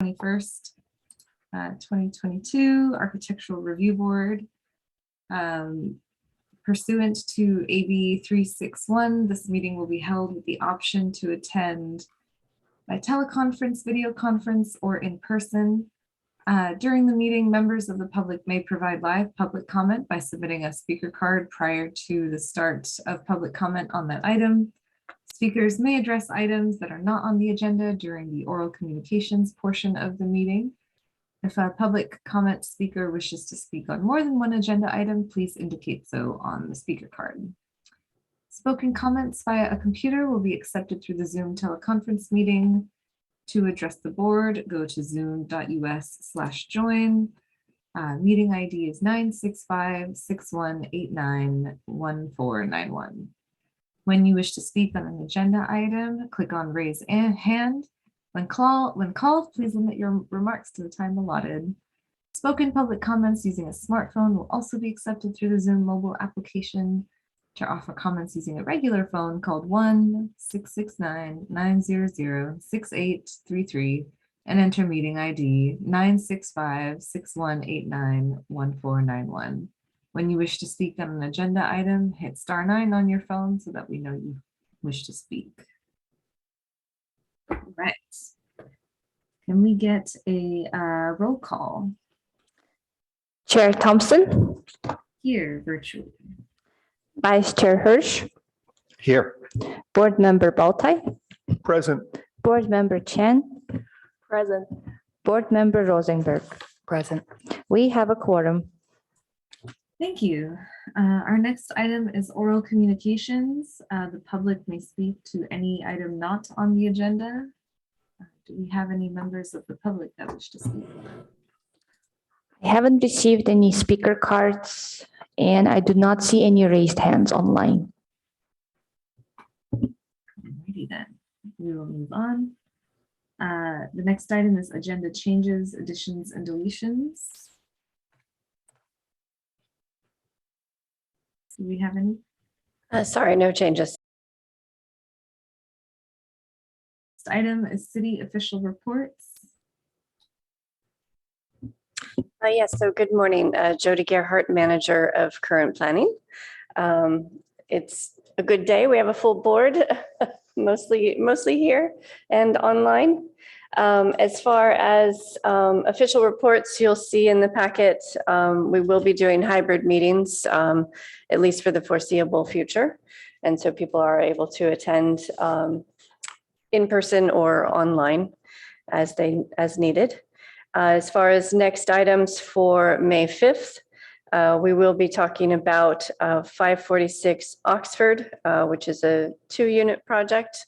21st, 2022, Architectural Review Board. Pursuant to AB 361, this meeting will be held with the option to attend by teleconference, video conference, or in person. During the meeting, members of the public may provide live public comment by submitting a speaker card prior to the start of public comment on that item. Speakers may address items that are not on the agenda during the oral communications portion of the meeting. If a public comment speaker wishes to speak on more than one agenda item, please indicate so on the speaker card. Spoken comments via a computer will be accepted through the Zoom teleconference meeting. To address the board, go to zoom.us/join. Meeting ID is 965-6189-1491. When you wish to speak on an agenda item, click on raise hand. When called, please limit your remarks to the time allotted. Spoken public comments using a smartphone will also be accepted through the Zoom mobile application. To offer comments using a regular phone, called 1-669-900-6833 and enter meeting ID 965-6189-1491. When you wish to speak on an agenda item, hit *9 on your phone so that we know you wish to speak. Right. Can we get a roll call? Chair Thompson. Here, virtually. Vice Chair Hirsch. Here. Board Member Baltai. Present. Board Member Chen. Present. Board Member Rosenberg. Present. We have a quorum. Thank you. Our next item is oral communications. The public may speak to any item not on the agenda. Do we have any members of the public that wish to speak? I haven't received any speaker cards and I do not see any raised hands online. Alrighty then, we will move on. The next item is agenda changes, additions, and deletions. Do we have any? Sorry, no changes. Next item is city official reports. Yes, so good morning. Jody Gerhart, manager of current planning. It's a good day. We have a full board, mostly here and online. As far as official reports, you'll see in the packet, we will be doing hybrid meetings, at least for the foreseeable future. And so people are able to attend in person or online as needed. As far as next items for May 5th, we will be talking about 546 Oxford, which is a 2-unit project,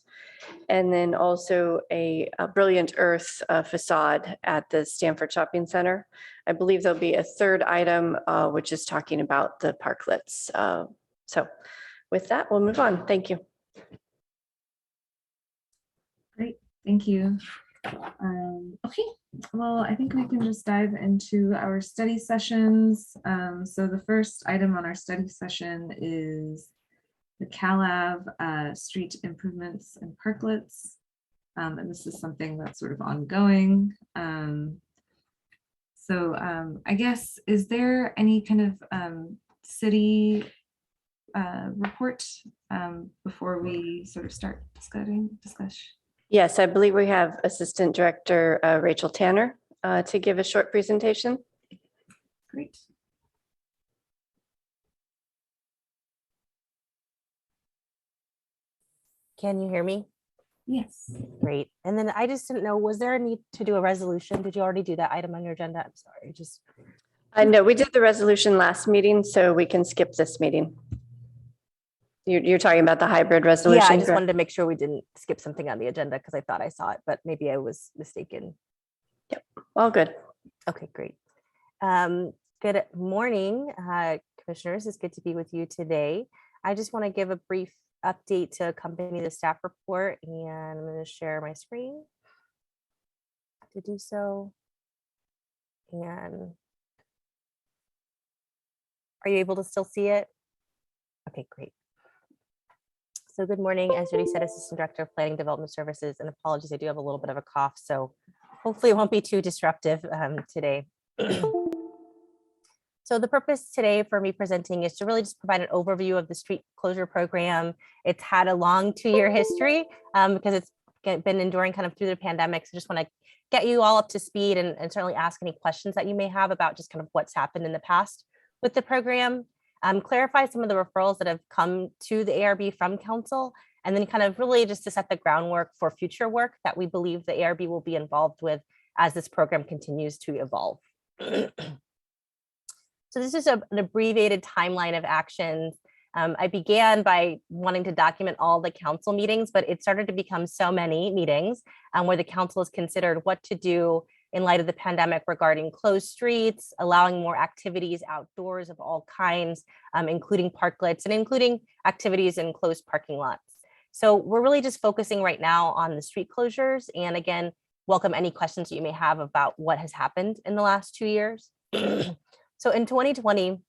and then also a Brilliant Earth facade at the Stanford Shopping Center. I believe there'll be a third item, which is talking about the parklets. So with that, we'll move on. Thank you. Great, thank you. Okay, well, I think we can just dive into our study sessions. So the first item on our study session is the CalAV street improvements and parklets. And this is something that's sort of ongoing. So I guess, is there any kind of city report before we sort of start discussing? Yes, I believe we have Assistant Director Rachel Tanner to give a short presentation. Great. Can you hear me? Yes. Great. And then I just didn't know, was there a need to do a resolution? Did you already do that item on your agenda? I'm sorry, just. No, we did the resolution last meeting, so we can skip this meeting. You're talking about the hybrid resolution? Yeah, I just correct? wanted to make sure we didn't skip something on the agenda because I thought I saw it, but maybe I was mistaken. Yep, all good. Okay, great. Good morning, commissioners. It's good to be with you today. I just want to give a brief update to accompany the staff report, and I'm going to share my screen to do so. And are you able to still see it? Okay, great. So good morning, as Judy said, Assistant Director of Planning Development Services, and apologies, I do have a little bit of a cough, so Hopefully it won't be too disruptive today. So the purpose today for me presenting is to really just provide an overview of the street closure program. It's had a long 2-year history because it's been enduring kind of through the pandemic. So just want to get you all up to speed and certainly ask any questions that you may have about just kind of what's happened in the past with the program, clarify some of the referrals that have come to the ARB from council, and then kind of really just to set the groundwork for future work that we believe the ARB will be involved with as this program continues to evolve. So this is an abbreviated timeline of actions. I began by wanting to document all the council meetings, but it started to become so many meetings where the council has considered what to do in light of the pandemic regarding closed streets, allowing more activities outdoors of all kinds, including parklets and including activities in closed parking lots. So we're really just focusing right now on the street closures. And again, welcome any questions that you may have about what has happened in the last 2 years. So in 2020,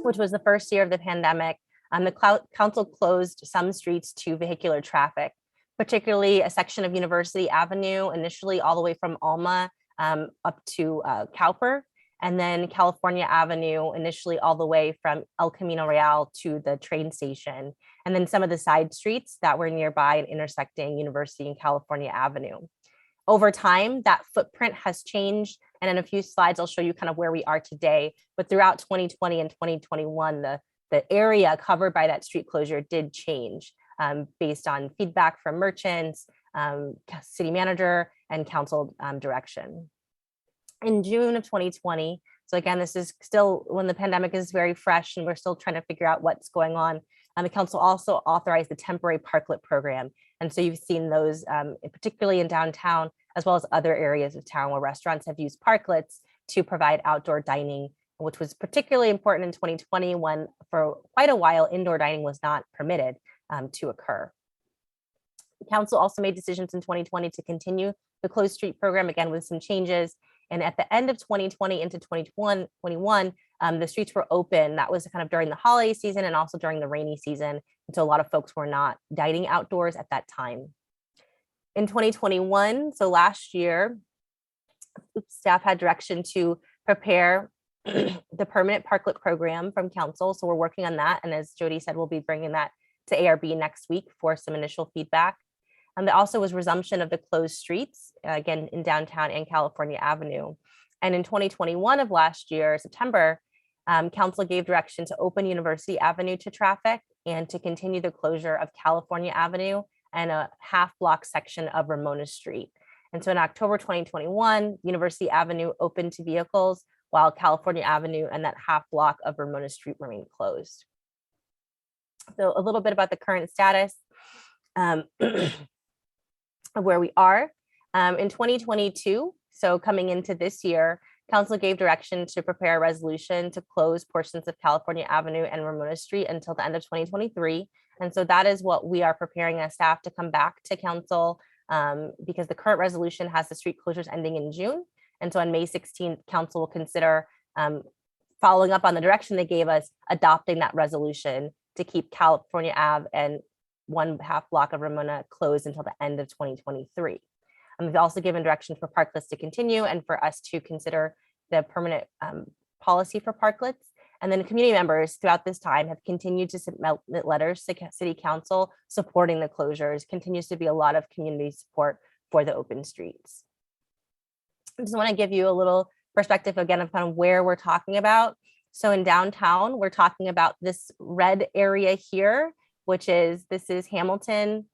which was the first year of the pandemic, the council closed some streets to vehicular traffic, particularly a section of University Avenue, initially all the way from Alma up to Cowper, and then California Avenue, initially all the way from El Camino Real to the train station, and then some of the side streets that were nearby and intersecting University and California Avenue. Over time, that footprint has changed. And in a few slides, I'll show you kind of where we are today. But throughout 2020 and 2021, the area covered by that street closure did change based on feedback from merchants, city manager, and council direction. In June of 2020, so again, this is still when the pandemic is very fresh and we're still trying to figure out what's going on. The council also authorized the temporary parklet program. And so you've seen those, particularly in downtown, as well as other areas of town where restaurants have used parklets to provide outdoor dining, which was particularly important in 2020 when for quite a while indoor dining was not permitted to occur. The council also made decisions in 2020 to continue the closed street program, again, with some changes. And at the end of 2020 into 2021, the streets were open. That was kind of during the holiday season and also during the rainy season. And so a lot of folks were not dining outdoors at that time. In 2021, so last year, staff had direction to prepare the permanent parklet program from council. So we're working on that. And as Jody said, we'll be bringing that to ARB next week for some initial feedback. And there also was resumption of the closed streets, again, in downtown and California Avenue. And in 2021 of last year, September, council gave direction to open University Avenue to traffic and to continue the closure of California Avenue and a half-block section of Ramona Street. And so in October 2021, University Avenue opened to vehicles while California Avenue and that half block of Ramona Street remained closed. So a little bit about the current status of where we are. In 2022, so coming into this year, council gave direction to prepare a resolution to close portions of California Avenue and Ramona Street until the end of 2023. And so that is what we are preparing as staff to come back to council because the current resolution has the street closures ending in June. And so on May 16th, council will consider following up on the direction they gave us, adopting that resolution to keep California Ave and one half block of Ramona closed until the end of 2023. We've also given direction for parklets to continue and for us to consider the permanent policy for parklets. And then community members throughout this time have continued to submit letters to city council supporting the closures. Continues to be a lot of community support for the open streets. I just want to give you a little perspective again of kind of where we're talking about. So in downtown, we're talking about this red area here, which is, this is Hamilton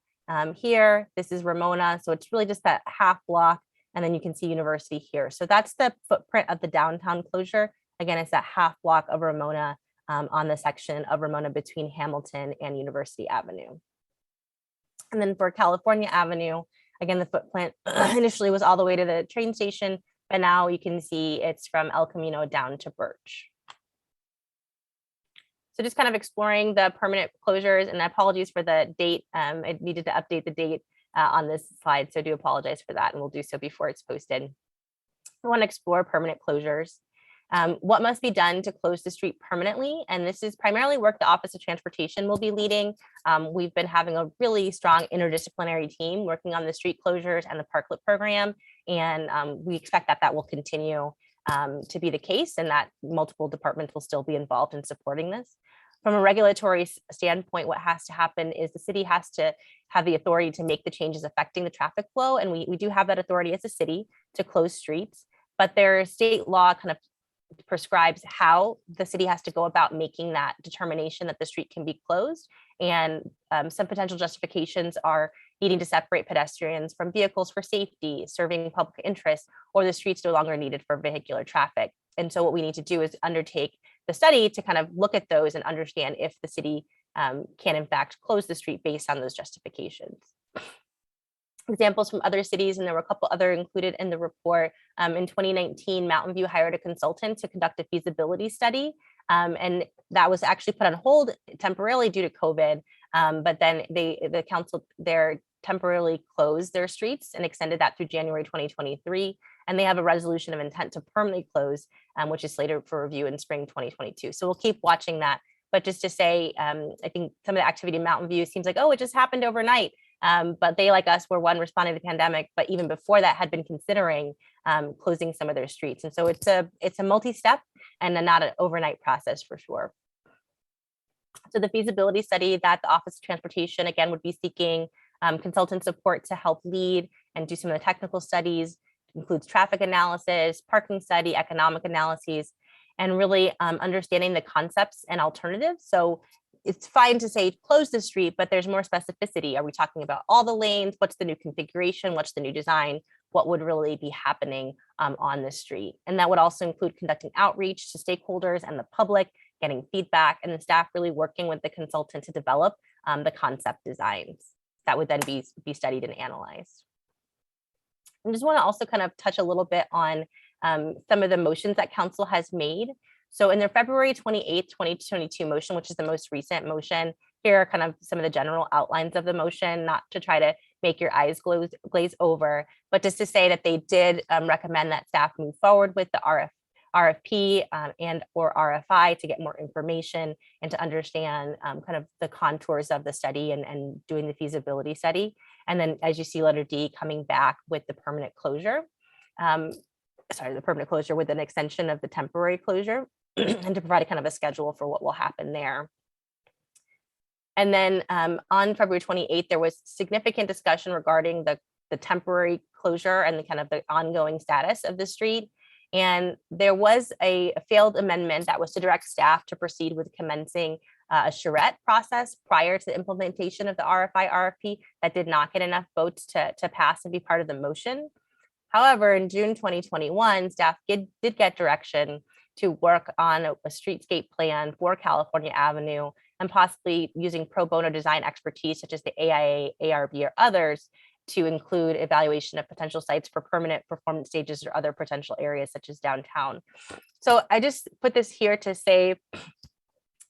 here, this is Ramona. So it's really just that half block. And then you can see University here. So that's the footprint of the downtown closure. Again, it's that half block of Ramona on the section of Ramona between Hamilton and University Avenue. And then for California Avenue, again, the footprint initially was all the way to the train station, but now you can see it's from El Camino down to Birch. So just kind of exploring the permanent closures, and apologies for the date. I needed to update the date on this slide, so I do apologize for that, and we'll do so before it's posted. I want to explore permanent closures. What must be done to close the street permanently? And this is primarily work the Office of Transportation will be leading. We've been having a really strong interdisciplinary team working on the street closures and the parklet program. And we expect that that will continue to be the case, and that multiple departments will still be involved in supporting this. From a regulatory standpoint, what has to happen is the city has to have the authority to make the changes affecting the traffic flow. And we do have that authority as a city to close streets, but their state law kind of prescribes how the city has to go about making that determination that the street can be closed. And some potential justifications are needing to separate pedestrians from vehicles for safety, serving public interest, or the streets no longer needed for vehicular traffic. And so what we need to do is undertake the study to kind of look at those and understand if the city can in fact close the street based on those justifications. Examples from other cities, and there were a couple other included in the report. In 2019, Mountain View hired a consultant to conduct a feasibility study, and that was actually put on hold temporarily due to COVID. But then the council there temporarily closed their streets and extended that through January 2023. And they have a resolution of intent to permanently close, which is slated for review in spring 2022. So we'll keep watching that. But just to say, I think some of the activity in Mountain View seems like, oh, it just happened overnight. But they, like us, were one responding to the pandemic, but even before that had been considering closing some of their streets. And so it's a multi-step and not an overnight process for sure. So the feasibility study that the Office of Transportation, again, would be seeking consultant support to help lead and do some of the technical studies, includes traffic analysis, parking study, economic analyses, and really understanding the concepts and alternatives. So it's fine to say close the street, but there's more specificity. Are we talking about all the lanes? What's the new configuration? What's the new design? What would really be happening on the street? And that would also include conducting outreach to stakeholders and the public, getting feedback, and the staff really working with the consultant to develop the concept designs that would then be studied and analyzed. I just want to also kind of touch a little bit on some of the motions that council has made. So in their February 28th, 2022 motion, which is the most recent motion, here are kind of some of the general outlines of the motion, not to try to make your eyes glaze over, but just to say that they did recommend that staff move forward with the RFP and or RFI to get more information and to understand kind of the contours of the study and doing the feasibility study. And then as you see letter D, coming back with the permanent closure, the permanent closure with an extension of the temporary closure and to provide a kind of a schedule for what will happen there. And then on February 28th, there was significant discussion regarding the temporary closure and the kind of the ongoing status of the street. And there was a failed amendment that was to direct staff to proceed with commencing a charrette process prior to the implementation of the RFI RFP that did not get enough votes to pass and be part of the motion. However, in June 2021, staff did get direction to work on a streetscape plan for California Avenue and possibly using pro bono design expertise such as the AIA, ARB, or others to include evaluation of potential sites for permanent performance stages or other potential areas such as downtown. So I just put this here to say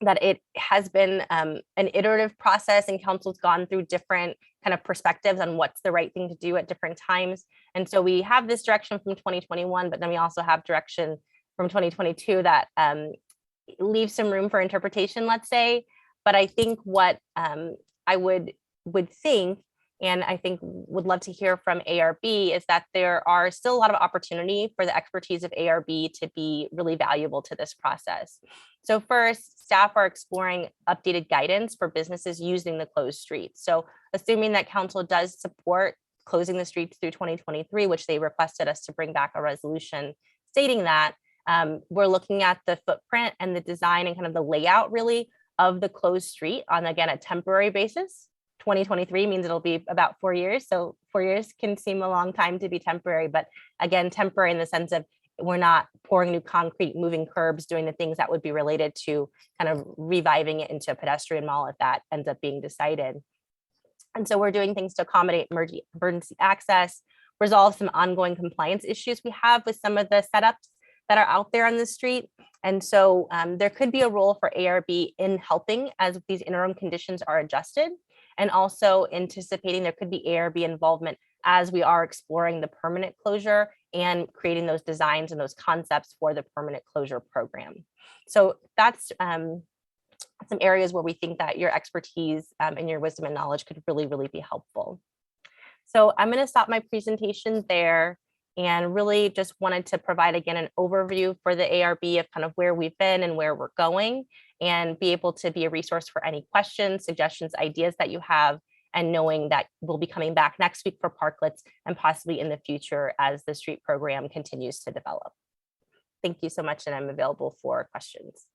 that it has been an iterative process, and council's gone through different kind of perspectives on what's the right thing to do at different times. And so we have this direction from 2021, but then we also have direction from 2022 that leaves some room for interpretation, let's say. But I think what I would think, and I think would love to hear from ARB, is that there are still a lot of opportunity for the expertise of ARB to be really valuable to this process. So first, staff are exploring updated guidance for businesses using the closed streets. So assuming that council does support closing the streets through 2023, which they requested us to bring back a resolution stating that, we're looking at the footprint and the design and kind of the layout really of the closed street on, again, a temporary basis. 2023 means it'll be about 4 years. So 4 years can seem a long time to be temporary, but again, temporary in the sense of we're not pouring new concrete, moving curbs, doing the things that would be related to kind of reviving it into a pedestrian mall if that ends up being decided. And so we're doing things to accommodate emergency access, resolve some ongoing compliance issues we have with some of the setups that are out there on the street. And so there could be a role for ARB in helping as these interim conditions are adjusted, and also anticipating there could be ARB involvement as we are exploring the permanent closure and creating those designs and those concepts for the permanent closure program. So that's some areas where we think that your expertise and your wisdom and knowledge could really, really be helpful. So I'm going to stop my presentation there and really just wanted to provide again an overview for the ARB of kind of where we've been and where we're going, and be able to be a resource for any questions, suggestions, ideas that you have, and knowing that we'll be coming back next week for Parklets and possibly in the future as the street program continues to develop. Thank you so much, and I'm available for questions.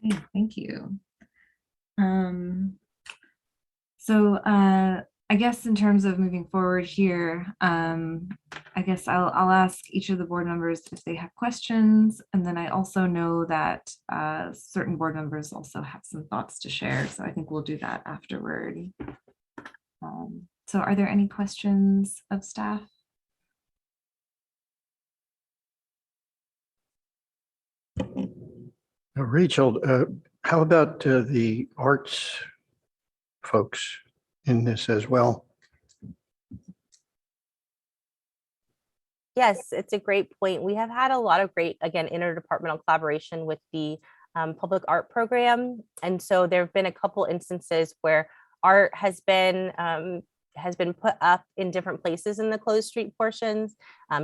Okay, thank you. So I guess in terms of moving forward here, I guess I'll ask each of the board members if they have questions. And then I also know that certain board members also have some thoughts to share. So I think we'll do that afterward. So are there any questions of staff? Rachel, how about the arts folks in this as well? Yes, it's a great point. We have had a lot of great, again, interdepartmental collaboration with the public art program. And so there have been a couple instances where art has been put up in different places in the closed street portions,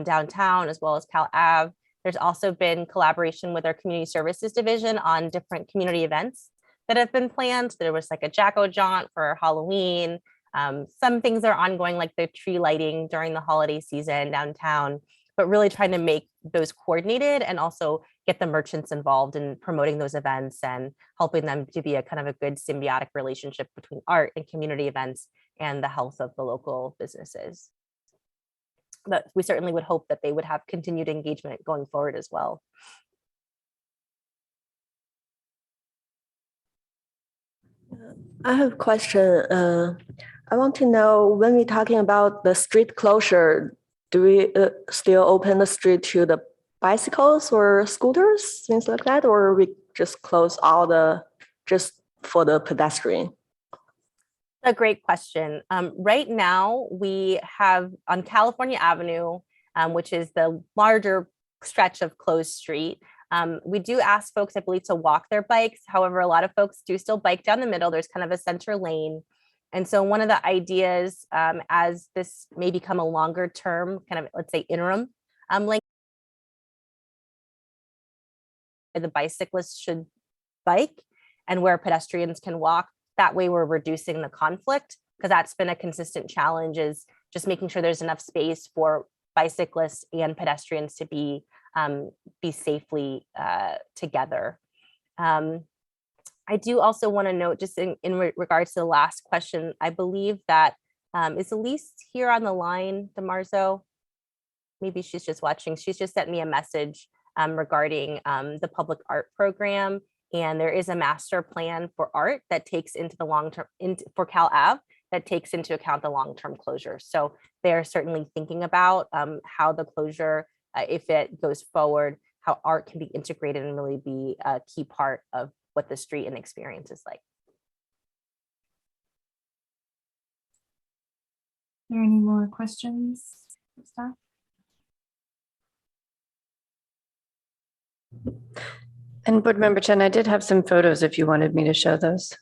downtown, as well as Cal Ave. There's also been collaboration with our community services division on different community events that have been planned. There was like a Jack-O-Jaunt for Halloween. Some things are ongoing, like the tree lighting during the holiday season downtown, but really trying to make those coordinated and also get the merchants involved in promoting those events and helping them to be a kind of a good symbiotic relationship between art and community events and the health of the local businesses. But we certainly would hope that they would have continued engagement going forward as well. I have a question. I want to know, when we're talking about the street closure, do we still open the street to the bicycles or scooters, things like that, or we just close all just for the pedestrian? A great question. Right now, we have on California Avenue, which is the larger stretch of closed street. We do ask folks, I believe, to walk their bikes. However, a lot of folks do still bike down the middle. There's kind of a center lane. And so one of the ideas, as this may become a longer term, kind of, let's say, interim link, the bicyclists should bike and where pedestrians can walk. That way we're reducing the conflict, because that's been a consistent challenge, is just making sure there's enough space for bicyclists and pedestrians to be safely together. I do also want to note, just in regards to the last question, I believe that is Elise here on the line, DeMarzo? Maybe she's just watching. She's just sent me a message regarding the public art program. And there is a master plan for art that takes into the long-term, for Cal Ave, that takes into account the long-term closure. So they're certainly thinking about how the closure, if it goes forward, how art can be integrated and really be a key part of what the street and experience is like. Are there any more questions, staff? And Board Member Chen, I did have some photos if you wanted me to show those.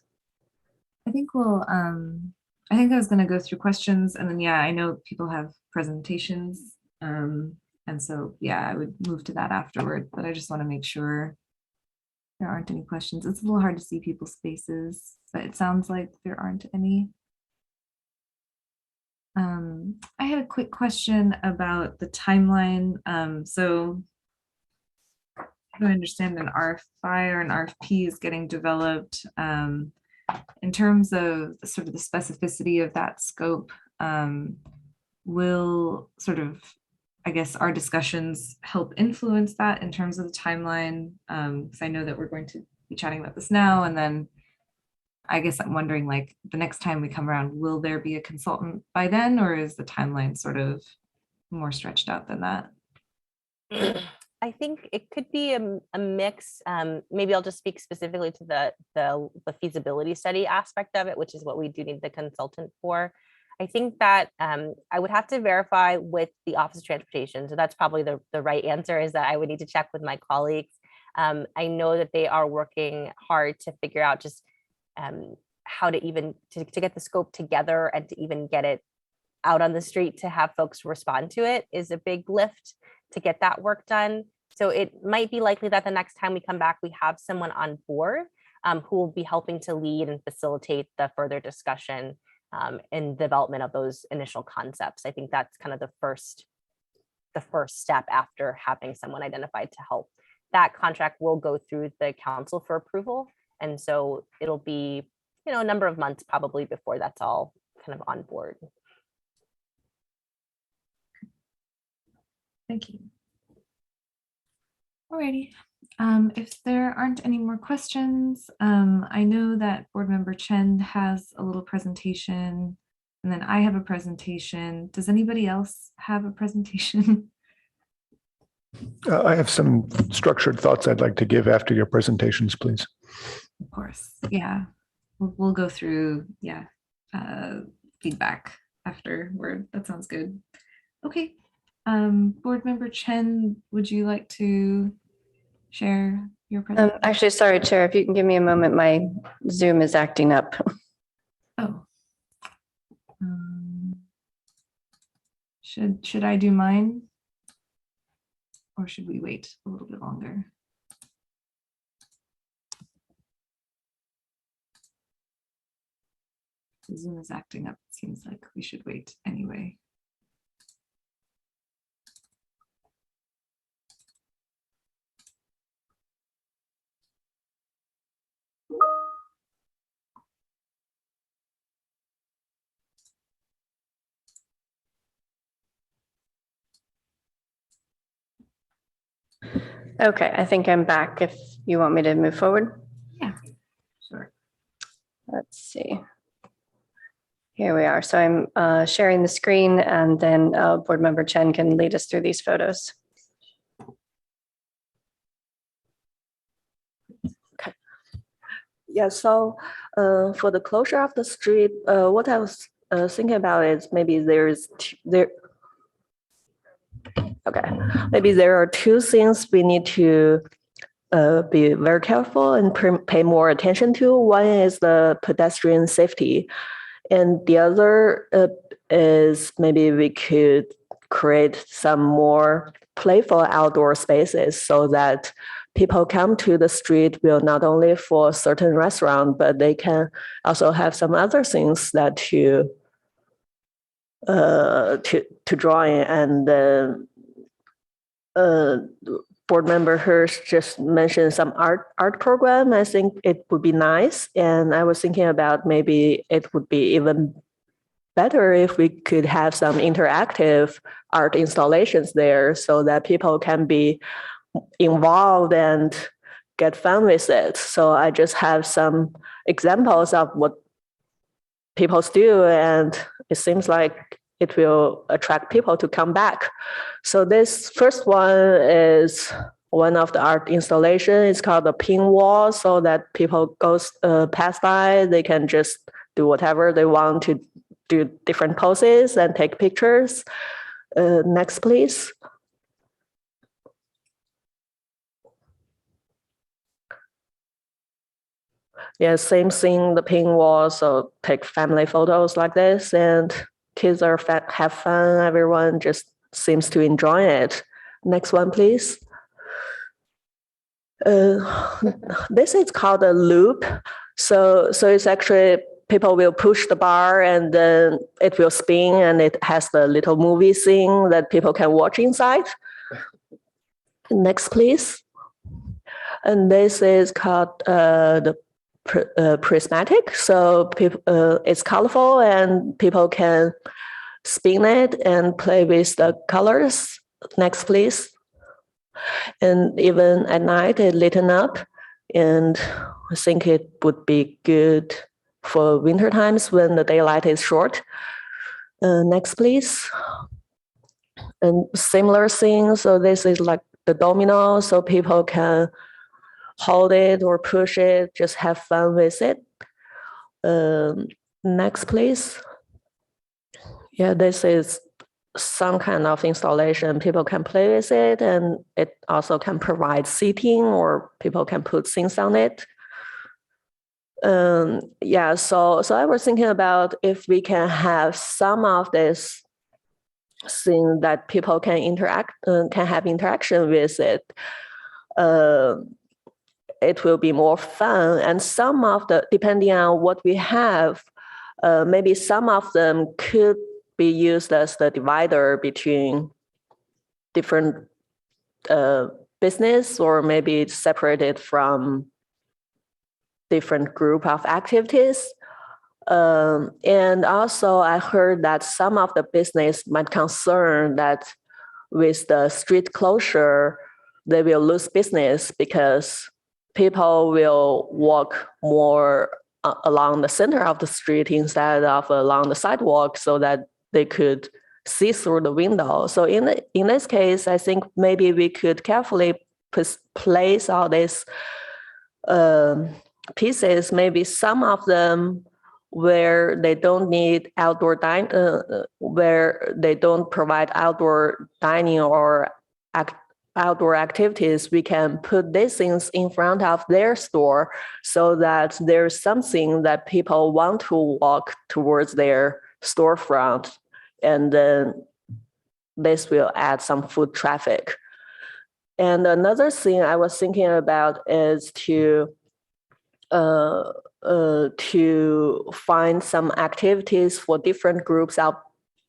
I think we'll, I think I was going to go through questions, and then, yeah, I know people have presentations. And so, yeah, I would move to that afterward, but I just want to make sure there aren't any questions. It's a little hard to see people's faces, but it sounds like there aren't any. I had a quick question about the timeline. So I understand an RFI or an RFP is getting developed. In terms of sort of the specificity of that scope, will sort of, I guess, our discussions help influence that in terms of the timeline? Because I know that we're going to be chatting about this now, and then I guess I'm wondering, like, the next time we come around, will there be a consultant by then, or is the timeline sort of more stretched out than that? I think it could be a mix. Maybe I'll just speak specifically to the feasibility study aspect of it, which is what we do need the consultant for. I think that I would have to verify with the Office of Transportation. So that's probably the right answer, is that I would need to check with my colleagues. I know that they are working hard to figure out just how to even to get the scope together and to even get it out on the street to have folks respond to it is a big lift to get that work done. So it might be likely that the next time we come back, we have someone on board who will be helping to lead and facilitate the further discussion and development of those initial concepts. I think that's kind of the first step after having someone identified to help. That contract will go through the council for approval. And so it'll be, a number of months probably before that's all kind of on board. Thank you. Alrighty. If there aren't any more questions, I know that Board Member Chen has a little presentation, and then I have a presentation. Does anybody else have a presentation? I have some structured thoughts I'd like to give after your presentations, please. Of course, yeah. We'll go through, feedback afterward. That sounds good. Okay. Board Member Chen, would you like to share your presentation? Actually, sorry, Chair, if you can give me a moment, my Zoom is acting up. Oh. Should I do mine? Or should we wait a little bit longer? Zoom is acting up. It seems like we should wait anyway. Okay, I think I'm back if you want me to move forward. Yeah, sure. Let's see. Here we are. So I'm sharing the screen, and then Board Member Chen can lead us through these photos. Yeah, so for the closure of the street, what I was thinking about is maybe maybe there are two things we need to be very careful and pay more attention to. One is the pedestrian safety, and the other is maybe we could create some more playful outdoor spaces so that people come to the street will not only for certain restaurant, but they can also have some other things that to draw in. And Board Member Hirsch just mentioned some art program. I think it would be nice, and I was thinking about maybe it would be even better if we could have some interactive art installations there so that people can be involved and get fun with it. So I just have some examples of what people do, and it seems like it will attract people to come back. So this first one is one of the art installation. It's called the pin wall, so that people pass by, they can just do whatever they want to do, different poses and take pictures. Next, please. Yeah, same thing, the pin wall, so take family photos like this, and kids are have fun, everyone just seems to enjoy it. Next one, please. This is called a loop. So it's actually, people will push the bar and then it will spin, and it has the little movie scene that people can watch inside. Next, please. And this is called the prismatic. So people, it's colorful and people can spin it and play with the colors. Next, please. And even at night, it lighten up, and I think it would be good for winter times when the daylight is short. Next, please. And similar thing. So this is like the domino, so people can hold it or push it, just have fun with it. Next, please. Yeah, this is some kind of installation. People can play with it, and it also can provide seating, or people can put things on it. Yeah, so I was thinking about if we can have some of this thing that people can can have interaction with it. It will be more fun, and some of the, depending on what we have, maybe some of them could be used as the divider between different business, or maybe it's separated from different group of activities. And also I heard that some of the business might concern that with the street closure, they will lose business because people will walk more along the center of the street instead of along the sidewalk, so that they could see through the window. So in this case, I think maybe we could carefully place all these pieces, maybe some of them where they don't need outdoor where they don't provide outdoor dining or outdoor activities, we can put these things in front of their store, so that there's something that people want to walk towards their storefront, and then this will add some foot traffic. And another thing I was thinking about is to find some activities for different groups of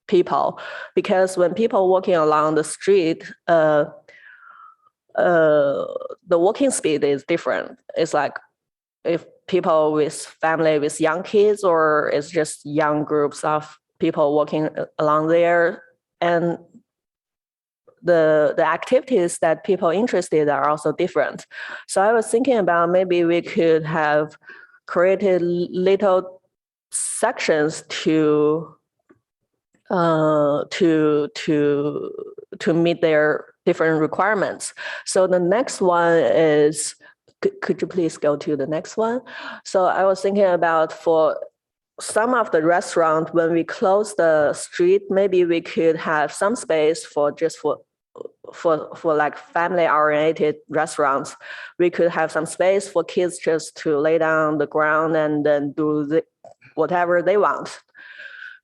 people, because when people walking along the street, the walking speed is different. It's like if people with family with young kids, or it's just young groups of people walking along there, and the activities that people interested are also different. So I was thinking about maybe we could have created little sections to meet their different requirements. So the next one is, could you please go to the next one? So I was thinking about, for some of the restaurant, when we close the street, maybe we could have some space for like family oriented restaurants. We could have some space for kids just to lay down on the ground and then do whatever they want,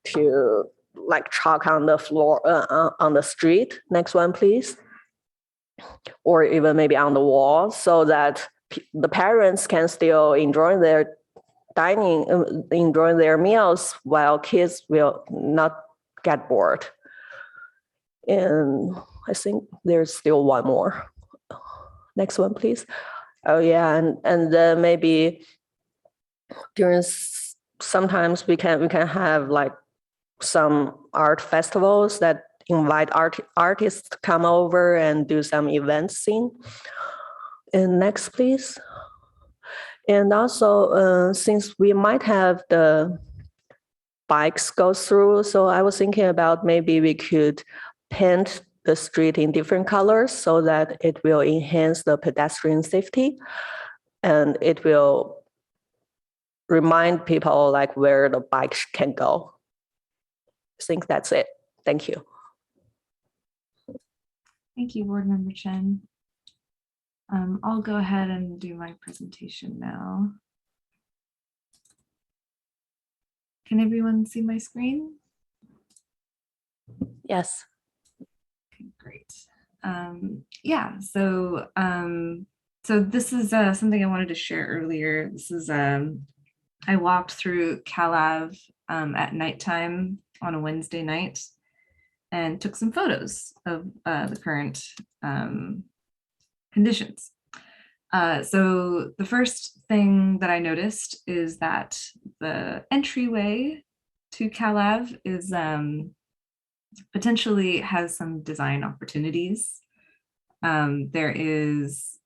to like chalk on the floor, on the street. Next one, please. Or even maybe on the wall, so that the parents can still enjoy their dining, enjoying their meals, while kids will not get bored. And I think there's still one more. Next one, please. Oh yeah, and then maybe during sometimes we can have like some art festivals that invite artists to come over and do some events scene. And next, please. And also, since we might have the bikes go through, so I was thinking about maybe we could paint the street in different colors, so that it will enhance the pedestrian safety, and it will remind people like where the bikes can go. I think that's it. Thank you. Thank you, Board Member Chen. I'll go ahead and do my presentation now. Can everyone see my screen? Yes. Okay, great. Yeah, so this is something I wanted to share earlier. This is I walked through Cal-Ave at nighttime on a Wednesday night and took some photos of the current conditions. So the first thing that I noticed is that the entryway to Cal-Ave is potentially has some design opportunities. There is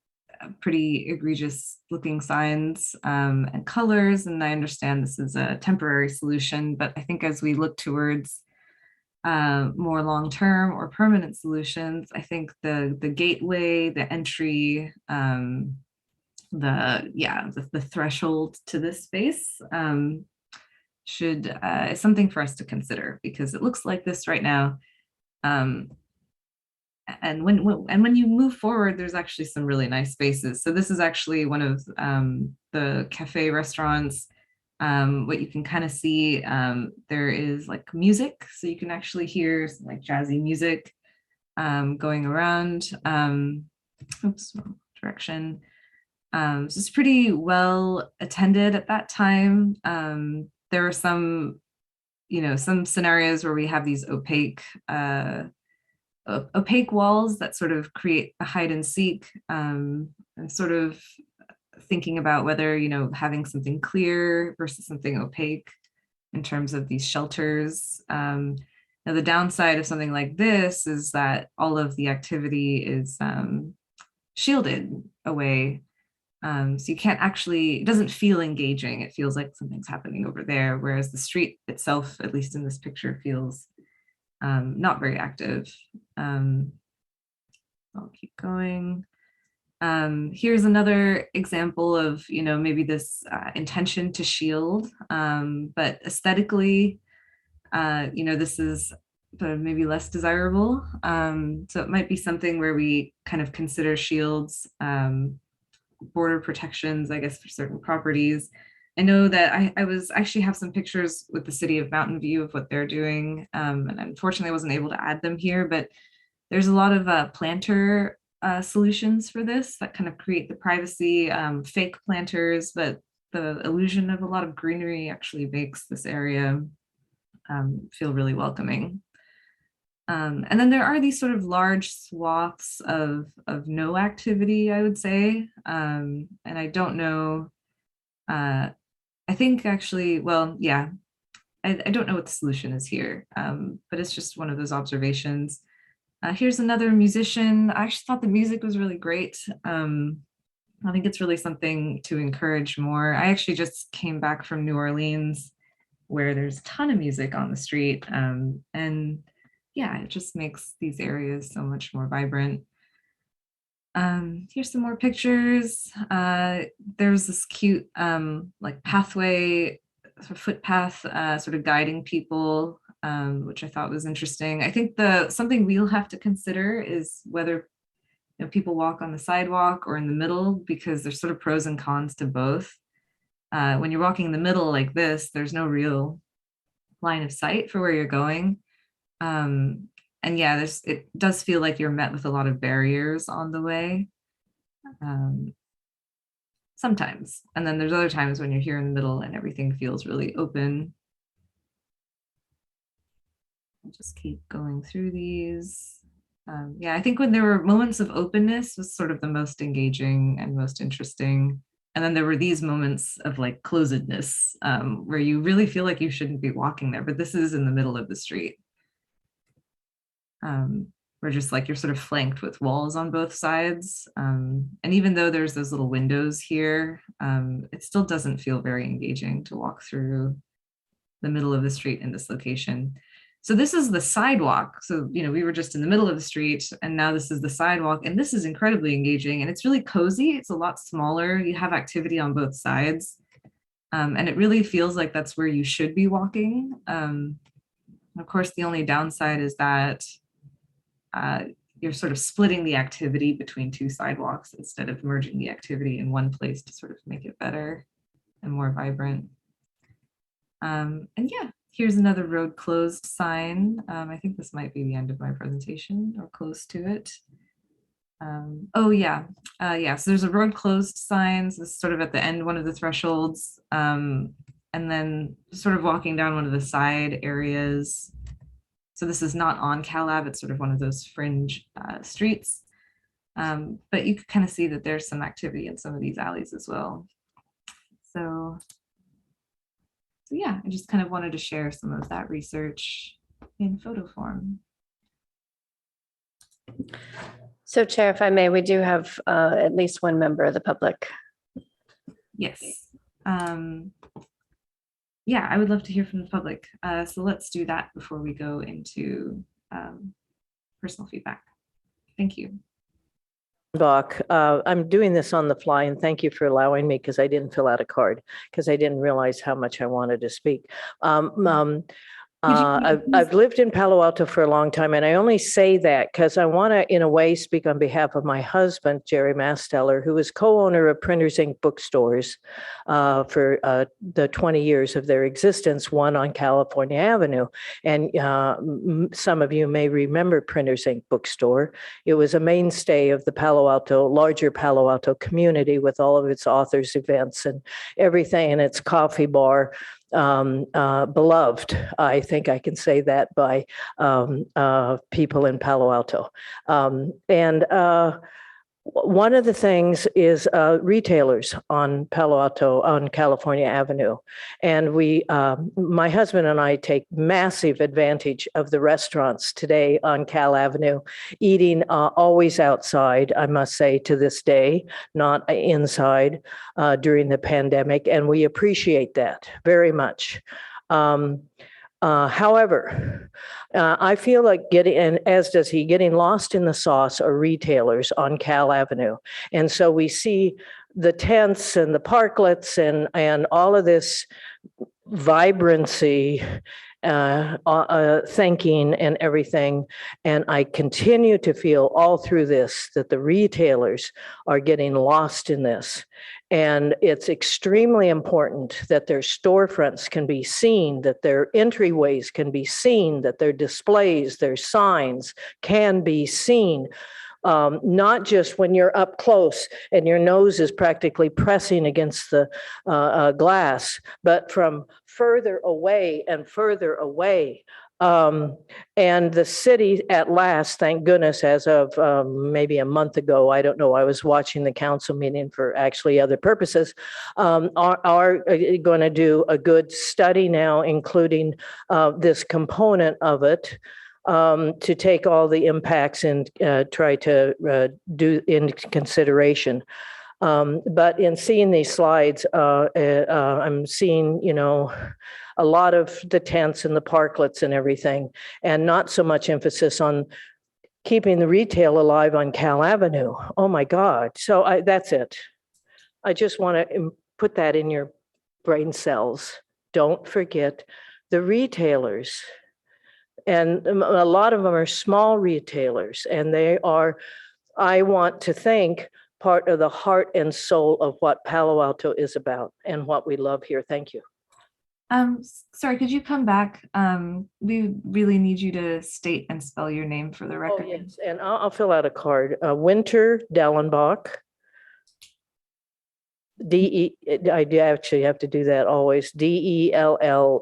pretty egregious looking signs and colors, and I understand this is a temporary solution, but I think as we look towards more long-term or permanent solutions, I think the gateway, the entry, the threshold to this space is something for us to consider, because it looks like this right now. And when you move forward, there's actually some really nice spaces. So this is actually one of the cafe restaurants. What you can kind of see, there is like music, so you can actually hear some like jazzy music going around. Oops, wrong direction. So it's pretty well attended at that time. There were some, some scenarios where we have these opaque walls that sort of create a hide and seek, and sort of thinking about whether, having something clear versus something opaque in terms of these shelters. Now, the downside of something like this is that all of the activity is shielded away. So you can't actually, it doesn't feel engaging. It feels like something's happening over there, whereas the street itself, at least in this picture, feels not very active. I'll keep going. Here's another example of, maybe this intention to shield, but aesthetically, this is maybe less desirable. So it might be something where we kind of consider shields, border protections, I guess, for certain properties. I know that I was actually have some pictures with the city of Mountain View of what they're doing. And unfortunately, I wasn't able to add them here, but there's a lot of planter solutions for this that kind of create the privacy, fake planters, but the illusion of a lot of greenery actually makes this area feel really welcoming. And then there are these sort of large swaths of no activity, I would say. And I don't know, I think actually, well, yeah, I don't know what the solution is here, but it's just one of those observations. Here's another musician. I actually thought the music was really great. I think it's really something to encourage more. I actually just came back from New Orleans, where there's a ton of music on the street. And yeah, it just makes these areas so much more vibrant. Here's some more pictures. There's this cute like pathway, sort of footpath, sort of guiding people, which I thought was interesting. I think something we'll have to consider is whether people walk on the sidewalk or in the middle, because there's sort of pros and cons to both. When you're walking in the middle like this, there's no real line of sight for where you're going. And yeah, it does feel like you're met with a lot of barriers on the way. Sometimes. And then there's other times when you're here in the middle and everything feels really open. I'll just keep going through these. Yeah, I think when there were moments of openness was sort of the most engaging and most interesting. And then there were these moments of like closedness, where you really feel like you shouldn't be walking there, but this is in the middle of the street. Where just like you're sort of flanked with walls on both sides. And even though there's those little windows here, it still doesn't feel very engaging to walk through the middle of the street in this location. So this is the sidewalk. So, we were just in the middle of the street, and now this is the sidewalk, and this is incredibly engaging, and it's really cozy. It's a lot smaller. You have activity on both sides. And it really feels like that's where you should be walking. Of course, the only downside is that you're sort of splitting the activity between two sidewalks instead of merging the activity in one place to sort of make it better and more vibrant. And yeah, here's another road closed sign. I think this might be the end of my presentation or close to it. Oh yeah, yeah, so there's a road closed sign. So this is sort of at the end, one of the thresholds. And then sort of walking down one of the side areas. So this is not on CalLab, it's sort of one of those fringe streets. But you can kind of see that there's some activity in some of these alleys as well. So yeah, I just kind of wanted to share some of that research in photo form. So Chair, if I may, we do have at least one member of the public. Yes. Yeah, I would love to hear from the public. So let's do that before we go into personal feedback. Thank you. Bach. I'm doing this on the fly, and thank you for allowing me because I didn't fill out a card because I didn't realize how much I wanted to speak. I've lived in Palo Alto for a long time, and I only say that because I want to, in a way, speak on behalf of my husband, Jerry Masteller, who is co-owner of Printers Ink bookstores for the 20 years of their existence, one on California Avenue. And some of you may remember Printers Ink bookstore. It was a mainstay of the larger Palo Alto community with all of its authors events and everything, and its coffee bar. Beloved, I think I can say that by people in Palo Alto. One of the things is retailers on Palo Alto, on California Avenue. And my husband and I take massive advantage of the restaurants today on Cal Avenue, eating always outside, I must say, to this day, not inside during the pandemic. And we appreciate that very much. However, I feel like and as does he, getting lost in the sauce are retailers on Cal Avenue. And so we see the tents and the parklets and all of this vibrancy, thinking and everything. And I continue to feel all through this that the retailers are getting lost in this. And it's extremely important that their storefronts can be seen, that their entryways can be seen, that their displays, their signs can be seen. Not just when you're up close and your nose is practically pressing against the glass, but from further away and further away. And the city at last, thank goodness, as of maybe a month ago, I don't know, I was watching the council meeting for actually other purposes, are going to do a good study now, including this component of it, to take all the impacts and try to do in consideration. But in seeing these slides, I'm seeing, a lot of the tents and the parklets and everything, and not so much emphasis on keeping the retail alive on Cal Avenue. Oh my God. So that's it. I just want to put that in your brain cells. Don't forget the retailers. And a lot of them are small retailers, and they are, I want to think, part of the heart and soul of what Palo Alto is about and what we love here. Thank you. Sorry, could you come back? We really need you to state and spell your name for the record. Oh, yes, and I'll fill out a card. Winter Dellenbach. I actually have to do that always. Dellenbach.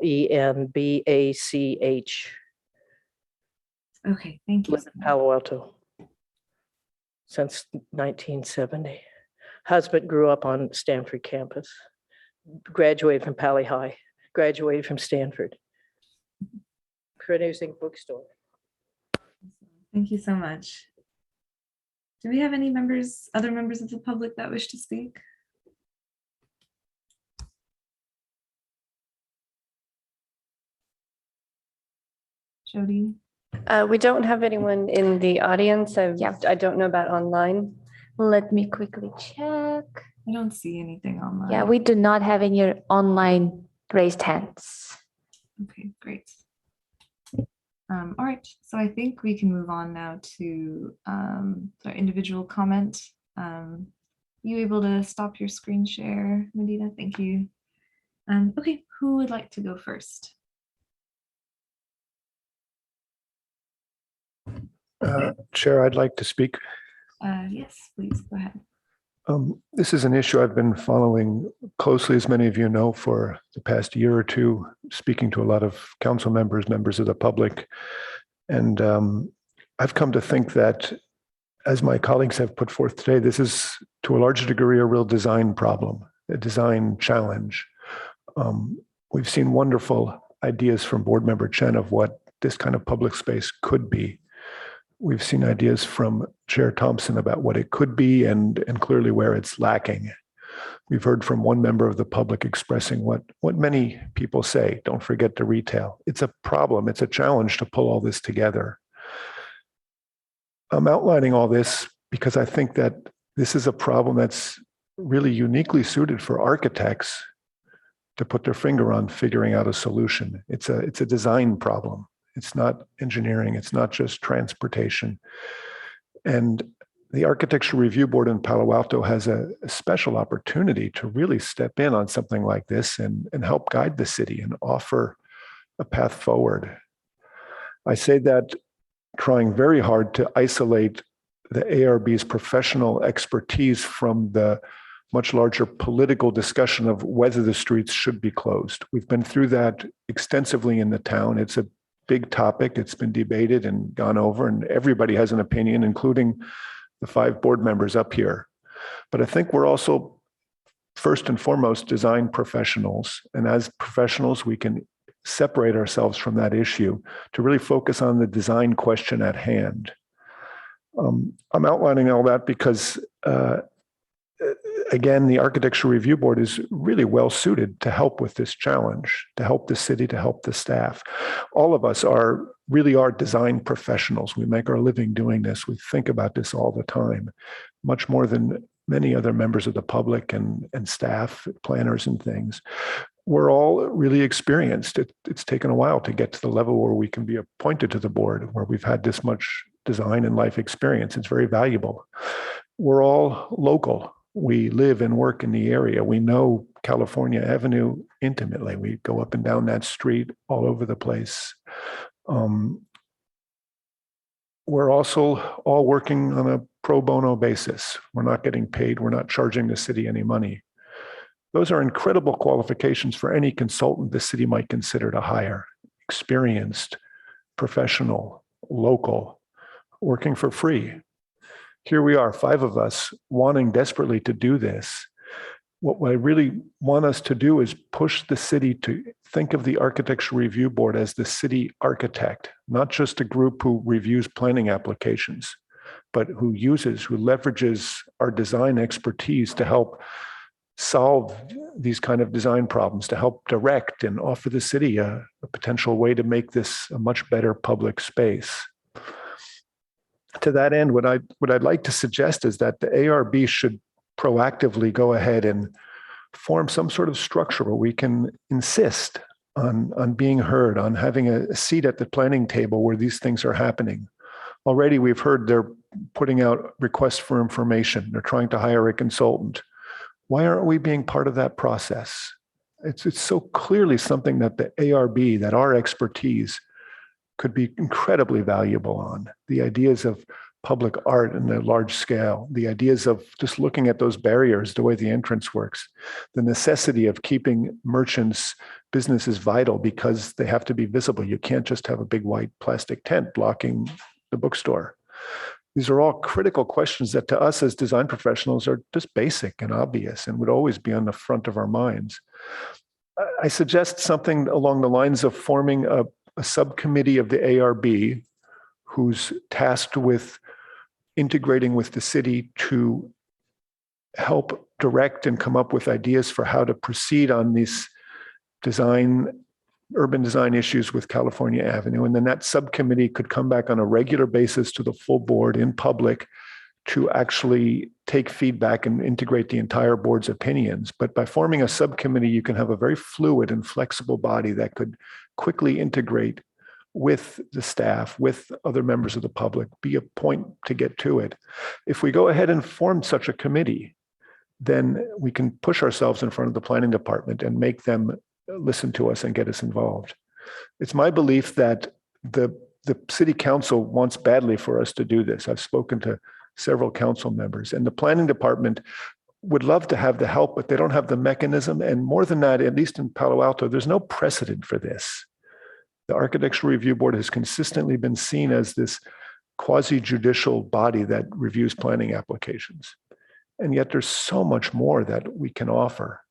Okay, thank you. Live in Palo Alto since 1970. Husband grew up on Stanford campus. Graduated from Pali High. Graduated from Stanford. Printers Ink bookstore. Thank you so much. Do we have any other members of the public that wish to speak? Jody? We don't have anyone in the audience. I don't know about online. Let me quickly check. I don't see anything online. Yeah, we do not have any online raised hands. Okay, great. All right, so I think we can move on now to our individual comment. You able to stop your screen share, Medina? Thank you. Okay, who would like to go first? Chair, I'd like to speak. Yes, please go ahead. This is an issue I've been following closely, as many of you know, for the past year or two, speaking to a lot of council members, members of the public. And I've come to think that, as my colleagues have put forth today, this is to a large degree a real design problem, a design challenge. We've seen wonderful ideas from Board Member Chen of what this kind of public space could be. We've seen ideas from Chair Thompson about what it could be and clearly where it's lacking. We've heard from one member of the public expressing what many people say, don't forget the retail. It's a problem, it's a challenge to pull all this together. I'm outlining all this because I think that this is a problem that's really uniquely suited for architects to put their finger on figuring out a solution. It's a design problem. It's not engineering. It's not just transportation. And the Architecture Review Board in Palo Alto has a special opportunity to really step in on something like this and help guide the city and offer a path forward. I say that trying very hard to isolate the ARB's professional expertise from the much larger political discussion of whether the streets should be closed. We've been through that extensively in the town. It's a big topic. It's been debated and gone over, and everybody has an opinion, including the 5 board members up here. But I think we're also, first and foremost, design professionals. And as professionals, we can separate ourselves from that issue to really focus on the design question at hand. I'm outlining all that because, again, the Architecture Review Board is really well suited to help with this challenge, to help the city, to help the staff. All of us really are design professionals. We make our living doing this. We think about this all the time, much more than many other members of the public and staff, planners and things. We're all really experienced. It's taken a while to get to the level where we can be appointed to the board, where we've had this much design and life experience. It's very valuable. We're all local. We live and work in the area. We know California Avenue intimately. We go up and down that street all over the place. We're also all working on a pro bono basis. We're not getting paid. We're not charging the city any money. Those are incredible qualifications for any consultant the city might consider to hire. Experienced, professional, local, working for free. Here we are, 5 of us, wanting desperately to do this. What I really want us to do is push the city to think of the Architecture Review Board as the city architect, not just a group who reviews planning applications, but who leverages our design expertise to help solve these kind of design problems, to help direct and offer the city a potential way to make this a much better public space. To that end, what I'd like to suggest is that the ARB should proactively go ahead and form some sort of structure where we can insist on being heard, on having a seat at the planning table where these things are happening. Already we've heard they're putting out requests for information. They're trying to hire a consultant. Why aren't we being part of that process? It's so clearly something that the ARB, that our expertise could be incredibly valuable on. The ideas of public art in a large scale, the ideas of just looking at those barriers, the way the entrance works, the necessity of keeping merchants' businesses vital because they have to be visible. You can't just have a big white plastic tent blocking the bookstore. These are all critical questions that to us as design professionals are just basic and obvious and would always be on the front of our minds. I suggest something along the lines of forming a subcommittee of the ARB who's tasked with integrating with the city to help direct and come up with ideas for how to proceed on these urban design issues with California Avenue. And then that subcommittee could come back on a regular basis to the full board in public to actually take feedback and integrate the entire board's opinions. But by forming a subcommittee, you can have a very fluid and flexible body that could quickly integrate with the staff, with other members of the public, be a point to get to it. If we go ahead and form such a committee, then we can push ourselves in front of the planning department and make them listen to us and get us involved. It's my belief that the city council wants badly for us to do this. I've spoken to several council members, and the planning department would love to have the help, but they don't have the mechanism. And more than that, at least in Palo Alto, there's no precedent for this. The Architecture Review Board has consistently been seen as this quasi-judicial body that reviews planning applications. And yet there's so much more that we can offer,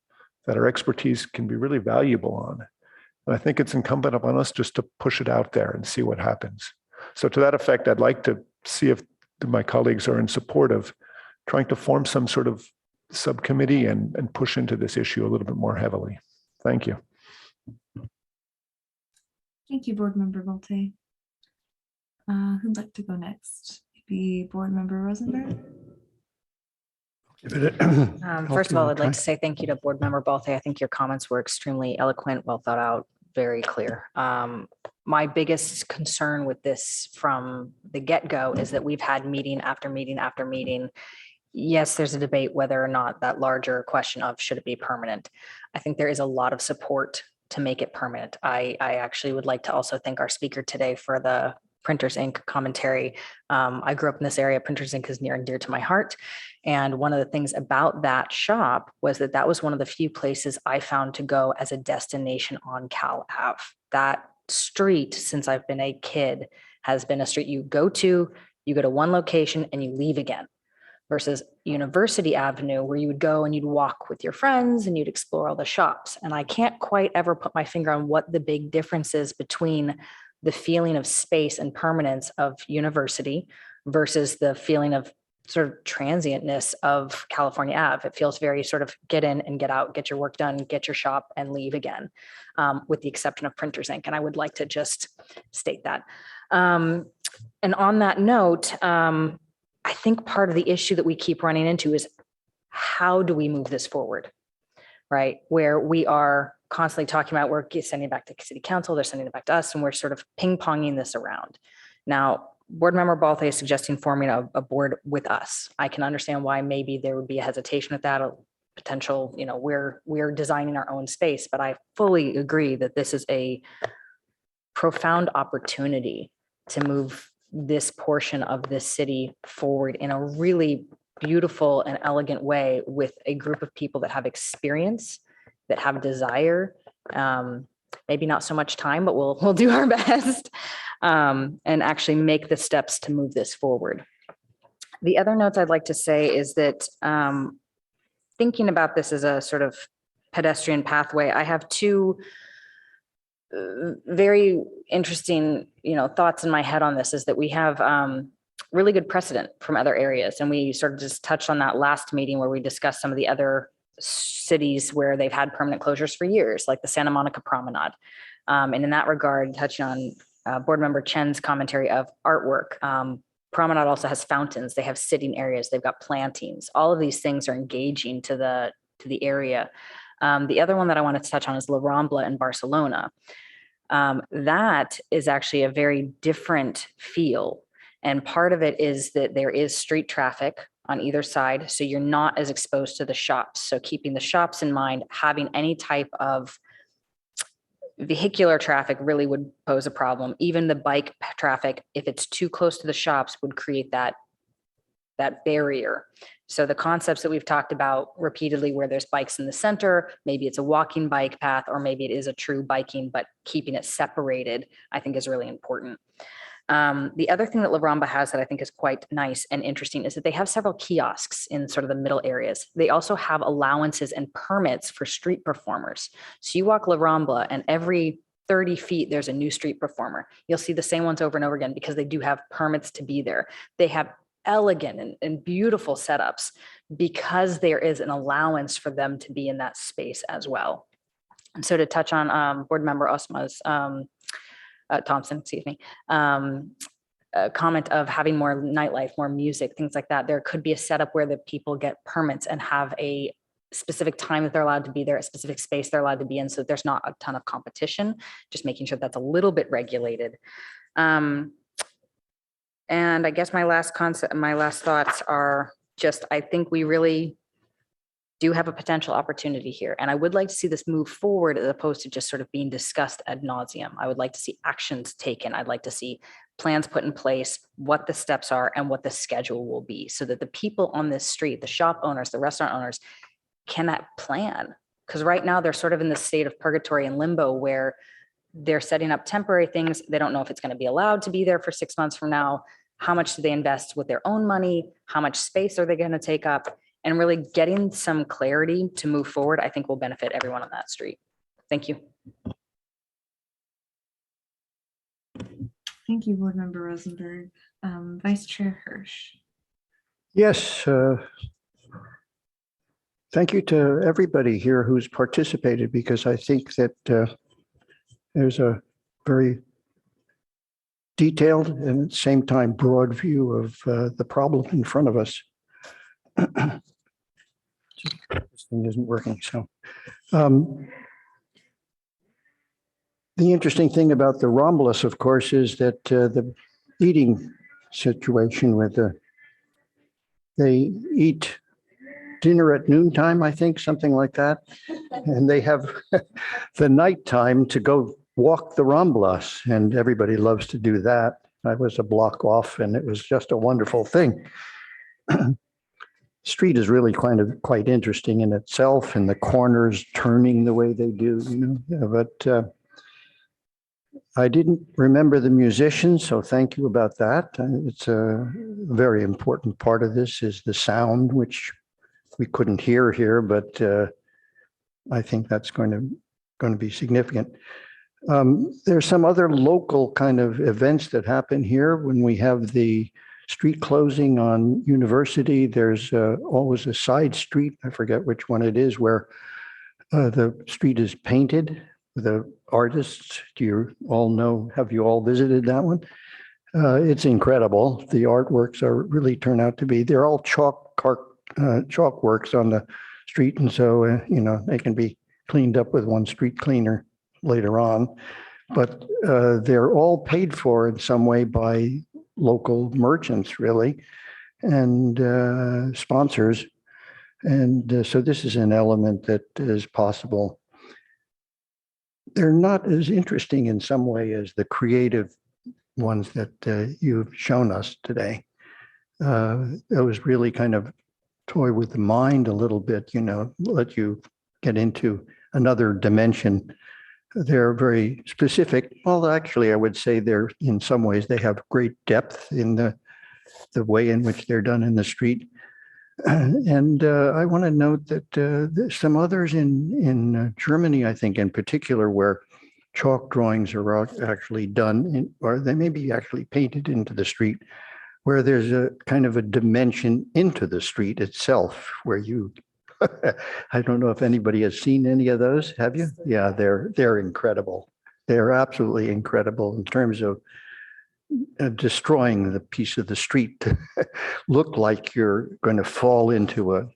that our expertise can be really valuable on. And I think it's incumbent upon us just to push it out there and see what happens. So to that effect, I'd like to see if my colleagues are in support of trying to form some sort of subcommittee and push into this issue a little bit more heavily. Thank you. Thank you, Board Member Volte. Who'd like to go next? be Board Member Rosenberg. Give it First of all, I'd like to say. say thank you to Board Member Balthe. I think your comments were extremely eloquent, well thought out, very clear. My biggest concern with this from the get-go is that we've had meeting after meeting after meeting. Yes, there's a debate whether or not that larger question of should it be permanent. I think there is a lot of support to make it permanent. I actually would like to also thank our speaker today for the Printers Inc. commentary. I grew up in this area. Printers Inc. is near and dear to my heart. And one of the things about that shop was that that was one of the few places I found to go as a destination on Cal Ave. That street, since I've been a kid, has been a street you go to one location and you leave again, versus University Avenue, where you would go and you'd walk with your friends and you'd explore all the shops. And I can't quite ever put my finger on what the big difference is between the feeling of space and permanence of University versus the feeling of sort of transientness of California Ave. It feels very sort of get in and get out, get your work done, get your shop and leave again, with the exception of Printers Inc. And I would like to just state that. And on that note, I think part of the issue that we keep running into is how do we move this forward, right? Where we are constantly talking about we're sending it back to city council, they're sending it back to us, and we're sort of ping-ponging this around. Now, Board Member Balthe is suggesting forming a board with us. I can understand why maybe there would be a hesitation with that, a potential, we're designing our own space, but I fully agree that this is a profound opportunity to move this portion of this city forward in a really beautiful and elegant way with a group of people that have experience, that have desire, maybe not so much time, but we'll do our best, and actually make the steps to move this forward. The other notes I'd like to say is that thinking about this as a sort of pedestrian pathway, I have two very interesting, thoughts in my head on this. Is that we have really good precedent from other areas, and we sort of just touched on that last meeting where we discussed some of the other cities where they've had permanent closures for years, like the Santa Monica Promenade. And in that regard, touching on Board Member Chen's commentary of artwork, Promenade also has fountains, they have sitting areas, they've got plantings. All of these things are engaging to the area. The other one that I wanted to touch on is La Rambla in Barcelona. That is actually a very different feel. And part of it is that there is street traffic on either side, so you're not as exposed to the shops. So keeping the shops in mind, having any type of vehicular traffic really would pose a problem. Even the bike traffic, if it's too close to the shops, would create that barrier. So the concepts that we've talked about repeatedly, where there's bikes in the center, maybe it's a walking bike path, or maybe it is a true biking, but keeping it separated, I think is really important. The other thing that La Rambla has that I think is quite nice and interesting is that they have several kiosks in sort of the middle areas. They also have allowances and permits for street performers. So you walk La Rambla and every 30 feet, there's a new street performer. You'll see the same ones over and over again because they do have permits to be there. They have elegant and beautiful setups because there is an allowance for them to be in that space as well. And so to touch on Board Member Osma's Thompson, a comment of having more nightlife, more music, things like that. There could be a setup where the people get permits and have a specific time that they're allowed to be there, a specific space they're allowed to be in, so there's not a ton of competition, just making sure that's a little bit regulated. And I guess my last thoughts are just, I think we really do have a potential opportunity here. And I would like to see this move forward as opposed to just sort of being discussed ad nauseum. I would like to see actions taken. I'd like to see plans put in place, what the steps are and what the schedule will be, so that the people on this street, the shop owners, the restaurant owners, cannot plan. Because right now they're sort of in this state of purgatory and limbo where they're setting up temporary things. They don't know if it's going to be allowed to be there for 6 months from now. How much do they invest with their own money? How much space are they going to take up? And really getting some clarity to move forward, I think will benefit everyone on that street. Thank you. Thank you, Board Member Rosenberg. Vice Chair Hirsch. Yes. Thank you to everybody here who's participated, because I think that there's a very detailed and at the same time broad view of the problem in front of us. This thing isn't working, so. The interesting thing about the Romulus, of course, is that the eating situation with they eat dinner at noontime, I think, something like that. And they have the nighttime to go walk the Ramblas, and everybody loves to do that. I was a block off, and it was just a wonderful thing. Street is really quite interesting in itself, and the corners turning the way they do, you know. Yeah, but I didn't remember the musicians, so thank you about that. It's a very important part of this is the sound, which we couldn't hear here, but I think that's going to be significant. There's some other local kind of events that happen here when we have the street closing on University. There's always a side street, I forget which one it is, where the street is painted. The artists, do you all know, have you all visited that one? It's incredible. The artworks really turn out to be, they're all chalk works on the street. And so, you know, they can be cleaned up with one street cleaner later on, but they're all paid for in some way by local merchants, really, and sponsors. And so this is an element that is possible. They're not as interesting in some way as the creative ones that you've shown us today. It was really kind of toy with the mind a little bit, you know, let you get into another dimension. They're very specific. Well, actually, I would say they're, in some ways, they have great depth in the way in which they're done in the street. And I want to note that there's some others in Germany, I think, in particular, where chalk drawings are actually done, or they may be actually painted into the street, where there's a kind of a dimension into the street itself, where you, I don't know if anybody has seen any of those. Have you? Yeah, they're incredible. They're absolutely incredible in terms of destroying the piece of the street to look like you're going to fall into a.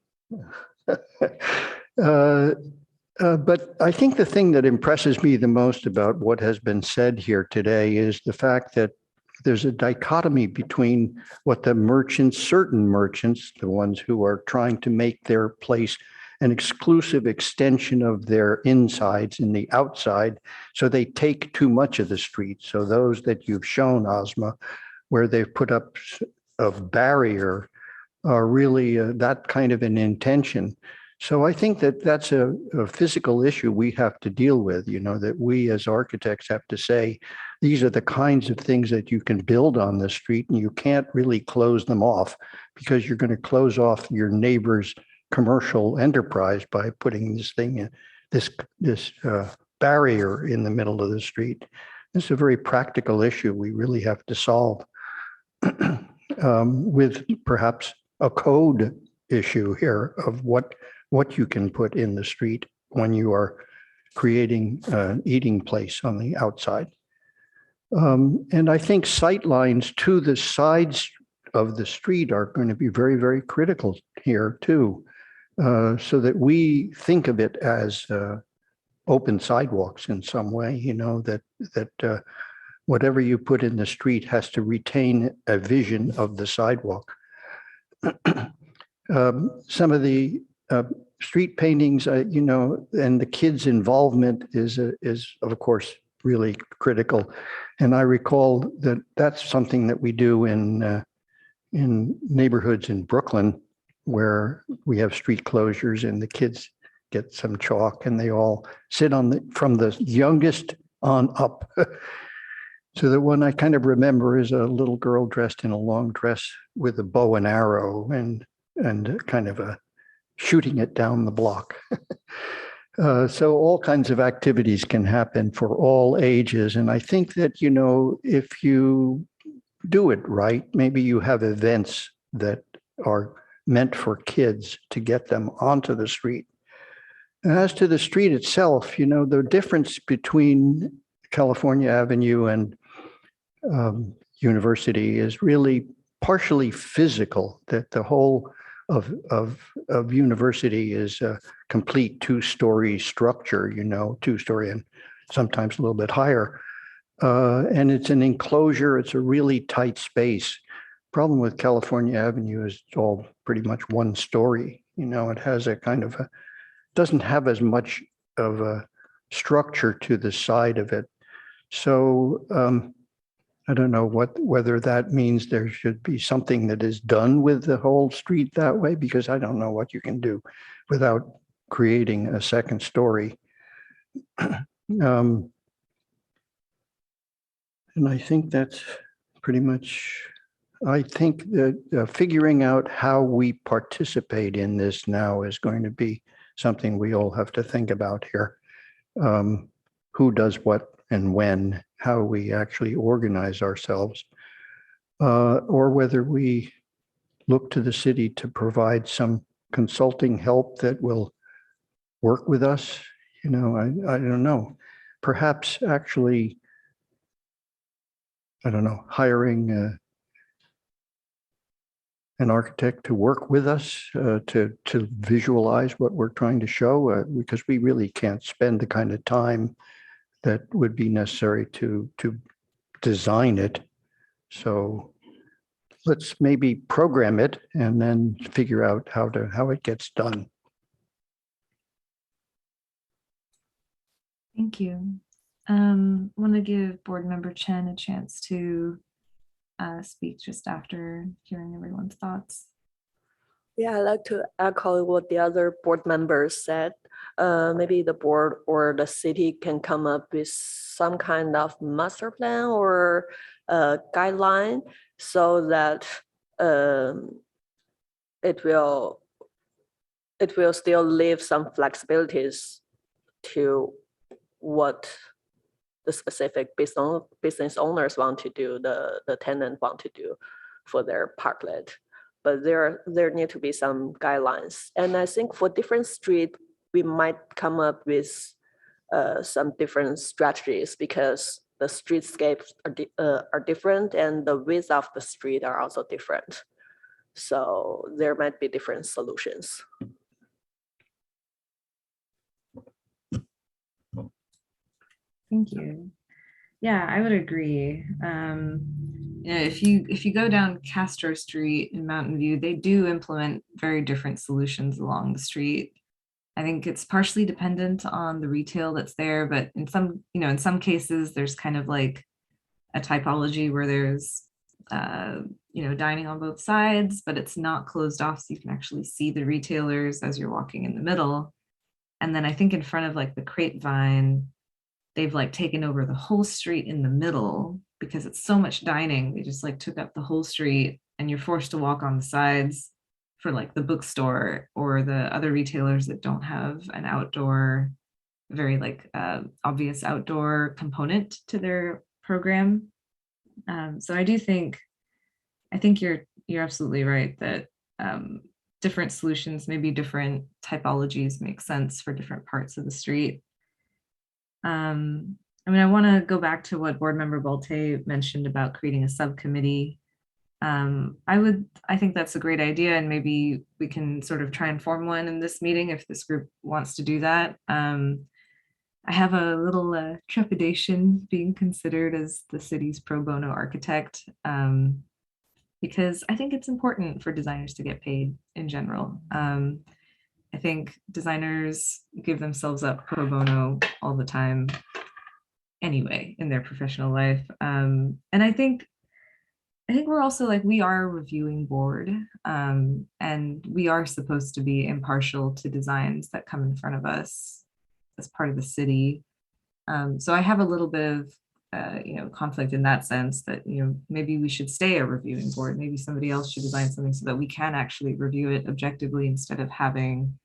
But I think the thing that impresses me the most about what has been said here today is the fact that there's a dichotomy between what the merchants, certain merchants, the ones who are trying to make their place an exclusive extension of their insides in the outside, so they take too much of the street. So those that you've shown, Ozma, where they've put up a barrier, are really that kind of an intention. So I think that that's a physical issue we have to deal with, you know, that we as architects have to say, these are the kinds of things that you can build on the street, and you can't really close them off, because you're going to close off your neighbor's commercial enterprise by putting this thing in, this barrier in the middle of the street. This is a very practical issue we really have to solve with perhaps a code issue here of what you can put in the street when you are creating an eating place on the outside. And I think sight lines to the sides of the street are going to be very, very critical here too, so that we think of it as open sidewalks in some way, you know, that whatever you put in the street has to retain a vision of the sidewalk. Some of the street paintings, you know, and the kids' involvement is of course really critical. And I recall that that's something that we do in neighborhoods in Brooklyn, where we have street closures and the kids get some chalk and they all sit on from the youngest on up. So the one I kind of remember is a little girl dressed in a long dress with a bow and arrow and kind of shooting it down the block. So all kinds of activities can happen for all ages. And I think that, you know, if you do it right, maybe you have events that are meant for kids to get them onto the street. And as to the street itself, you know, the difference between California Avenue and university is really partially physical, that the whole of university is a complete two-story structure, you know, two-story and sometimes a little bit higher. And it's an enclosure. It's a really tight space. Problem with California Avenue is it's all pretty much one story. You know, it has a kind of doesn't have as much of a structure to the side of it. So I don't know whether that means there should be something that is done with the whole street that way, because I don't know what you can do without creating a second story. And I think that's pretty much, I think that figuring out how we participate in this now is going to be something we all have to think about here. Who does what and when, how we actually organize ourselves, or whether we look to the city to provide some consulting help that will work with us. You know, I don't know. Perhaps actually, I don't know, hiring an architect to work with us to visualize what we're trying to show, because we really can't spend the kind of time that would be necessary to design it. So let's maybe program it and then figure out how it gets done. Thank you. Want to give board member Chen a chance to speak just after hearing everyone's thoughts. Yeah, I'd like to echo what the other board members said. Maybe the board or the city can come up with some kind of master plan or guideline so that it will still leave some flexibilities to what the specific business owners want to do, the tenant want to do for their parklet. But there need to be some guidelines. And I think for different street, we might come up with some different strategies, because the streetscapes are different and the width of the street are also different. So there might be different solutions. Thank you. Yeah, I would agree. You know, if you go down Castro Street in Mountain View, they do implement very different solutions along the street. I think it's partially dependent on the retail that's there, but in some cases, there's kind of like a typology where there's dining on both sides, but it's not closed off, so you can actually see the retailers as you're walking in the middle. And then I think in front of like the Grapevine, they've like taken over the whole street in the middle because it's so much dining. They just like took up the whole street, and you're forced to walk on the sides for like the bookstore or the other retailers that don't have an outdoor, very like obvious outdoor component to their program. So I think you're absolutely right that different solutions, maybe different typologies, make sense for different parts of the street. I want to go back to what board member Bolte mentioned about creating a subcommittee. I think that's a great idea, and maybe we can sort of try and form one in this meeting if this group wants to do that. I have a little trepidation being considered as the city's pro bono architect, because I think it's important for designers to get paid in general. I think designers give themselves up pro bono all the time anyway in their professional life. And I think we're also like, we are a reviewing board, and we are supposed to be impartial to designs that come in front of us as part of the city. So I have a little bit of conflict in that sense that, maybe we should stay a reviewing board. Maybe somebody else should design something so that we can actually review it objectively instead of having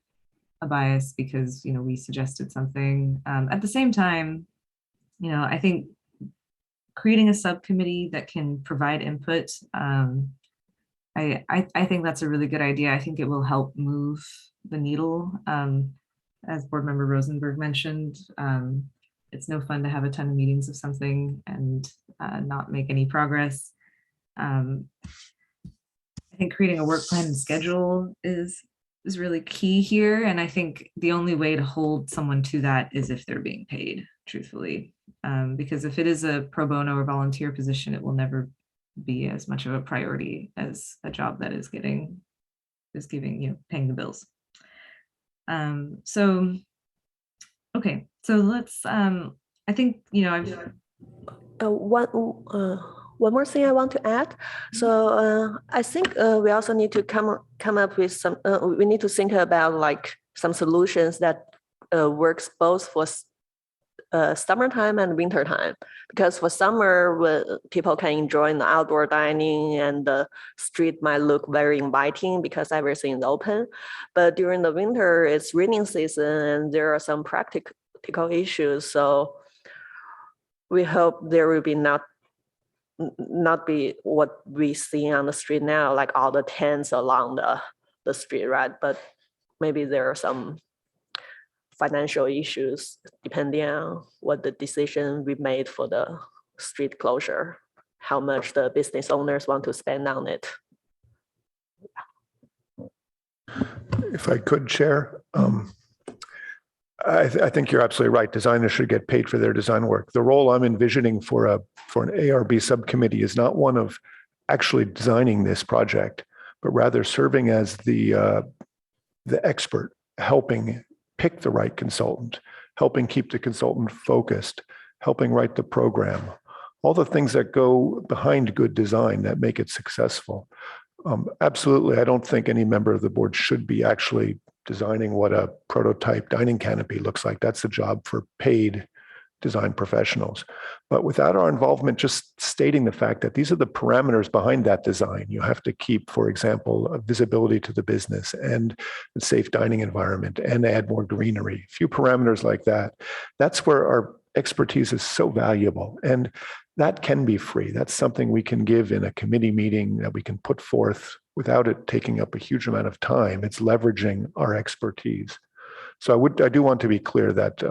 a bias because, we suggested something. At the same time, I think creating a subcommittee that can provide input, I think that's a really good idea. I think it will help move the needle. As board member Rosenberg mentioned, it's no fun to have a ton of meetings of something and not make any progress. I think creating a work plan and schedule is really key here. And I think the only way to hold someone to that is if they're being paid, truthfully. Because if it is a pro bono or volunteer position, it will never be as much of a priority as a job that is giving, paying the bills. Okay, so let's, I think, I've, One more thing I want to add. So I think we also need to come up with some. We need to think about like some solutions that works both for summertime and winter time. Because for summer, people can enjoy the outdoor dining and the street might look very inviting because everything is open. But during the winter, it's raining season and there are some practical issues. So we hope there will be not be what we see on the street now, like all the tents along the street, right? But maybe there are some financial issues depending on what the decision we made for the street closure, how much the business owners want to spend on it. If I could, Chair, I think you're absolutely right. Designers should get paid for their design work. The role I'm envisioning for an ARB subcommittee is not one of actually designing this project, but rather serving as the expert, helping pick the right consultant, helping keep the consultant focused, helping write the program, all the things that go behind good design that make it successful. Absolutely, I don't think any member of the board should be actually designing what a prototype dining canopy looks like. That's a job for paid design professionals. But without our involvement, just stating the fact that these are the parameters behind that design. You have to keep, for example, visibility to the business and a safe dining environment and add more greenery. A few parameters like that. That's where our expertise is so valuable. And that can be free. That's something we can give in a committee meeting that we can put forth without it taking up a huge amount of time. It's leveraging our expertise. So I do want to be clear that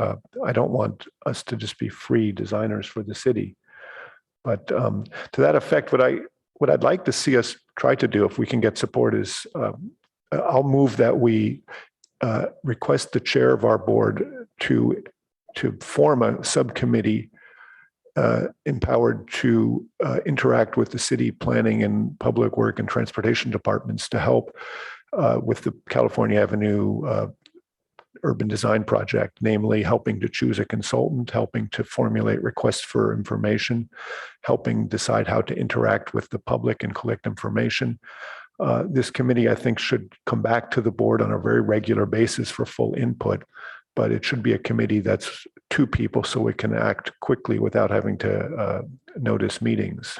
I don't want us to just be free designers for the city. But to that effect, what I'd like to see us try to do, if we can get support, is I'll move that we request the chair of our board to form a subcommittee empowered to interact with the city planning and public work and transportation departments to help with the California Avenue urban design project, namely helping to choose a consultant, helping to formulate requests for information, helping decide how to interact with the public and collect information. This committee, I think, should come back to the board on a very regular basis for full input, but it should be a committee that's 2 people so we can act quickly without having to notice meetings.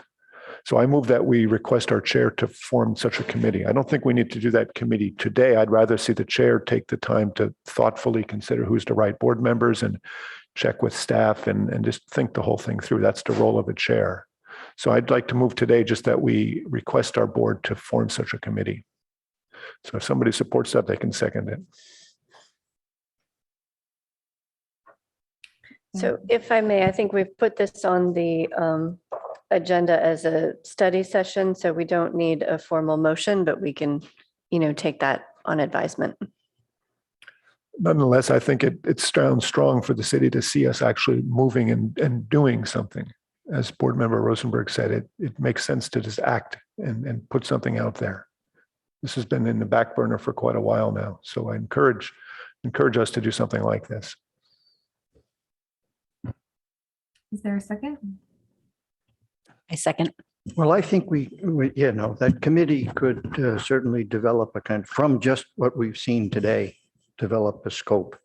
So I move that we request our chair to form such a committee. I don't think we need to do that committee today. I'd rather see the chair take the time to thoughtfully consider who's the right board members and check with staff and just think the whole thing through. That's the role of a chair. So I'd like to move today just that we request our board to form such a committee. So if somebody supports that, they can second it. So if I may, I think we've put this on the agenda as a study session, so we don't need a formal motion, but we can, take that on advisement. Nonetheless, I think it sounds strong for the city to see us actually moving and doing something. As board member Rosenberg said, it makes sense to just act and put something out there. This has been in the back burner for quite a while now. So I encourage us to do something like this. is there a second? I second. Well, I think that committee could certainly develop a kind from just what we've seen today, develop a scope.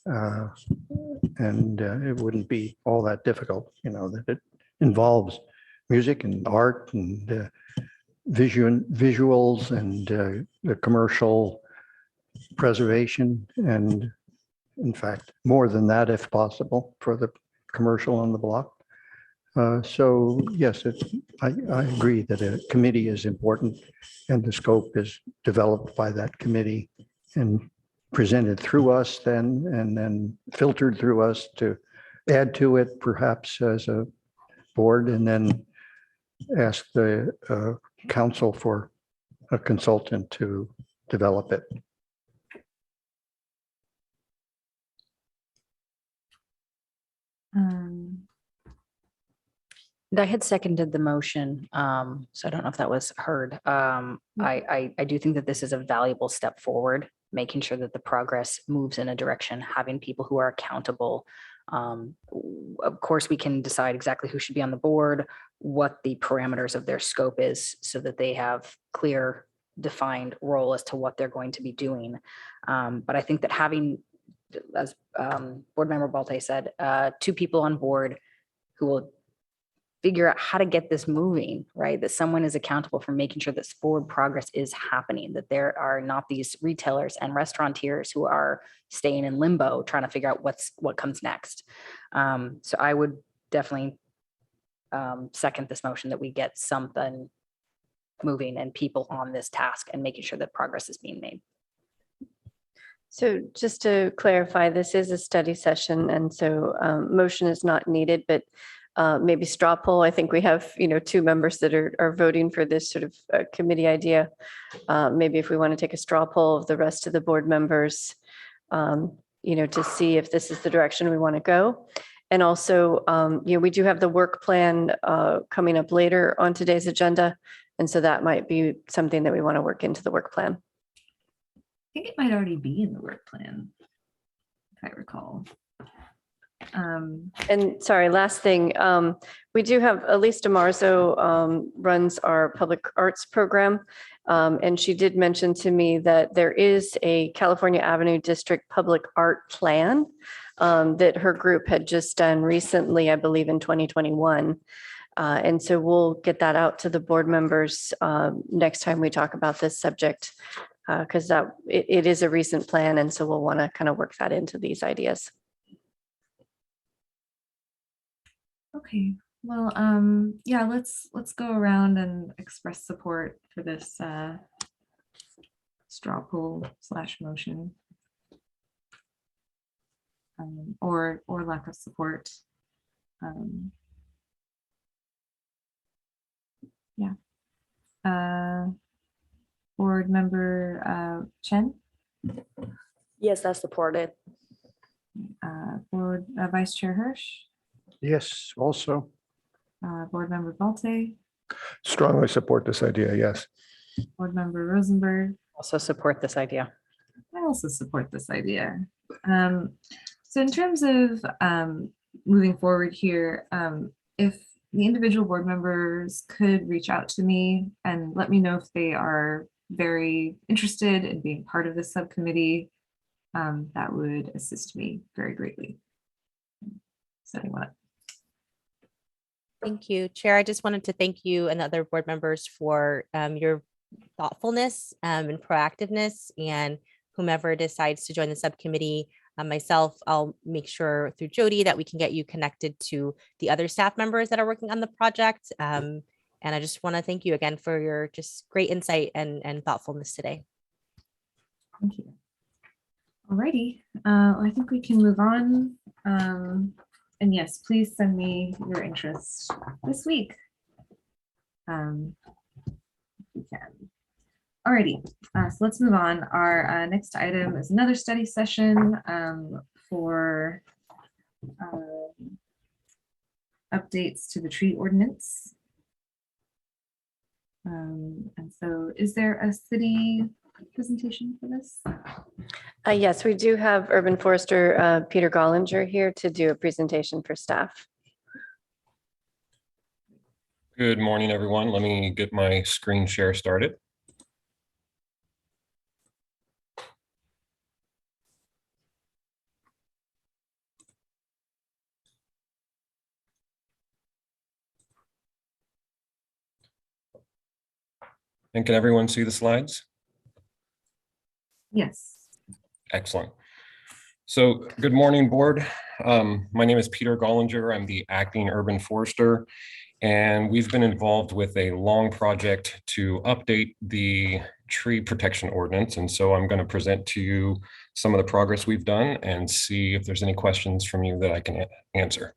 And it wouldn't be all that difficult, that it involves music and art and visuals and the commercial preservation. And in fact, more than that, if possible, for the commercial on the block. So yes, I agree that a committee is important and the scope is developed by that committee and presented through us then, and then filtered through us to add to it perhaps as a board and then ask the council for a consultant to develop it. And I had seconded the motion, so I don't know if that was heard. I do think that this is a valuable step forward, making sure that the progress moves in a direction, having people who are accountable. Of course, we can decide exactly who should be on the board, what the parameters of their scope is, so that they have clear, defined role as to what they're going to be doing. But I think that having, as Board Member Balte said, 2 people on board who will figure out how to get this moving, right? That someone is accountable for making sure that forward progress is happening, that there are not these retailers and restaurateurs who are staying in limbo, trying to figure out what comes next. So I would definitely second this motion that we get something moving and people on this task and making sure that progress is being made. So just to clarify, this is a study session, and so motion is not needed, but maybe straw poll. I think we have, 2 members that are voting for this sort of committee idea. Maybe if we want to take a straw poll of the rest of the board members, to see if this is the direction we want to go. And also, we do have the work plan coming up later on today's agenda. And so that might be something that we want to work into the work plan. I think it might already be in the work plan, if I recall. And sorry, last thing, we do have Elise DeMarzo runs our public arts program. And she did mention to me that there is a California Avenue District Public Art Plan that her group had just done recently, I believe in 2021. And so we'll get that out to the board members next time we talk about this subject, because it is a recent plan. And so we'll want to kind of work that into these ideas. Okay, well, yeah, let's go around and express support for this straw poll / motion. Or lack of support. Yeah. Board member Chen, Yes, I support it. board Vice Chair Hirsch, Yes, also. board member Balte, Strongly support this idea, yes. board member Rosenberg. Also support this idea. I also support this idea. So in terms of moving forward here, if the individual board members could reach out to me and let me know if they are very interested in being part of this subcommittee, that would assist me very greatly. Setting one up. Thank you, Chair. I just wanted to thank you and the other board members for your thoughtfulness and proactiveness, and whomever decides to join the subcommittee. Myself, I'll make sure through Jody that we can get you connected to the other staff members that are working on the project. And I just want to thank you again for your just great insight and thoughtfulness today. Thank you. Alrighty, I think we can move on. And yes, please send me your interest this week. If you can. Alrighty, so let's move on. Our next item is another study session for updates to the tree ordinance. And so is there a city presentation for this? Yes, we do have Urban Forester Peter Gollinger here to do a presentation for staff. Good morning, everyone. Let me get my screen share started. And can everyone see the slides? Yes. Excellent. So good morning, board. My name is Peter Gollinger. I'm the acting urban forester. And we've been involved with a long project to update the tree protection ordinance. And so I'm going to present to you some of the progress we've done and see if there's any questions from you that I can answer.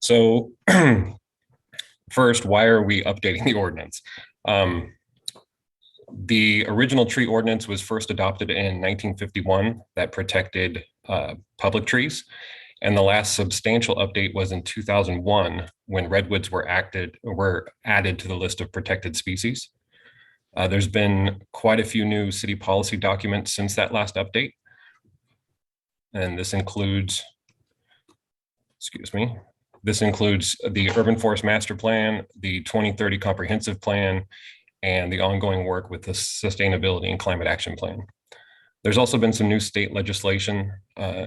So first, why are we updating the ordinance? The original tree ordinance was first adopted in 1951 that protected public trees. And the last substantial update was in 2001 when redwoods were added to the list of protected species. There's been quite a few new city policy documents since that last update. And this includes, this includes the Urban Forest Master Plan, the 2030 Comprehensive Plan, and the ongoing work with the Sustainability and Climate Action Plan. There's also been some new state legislation,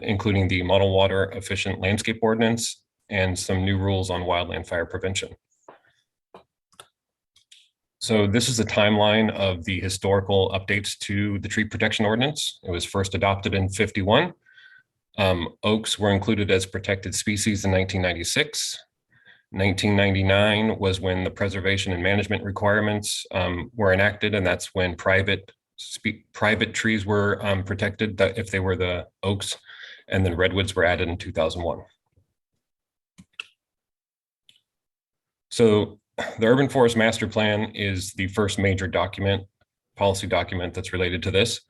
including the Model Water Efficient Landscape Ordinance and some new rules on wildland fire prevention. So this is a timeline of the historical updates to the tree protection ordinance. It was first adopted in 51. Oaks were included as protected species in 1996. 1999 was when the preservation and management requirements were enacted, and that's when private trees were protected if they were the oaks, and then redwoods were added in 2001. So the Urban Forest Master Plan is the first major policy document that's related to this.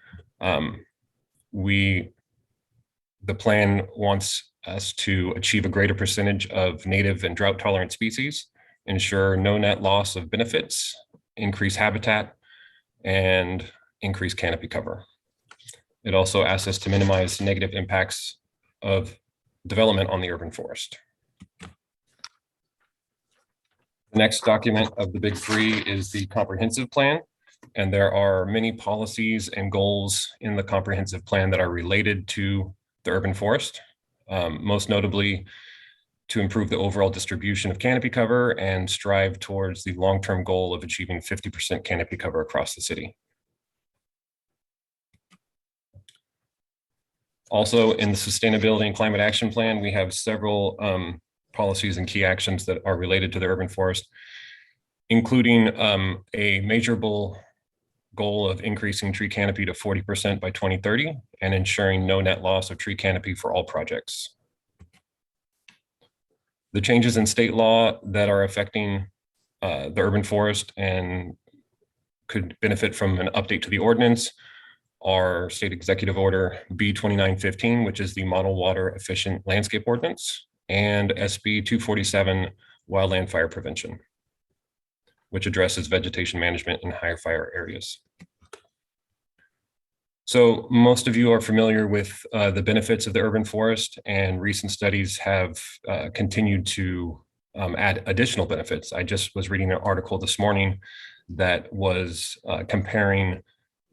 The plan wants us to achieve a greater percentage of native and drought tolerant species, ensure no net loss of benefits, increase habitat, and increase canopy cover. It also asks us to minimize negative impacts of development on the urban forest. The next document of the big three is the comprehensive plan. And there are many policies and goals in the comprehensive plan that are related to the urban forest, most notably to improve the overall distribution of canopy cover and strive towards the long-term goal of achieving 50% canopy cover across the city. Also, in the Sustainability and Climate Action Plan, we have several policies and key actions that are related to the urban forest, including a measurable goal of increasing tree canopy to 40% by 2030 and ensuring no net loss of tree canopy for all projects. The changes in state law that are affecting the urban forest and could benefit from an update to the ordinance are State Executive Order B2915, which is the Model Water Efficient Landscape Ordinance, and SB 247, Wildland Fire Prevention, which addresses vegetation management in higher fire areas. So most of you are familiar with the benefits of the urban forest, and recent studies have continued to add additional benefits. I just was reading an article this morning that was comparing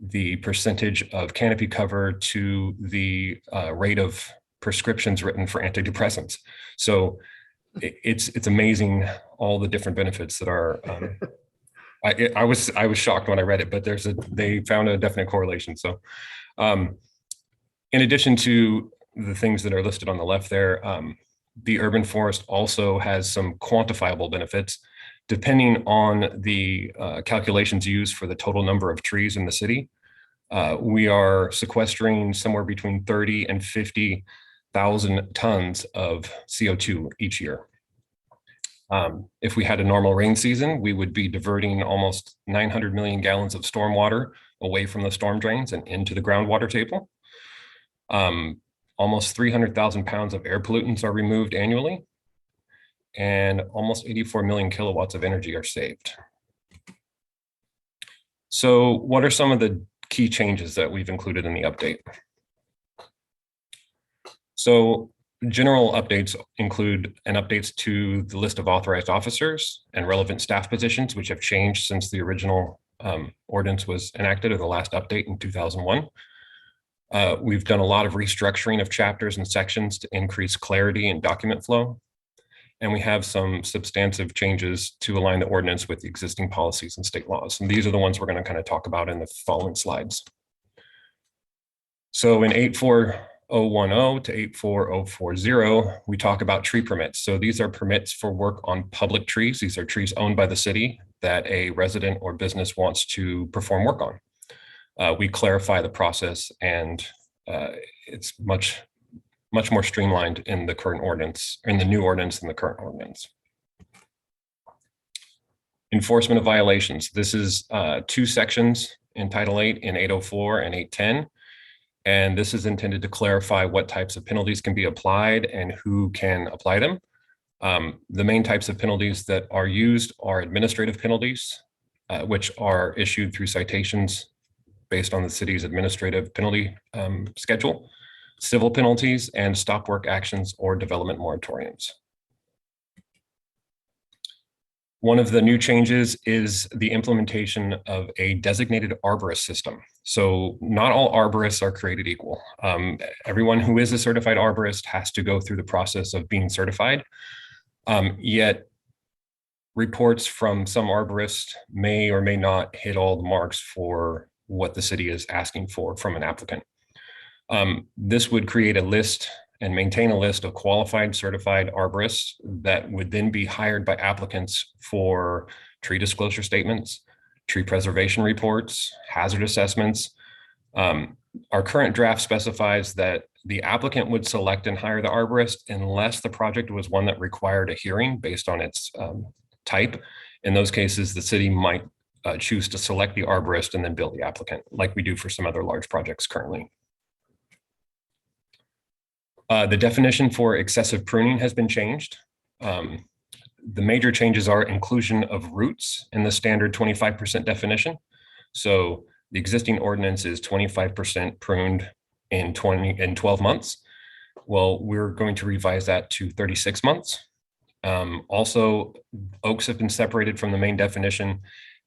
the percentage of canopy cover to the rate of prescriptions written for antidepressants. So it's amazing all the different benefits that are. I was shocked when I read it, but they found a definite correlation. So, in addition to the things that are listed on the left there, the urban forest also has some quantifiable benefits, depending on the calculations used for the total number of trees in the city. We are sequestering somewhere between 30 and 50,000 tons of CO2 each year. If we had a normal rain season, we would be diverting almost 900 million gallons of stormwater away from the storm drains and into the groundwater table. Almost 300,000 pounds of air pollutants are removed annually, and almost 84 million kilowatts of energy are saved. So what are some of the key changes that we've included in the update? So general updates include updates to the list of authorized officers and relevant staff positions, which have changed since the original ordinance was enacted, or the last update in 2001. We've done a lot of restructuring of chapters and sections to increase clarity and document flow. And we have some substantive changes to align the ordinance with the existing policies and state laws. And these are the ones we're going to kind of talk about in the following slides. So in 8.4 8010 to 84040, we talk about tree permits. So these are permits for work on public trees. These are trees owned by the city that a resident or business wants to perform work on. We clarify the process, and it's much more streamlined in the current ordinance, in the new ordinance than the current ordinance. Enforcement of violations. This is 2 sections in Title 8 in 804 and 810. And this is intended to clarify what types of penalties can be applied and who can apply them. The main types of penalties that are used are administrative penalties, which are issued through citations based on the city's administrative penalty schedule, civil penalties, and stop work actions or development moratoriums. One of the new changes is the implementation of a designated arborist system. So not all arborists are created equal. Everyone who is a certified arborist has to go through the process of being certified. Yet reports from some arborists may or may not hit all the marks for what the city is asking for from an applicant. This would create a list and maintain a list of qualified certified arborists that would then be hired by applicants for tree disclosure statements, tree preservation reports, hazard assessments. Our current draft specifies that the applicant would select and hire the arborist unless the project was one that required a hearing based on its type. In those cases, the city might choose to select the arborist and then bill the applicant, like we do for some other large projects currently. The definition for excessive pruning has been changed. The major changes are inclusion of roots in the standard 25% definition. So the existing ordinance is 25% pruned in 12 months. Well, we're going to revise that to 36 months. Also, oaks have been separated from the main definition,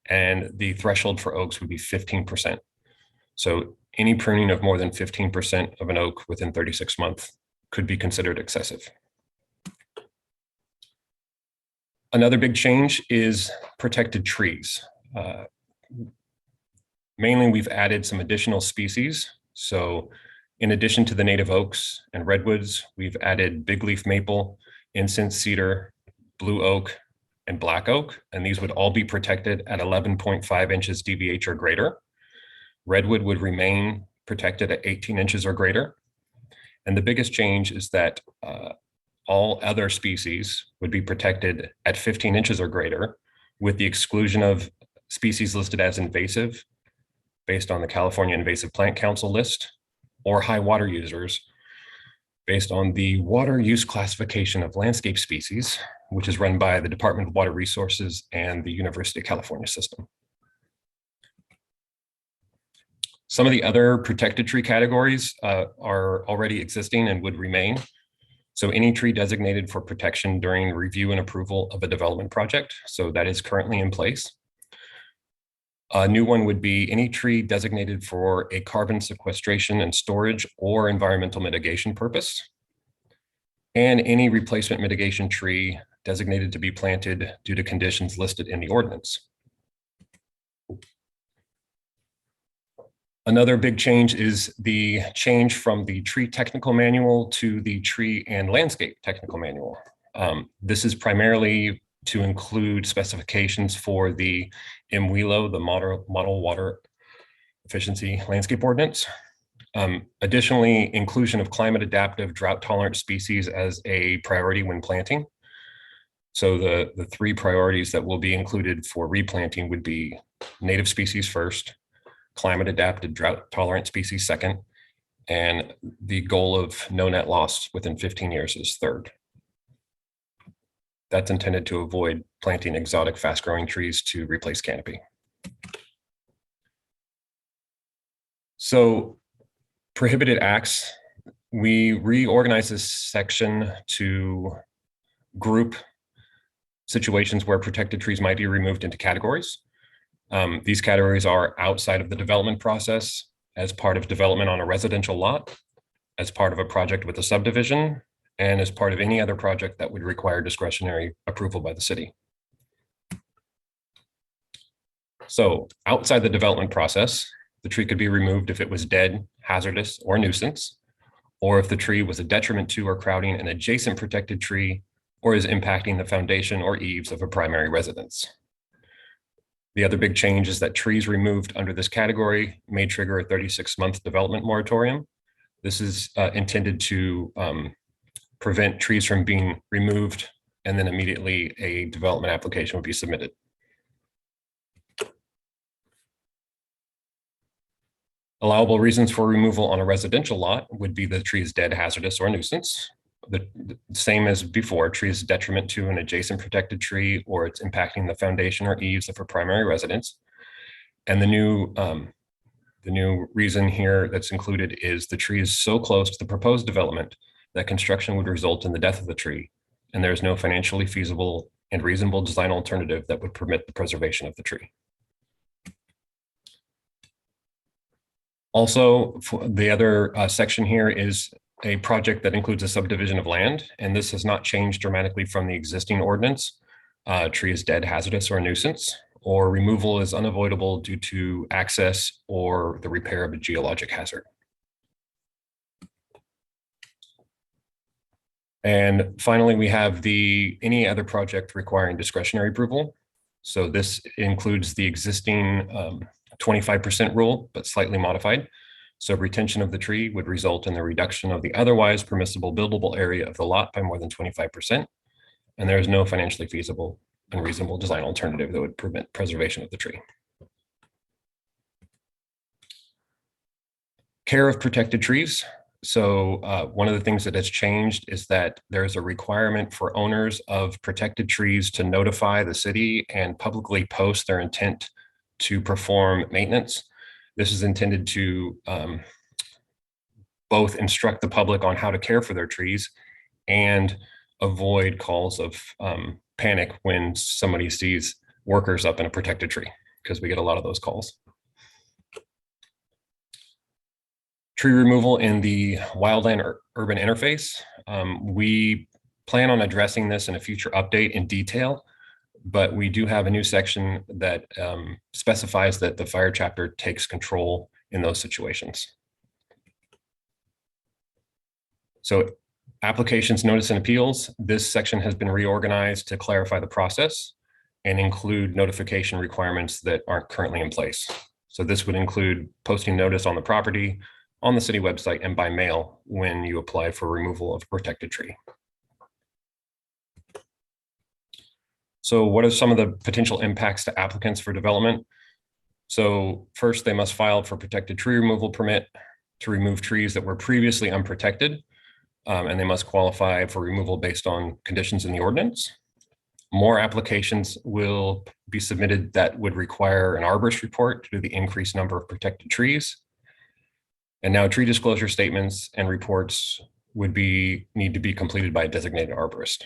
and the threshold for oaks would be 15%. So any pruning of more than 15% of an oak within 36 months could be considered excessive. Another big change is protected trees. Mainly, we've added some additional species. So in addition to the native oaks and redwoods, we've added big leaf maple, incense cedar, blue oak, and black oak, and these would all be protected at 11.5 inches DBH or greater. Redwood would remain protected at 18 inches or greater. And the biggest change is that all other species would be protected at 15 inches or greater, with the exclusion of species listed as invasive based on the California Invasive Plant Council list, or high water users based on the water use classification of landscape species, which is run by the Department of Water Resources and the University of California system. Some of the other protected tree categories are already existing and would remain. So any tree designated for protection during review and approval of a development project. So that is currently in place. A new one would be any tree designated for a carbon sequestration and storage or environmental mitigation purpose. And any replacement mitigation tree designated to be planted due to conditions listed in the ordinance. Another big change is the change from the tree technical manual to the tree and landscape technical manual. This is primarily to include specifications for the MWELO, the Model Water Efficiency Landscape Ordinance. Additionally, inclusion of climate adaptive, drought tolerant species as a priority when planting. So the 3 priorities that will be included for replanting would be native species first, climate adapted, drought tolerant species second, and the goal of no net loss within 15 years is third. That's intended to avoid planting exotic fast growing trees to replace canopy. So prohibited acts, we reorganize this section to group situations where protected trees might be removed into categories. These categories are outside of the development process, as part of development on a residential lot, as part of a project with a subdivision, and as part of any other project that would require discretionary approval by the city. So outside the development process, the tree could be removed if it was dead, hazardous, or nuisance, or if the tree was a detriment to or crowding an adjacent protected tree, or is impacting the foundation or eaves of a primary residence. The other big change is that trees removed under this category may trigger a 36-month development moratorium. This is intended to prevent trees from being removed, and then immediately a development application would be submitted. Allowable reasons for removal on a residential lot would be the tree is dead, hazardous, or nuisance. The same as before, tree is detriment to an adjacent protected tree, or it's impacting the foundation or eaves of a primary residence. And the new reason here that's included is the tree is so close to the proposed development that construction would result in the death of the tree, and there is no financially feasible and reasonable design alternative that would permit the preservation of the tree. Also, for the other section here is a project that includes a subdivision of land, and this has not changed dramatically from the existing ordinance. Tree is dead, hazardous, or a nuisance, or removal is unavoidable due to access or the repair of a geologic hazard. And finally, we have any other project requiring discretionary approval. So this includes the existing 25% rule, but slightly modified. So retention of the tree would result in the reduction of the otherwise permissible buildable area of the lot by more than 25%. And there is no financially feasible and reasonable design alternative that would prevent preservation of the tree. Care of protected trees. So one of the things that has changed is that there is a requirement for owners of protected trees to notify the city and publicly post their intent to perform maintenance. This is intended to both instruct the public on how to care for their trees and avoid calls of panic when somebody sees workers up in a protected tree, because we get a lot of those calls. Tree removal in the wildland urban interface. We plan on addressing this in a future update in detail, but we do have a new section that specifies that the fire chapter takes control in those situations. So applications, notice, and appeals. This section has been reorganized to clarify the process and include notification requirements that aren't currently in place. So this would include posting notice on the property, on the city website, and by mail when you apply for removal of a protected tree. So what are some of the potential impacts to applicants for development? So first, they must file for protected tree removal permit to remove trees that were previously unprotected, and they must qualify for removal based on conditions in the ordinance. More applications will be submitted that would require an arborist report due to the increased number of protected trees. And now tree disclosure statements and reports would need to be completed by a designated arborist.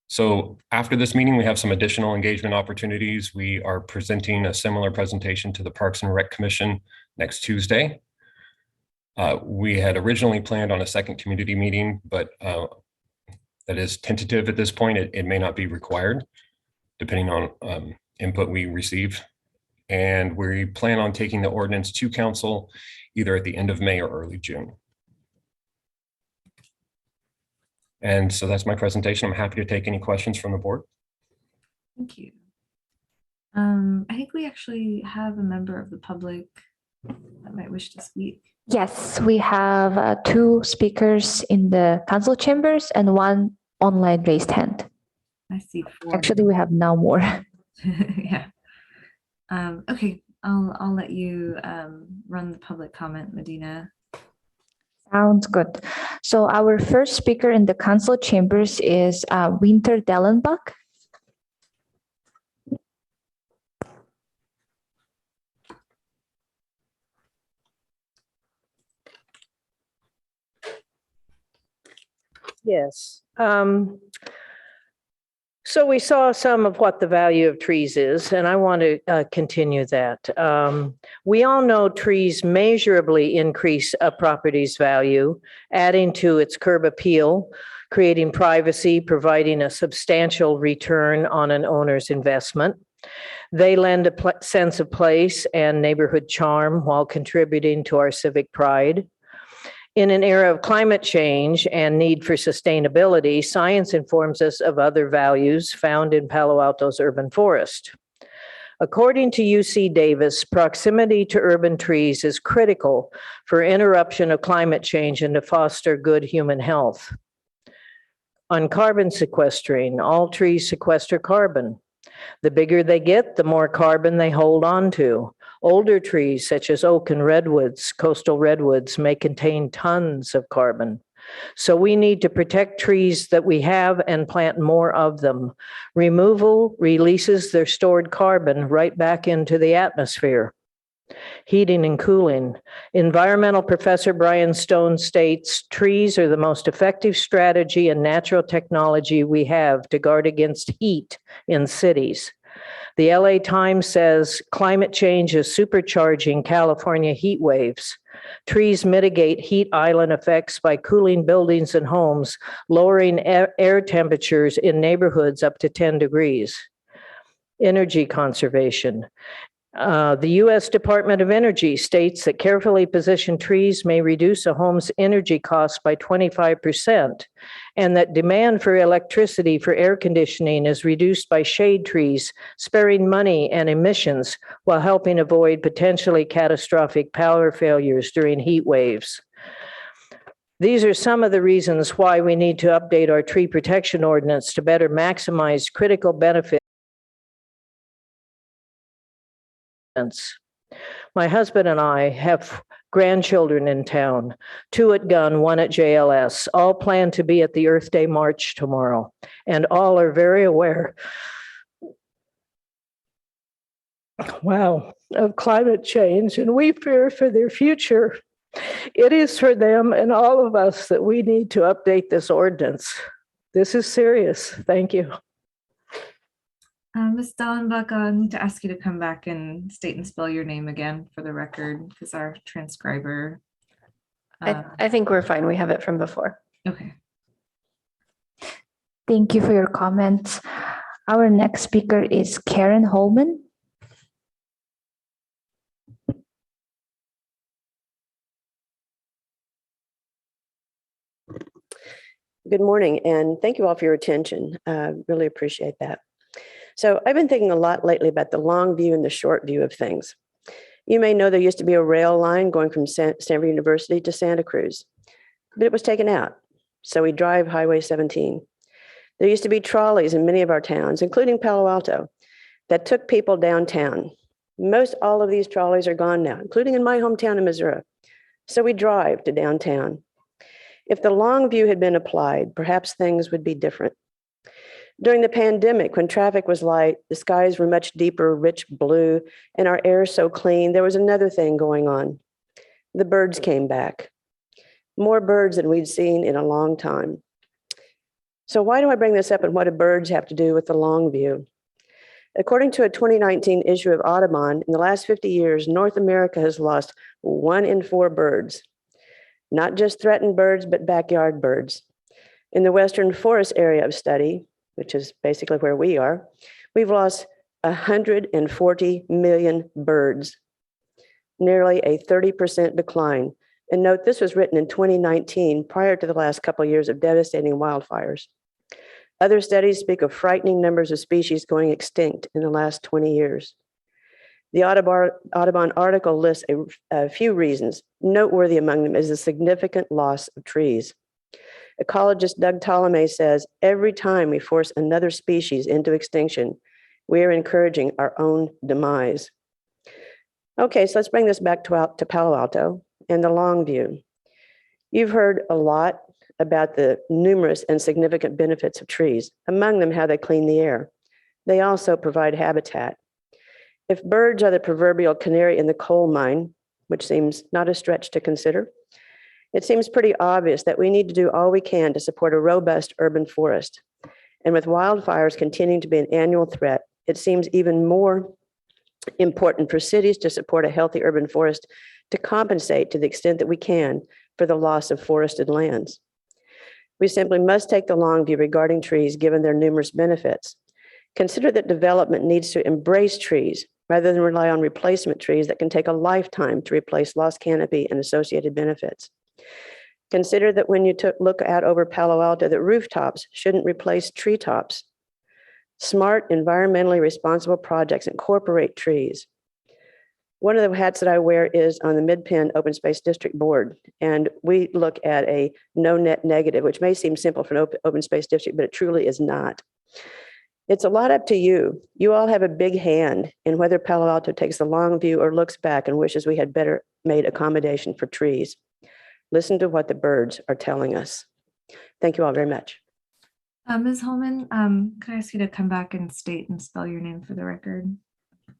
So after this meeting, we have some additional engagement opportunities. We are presenting a similar presentation to the Parks and Rec Commission next Tuesday. We had originally planned on a second community meeting, but that is tentative at this point. It may not be required, depending on input we receive. And we plan on taking the ordinance to council either at the end of May or early June. And so that's my presentation. I'm happy to take any questions from the board. Thank you. I think we actually have a member of the public that might wish to speak. Yes, we have 2 speakers in the council chambers and 1 online raised hand. I see 4. Actually, we have now more. Yeah. Okay, I'll let you run the public comment, Medina. Sounds good. So our first speaker in the council chambers is Winter Dellenbach. Yes. So we saw some of what the value of trees is, and I want to continue that. We all know trees measurably increase a property's value, adding to its curb appeal, creating privacy, providing a substantial return on an owner's investment. They lend a sense of place and neighborhood charm while contributing to our civic pride. In an era of climate change and need for sustainability, science informs us of other values found in Palo Alto's urban forest. According to UC Davis, proximity to urban trees is critical for interruption of climate change and to foster good human health. On carbon sequestering, all trees sequester carbon. The bigger they get, the more carbon they hold on to. Older trees, such as oak and redwoods, coastal redwoods, may contain tons of carbon. So we need to protect trees that we have and plant more of them. Removal releases their stored carbon right back into the atmosphere. Heating and cooling. Environmental professor Brian Stone states, trees are the most effective strategy and natural technology we have to guard against heat in cities. The LA Times says climate change is supercharging California heat waves. Trees mitigate heat island effects by cooling buildings and homes, lowering air temperatures in neighborhoods up to 10 degrees. Energy conservation. The U.S. Department of Energy states that carefully positioned trees may reduce a home's energy costs by 25%, and that demand for electricity for air conditioning is reduced by shade trees, sparing money and emissions while helping avoid potentially catastrophic power failures during heat waves. These are some of the reasons why we need to update our tree protection ordinance to better maximize critical benefits. My husband and I have grandchildren in town, 2 at Gunn, 1 at JLS, all plan to be at the Earth Day March tomorrow, and all are very aware, of climate change, and we fear for their future. It is for them and all of us that we need to update this ordinance. This is serious. Thank you. Ms. Dallenbach, I need to ask you to come back and state and spell your name again for the record, because our transcriber. I think we're fine. We have it from before. Okay. Thank you for your comments. Our next speaker is Karen Holman. Good morning, and thank you all for your attention. Really appreciate that. So I've been thinking a lot lately about the long view and the short view of things. You may know there used to be a rail line going from Stanford University to Santa Cruz, but it was taken out. So we drive Highway 17. There used to be trolleys in many of our towns, including Palo Alto, that took people downtown. Most all of these trolleys are gone now, including in my hometown of Missouri. So we drive to downtown. If the long view had been applied, perhaps things would be different. During the pandemic, when traffic was light, the skies were much deeper, rich blue, and our air so clean, there was another thing going on. The birds came back. More birds than we'd seen in a long time. So why do I bring this up, and what do birds have to do with the long view? According to a 2019 issue of Audubon, in the last 50 years, North America has lost 1 in 4 birds. Not just threatened birds, but backyard birds. In the Western Forest area of study, which is basically where we are, we've lost 140 million birds, nearly a 30% decline. And note, this was written in 2019, prior to the last couple of years of devastating wildfires. Other studies speak of frightening numbers of species going extinct in the last 20 years. The Audubon article lists a few reasons. Noteworthy among them is the significant loss of trees. Ecologist Doug Tolomei says, every time we force another species into extinction, we are encouraging our own demise. Okay, so let's bring this back to Palo Alto and the long view. You've heard a lot about the numerous and significant benefits of trees, among them how they clean the air. They also provide habitat. If birds are the proverbial canary in the coal mine, which seems not a stretch to consider, it seems pretty obvious that we need to do all we can to support a robust urban forest. And with wildfires continuing to be an annual threat, it seems even more important for cities to support a healthy urban forest to compensate to the extent that we can for the loss of forested lands. We simply must take the long view regarding trees given their numerous benefits. Consider that development needs to embrace trees rather than rely on replacement trees that can take a lifetime to replace lost canopy and associated benefits. Consider that when you look out over Palo Alto, that rooftops shouldn't replace treetops. Smart, environmentally responsible projects incorporate trees. One of the hats that I wear is on the Mid-Penn Open Space District Board, and we look at a no net negative, which may seem simple for an open space district, but it truly is not. It's a lot up to you. You all have a big hand in whether Palo Alto takes the long view or looks back and wishes we had better made accommodation for trees. Listen to what the birds are telling us. Thank you all very much. Ms. Holman, could I ask you to come back and state and spell your name for the record?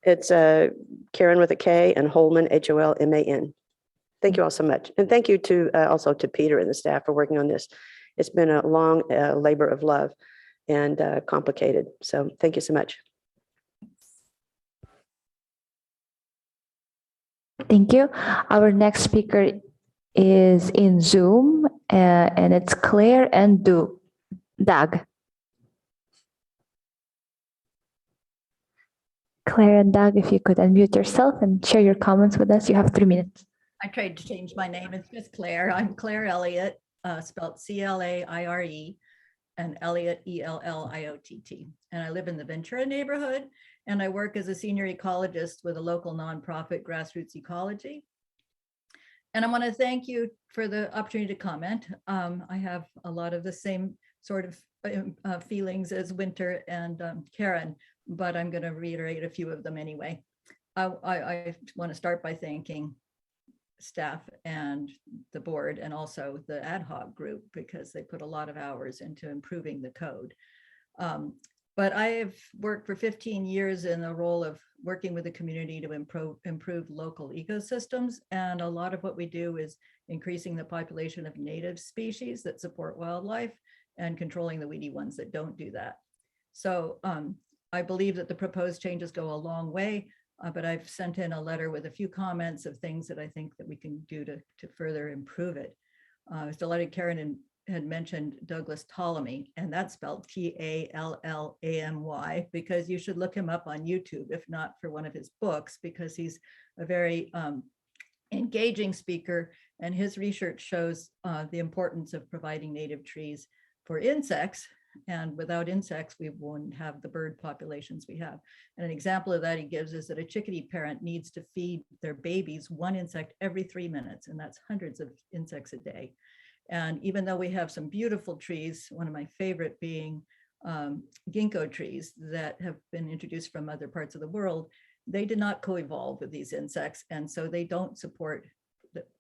It's Karen with a K and Holman, Holman. Thank you all so much. And thank you to also to Peter and the staff for working on this. It's been a long labor of love and complicated. So thank you so much. Thank you. Our next speaker is in Zoom, and it's Claire and Doug. Claire and Doug, if you could unmute yourself and share your comments with us, you have 3 minutes. I tried to change my name. It's just Claire. I'm Claire Elliott, spelled C-L-A-I-R-E, and Elliott, E-L-L-I-O-T-T. And I live in the Ventura neighborhood, and I work as a senior ecologist with a local nonprofit, Grassroots Ecology. And I want to thank you for the opportunity to comment. I have a lot of the same sort of feelings as Winter and Karen, but I'm going to reiterate a few of them anyway. I want to start by thanking staff and the board and also the ad hoc group because they put a lot of hours into improving the code. But I have worked for 15 years in the role of working with the community to improve local ecosystems. And a lot of what we do is increasing the population of native species that support wildlife and controlling the weedy ones that don't do that. So I believe that the proposed changes go a long way, but I've sent in a letter with a few comments of things that I think that we can do to further improve it. I was delighted Karen had mentioned Douglas Tallamy, and that's spelled T-A-L-L-A-M-Y, because you should look him up on YouTube, if not for one of his books, because he's a very engaging speaker, and his research shows the importance of providing native trees for insects. And without insects, we wouldn't have the bird populations we have. And an example of that he gives is that a chickadee parent needs to feed their babies 1 insect every 3 minutes, and that's hundreds of insects a day. And even though we have some beautiful trees, one of my favorite being ginkgo trees that have been introduced from other parts of the world, they did not co-evolve with these insects. And so they don't support,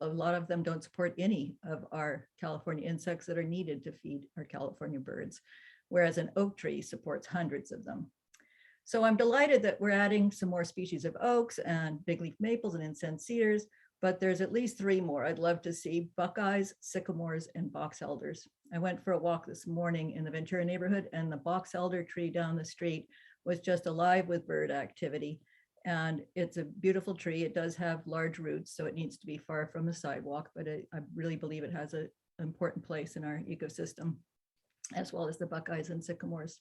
a lot of them don't support any of our California insects that are needed to feed our California birds, whereas an oak tree supports hundreds of them. So I'm delighted that we're adding some more species of oaks and big leaf maples and incense cedars, but there's at least 3 more I'd love to see: buckeyes, sycamores, and box elders. I went for a walk this morning in the Ventura neighborhood, and the box elder tree down the street was just alive with bird activity. And it's a beautiful tree. It does have large roots, so it needs to be far from the sidewalk, but I really believe it has an important place in our ecosystem, as well as the buckeyes and sycamores.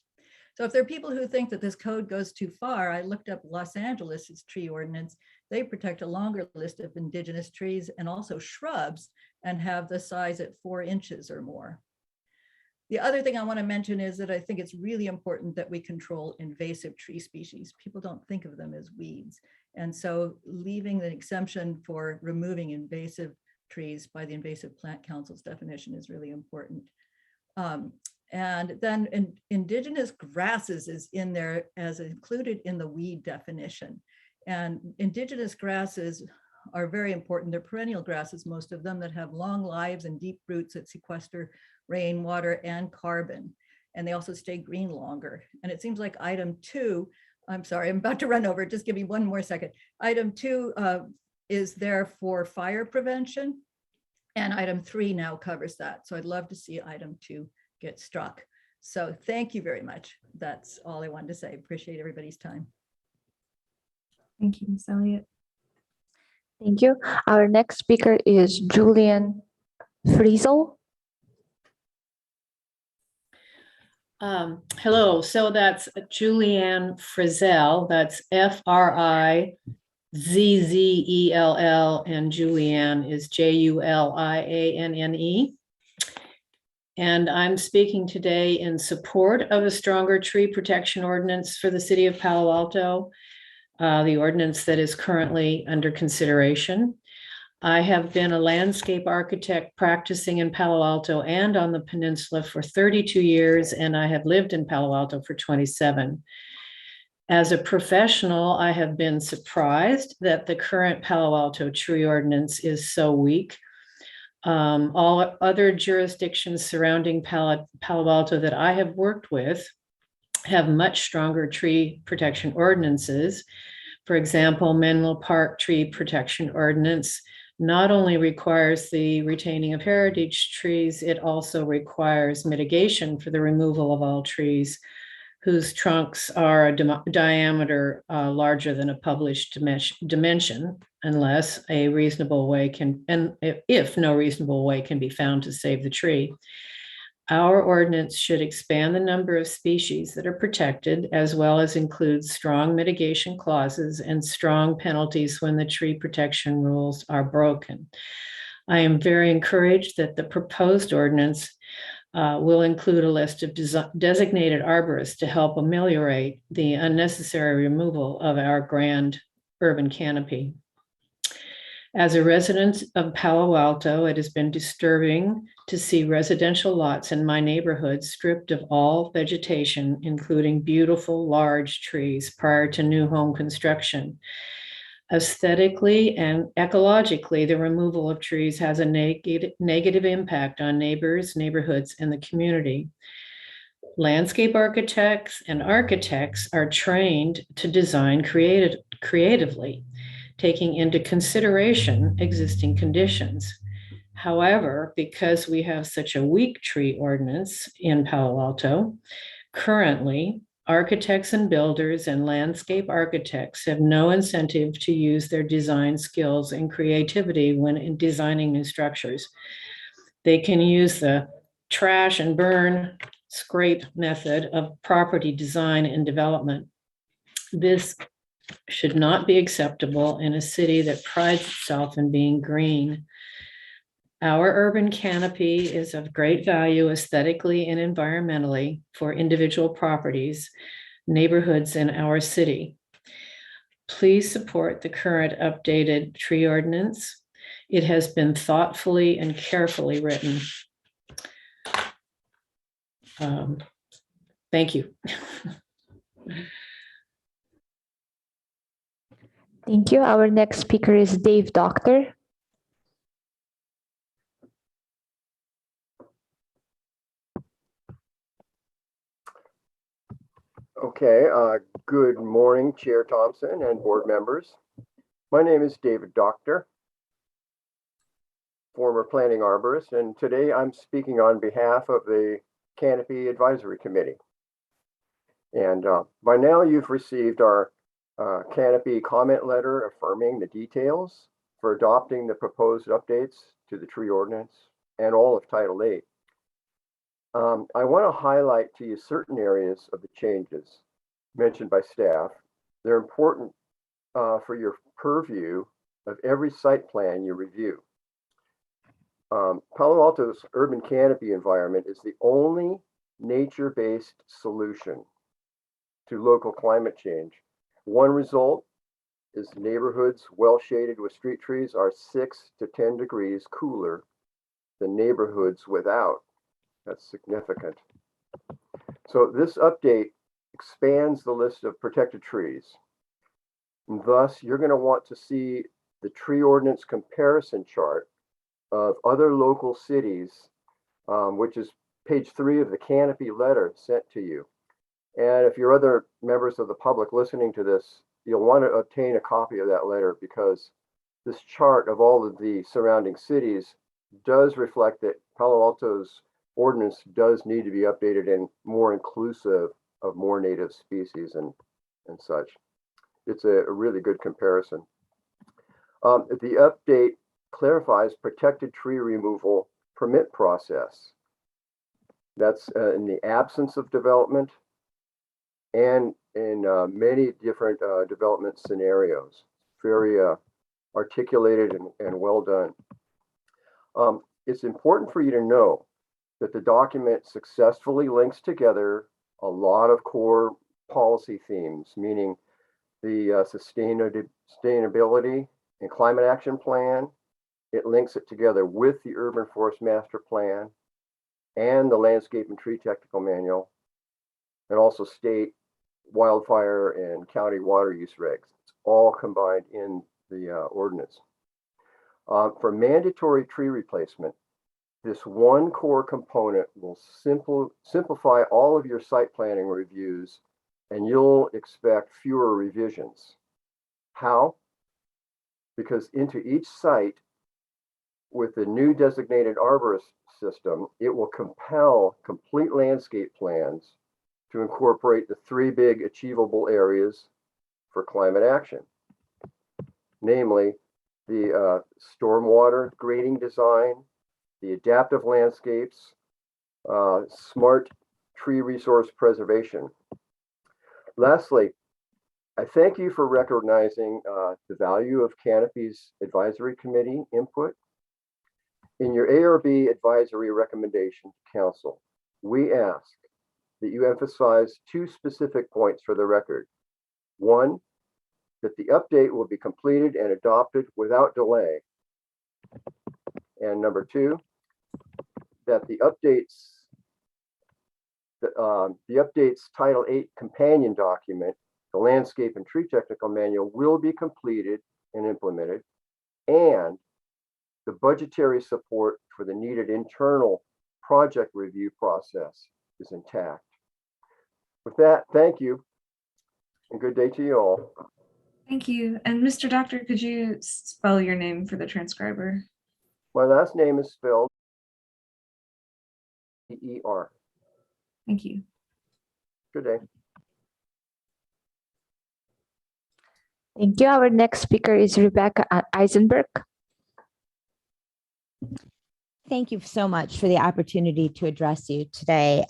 So if there are people who think that this code goes too far, I looked up Los Angeles's tree ordinance. They protect a longer list of indigenous trees and also shrubs and have the size at 4 inches or more. The other thing I want to mention is that I think it's really important that we control invasive tree species. People don't think of them as weeds. And so leaving the exemption for removing invasive trees by the Invasive Plant Council's definition is really important. And then indigenous grasses is in there as included in the weed definition. And indigenous grasses are very important. They're perennial grasses, most of them, that have long lives and deep roots that sequester rain, water, and carbon. And they also stay green longer. And it seems like item 2, I'm sorry, I'm about to run over, just give me 1 more second. Item 2 is there for fire prevention. And item 3 now covers that. So I'd love to see item 2 get struck. So thank you very much. That's all I wanted to say. Appreciate everybody's time. Thank you, Ms. Elliott. Thank you. Our next speaker is Julian Friesel. Hello, so that's Julianne Frizzell. That's Frizzell, and Julianne is Julianne. And I'm speaking today in support of a stronger tree protection ordinance for the city of Palo Alto, the ordinance that is currently under consideration. I have been a landscape architect practicing in Palo Alto and on the peninsula for 32 years, and I have lived in Palo Alto for 27. As a professional, I have been surprised that the current Palo Alto tree ordinance is so weak. All other jurisdictions surrounding Palo Alto that I have worked with have much stronger tree protection ordinances. For example, Menlo Park Tree Protection Ordinance not only requires the retaining of heritage trees, it also requires mitigation for the removal of all trees whose trunks are a diameter larger than a published dimension, unless a reasonable way can, and if no reasonable way can be found to save the tree. Our ordinance should expand the number of species that are protected, as well as include strong mitigation clauses and strong penalties when the tree protection rules are broken. I am very encouraged that the proposed ordinance will include a list of designated arborists to help ameliorate the unnecessary removal of our grand urban canopy. As a resident of Palo Alto, it has been disturbing to see residential lots in my neighborhood stripped of all vegetation, including beautiful large trees prior to new home construction. Aesthetically and ecologically, the removal of trees has a negative impact on neighbors, neighborhoods, and the community. Landscape architects and architects are trained to design creatively, taking into consideration existing conditions. However, because we have such a weak tree ordinance in Palo Alto, currently, architects and builders and landscape architects have no incentive to use their design skills and creativity when designing new structures. They can use the trash and burn scrape method of property design and development. This should not be acceptable in a city that prides itself in being green. Our urban canopy is of great value aesthetically and environmentally for individual properties, neighborhoods in our city. Please support the current updated tree ordinance. It has been thoughtfully and carefully written. Thank you. Thank you. Our next speaker is Dave Doctor. Okay, good morning, Chair Thompson and board members. My name is David Doctor, former planning arborist, and today I'm speaking on behalf of the Canopy Advisory Committee. And by now you've received our Canopy comment letter affirming the details for adopting the proposed updates to the tree ordinance and all of Title VIII. I want to highlight to you certain areas of the changes mentioned by staff. They're important for your purview of every site plan you review. Palo Alto's urban canopy environment is the only nature-based solution to local climate change. One result is neighborhoods well shaded with street trees are 6 to 10 degrees cooler than neighborhoods without. That's significant. So this update expands the list of protected trees. And thus, you're going to want to see the tree ordinance comparison chart of other local cities, which is page 3 of the Canopy letter sent to you. And if you're other members of the public listening to this, you'll want to obtain a copy of that letter, because this chart of all of the surrounding cities does reflect that Palo Alto's ordinance does need to be updated and more inclusive of more native species and such. It's a really good comparison. The update clarifies protected tree removal permit process. That's in the absence of development and in many different development scenarios. Very articulated and well done. It's important for you to know that the document successfully links together a lot of core policy themes, meaning the sustainability and climate action plan. It links it together with the urban forest master plan and the landscape and tree technical manual, and also state wildfire and county water use regs. It's all combined in the ordinance. For mandatory tree replacement, this one core component will simplify all of your site planning reviews, and you'll expect fewer revisions. How? Because into each site, with the new designated arborist system, it will compel complete landscape plans to incorporate the 3 big achievable areas for climate action, namely the stormwater grading design, the adaptive landscapes, smart tree resource preservation. Lastly, I thank you for recognizing the value of Canopy's advisory committee input. In your ARB advisory recommendation to council, we ask that you emphasize 2 specific points for the record. 1, that the update will be completed and adopted without delay. And number 2, that the updates Title 8 companion document, the landscape and tree technical manual, will be completed and implemented, and the budgetary support for the needed internal project review process is intact. With that, thank you, and good day to you all. Thank you. And Mr. Doctor, could you spell your name for the transcriber? My last name is spelled E-E-R. Thank you. Good day. Thank you. Our next speaker is Rebecca Eisenberg. Thank you so much for the opportunity to address you today.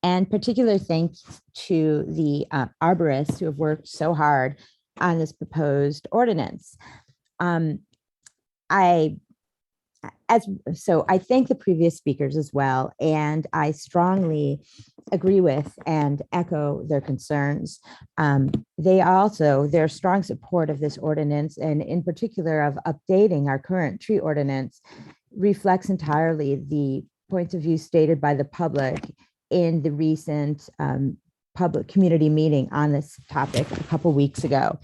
And particular thanks to the arborists who have worked so hard on this proposed ordinance. I thank the previous speakers as well, and I strongly agree with and echo their concerns. Their strong support of this ordinance, and in particular of updating our current tree ordinance, reflects entirely the points of view stated by the public in the recent public community meeting on this topic a couple weeks ago.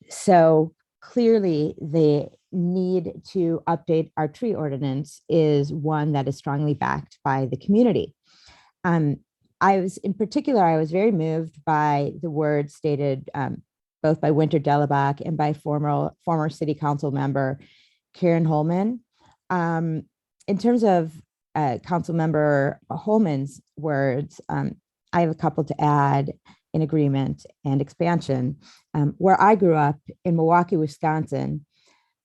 So clearly the need to update our tree ordinance is one that is strongly backed by the community. I was very moved by the words stated both by Winter Delabach and by former city council member Karen Holman. In terms of council member Holman's words, I have a couple to add in agreement and expansion. Where I grew up in Milwaukee, Wisconsin,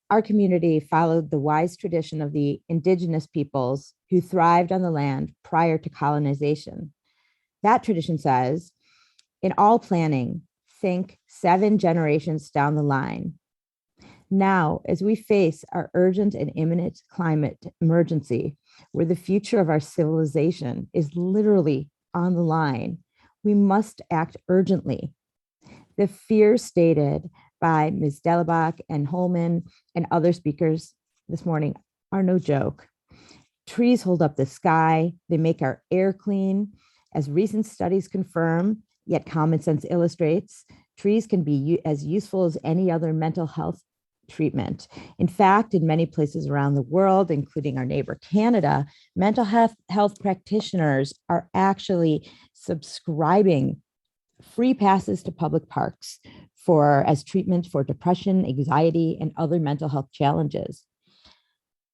our community followed the wise tradition of the indigenous peoples who thrived on the land prior to colonization. That tradition says, in all planning, think 7 generations down the line. Now, as we face our urgent and imminent climate emergency, where the future of our civilization is literally on the line, we must act urgently. The fears stated by Ms. Delabach and Holman and other speakers this morning are no joke. Trees hold up the sky, they make our air clean. As recent studies confirm, yet common sense illustrates, trees can be as useful as any other mental health treatment. In fact, in many places around the world, including our neighbor Canada, mental health practitioners are actually subscribing free passes to public parks as treatment for depression, anxiety, and other mental health challenges.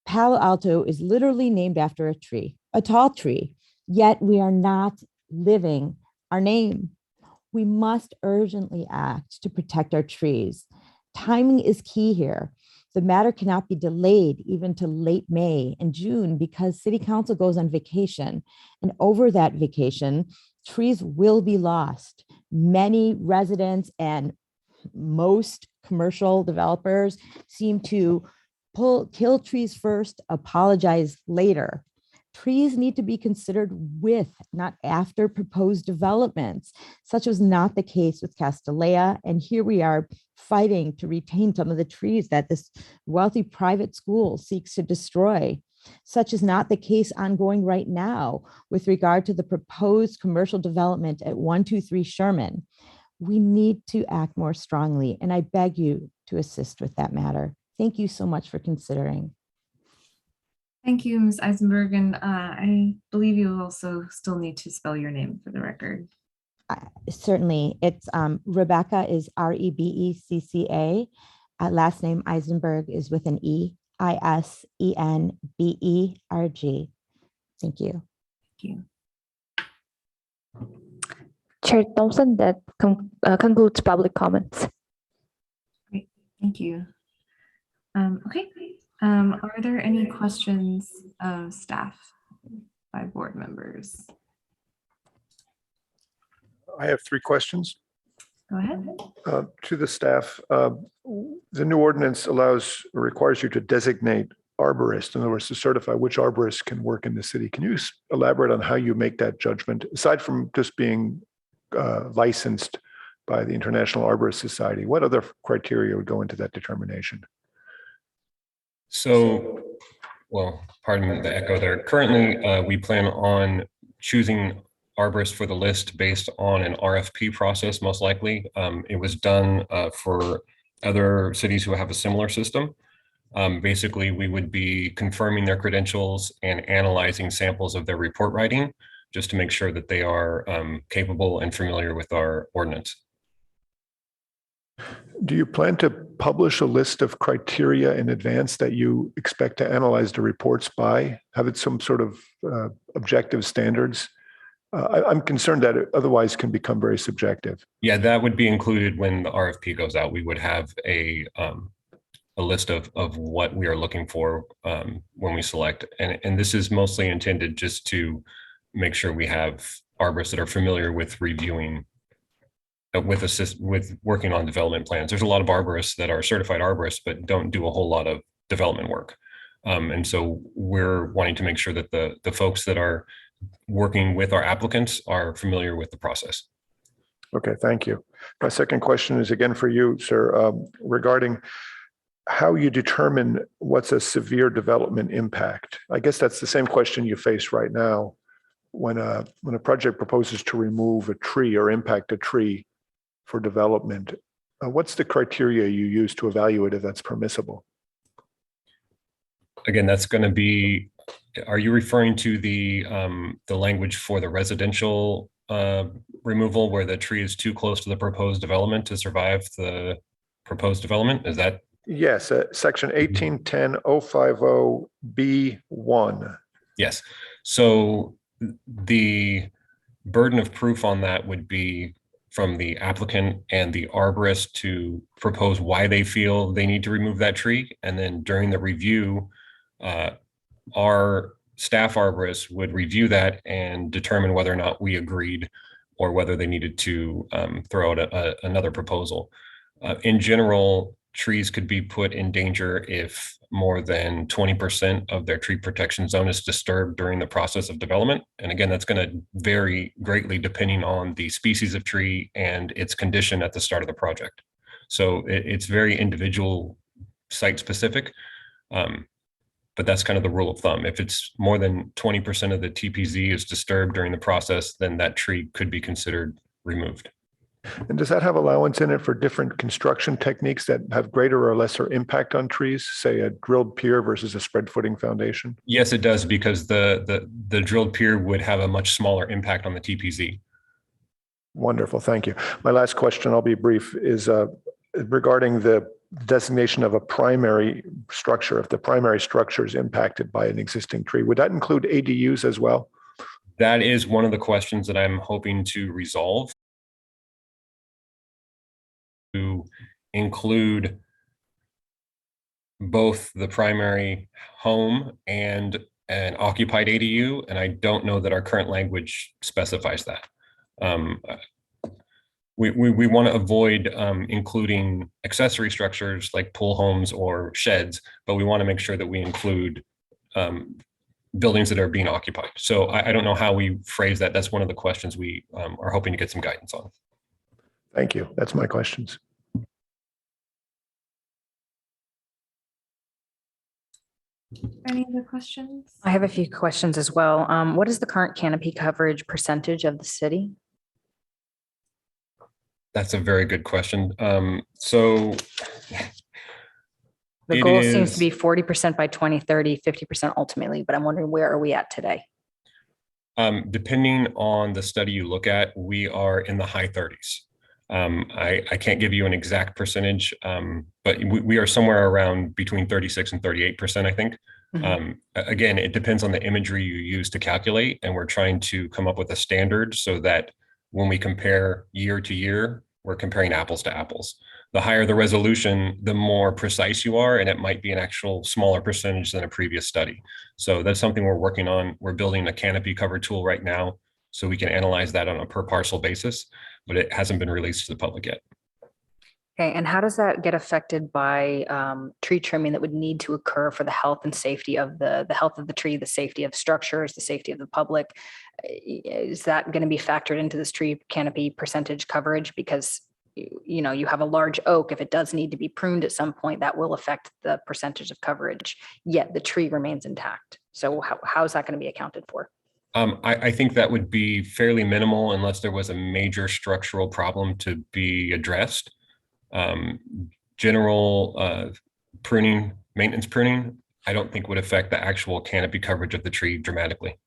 Palo Alto is literally named after a tree, a tall tree, yet we are not living our name. We must urgently act to protect our trees. Timing is key here. The matter cannot be delayed even to late May and June because City Council goes on vacation. And over that vacation, trees will be lost. Many residents and most commercial developers seem to kill trees first, apologize later. Trees need to be considered with, not after proposed developments. Such was not the case with Castanea. And here we are fighting to retain some of the trees that this wealthy private school seeks to destroy. Such is not the case ongoing right now with regard to the proposed commercial development at 123 Sherman. We need to act more strongly, and I beg you to assist with that matter. Thank you so much for considering. Thank you, Ms. Eisenberg. And I believe you also still need to spell your name for the record. Certainly. It's Rebecca is Rebecca. Last name Eisenberg is with an E, Isenberg. Thank you. Thank you. Chair Thompson, that concludes public comments. Great, thank you. Okay, are there any questions of staff by board members? I have 3 questions. Go ahead. To the staff. The new ordinance requires you to designate arborists, in other words, to certify which arborists can work in the city. Can you elaborate on how you make that judgment, aside from just being licensed by the International Arborist Society? What other criteria would go into that determination? So, well, pardon the echo there. Currently, we plan on choosing arborists for the list based on an RFP process, most likely. It was done for other cities who have a similar system. Basically, we would be confirming their credentials and analyzing samples of their report writing just to make sure that they are capable and familiar with our ordinance. Do you plan to publish a list of criteria in advance that you expect to analyze the reports by? Have it some sort of objective standards? I'm concerned that it otherwise can become very subjective. Yeah, that would be included when the RFP goes out. We would have a list of what we are looking for when we select. And this is mostly intended just to make sure we have arborists that are familiar with reviewing, with working on development plans. There's a lot of arborists that are certified arborists, but don't do a whole lot of development work. And so we're wanting to make sure that the folks that are working with our applicants are familiar with the process. Okay, thank you. My second question is again for you, sir, regarding how you determine what's a severe development impact. I guess that's the same question you face right now when a project proposes to remove a tree or impact a tree for development. What's the criteria you use to evaluate if that's permissible? Again, that's going to be, are you referring to the language for the residential removal where the tree is too close to the proposed development to survive the proposed development? Is that? Yes, section 1810-050B1. Yes. So the burden of proof on that would be from the applicant and the arborist to propose why they feel they need to remove that tree. And then during the review, our staff arborists would review that and determine whether or not we agreed or whether they needed to throw out another proposal. In general, trees could be put in danger if more than 20% of their tree protection zone is disturbed during the process of development. And again, that's going to vary greatly depending on the species of tree and its condition at the start of the project. So it's very individual site specific. But that's kind of the rule of thumb. If it's more than 20% of the TPZ is disturbed during the process, then that tree could be considered removed. And does that have allowance in it for different construction techniques that have greater or lesser impact on trees, say a drilled pier versus a spread footing foundation? Yes, it does, because the drilled pier would have a much smaller impact on the TPZ. Wonderful, thank you. My last question, I'll be brief, is regarding the designation of a primary structure. If the primary structure is impacted by an existing tree, would that include ADUs as well? That is one of the questions that I'm hoping to resolve. To include both the primary home and an occupied ADU, and I don't know that our current language specifies that. We want to avoid including accessory structures like pool homes or sheds, but we want to make sure that we include buildings that are being occupied. So I don't know how we phrase that. That's one of the questions we are hoping to get some guidance on. Thank you. That's my questions. Any other questions? I have a few questions as well. What is the current canopy coverage percentage of the city? That's a very good question. So The it goal seems is- to be 40% by 2030, 50% ultimately, but I'm wondering where are we at today? Depending on the study you look at, we are in the high 30s. I can't give you an exact percentage, but we are somewhere around between 36 and 38%, I think. Again, it depends on the imagery you use to calculate, and we're trying to come up with a standard so that when we compare year to year, we're comparing apples to apples. The higher the resolution, the more precise you are, and it might be an actual smaller percentage than a previous study. So that's something we're working on. We're building a canopy cover tool right now so we can analyze that on a per parcel basis, but it hasn't been released to the public yet. Okay, and how does that get affected by tree trimming that would need to occur for the health and safety of the health of the tree, the safety of structures, the safety of the public? Is that going to be factored into this tree canopy percentage coverage? Because you have a large oak. If it does need to be pruned at some point, that will affect the percentage of coverage, yet the tree remains intact. So how is that going to be accounted for? I think that would be fairly minimal unless there was a major structural problem to be addressed. General pruning, maintenance pruning, I don't think would affect the actual canopy coverage of the tree dramatically.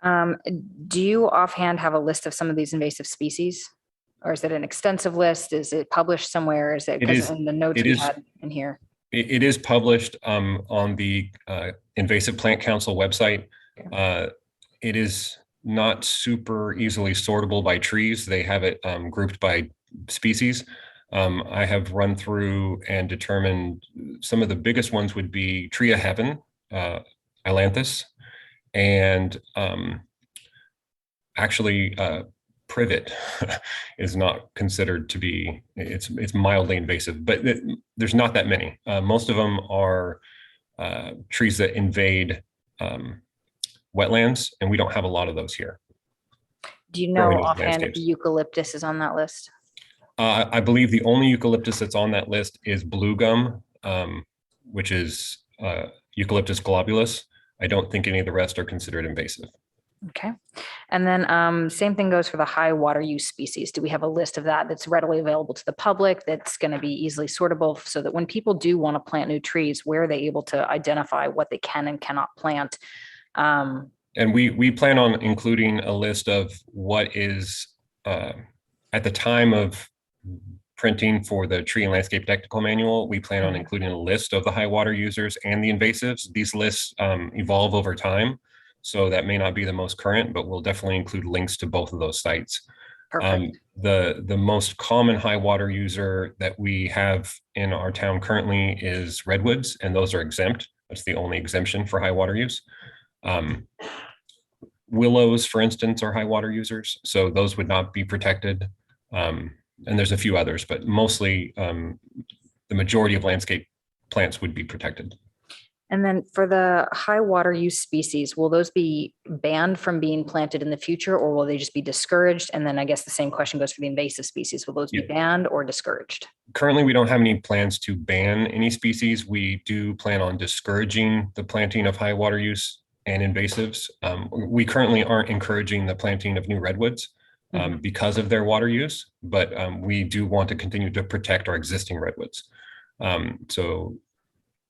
Do you offhand have a list of some of these invasive species? Or is it an extensive list? Is it published somewhere? Is it because in the notes we had in here? It is published on the Invasive Plant Council website. It is not super easily sortable by trees. They have it grouped by species. I have run through and determined some of the biggest ones would be tree of heaven, Ailanthus, and actually privet is not considered to be, it's mildly invasive, but there's not that many. Most of them are trees that invade wetlands, and we don't have a lot of those here. Do you know growing as offhand if landscapes. the eucalyptus is on that list? I believe the only eucalyptus that's on that list is blue gum, which is Eucalyptus globulus. I don't think any of the rest are considered invasive. Okay. And then same thing goes for the high water use species. Do we have a list of that that's readily available to the public that's going to be easily sortable so that when people do want to plant new trees, where are they able to identify what they can and cannot plant? And we plan on including a list of what is at the time of printing for the tree and landscape technical manual, we plan on including a list of the high water users and the invasives. These lists evolve over time. So that may not be the most current, but we'll definitely include links to both of those sites. Perfect. The most common high water user that we have in our town currently is redwoods, and those are exempt. That's the only exemption for high water use. Willows, for instance, are high water users, so those would not be protected. And there's a few others, but mostly the majority of landscape plants would be protected. And then for the high water use species, will those be banned from being planted in the future, or will they just be discouraged? And then I guess the same question goes for the invasive species. Will those be banned or discouraged? Currently, we don't have any plans to ban any species. We do plan on discouraging the planting of high water use and invasives. We currently aren't encouraging the planting of new redwoods because of their water use, but we do want to continue to protect our existing redwoods. So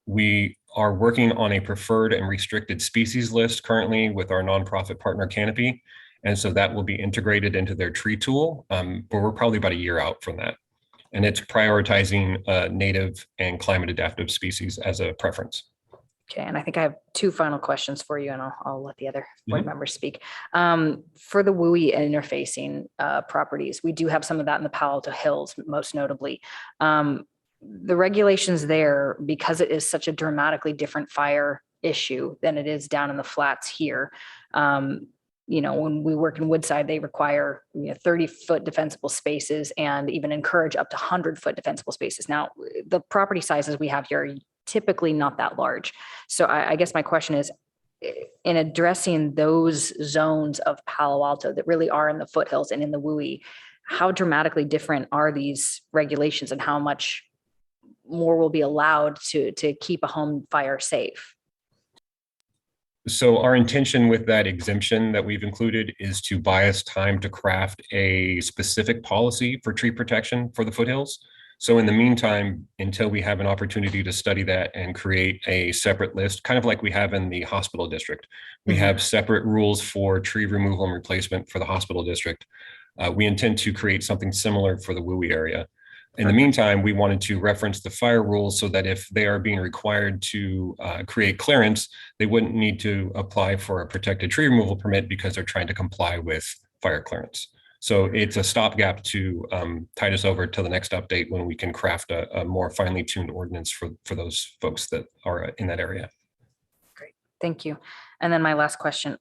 we are working on a preferred and restricted species list currently with our nonprofit partner Canopy. And so that will be integrated into their tree tool, but we're probably about a year out from that. And it's prioritizing native and climate adaptive species as a preference. Okay, and I think I have two final questions for you, and I'll let the other board members speak. For the WUI interfacing properties, we do have some of that in the Palo Alto Hills, most notably. the regulations there, because it is such a dramatically different fire issue than it is down in the flats here. When we work in Woodside, they require 30-foot defensible spaces and even encourage up to 100-foot defensible spaces. Now, the property sizes we have here are typically not that large. So I guess my question is, in addressing those zones of Palo Alto that really are in the foothills and in the WUI, how dramatically different are these regulations and how much more will be allowed to keep a home fire safe? So our intention with that exemption that we've included is to buy us time to craft a specific policy for tree protection for the foothills. So in the meantime, until we have an opportunity to study that and create a separate list, kind of like we have in the hospital district, we have separate rules for tree removal and replacement for the hospital district. We intend to create something similar for the WUI area. In the meantime, we wanted to reference the fire rules so that if they are being required to create clearance, they wouldn't need to apply for a protected tree removal permit because they're trying to comply with fire clearance. So it's a stopgap to tide us over to the next update when we can craft a more finely tuned ordinance for those folks that are in that area. Great, thank you. And then my last question.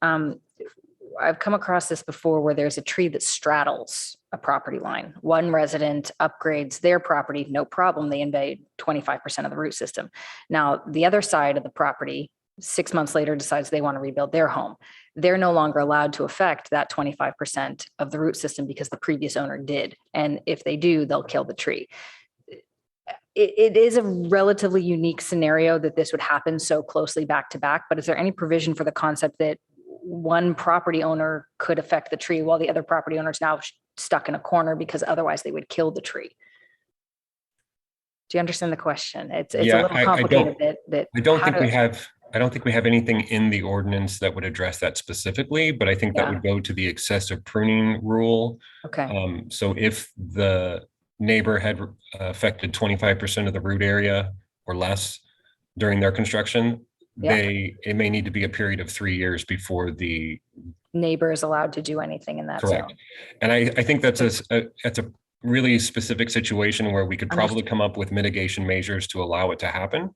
I've come across this before where there's a tree that straddles a property line. One resident upgrades their property, no problem. They invade 25% of the root system. Now, the other side of the property, 6 months later, decides they want to rebuild their home. They're no longer allowed to affect that 25% of the root system because the previous owner did. And if they do, they'll kill the tree. It is a relatively unique scenario that this would happen so closely back to back, but is there any provision for the concept that one property owner could affect the tree while the other property owner is now stuck in a corner because otherwise they would kill the tree? Do you understand the question? It's a little complicated. I don't think we have anything in the ordinance that would address that specifically, but I think that would go to the excessive pruning rule. Okay. So if the neighbor had affected 25% of the root area or less during their construction, it may need to be a period of 3 years before the neighbor is allowed to do anything in that correct zone. And I think that's a really specific situation where we could probably come up with mitigation measures to allow it to happen,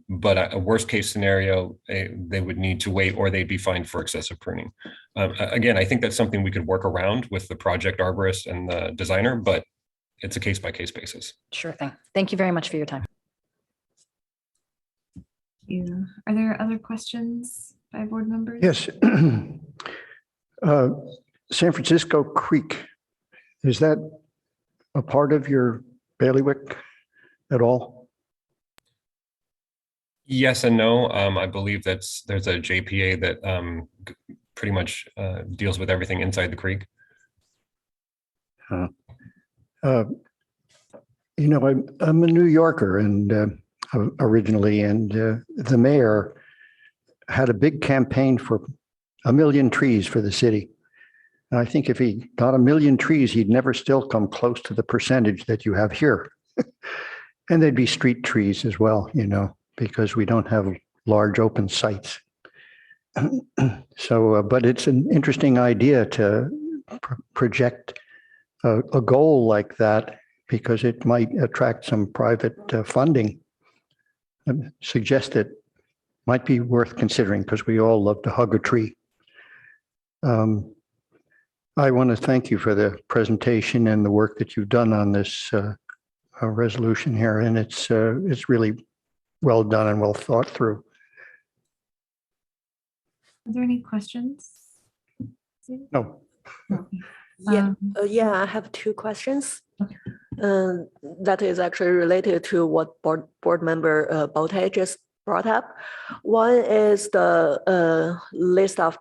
but a worst case scenario, they would need to wait or they'd be fined for excessive pruning. Again, I think that's something we could work around with the project arborist and the designer, but it's a case by case basis. Sure thing. Thank you very much for your time. Are there other questions by board members? Yes. San Francisco Creek, is that a part of your bailiwick at all? Yes and no. I believe there's a JPA that pretty much deals with everything inside the creek. I'm a New Yorker and originally, and the mayor had a big campaign for 1 million trees for the city. And I think if he got 1 million trees, he'd never still come close to the percentage that you have here. And they'd be street trees as well, because we don't have large open sites. So, but it's an interesting idea to project a goal like that because it might attract some private funding. Suggest it might be worth considering because we all love to hug a tree. I want to thank you for the presentation and the work that you've done on this resolution here, and it's really well done and well thought through. Are there any questions? No. Yeah, I have 2 questions. Okay. That is actually related to what board member Bolte just brought up. One is the list of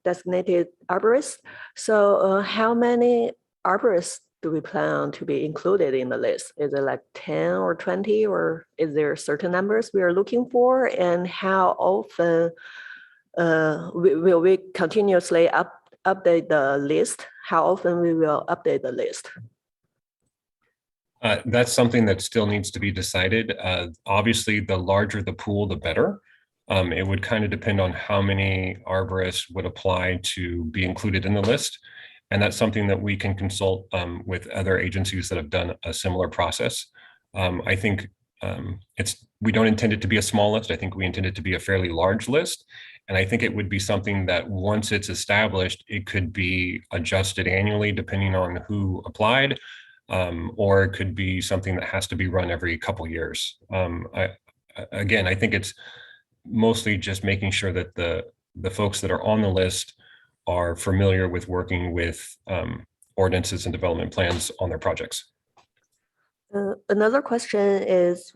designated arborists. So how many arborists do we plan to be included in the list? Is it like 10 or 20, or is there certain numbers we are looking for? And how often will we continuously update the list? How often we will update the list? That's something that still needs to be decided. Obviously, the larger the pool, the better. It would kind of depend on how many arborists would apply to be included in the list. And that's something that we can consult with other agencies that have done a similar process. I think we don't intend it to be a small list. I think we intend it to be a fairly large list. And I think it would be something that once it's established, it could be adjusted annually depending on who applied, or it could be something that has to be run every couple years. Again, I think it's mostly just making sure that the folks that are on the list are familiar with working with ordinances and development plans on their projects. Another question is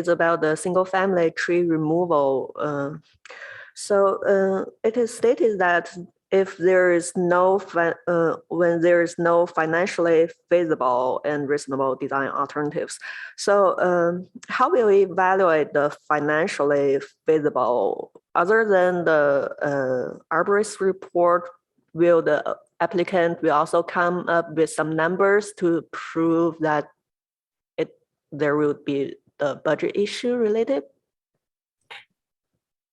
about the single family tree removal. So it is stated that if there is no when there is no financially feasible and reasonable design alternatives. So how will we evaluate the financially feasible? Other than the arborist report, will the applicant will also come up with some numbers to prove that there will be the budget issue related?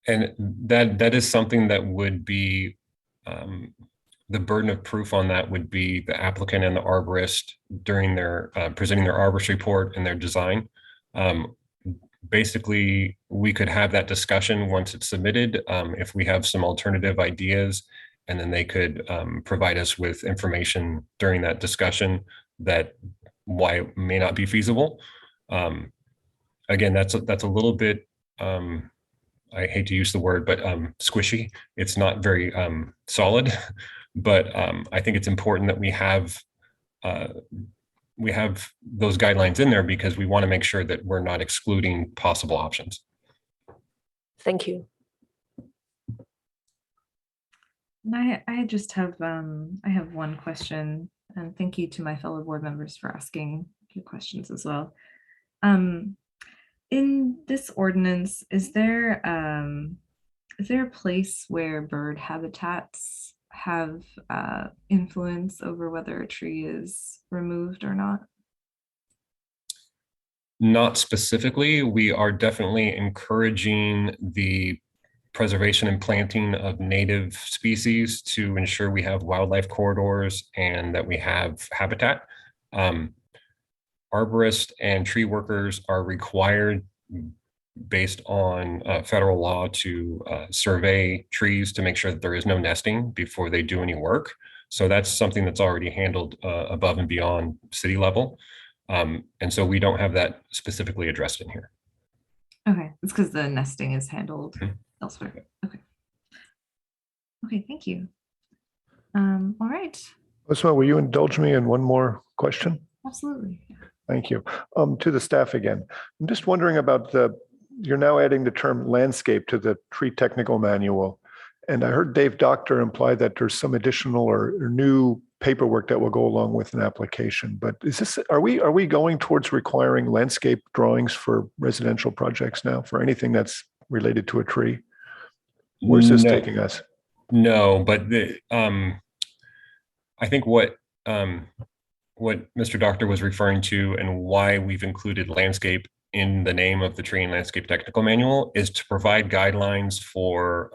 And that is something that would be, the burden of proof on that would be the applicant and the arborist during their presenting their arborist report and their design. Basically, we could have that discussion once it's submitted, if we have some alternative ideas, and then they could provide us with information during that discussion that why it may not be feasible. Again, that's a little bit, I hate to use the word, but squishy. It's not very solid, but I think it's important that we have those guidelines in there because we want to make sure that we're not excluding possible options. Thank you. And I just have I have one question, and thank you to my fellow board members for asking your questions as well. In this ordinance, is there a place where bird habitats have influence over whether a tree is removed or not? Not specifically. We are definitely encouraging the preservation and planting of native species to ensure we have wildlife corridors and that we have habitat. Arborists and tree workers are required based on federal law to survey trees to make sure that there is no nesting before they do any work. So that's something that's already handled above and beyond city level. And so we don't have that specifically addressed in here. Okay, it's because the nesting is handled elsewhere. Okay. Okay, thank you. All right. Osma, will you indulge me in one more question? Absolutely. Thank you. To the staff again, I'm just wondering about you're now adding the term landscape to the tree technical manual. And I heard Dave Doctor imply that there's some additional or new paperwork that will go along with an application. But are we going towards requiring landscape drawings for residential projects now for anything that's related to a tree? Where's this taking us? No, but I think what Mr. Doctor was referring to and why we've included landscape in the name of the Tree and Landscape Technical Manual is to provide guidelines for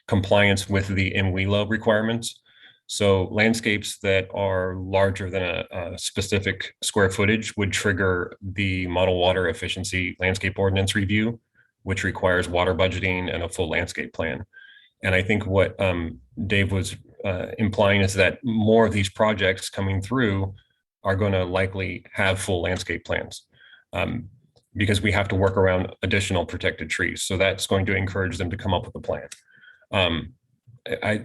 compliance with the NWELO requirements. So landscapes that are larger than a specific square footage would trigger the Model Water Efficiency Landscape Ordinance Review, which requires water budgeting and a full landscape plan. And I think what Dave was implying is that more of these projects coming through are going to likely have full landscape plans because we have to work around additional protected trees. So that's going to encourage them to come up with a plan.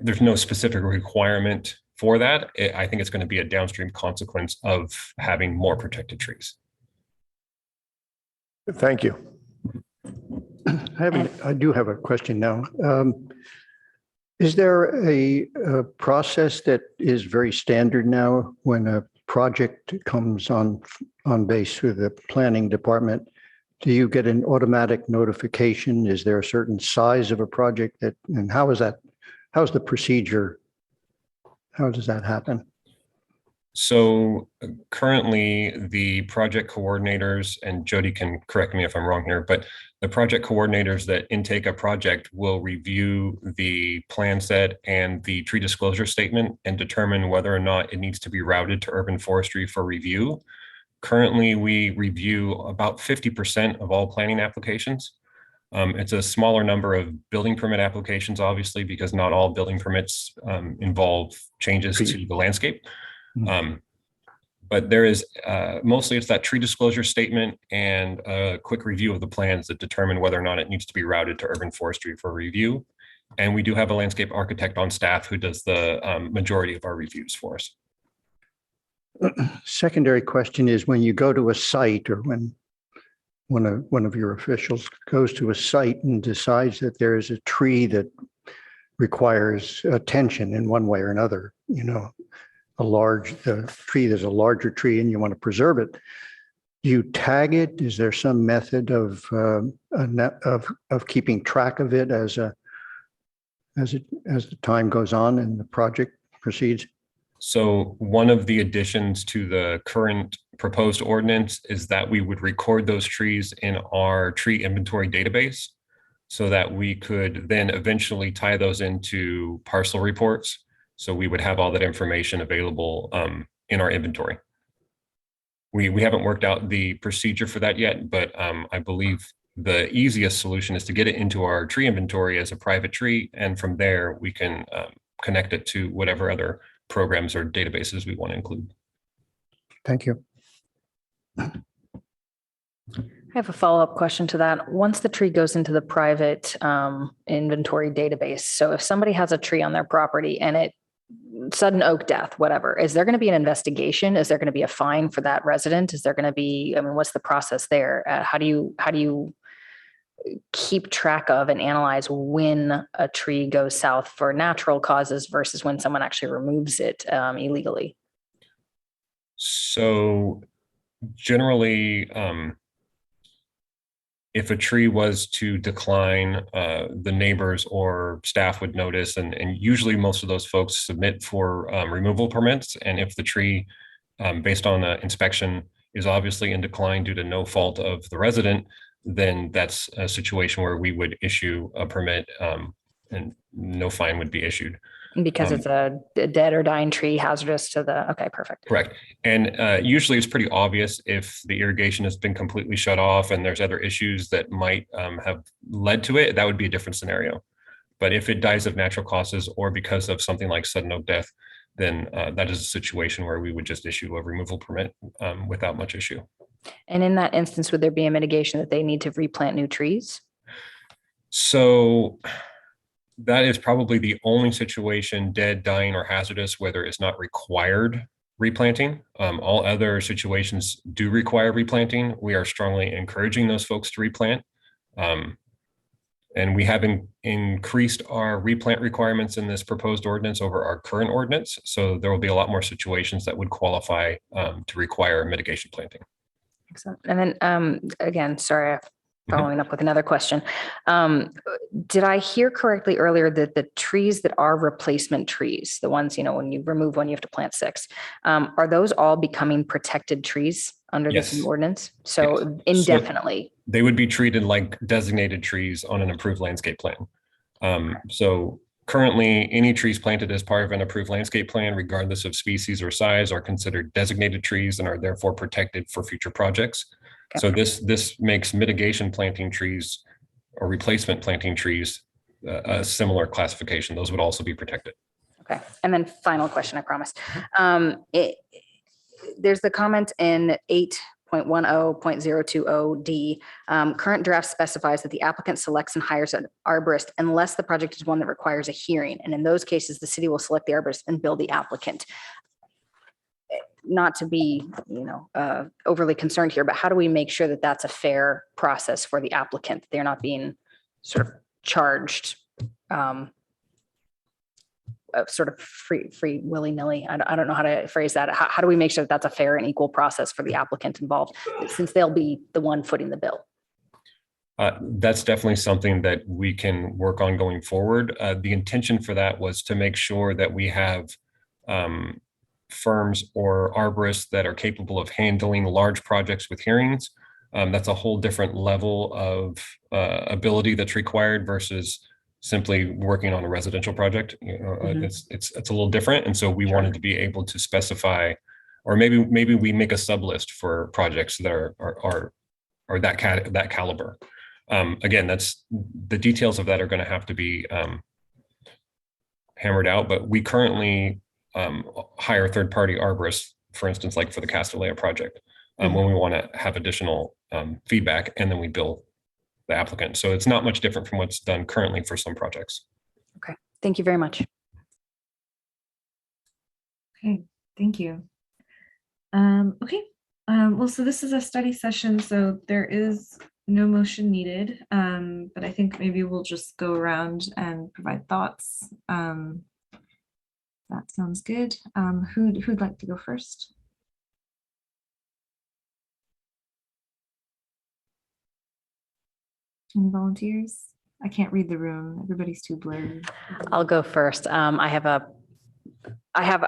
There's no specific requirement for that. I think it's going to be a downstream consequence of having more protected trees. Thank you. I do have a question now. Is there a process that is very standard now when a project comes on base with the planning department? Do you get an automatic notification? Is there a certain size of a project and how's the procedure? How does that happen? So currently the project coordinators, and Jody can correct me if I'm wrong here, but the project coordinators that intake a project will review the plan set and the tree disclosure statement and determine whether or not it needs to be routed to urban forestry for review. Currently, we review about 50% of all planning applications. It's a smaller number of building permit applications, obviously, because not all building permits involve changes to the landscape. But there is, mostly it's that tree disclosure statement and a quick review of the plans that determine whether or not it needs to be routed to urban forestry for review. And we do have a landscape architect on staff who does the majority of our reviews for us. Secondary question is, when you go to a site, or when one of your officials goes to a site and decides that there is a tree that requires attention in one way or another, you know, the tree, there's a larger tree and you want to preserve it, do you tag it? Is there some method of keeping track of it as the time goes on and the project proceeds? So one of the additions to the current proposed ordinance is that we would record those trees in our tree inventory database so that we could then eventually tie those into parcel reports. So we would have all that information available in our inventory. We haven't worked out the procedure for that yet, but I believe the easiest solution is to get it into our tree inventory as a private tree. And from there, we can connect it to whatever other programs or databases we want to include. Thank you. I have a follow-up question to that. Once the tree goes into the private inventory database, so if somebody has a tree on their property and it sudden oak death, whatever, is there going to be an investigation? Is there going to be a fine for that resident? Is there going to be, I mean, what's the process there? How do you keep track of and analyze when a tree goes south for natural causes versus when someone actually removes it illegally? So generally, if a tree was to decline, the neighbors or staff would notice, and usually most of those folks submit for removal permits. And if the tree, based on an inspection, is obviously in decline due to no fault of the resident, then that's a situation where we would issue a permit and no fine would be issued. Because it's a dead or dying tree, hazardous to the, okay, perfect. Correct. And usually it's pretty obvious if the irrigation has been completely shut off and there's other issues that might have led to it, that would be a different scenario. But if it dies of natural causes or because of something like sudden oak death, then that is a situation where we would just issue a removal permit without much issue. And in that instance, would there be a mitigation that they need to replant new trees? So that is probably the only situation, dead, dying, or hazardous, where there is not required replanting. All other situations do require replanting. We are strongly encouraging those folks to replant. And we have increased our replant requirements in this proposed ordinance over our current ordinance. So there will be a lot more situations that would qualify to require mitigation planting. Excellent. And then again, sorry, following up with another question. Did I hear correctly earlier that the trees that are replacement trees, the ones, you know, when you remove one, you have to plant 6, are those all becoming protected trees under this new ordinance? So indefinitely? So they would be treated like designated trees on an approved landscape plan. So currently, any trees planted as part of an approved landscape plan, regardless of species or size, are considered designated trees and are therefore protected for future projects. Okay. So this makes mitigation planting trees or replacement planting trees a similar classification. Those would also be protected. Okay. And then final question, I promise. There's the comment in 8.10.020D. Current draft specifies that the applicant selects and hires an arborist unless the project is one that requires a hearing. And in those cases, the city will select the arborist and bill the applicant. Not to be, you know, overly concerned here, but how do we make sure that that's a fair process for the applicant? They're not being sort of charged sort of free willy-nilly. I don't know how to phrase that. How do we make sure that that's a fair and equal process for the applicant involved, since they'll be the one footing the bill? That's definitely something that we can work on going forward. The intention for that was to make sure that we have firms or arborists that are capable of handling large projects with hearings. That's a whole different level of ability that's required versus simply working on a residential project. You know, it's a little different. And so we wanted to be able to specify or maybe we make a sub list for projects that are that caliber. Again, that's the details of that are going to have to be hammered out, but we currently hire third-party arborists, for instance, like for the Castellea project, when we want to have additional feedback, and then we bill the applicant. So it's not much different from what's done currently for some projects. Okay, thank you very much. Okay, thank you. Okay, well, so this is a study session, so there is no motion needed, but I think maybe we'll just go around and provide thoughts. That sounds good. Who'd like to go first? Any volunteers? I can't read the room. Everybody's too blurry. I'll go first. I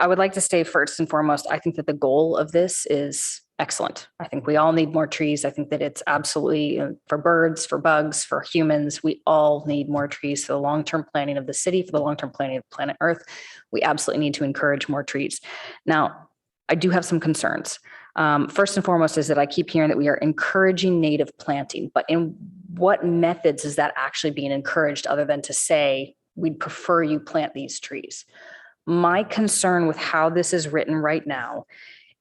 would like to say first and foremost, I think that the goal of this is excellent. I think we all need more trees. I think that it's absolutely for birds, for bugs, for humans. We all need more trees for the long-term planning of the city, for the long-term planning of planet Earth. We absolutely need to encourage more trees. Now, I do have some concerns. First and foremost is that I keep hearing that we are encouraging native planting, but in what methods is that actually being encouraged other than to say, we'd prefer you plant these trees? My concern with how this is written right now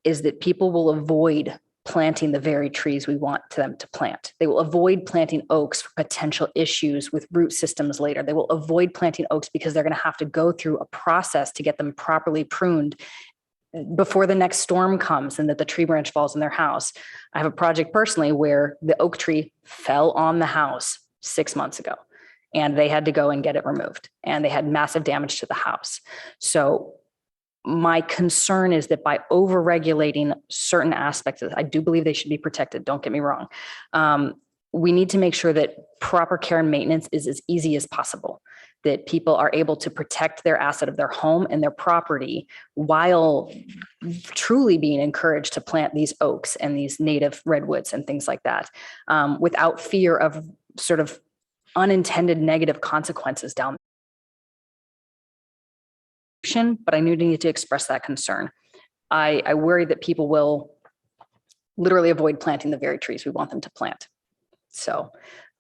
is that people will avoid planting the very trees we want them to plant. They will avoid planting oaks for potential issues with root systems later. They will avoid planting oaks because they're going to have to go through a process to get them properly pruned before the next storm comes and that the tree branch falls in their house. I have a project personally where the oak tree fell on the house 6 months ago, and they had to go and get it removed, and they had massive damage to the house. So my concern is that by over-regulating certain aspects of it, I do believe they should be protected, don't get me wrong. We need to make sure that proper care and maintenance is as easy as possible, that people are able to protect their asset of their home and their property while truly being encouraged to plant these oaks and these native redwoods and things like that, without fear of sort of unintended negative consequences down. But I need to express that concern. I worry that people will literally avoid planting the very trees we want them to plant. So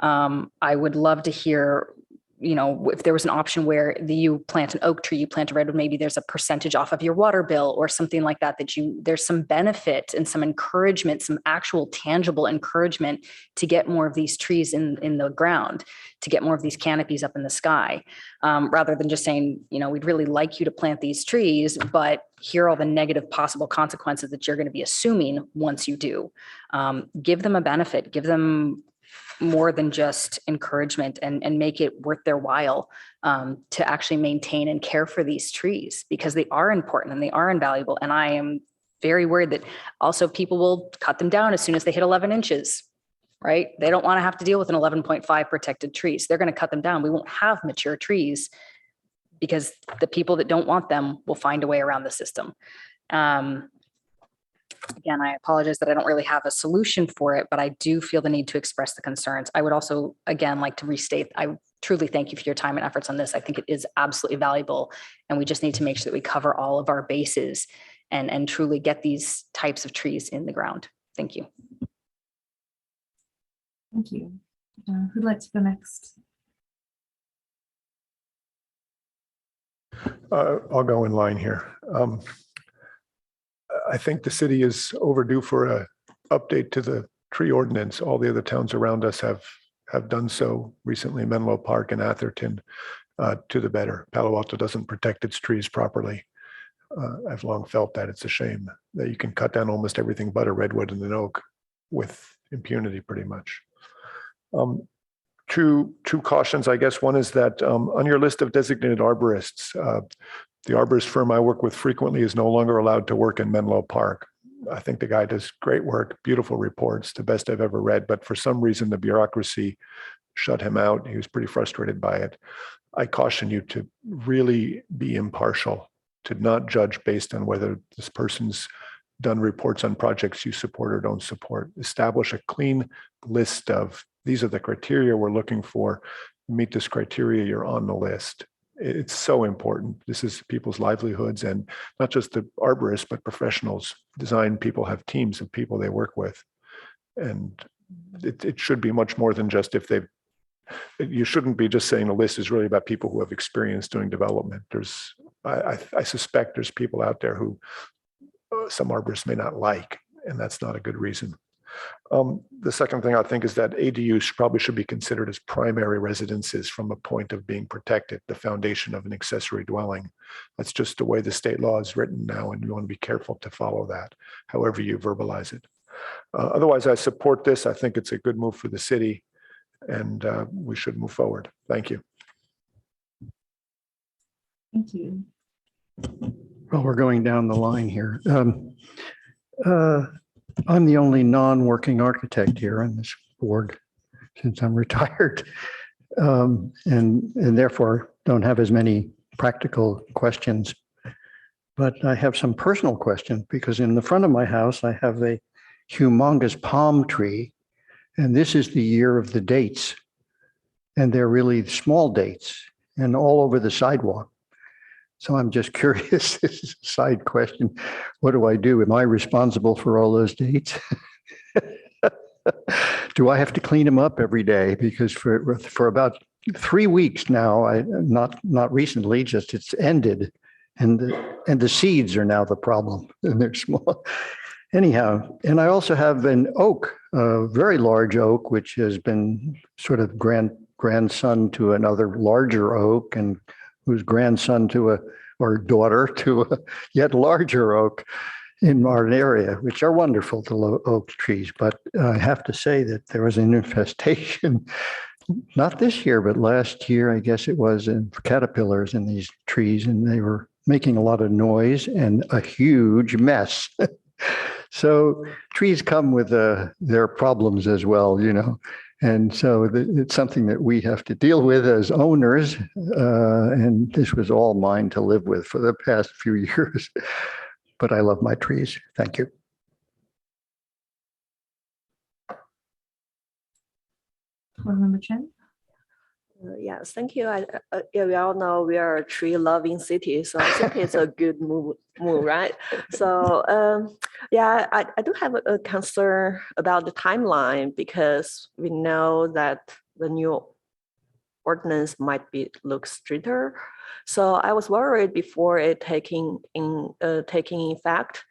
I would love to hear, if there was an option where you plant an oak tree, you plant a redwood, maybe there's a percentage off of your water bill or something like that, there's some benefit and some encouragement, some actual tangible encouragement to get more of these trees in the ground, to get more of these canopies up in the sky, rather than just saying, we'd really like you to plant these trees, but here are all the negative possible consequences that you're going to be assuming once you do. Give them a benefit, give them more than just encouragement, and make it worth their while to actually maintain and care for these trees, because they are important and they are invaluable. And I am very worried that also people will cut them down as soon as they hit 11 inches, right? They don't want to have to deal with an 11.5 protected tree. So they're going to cut them down. We won't have mature trees because the people that don't want them will find a way around the system. Again, I apologize that I don't really have a solution for it, but I do feel the need to express the concerns. I would also, again, like to restate, I truly thank you for your time and efforts on this. I think it is absolutely valuable, and we just need to make sure that we cover all of our bases and truly get these types of trees in the ground. Thank you. Thank you. Who'd like to go next? I'll go in line here. I think the city is overdue for a update to the tree ordinance. All the other towns around us have done so recently, Menlo Park and Atherton, to the better. Palo Alto doesn't protect its trees properly. I've long felt that it's a shame that you can cut down almost everything but a redwood and an oak with impunity, pretty much. Two cautions, I guess. One is that on your list of designated arborists, the arborist firm I work with frequently is no longer allowed to work in Menlo Park. I think the guy does great work, beautiful reports, the best I've ever read, but for some reason the bureaucracy shut him out. He was pretty frustrated by it. I caution you to really be impartial, to not judge based on whether this person's done reports on projects you support or don't support. Establish a clean list of, these are the criteria we're looking for. Meet this criteria, you're on the list. It's so important. This is people's livelihoods, and not just the arborists, but professionals. Design people have teams of people they work with. And it should be much more than just if they've, you shouldn't be just saying the list is really about people who have experience doing development. I suspect there's people out there who some arborists may not like, and that's not a good reason. The second thing I think is that ADUs probably should be considered as primary residences from a point of being protected, the foundation of an accessory dwelling. That's just the way the state law is written now, and you want to be careful to follow that, however you verbalize it. Otherwise, I support this. I think it's a good move for the city, and we should move forward. Thank you. Thank you. Well, we're going down the line here. I'm the only non-working architect here on this board since I'm retired, and therefore don't have as many practical questions. But I have some personal questions, because in the front of my house, I have a humongous palm tree, and this is the year of the dates, and they're really small dates and all over the sidewalk. So I'm just curious, this is a side question. What do I do? Am I responsible for all those dates? Do I have to clean them up every day? Because for about 3 weeks now, not recently, just it's ended, and the seeds are now the problem, and they're small. Anyhow, and I also have an oak, a very large oak, which has been sort of grandson to another larger oak, and whose grandson or daughter to a yet larger oak in our area, which are wonderful, the oak trees. But I have to say that there was an infestation, not this year, but last year, I guess it was, in caterpillars in these trees, and they were making a lot of noise and a huge mess. So trees come with their problems as well, you know. And so it's something that we have to deal with as owners. And this was all mine to live with for the past few years. But I love my trees. Thank you. Board Member Chen? Yes, thank you. Yeah, we all know we are a tree-loving city, so I think it's a good move, right? So, yeah, I do have a concern about the timeline, because we know that the new ordinance might look stricter. So I was worried before it taking effect,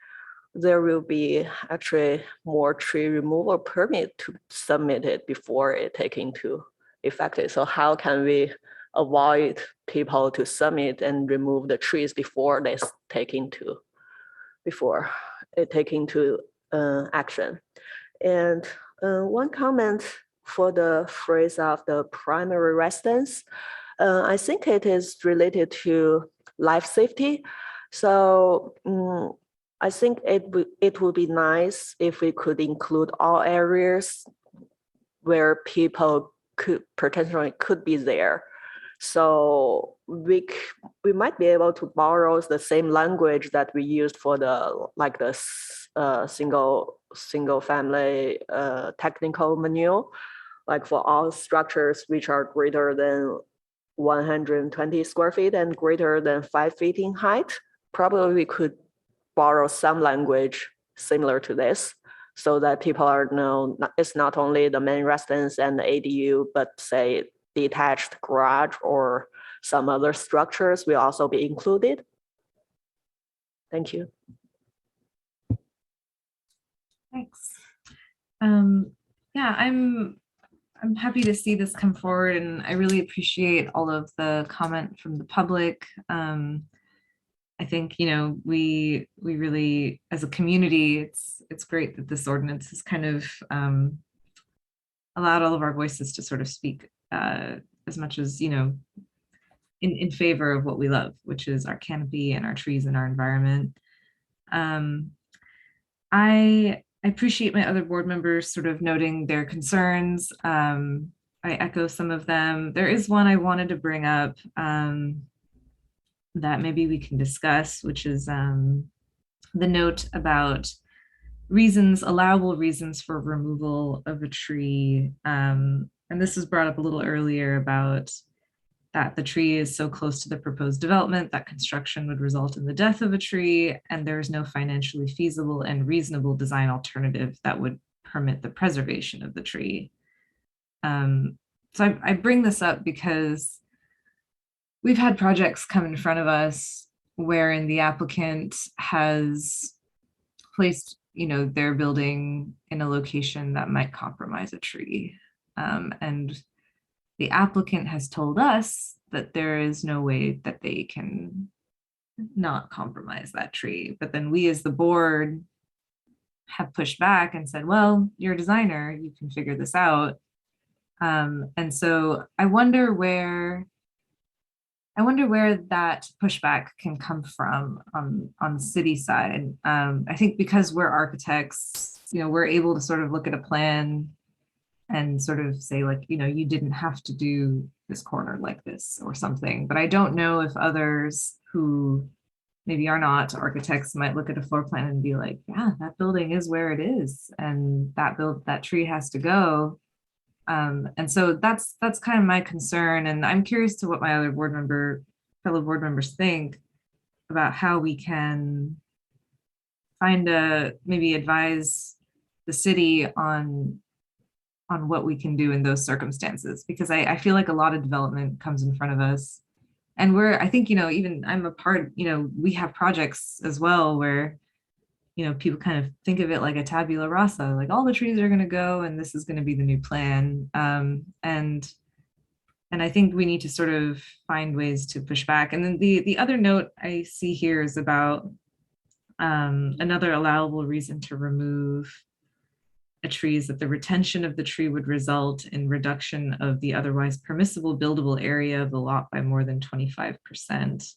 there will be actually more tree removal permit to submit it before it taking to effective. So how can we avoid people to submit and remove the trees before it take into action? And one comment for the phrase of the primary residence, I think it is related to life safety. So I think it would be nice if we could include all areas where people potentially could be there. So we might be able to borrow the same language that we used for the single family technical manual, like for all structures which are greater than 120 square feet and greater than 5 feet in height. Probably we could borrow some language similar to this, so that people are known, it's not only the main residence and the ADU, but say detached garage or some other structures will also be included. Thank you. Thanks. Yeah, I'm happy to see this come forward, and I really appreciate all of the comment from the public. I think, you know, we really, as a community, it's great that this ordinance has kind of allowed all of our voices to sort of speak as much as, you know, in favor of what we love, which is our canopy and our trees and our environment. I appreciate my other board members sort of noting their concerns. I echo some of them. There is one I wanted to bring up that maybe we can discuss, which is the note about allowable reasons for removal of a tree. And this was brought up a little earlier about that the tree is so close to the proposed development that construction would result in the death of a tree, and there is no financially feasible and reasonable design alternative that would permit the preservation of the tree. So I bring this up because we've had projects come in front of us wherein the applicant has placed, their building in a location that might compromise a tree. And the applicant has told us that there is no way that they can not compromise that tree. But then we as the board have pushed back and said, well, you're a designer, you can figure this out. And so I wonder where that pushback can come from on the city side. I think because we're architects, we're able to sort of look at a plan and sort of say like, you didn't have to do this corner like this or something. But I don't know if others who maybe are not architects might look at a floor plan and be like, yeah, that building is where it is, and that tree has to go. And so that's kind of my concern. And I'm curious to what my other fellow board members think about how we can maybe advise the city on what we can do in those circumstances, because I feel like a lot of development comes in front of us. And I think, even I'm a part, we have projects as well where, people kind of think of it like a tabula rasa, like all the trees are going to go and this is going to be the new plan. And I think we need to sort of find ways to push back. And then the other note I see here is about another allowable reason to remove a tree is that the retention of the tree would result in reduction of the otherwise permissible buildable area of the lot by more than 25%.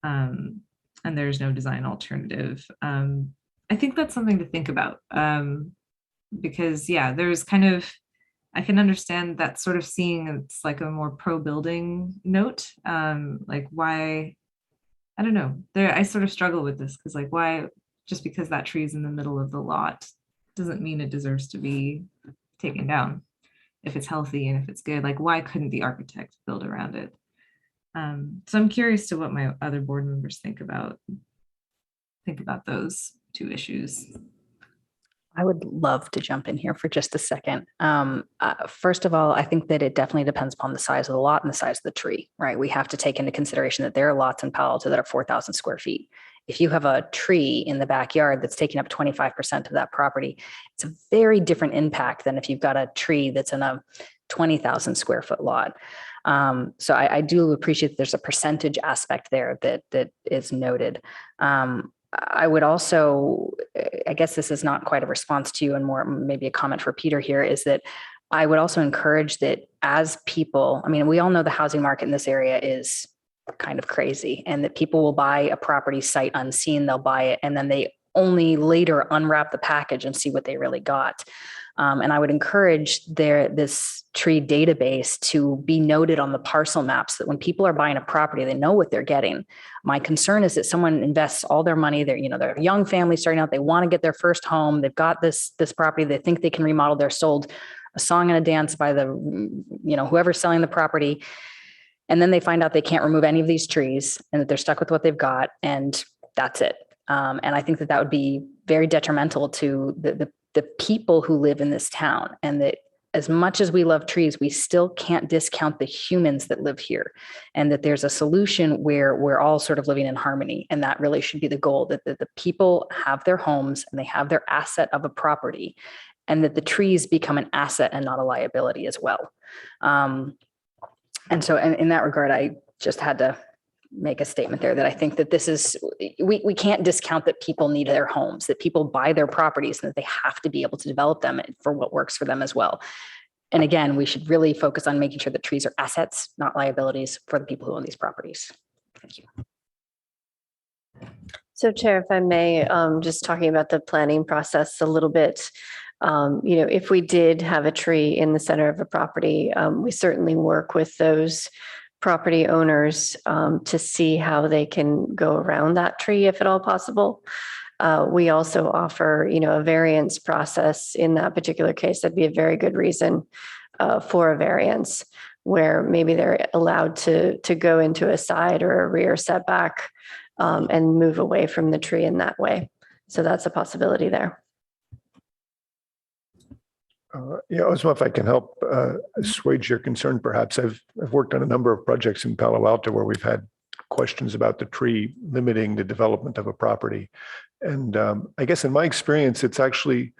And there's no design alternative. I think that's something to think about, because there's I can understand that sort of seeing it's like a more pro-building note, like why, I don't know, I sort of struggle with this because like why, just because that tree is in the middle of the lot doesn't mean it deserves to be taken down. If it's healthy and if it's good, like why couldn't the architect build around it? So I'm curious to what my other board members think about those two issues. I would love to jump in here for just a second. First of all, I think that it definitely depends upon the size of the lot and the size of the tree, right? We have to take into consideration that there are lots in Palo Alto that are 4,000 square feet. If you have a tree in the backyard that's taking up 25% of that property, it's a very different impact than if you've got a tree that's in a 20,000 square foot lot. So I do appreciate that there's a percentage aspect there that is noted. I would also, I guess this is not quite a response to you and more maybe a comment for Peter here, is that I would also encourage that as people, we all know the housing market in this area is kind of crazy, and that people will buy a property sight unseen, they'll buy it, and then they only later unwrap the package and see what they really got. And I would encourage this tree database to be noted on the parcel maps, that when people are buying a property, they know what they're getting. My concern is that someone invests all their money, they're a young family starting out, they want to get their first home, they've got this property, they think they can remodel, they're sold a song and a dance by the, whoever's selling the property. And then they find out they can't remove any of these trees and that they're stuck with what they've got, and that's it. And I think that would be very detrimental to the people who live in this town, and that as much as we love trees, we still can't discount the humans that live here, and that there's a solution where we're all sort of living in harmony. And that really should be the goal, that the people have their homes and they have their asset of a property, and that the trees become an asset and not a liability as well. And so in that regard, I just had to make a statement there that I think that this is, we can't discount that people need their homes, that people buy their properties, and that they have to be able to develop them for what works for them as well. And again, we should really focus on making sure that trees are assets, not liabilities, for the people who own these properties. Thank you. So Chair, if I may, just talking about the planning process a little bit. If we did have a tree in the center of a property, we certainly work with those property owners to see how they can go around that tree if at all possible. We also offer, a variance process in that particular case. That'd be a very good reason for a variance. where maybe they're allowed to go into a side or a rear setback and move away from the tree in that way. So that's a possibility there. Yeah, Ozma, if I can help assuage your concern, perhaps. I've worked on a number of projects in Palo Alto where we've had questions about the tree limiting the development of a property. And I guess in my experience, it's actually,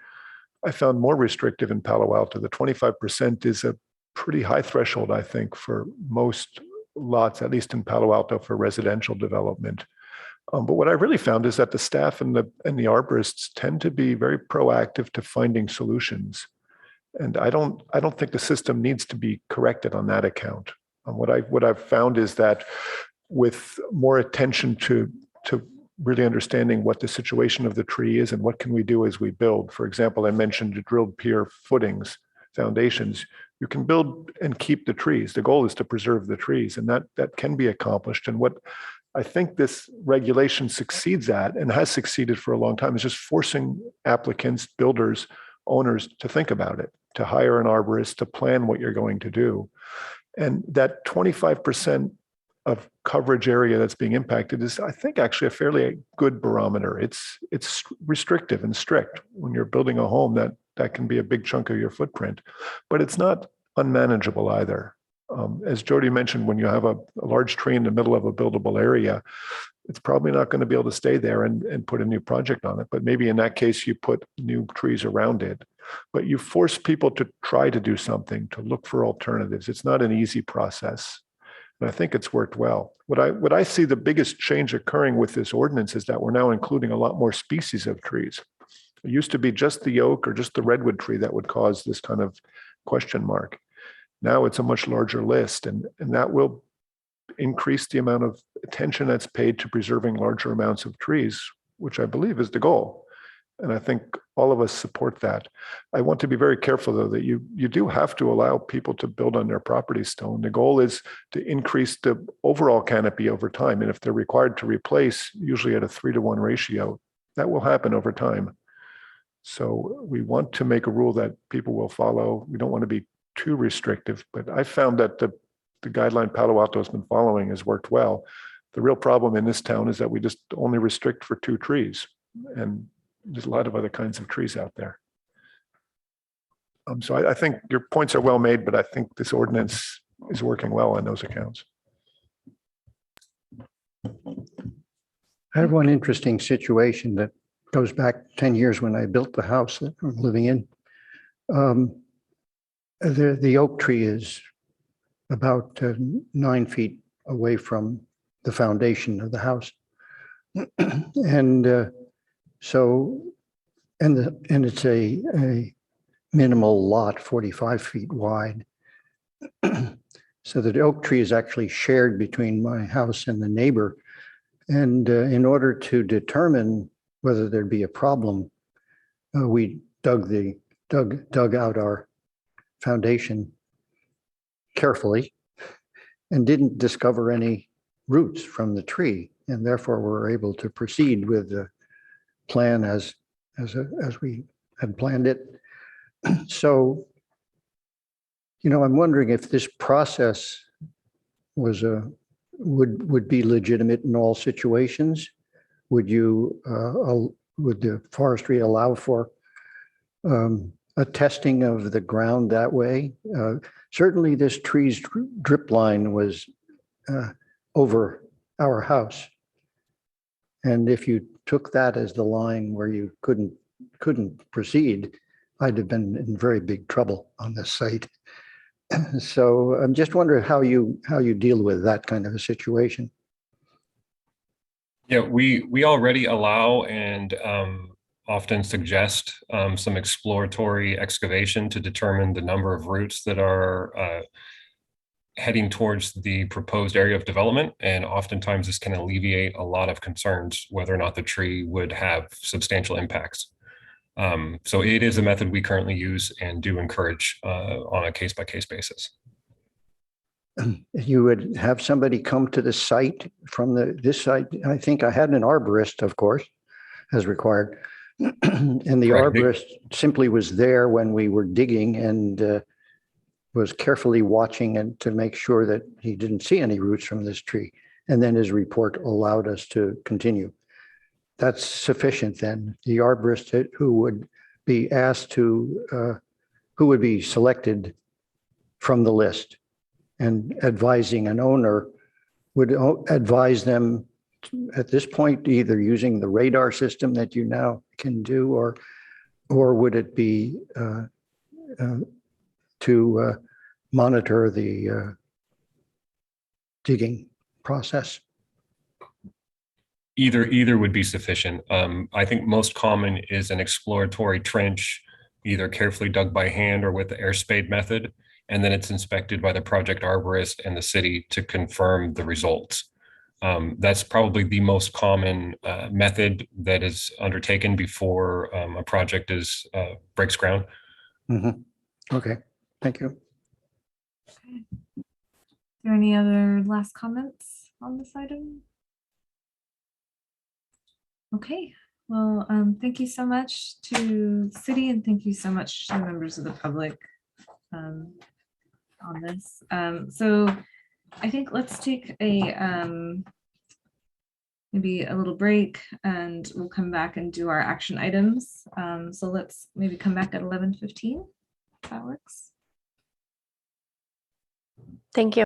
I found more restrictive in Palo Alto. The 25% is a pretty high threshold, I think, for most lots, at least in Palo Alto, for residential development. But what I really found is that the staff and the arborists tend to be very proactive to finding solutions. And I don't think the system needs to be corrected on that account. What I've found is that with more attention to really understanding what the situation of the tree is and what can we do as we build. For example, I mentioned the drilled pier footings, foundations. You can build and keep the trees. The goal is to preserve the trees, and that can be accomplished. And what I think this regulation succeeds at, and has succeeded for a long time, is just forcing applicants, builders, owners to think about it, to hire an arborist, to plan what you're going to do. And that 25% of coverage area that's being impacted is, I think, actually a fairly good barometer. It's restrictive and strict. When you're building a home, that can be a big chunk of your footprint, but it's not unmanageable either. As Jody mentioned, when you have a large tree in the middle of a buildable area, it's probably not going to be able to stay there and put a new project on it. But maybe in that case, you put new trees around it. But you force people to try to do something, to look for alternatives. It's not an easy process. And I think it's worked well. What I see the biggest change occurring with this ordinance is that we're now including a lot more species of trees. It used to be just the oak or just the redwood tree that would cause this kind of question mark. Now it's a much larger list, and that will increase the amount of attention that's paid to preserving larger amounts of trees, which I believe is the goal. And I think all of us support that. I want to be very careful, though, that you do have to allow people to build on their property still. And the goal is to increase the overall canopy over time. And if they're required to replace, usually at a 3-to-1 ratio, that will happen over time. So we want to make a rule that people will follow. We don't want to be too restrictive, but I found that the guideline Palo Alto has been following has worked well. The real problem in this town is that we just only restrict for 2 trees, and there's a lot of other kinds of trees out there. So I think your points are well made, but I think this ordinance is working well on those accounts. I have one interesting situation that goes back 10 years when I built the house that I'm living in. The oak tree is about 9 feet away from the foundation of the house. And it's a minimal lot, 45 feet wide. So the oak tree is actually shared between my house and the neighbor. And in order to determine whether there'd be a problem, we dug out our foundation carefully and didn't discover any roots from the tree, and therefore were able to proceed with the plan as we had planned it. So, I'm wondering if this process was would be legitimate in all situations. Would the forestry allow for a testing of the ground that way? Certainly this tree's drip line was over our house. And if you took that as the line where you couldn't proceed, I'd have been in very big trouble on this site. So I'm just wondering how you deal with that kind of a situation. Yeah, we already allow and often suggest some exploratory excavation to determine the number of roots that are heading towards the proposed area of development. And oftentimes this can alleviate a lot of concerns whether or not the tree would have substantial impacts. So it is a method we currently use and do encourage on a case-by-case basis. You would have somebody come to the site from this site. I think I had an arborist, of course, as required. And the arborist simply was there when we were digging and was carefully watching and to make sure that he didn't see any roots from this tree. And then his report allowed us to continue. That's sufficient then. The arborist who would be asked to, who would be selected from the list and advising an owner would advise them at this point, either using the radar system that you now can do, or would it be to monitor the digging process? Either would be sufficient. I think most common is an exploratory trench, either carefully dug by hand or with the air spade method, and then it's inspected by the project arborist and the city to confirm the results. That's probably the most common method that is undertaken before a project breaks ground. Okay, thank you. Okay. Is there any other last comments on this item? Okay, well, thank you so much to the city and thank you so much to the members of the public on this. So I think let's take a maybe a little break and we'll come back and do our action items. So let's maybe come back at 11:15, if that works. Thank you.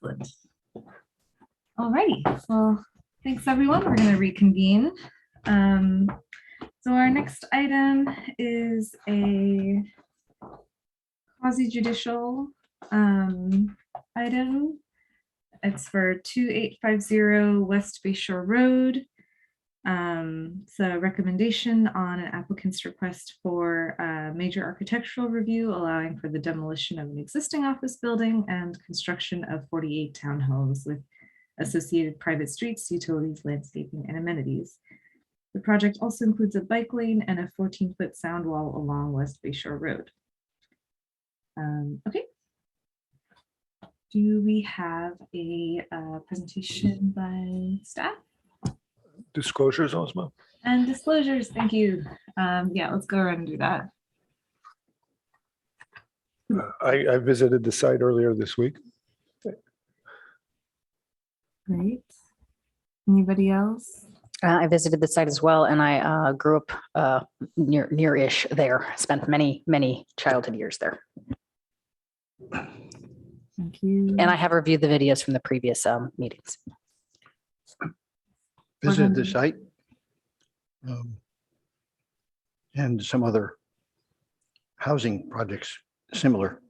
Excellent. All righty. Well, thanks everyone. We're going to reconvene. So our next item is a quasi-judicial item. It's for 2850 West Bayshore Road. It's a recommendation on an applicant's request for a major architectural review allowing for the demolition of an existing office building and construction of 48 townhomes with associated private streets, utilities, landscaping, and amenities. The project also includes a bike lane and a 14-foot sound wall along West Bayshore Road. Okay. Do we have a presentation by staff? Disclosures, Ozma? And disclosures, thank you. Yeah, let's go ahead and do that. I visited the site earlier this week. Great. Anybody else? I visited the site as well, and I grew up near-ish there. Spent many childhood years there. Thank you. And I have reviewed the videos from the previous meetings. Visited the site and some other housing projects similar.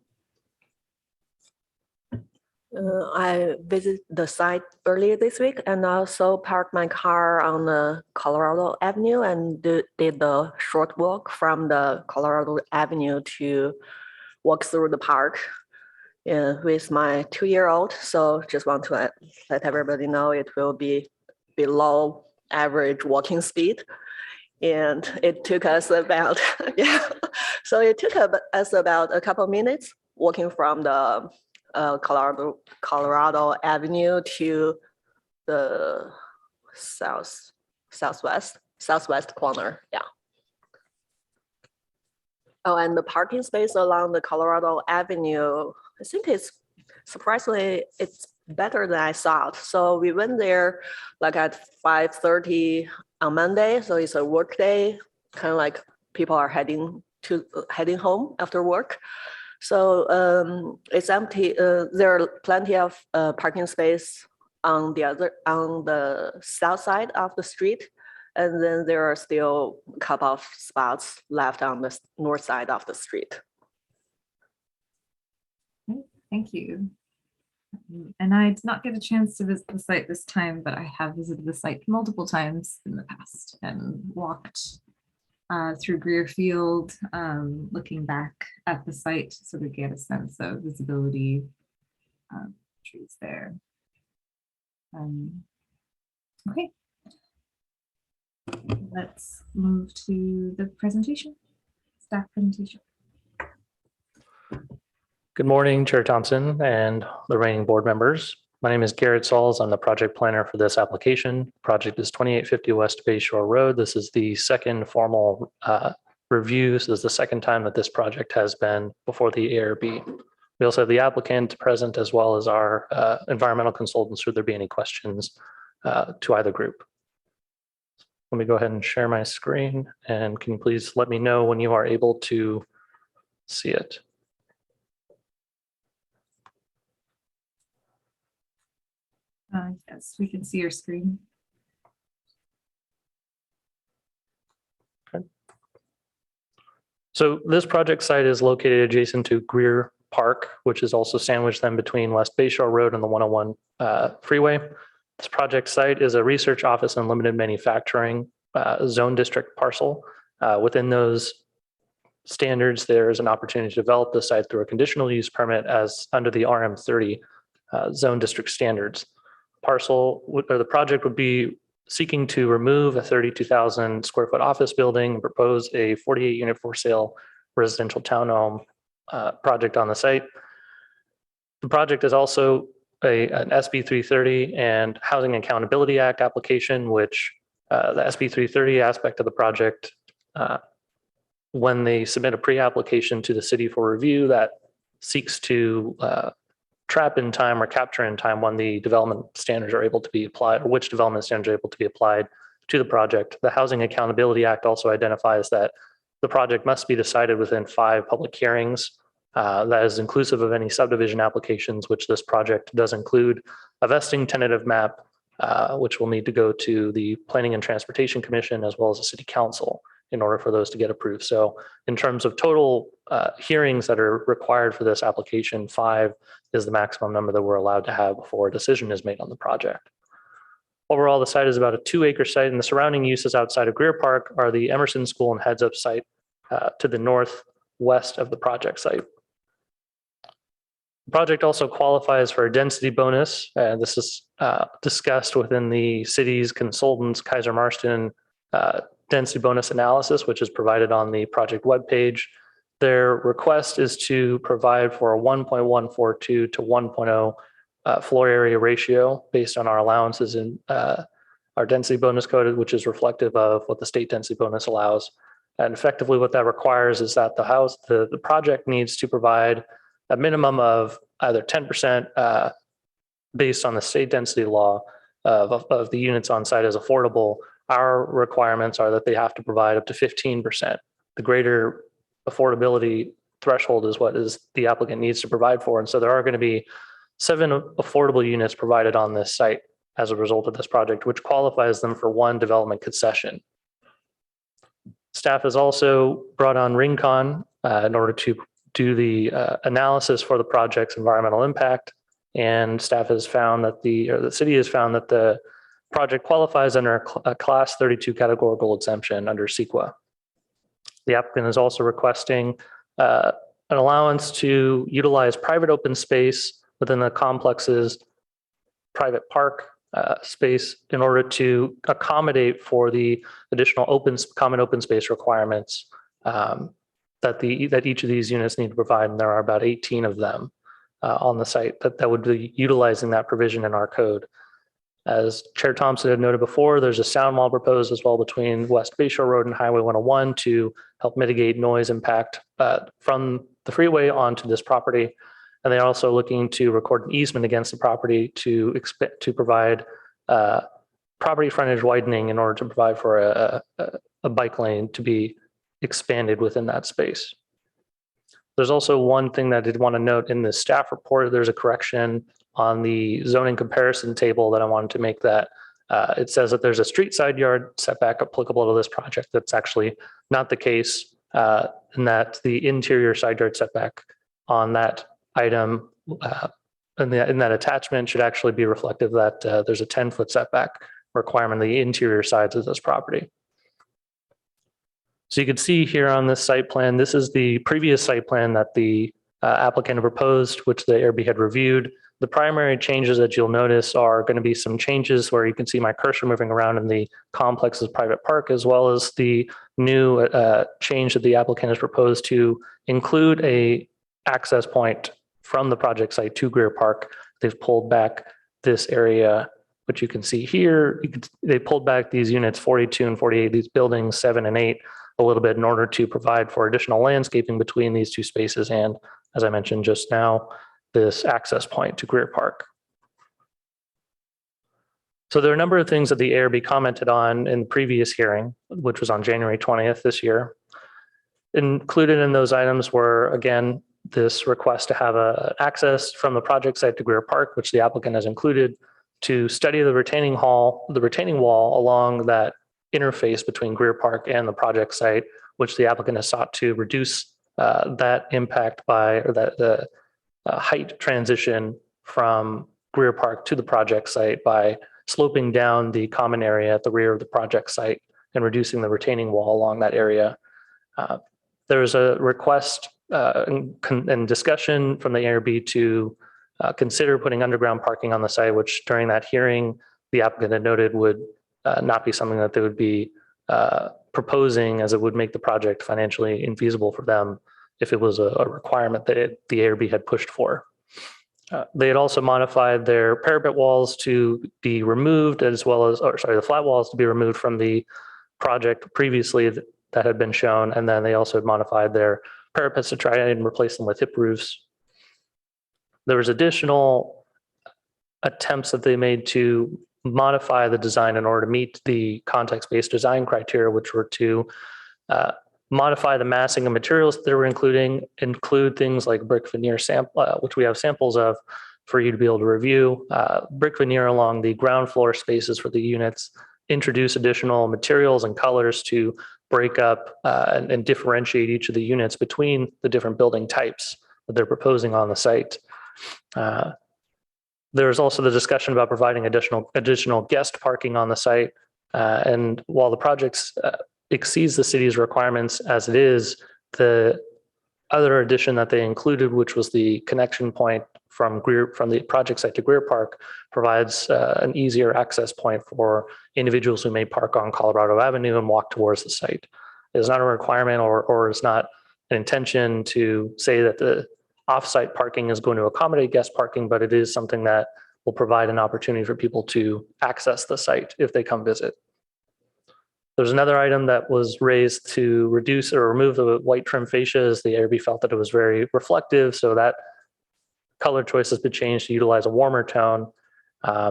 I visited the site earlier this week and also parked my car on the Colorado Avenue and did the short walk from the Colorado Avenue to walk through the park with my 2-year-old. So just want to let everybody know it will be below average walking speed. And it took us about, so it took us about a couple of minutes walking from the Colorado Avenue to the southwest corner. Yeah. Oh, and the parking space along the Colorado Avenue, I think it's surprisingly, it's better than I thought. So we went there like at 5:30 on Monday. So it's a work day, kind of like people are heading home after work. So it's empty. There are plenty of parking space on the south side of the street. And then there are still a couple of spots left on the north side of the street. Thank you. And I did not get a chance to visit the site this time, but I have visited the site multiple times in the past and walked through Greer Field, looking back at the site so to get a sense of visibility, trees there. Okay. Let's move to the presentation, staff presentation. Good morning, Chair Thompson and the reigning board members. My name is Garrett Sauls. I'm the project planner for this application. Project is 2850 West Bayshore Road. This is the second formal review. So this is the second time that this project has been before the ARB. We also have the applicant present as well as our environmental consultants should there be any questions to either group. Let me go ahead and share my screen, and can you please let me know when you are able to see it? Yes, we can see your screen. Okay. So this project site is located adjacent to Greer Park, which is also sandwiched then between West Bayshore Road and the 101 freeway. This project site is a research office and limited manufacturing zone district parcel. Within those standards, there is an opportunity to develop the site through a conditional use permit as under the RM30 zone district standards. The project would be seeking to remove a 32,000 square foot office building and propose a 48 unit for sale residential townhome project on the site. The project is also an SB 330 and Housing Accountability Act application, which the SB 330 aspect of the project, when they submit a pre-application to the city for review, that seeks to trap in time or capture in time when the development standards are able to be applied, or which development standards are able to be applied to the project. The Housing Accountability Act also identifies that the project must be decided within 5 public hearings That is inclusive of any subdivision applications, which this project does include a vesting tentative map, which will need to go to the Planning and Transportation Commission as well as the City Council in order for those to get approved. So in terms of total hearings that are required for this application, 5 is the maximum number that we're allowed to have before a decision is made on the project. Overall, the site is about a 2-acre site, and the surrounding uses outside of Greer Park are the Emerson School and Heads Up site to the northwest of the project site. The project also qualifies for a density bonus. This is discussed within the city's consultants, Kaiser Marston density bonus analysis, which is provided on the project webpage. Their request is to provide for a 1.142 to 1.0 floor area ratio based on our allowances in our density bonus code, which is reflective of what the state density bonus allows. And effectively what that requires is that the project needs to provide a minimum of either 10% based on the state density law of the units on site as affordable. Our requirements are that they have to provide up to 15%. The greater affordability threshold is what the applicant needs to provide for. And so there are going to be 7 affordable units provided on this site as a result of this project, which qualifies them for 1 development concession. Staff has also brought on Rincon in order to do the analysis for the project's environmental impact. And staff has found that the city has found that the project qualifies under a class 32 categorical exemption under CEQA. The applicant is also requesting an allowance to utilize private open space within the complex's private park space in order to accommodate for the additional common open space requirements that each of these units need to provide. And there are about 18 of them on the site that would be utilizing that provision in our code. As Chair Thompson had noted before, there's a sound wall proposed as well between West Bayshore Road and Highway 101 to help mitigate noise impact from the freeway onto this property. And they're also looking to record an easement against the property to provide property frontage widening in order to provide for a bike lane to be expanded within that space. There's also one thing that I did want to note in the staff report. There's a correction on the zoning comparison table that I wanted to make that it says that there's a street side yard setback applicable to this project. That's actually not the case, and that the interior side yard setback on that item in that attachment should actually be reflective that there's a 10-foot setback requirement in the interior sides of this property. So you can see here on this site plan, this is the previous site plan that the applicant proposed, which the ARB had reviewed. The primary changes that you'll notice are going to be some changes where you can see my cursor moving around in the complex's private park, as well as the new change that the applicant has proposed to include a access point from the project site to Greer Park. They've pulled back this area, which you can see here. They pulled back these units 42 and 48, these buildings 7 and 8, a little bit in order to provide for additional landscaping between these 2 spaces. And as I mentioned just now, this access point to Greer Park. So there are a number of things that the ARB commented on in the previous hearing, which was on January 20th this year. Included in those items were, again, this request to have access from the project site to Greer Park, which the applicant has included, to study the retaining wall along that interface between Greer Park and the project site, which the applicant has sought to reduce that impact by, or the height transition from Greer Park to the project site by sloping down the common area at the rear of the project site and reducing the retaining wall along that area. There's a request and discussion from the ARB to consider putting underground parking on the site, which during that hearing, the applicant had noted would not be something that they would be proposing, as it would make the project financially infeasible for them if it was a requirement that the ARB had pushed for. They had also modified their parapet walls to be removed, as well as, the flat walls to be removed from the project previously that had been shown. And then they also had modified their parapets to try and replace them with hip roofs. There was additional attempts that they made to modify the design in order to meet the context-based design criteria, which were to modify the massing of materials that we're include things like brick veneer sample, which we have samples of for you to be able to review. Brick veneer along the ground floor spaces for the units, introduce additional materials and colors to break up and differentiate each of the units between the different building types that they're proposing on the site. There's also the discussion about providing additional guest parking on the site. And while the project exceeds the city's requirements as it is, the other addition that they included, which was the connection point from the project site to Greer Park, provides an easier access point for individuals who may park on Colorado Avenue and walk towards the site. It is not a requirement or is not an intention to say that the off-site parking is going to accommodate guest parking, but it is something that will provide an opportunity for people to access the site if they come visit. There's another item that was raised to reduce or remove the white trim fascias. The ARB felt that it was very reflective, so that color choice has been changed to utilize a warmer tone.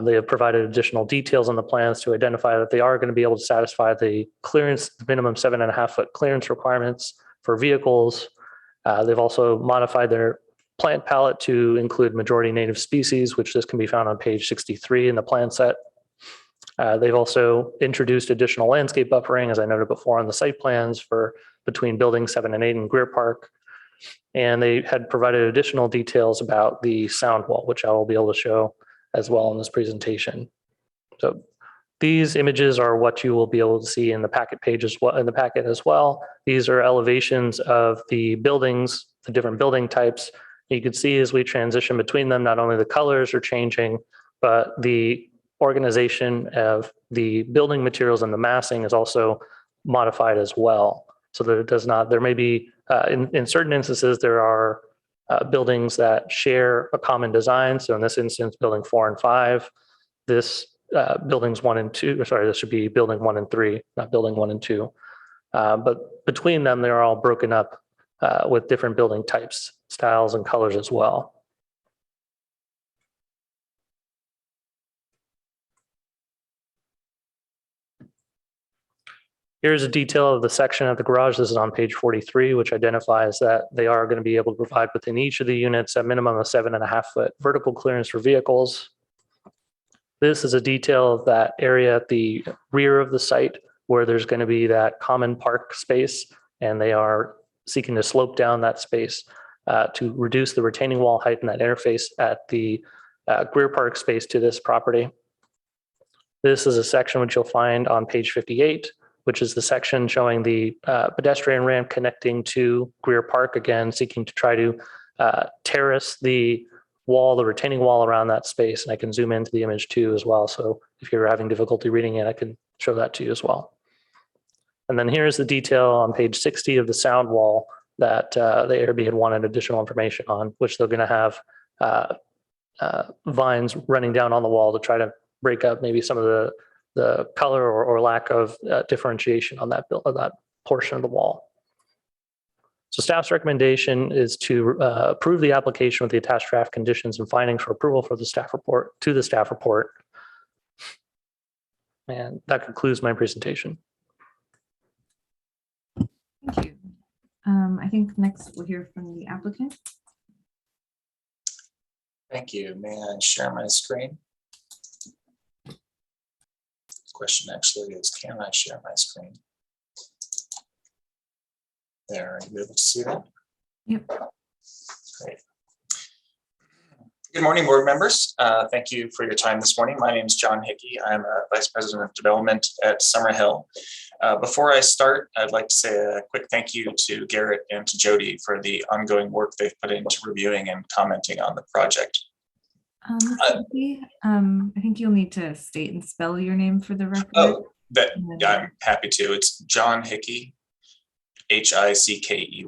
They have provided additional details on the plans to identify that they are going to be able to satisfy the clearance, minimum 7.5 foot clearance requirements for vehicles. They've also modified their plant palette to include majority native species, which this can be found on page 63 in the plan set. They've also introduced additional landscape buffering, as I noted before, on the site plans for between buildings 7 and 8 in Greer Park. And they had provided additional details about the sound wall, which I will be able to show as well in this presentation. So these images are what you will be able to see in the packet page as well, in the packet as well. These are elevations of the buildings, the different building types. You can see as we transition between them, not only the colors are changing, but the organization of the building materials and the massing is also modified as well. So that it does not, there may be, in certain instances, there are buildings that share a common design. So in this instance, building 4 and 5, this buildings 1 and 2, sorry, this should be building 1 and 3, not building 1 and 2. But between them, they're all broken up with different building types, styles, and colors as well. Here's a detail of the section at the garage. This is on page 43, which identifies that they are going to be able to provide within each of the units a minimum of 7.5 foot vertical clearance for vehicles. This is a detail of that area at the rear of the site where there's going to be that common park space, and they are seeking to slope down that space to reduce the retaining wall height in that interface at the Greer Park space to this property. This is a section which you'll find on page 58, which is the section showing the pedestrian ramp connecting to Greer Park, again, seeking to try to terrace the wall, the retaining wall around that space. And I can zoom into the image too as well. So if you're having difficulty reading it, I can show that to you as well. And then here's the detail on page 60 of the sound wall that the ARB had wanted additional information on, which they're going to have vines running down on the wall to try to break up maybe some of the color or lack of differentiation on that portion of the wall. So staff's recommendation is to approve the application with the attached draft conditions and findings for approval for the staff report to the staff report. And that concludes my presentation. Thank you. I think next we'll hear from the applicant. Thank you. May I share my screen? Question actually is, can I share my screen? There, are you able to see that? Yep. Great. Good morning, board members. Thank you for your time this morning. My name is John Hickey. I'm a Vice President of Development at Summerhill. Before I start, I'd like to say a quick thank you to Garrett and to Jody for the ongoing work they've put into reviewing and commenting on the project. I think you'll need to state and spell your name for the record. Oh, yeah, I'm happy to. It's John Hickey, Hickey.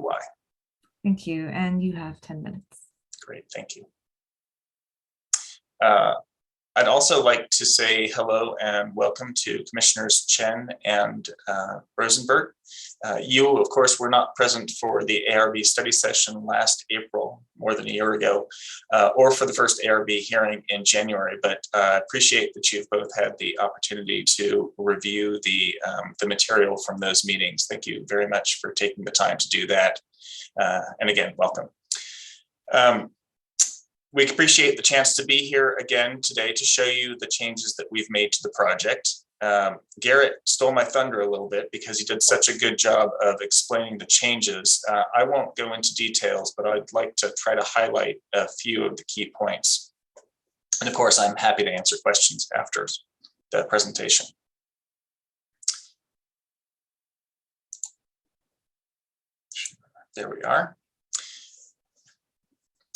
Thank you. And you have 10 minutes. Great, thank you. I'd also like to say hello and welcome to Commissioners Chen and Rosenberg. You, of course, were not present for the ARB study session last April, more than a year ago, or for the first ARB hearing in January, but I appreciate that you've both had the opportunity to review the material from those meetings. Thank you very much for taking the time to do that. And again, welcome. We appreciate the chance to be here again today to show you the changes that we've made to the project. Garrett stole my thunder a little bit because he did such a good job of explaining the changes. I won't go into details, but I'd like to try to highlight a few of the key points. And of course, I'm happy to answer questions after the presentation. There we are.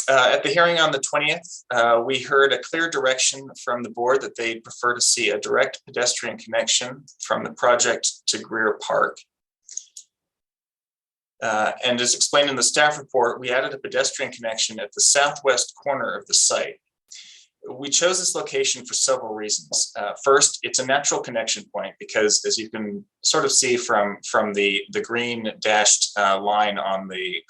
At the hearing on the 20th, we heard a clear direction from the board that they'd prefer to see a direct pedestrian connection from the project to Greer Park. And as explained in the staff report, we added a pedestrian connection at the southwest corner of the site. We chose this location for several reasons. First, it's a natural connection point because, as you can sort of see from the green dashed line on the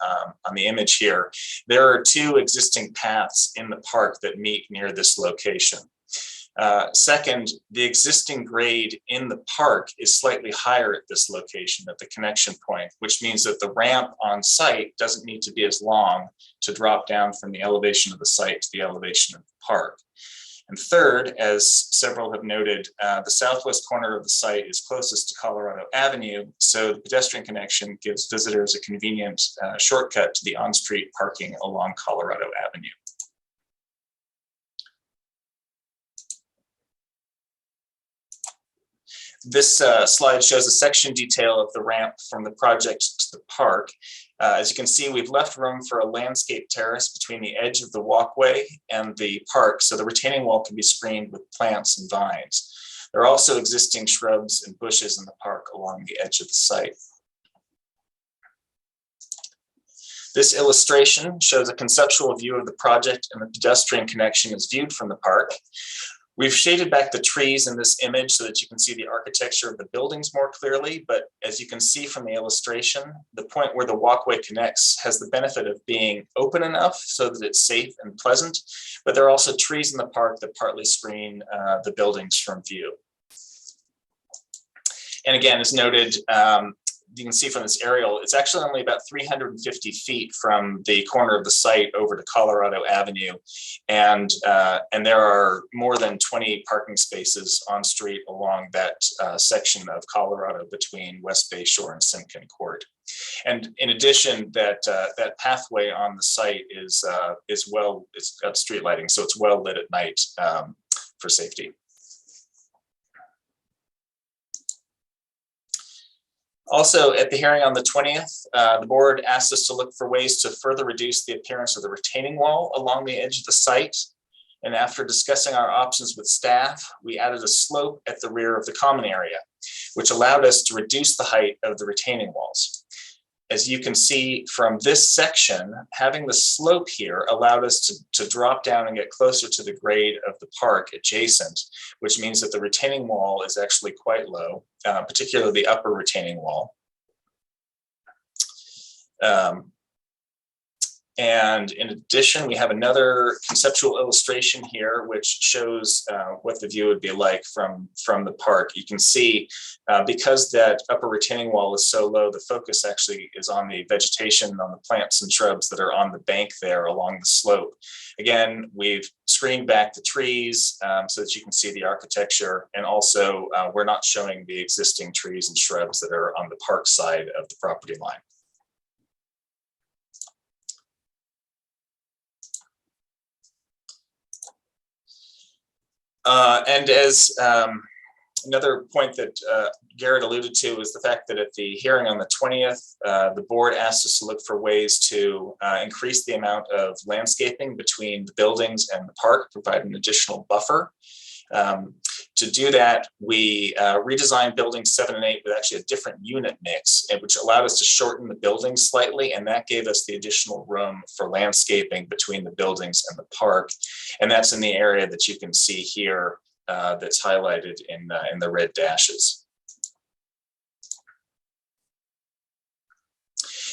image here, there are two existing paths in the park that meet near this location. Second, the existing grade in the park is slightly higher at this location at the connection point, which means that the ramp on site doesn't need to be as long to drop down from the elevation of the site to the elevation of the park. And third, as several have noted, the southwest corner of the site is closest to Colorado Avenue, so the pedestrian connection gives visitors a convenient shortcut to the on-street parking along Colorado Avenue. This slide shows a section detail of the ramp from the project to the park. As you can see, we've left room for a landscape terrace between the edge of the walkway and the park, so the retaining wall can be screened with plants and vines. There are also existing shrubs and bushes in the park along the edge of the site. This illustration shows a conceptual view of the project and the pedestrian connection is viewed from the park. We've shaded back the trees in this image so that you can see the architecture of the buildings more clearly, but as you can see from the illustration, the point where the walkway connects has the benefit of being open enough so that it's safe and pleasant, but there are also trees in the park that partly screen the buildings from view. And again, as noted, you can see from this aerial, it's actually only about 350 feet from the corner of the site over to Colorado Avenue. And there are more than 20 parking spaces on street along that section of Colorado between West Bay Shore and Simkin Court. And in addition, that pathway on the site it's got street lighting, so it's well lit at night for safety. Also, at the hearing on the 20th, the board asked us to look for ways to further reduce the appearance of the retaining wall along the edge of the site. And after discussing our options with staff, we added a slope at the rear of the common area, which allowed us to reduce the height of the retaining walls. As you can see from this section, having the slope here allowed us to drop down and get closer to the grade of the park adjacent, which means that the retaining wall is actually quite low, particularly the upper retaining wall. And in addition, we have another conceptual illustration here, which shows what the view would be like from the park. You can see because that upper retaining wall is so low, the focus actually is on the vegetation, on the plants and shrubs that are on the bank there along the slope. Again, we've screened back the trees so that you can see the architecture. And also, we're not showing the existing trees and shrubs that are on the park side of the property line. And as another point that Garrett alluded to is the fact that at the hearing on the 20th, the board asked us to look for ways to increase the amount of landscaping between the buildings and the park, provide an additional buffer. To do that, we redesigned buildings 7 and 8 with actually a different unit mix, which allowed us to shorten the buildings slightly, and that gave us the additional room for landscaping between the buildings and the park. And that's in the area that you can see here that's highlighted in the red dashes.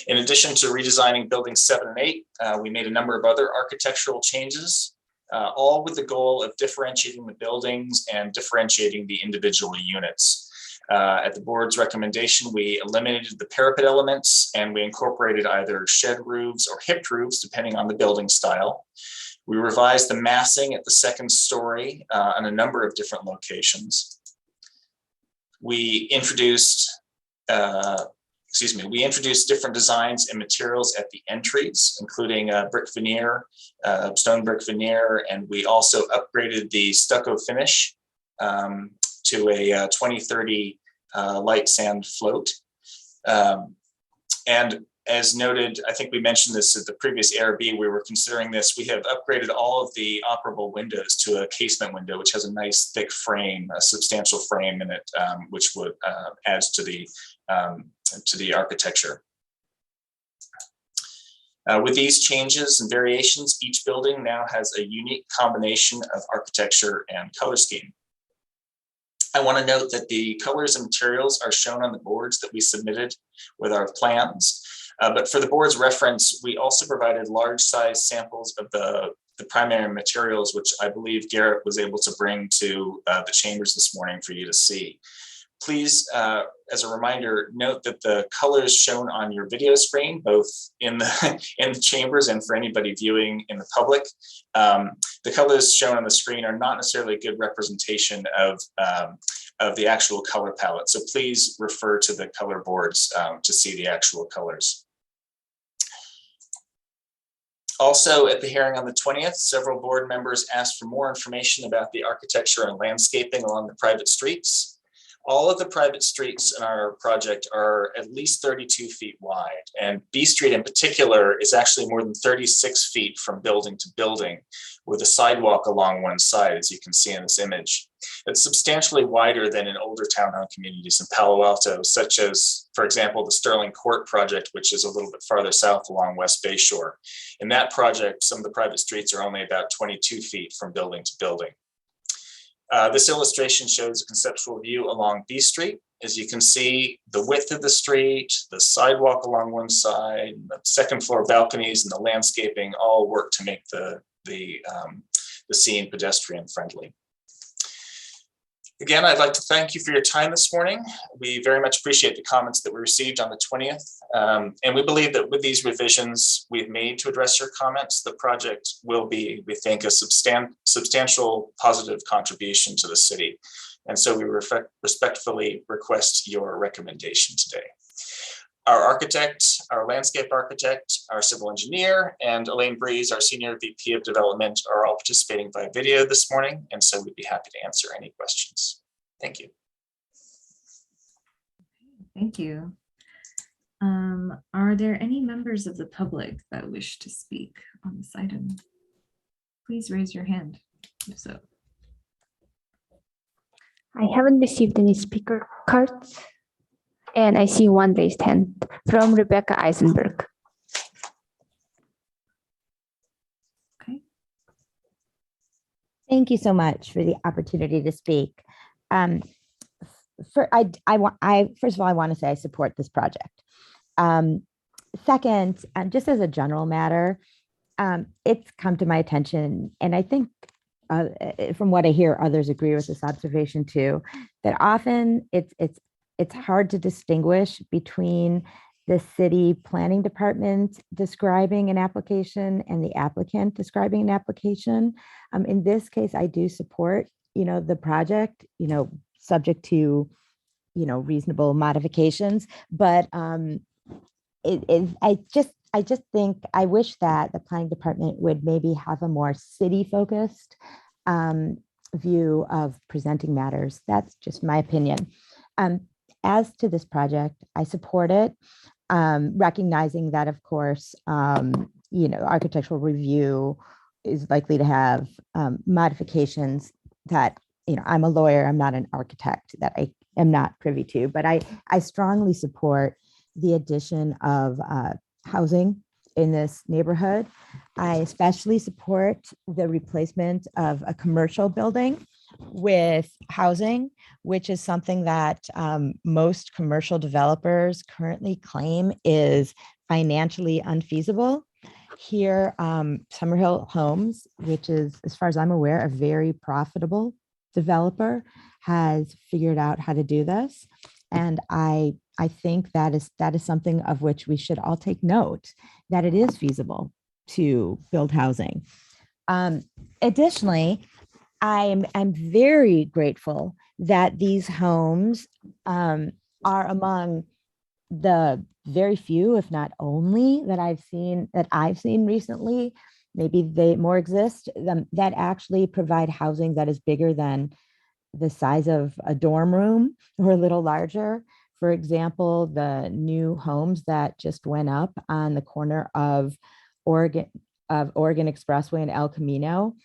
In addition to redesigning buildings 7 and 8, we made a number of other architectural changes, all with the goal of differentiating the buildings and differentiating the individual units. At the board's recommendation, we eliminated the parapet elements and we incorporated either shed roofs or hipped roofs, depending on the building style. We revised the massing at the second story on a number of different locations. We introduced different designs and materials at the entries, including brick veneer, stone brick veneer, and we also upgraded the stucco finish to a 2030 light sand float. And as noted, I think we mentioned this at the previous ARB, we were considering this. We have upgraded all of the operable windows to a casement window, which has a nice thick frame, a substantial frame in it, which would adds to the architecture. With these changes and variations, each building now has a unique combination of architecture and color scheme. I want to note that the colors and materials are shown on the boards that we submitted with our plans. But for the board's reference, we also provided large size samples of the primary materials, which I believe Garrett was able to bring to the chambers this morning for you to see. Please, as a reminder, note that the colors shown on your video screen, both in the chambers and for anybody viewing in the public, the colors shown on the screen are not necessarily a good representation of the actual color palette. So please refer to the color boards to see the actual colors. Also, at the hearing on the 20th, several board members asked for more information about the architecture and landscaping along the private streets. All of the private streets in our project are at least 32 feet wide, and B Street in particular is actually more than 36 feet from building to building, with a sidewalk along one side, as you can see in this image. It's substantially wider than in older townhome communities in Palo Alto, such as, for example, the Sterling Court project, which is a little bit farther south along West Bay Shore. In that project, some of the private streets are only about 22 feet from building to building. This illustration shows a conceptual view along B Street. As you can see, the width of the street, the sidewalk along one side, the second floor balconies, and the landscaping all work to make the scene pedestrian friendly. Again, I'd like to thank you for your time this morning. We very much appreciate the comments that we received on the 20th. And we believe that with these revisions we've made to address your comments, the project will be, we think, a substantial positive contribution to the city. And so we respectfully request your recommendation today. Our architect, our landscape architect, our civil engineer, and Elaine Breeze, our senior VP of development, are all participating by video this morning. And so we'd be happy to answer any questions. Thank you. Thank you. Are there any members of the public that wish to speak on this item? Please raise your hand if so. I haven't received any speaker cards. And I see one raised hand from Rebecca Eisenberg. Thank you so much for the opportunity to speak. First of all, I want to say I support this project. Second, just as a general matter, it's come to my attention, and I think from what I hear, others agree with this observation too, that often it's hard to distinguish between the city planning department describing an application and the applicant describing an application. In this case, I do support, the project, subject to, reasonable modifications. But I just think I wish that the planning department would maybe have a more city-focused view of presenting matters. That's just my opinion. As to this project, I support it, recognizing that, of course, architectural review is likely to have modifications that I'm a lawyer, I'm not an architect, that I am not privy to, but I strongly support the addition of housing in this neighborhood. I especially support the replacement of a commercial building with housing, which is something that most commercial developers currently claim is financially unfeasible. Here, Summerhill Homes, which is, as far as I'm aware, a very profitable developer, has figured out how to do this. And I think that is something of which we should all take note, that it is feasible to build housing. Additionally, I'm very grateful that these homes are among the very few, if not only, that I've seen recently, maybe they more exist, that actually provide housing that is bigger than the size of a dorm room or a little larger. For example, the new homes that just went up on the corner of Oregon Expressway and El Camino.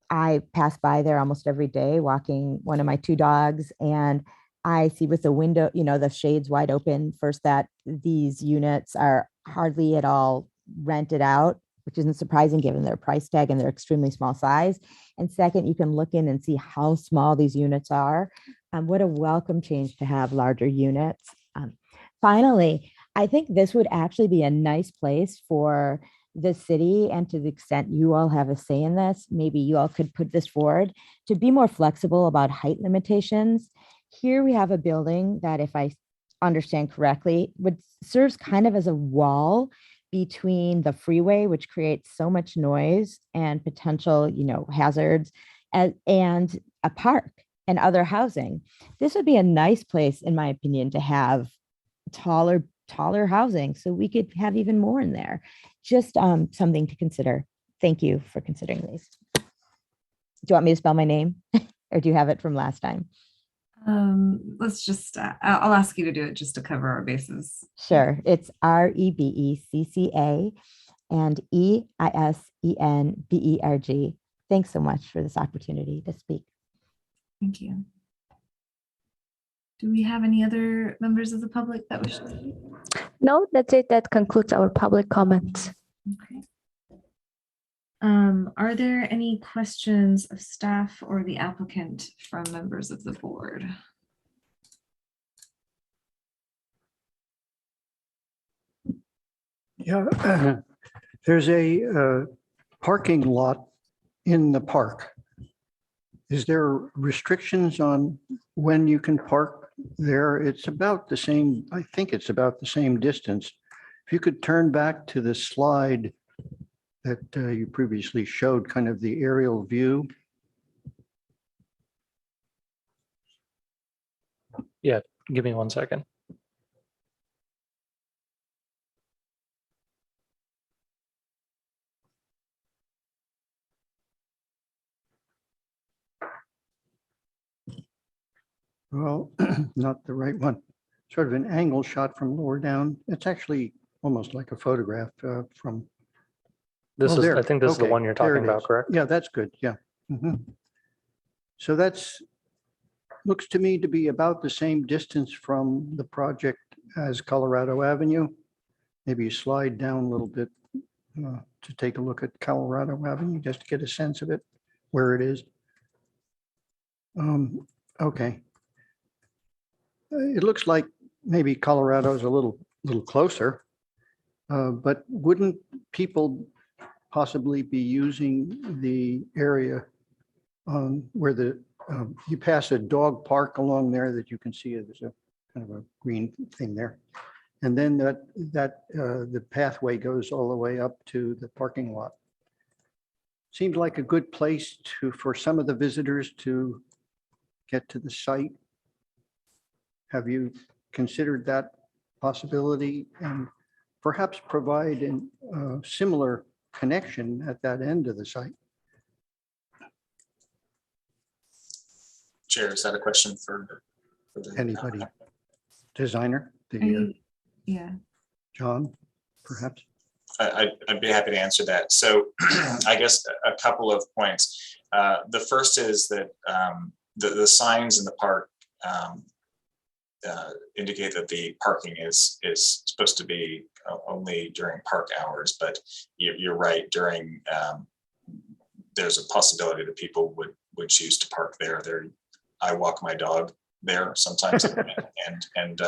I pass by there almost every day walking one of my 2 dogs, and I see with the window, the shades wide open, first, that these units are hardly at all rented out, which isn't surprising given their price tag and their extremely small size. And second, you can look in and see how small these units are. What a welcome change to have larger units. Finally, I think this would actually be a nice place for the city, and to the extent you all have a say in this, maybe you all could put this forward to be more flexible about height limitations. Here we have a building that, if I understand correctly, serves kind of as a wall between the freeway, which creates so much noise and potential, hazards, and a park and other housing. This would be a nice place, in my opinion, to have taller housing, so we could have even more in there. Just something to consider. Thank you for considering these. Do you want me to spell my name, or do you have it from last time? Let's just, I'll ask you to do it just to cover our bases. Sure. It's REBECCA and EISENBERG. Thanks so much for this opportunity to speak. Thank you. Do we have any other members of the public that wish to speak? No, that's it. That concludes our public comments. Okay. Are there any questions of staff or the applicant from members of the board? Yeah, there's a parking lot in the park. Is there restrictions on when you can park there? It's about the same, I think it's about the same distance. If you could turn back to the slide that you previously showed, kind of the aerial view. Yeah, give me 1 second. Well, not the right one. Sort of an angle shot from lower down. It's actually almost like a photograph from. This Oh, is, there. I think this is the Okay, one you're there talking it about, is. correct? Yeah, that's good. Yeah. Mhm. So that's, looks to me to be about the same distance from the project as Colorado Avenue. Maybe you slide down a little bit to take a look at Colorado Avenue, just to get a sense of it, where it is. Okay. It looks like maybe Colorado is a little closer, but wouldn't people possibly be using the area where the you pass a dog park along there that you can see there's a kind of a green thing there, and then the pathway goes all the way up to the parking lot. Seems like a good place for some of the visitors to get to the site. Have you considered that possibility, and perhaps provide a similar connection at that end of the site? Chair, is that a question for the Anybody? Designer? Yeah. John, perhaps? I'd be happy to answer that. So I guess a couple of points. The first is that the signs in the park indicate that the parking is supposed to be only during park hours, but you're right, during there's a possibility that people would choose to park there. I walk my dog there sometimes, and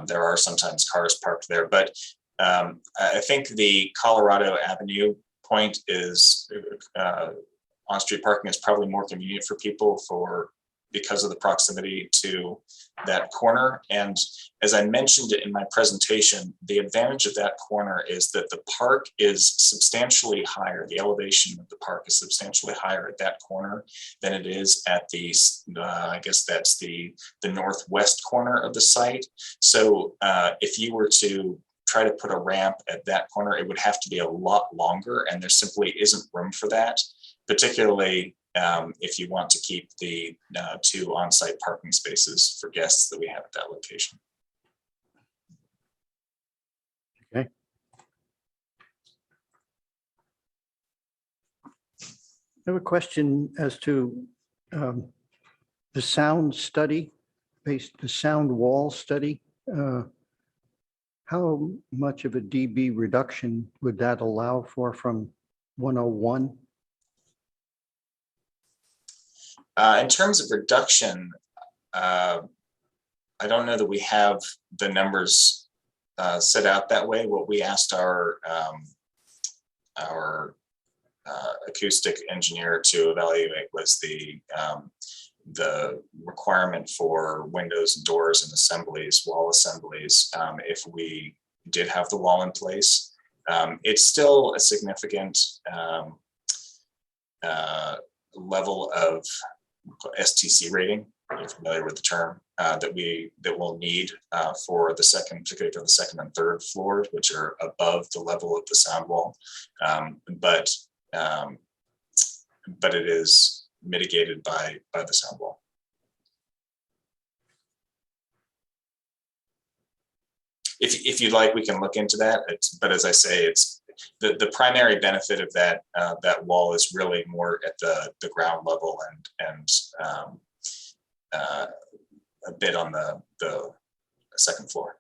there are sometimes cars parked there. But I think the Colorado Avenue point is on-street parking is probably more convenient for people because of the proximity to that corner. And as I mentioned in my presentation, the advantage of that corner is that the park is substantially higher. The elevation of the park is substantially higher at that corner than it is at the, I guess that's the northwest corner of the site. So if you were to try to put a ramp at that corner, it would have to be a lot longer, and there simply isn't room for that, particularly if you want to keep the 2 on-site parking spaces for guests that we have at that location. Okay. I have a question as to the sound study, the sound wall study. How much of a dB reduction would that allow for from 101? In terms of reduction, I don't know that we have the numbers set out that way. What we asked our acoustic engineer to evaluate was the requirement for windows and doors and assemblies, wall assemblies, if we did have the wall in place. It's still a significant level of STC rating, if you're familiar with the term, that we'll need for the second, particularly for the second and third floors, which are above the level of the sound wall. But it is mitigated by the sound wall. If you'd like, we can look into that. But as I say, it's the primary benefit of that wall is really more at the ground level and a bit on the second floor.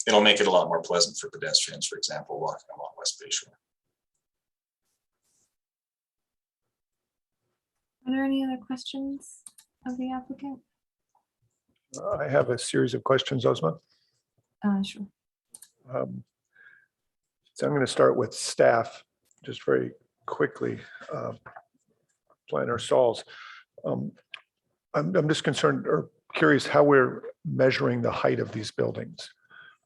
It'll make it a lot more pleasant for pedestrians, for example, walking along West Bayshore. Are there any other questions of the applicant? I have a series of questions, Ozma. Sure. So I'm going to start with staff, just very quickly. Planner Sauls. I'm just concerned or curious how we're measuring the height of these buildings.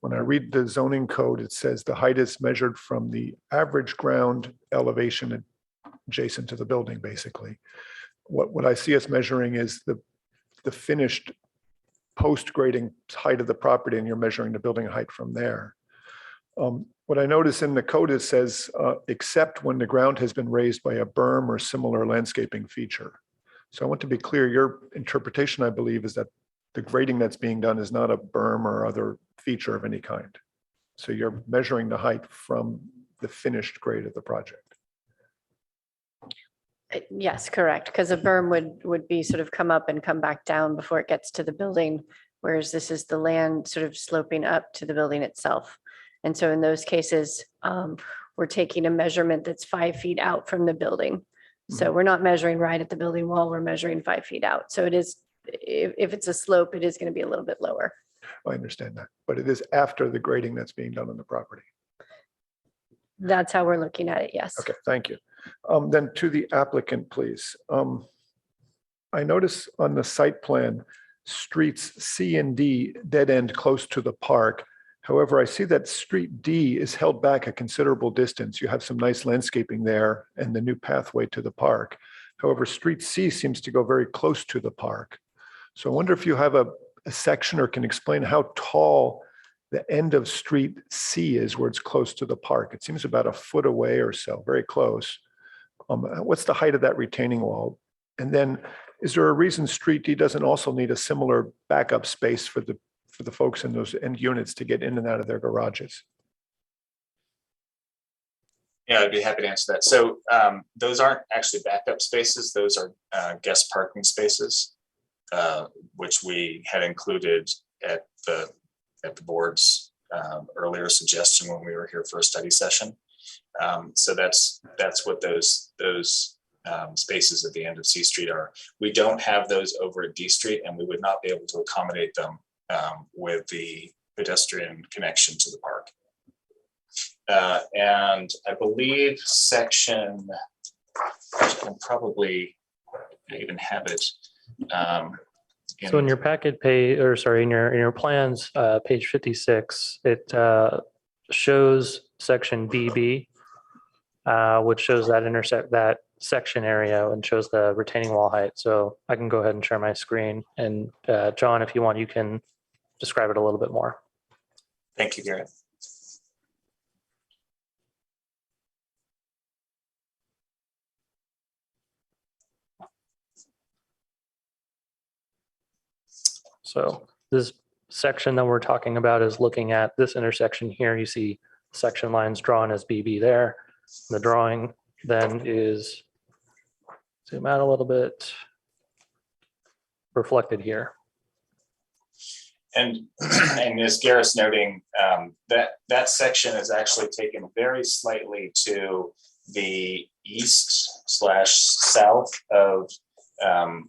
When I read the zoning code, it says the height is measured from the average ground elevation adjacent to the building, basically. What I see us measuring is the finished post-grading height of the property, and you're measuring the building height from there. What I notice in the code, it says, except when the ground has been raised by a berm or similar landscaping feature. So I want to be clear, your interpretation, I believe, is that the grading that's being done is not a berm or other feature of any kind. So you're measuring the height from the finished grade of the project. Yes, correct. Because a berm would be sort of come up and come back down before it gets to the building, whereas this is the land sort of sloping up to the building itself. And so in those cases, we're taking a measurement that's 5 feet out from the building. So we're not measuring right at the building wall, we're measuring 5 feet out. So it is, if it's a slope, it is going to be a little bit lower. I understand that, but it is after the grading that's being done on the property. That's how we're looking at it, yes. Okay, thank you. Then to the applicant, please. I notice on the site plan, streets C and D dead end close to the park. However, I see that street D is held back a considerable distance. You have some nice landscaping there and the new pathway to the park. However, street C seems to go very close to the park. So I wonder if you have a section or can explain how tall the end of street C is where it's close to the park. It seems about a foot away or so, very close. What's the height of that retaining wall And then is there a reason Street D doesn't also need a similar backup space for the folks in those end units to get in and out of their garages? Yeah, I'd be happy to answer that. So those aren't actually backup spaces. Those are guest parking spaces, which we had included at the board's earlier suggestion when we were here for a study session. So that's what those spaces at the end of C Street are. We don't have those over at D Street, and we would not be able to accommodate them with the pedestrian connection to the park. And I believe section, I can probably even have it. So in your packet page, or sorry, in your plans, page 56, it shows section BB, which shows that section area and shows the retaining wall height. So I can go ahead and share my screen. And John, if you want, you can describe it a little bit more. Thank you, Garrett. So this section that we're talking about is looking at this intersection here. You see section lines drawn as BB there. The drawing then is, zoom out a little bit, reflected here. And as Garrett's noting, that section is actually taken very slightly to the east/south of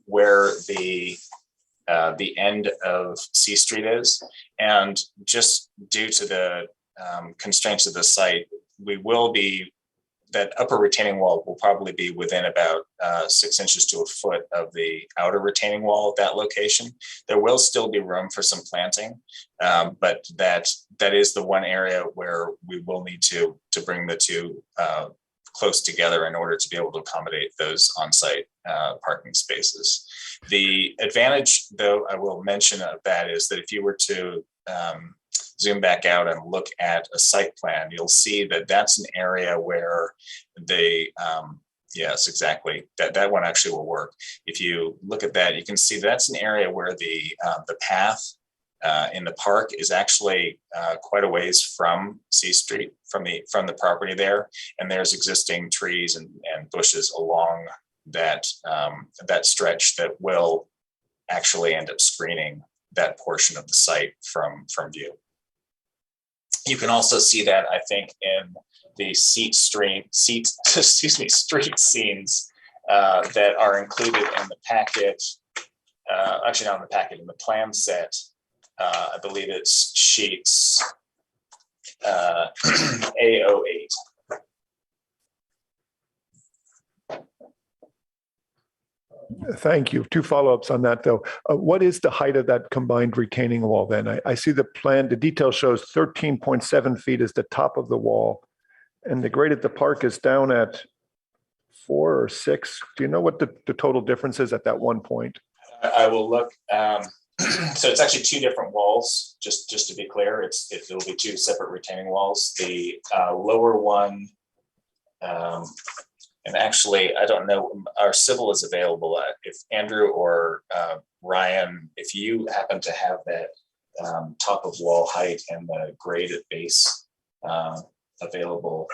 where the end of C Street is. And just due to the constraints of the site, that upper retaining wall will probably be within about 6 inches to a foot of the outer retaining wall at that location. There will still be room for some planting, but that is the one area where we will need to bring the two close together in order to be able to accommodate those on-site parking spaces. The advantage, though, I will mention of that is that if you were to zoom back out and look at a site plan, you'll see that that's an area where yes, exactly, that one actually will work. If you look at that, you can see that's an area where the path in the park is actually quite a ways from C Street, from the property there, and there's existing trees and bushes along that stretch that will actually end up screening that portion of the site from view. You can also see that, I think, in the street scenes that are included in the packet. Actually, not in the packet, in the plan set. I believe it's sheets A08. Thank you. Two follow-ups on that, though. What is the height of that combined retaining wall then? I see the plan, the detail shows 13.7 feet is the top of the wall, and the grade at the park is down at 4 or 6. Do you know what the total difference is at that one point? I will look. So it's actually two different walls, just to be clear. It'll be two separate retaining walls. The lower one, and actually, I don't know, our civil is available. If Andrew or Ryan, if you happen to have that top of wall height and the grade at base available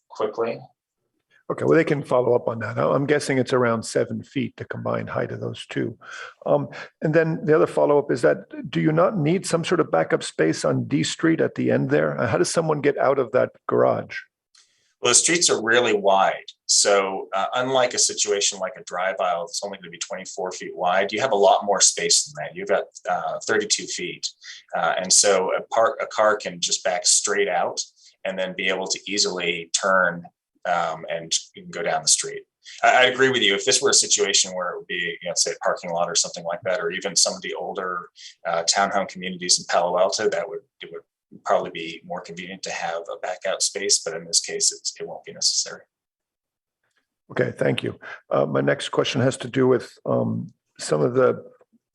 quickly. Okay, well, they can follow up on that. I'm guessing it's around 7 feet, the combined height of those two. And then the other follow-up is that, do you not need some sort of backup space on D Street at the end there? How does someone get out of that garage? Well, the streets are really wide. So unlike a situation like a drive aisle, it's only going to be 24 feet wide. You have a lot more space than that. You've got 32 feet. And so a car can just back straight out and then be able to easily turn and you can go down the street. I agree with you. If this were a situation where it would be, say a parking lot or something like that, or even some of the older townhome communities in Palo Alto, it would probably be more convenient to have a back out space, but in this case, it won't be necessary. Okay, thank you. My next question has to do with some of the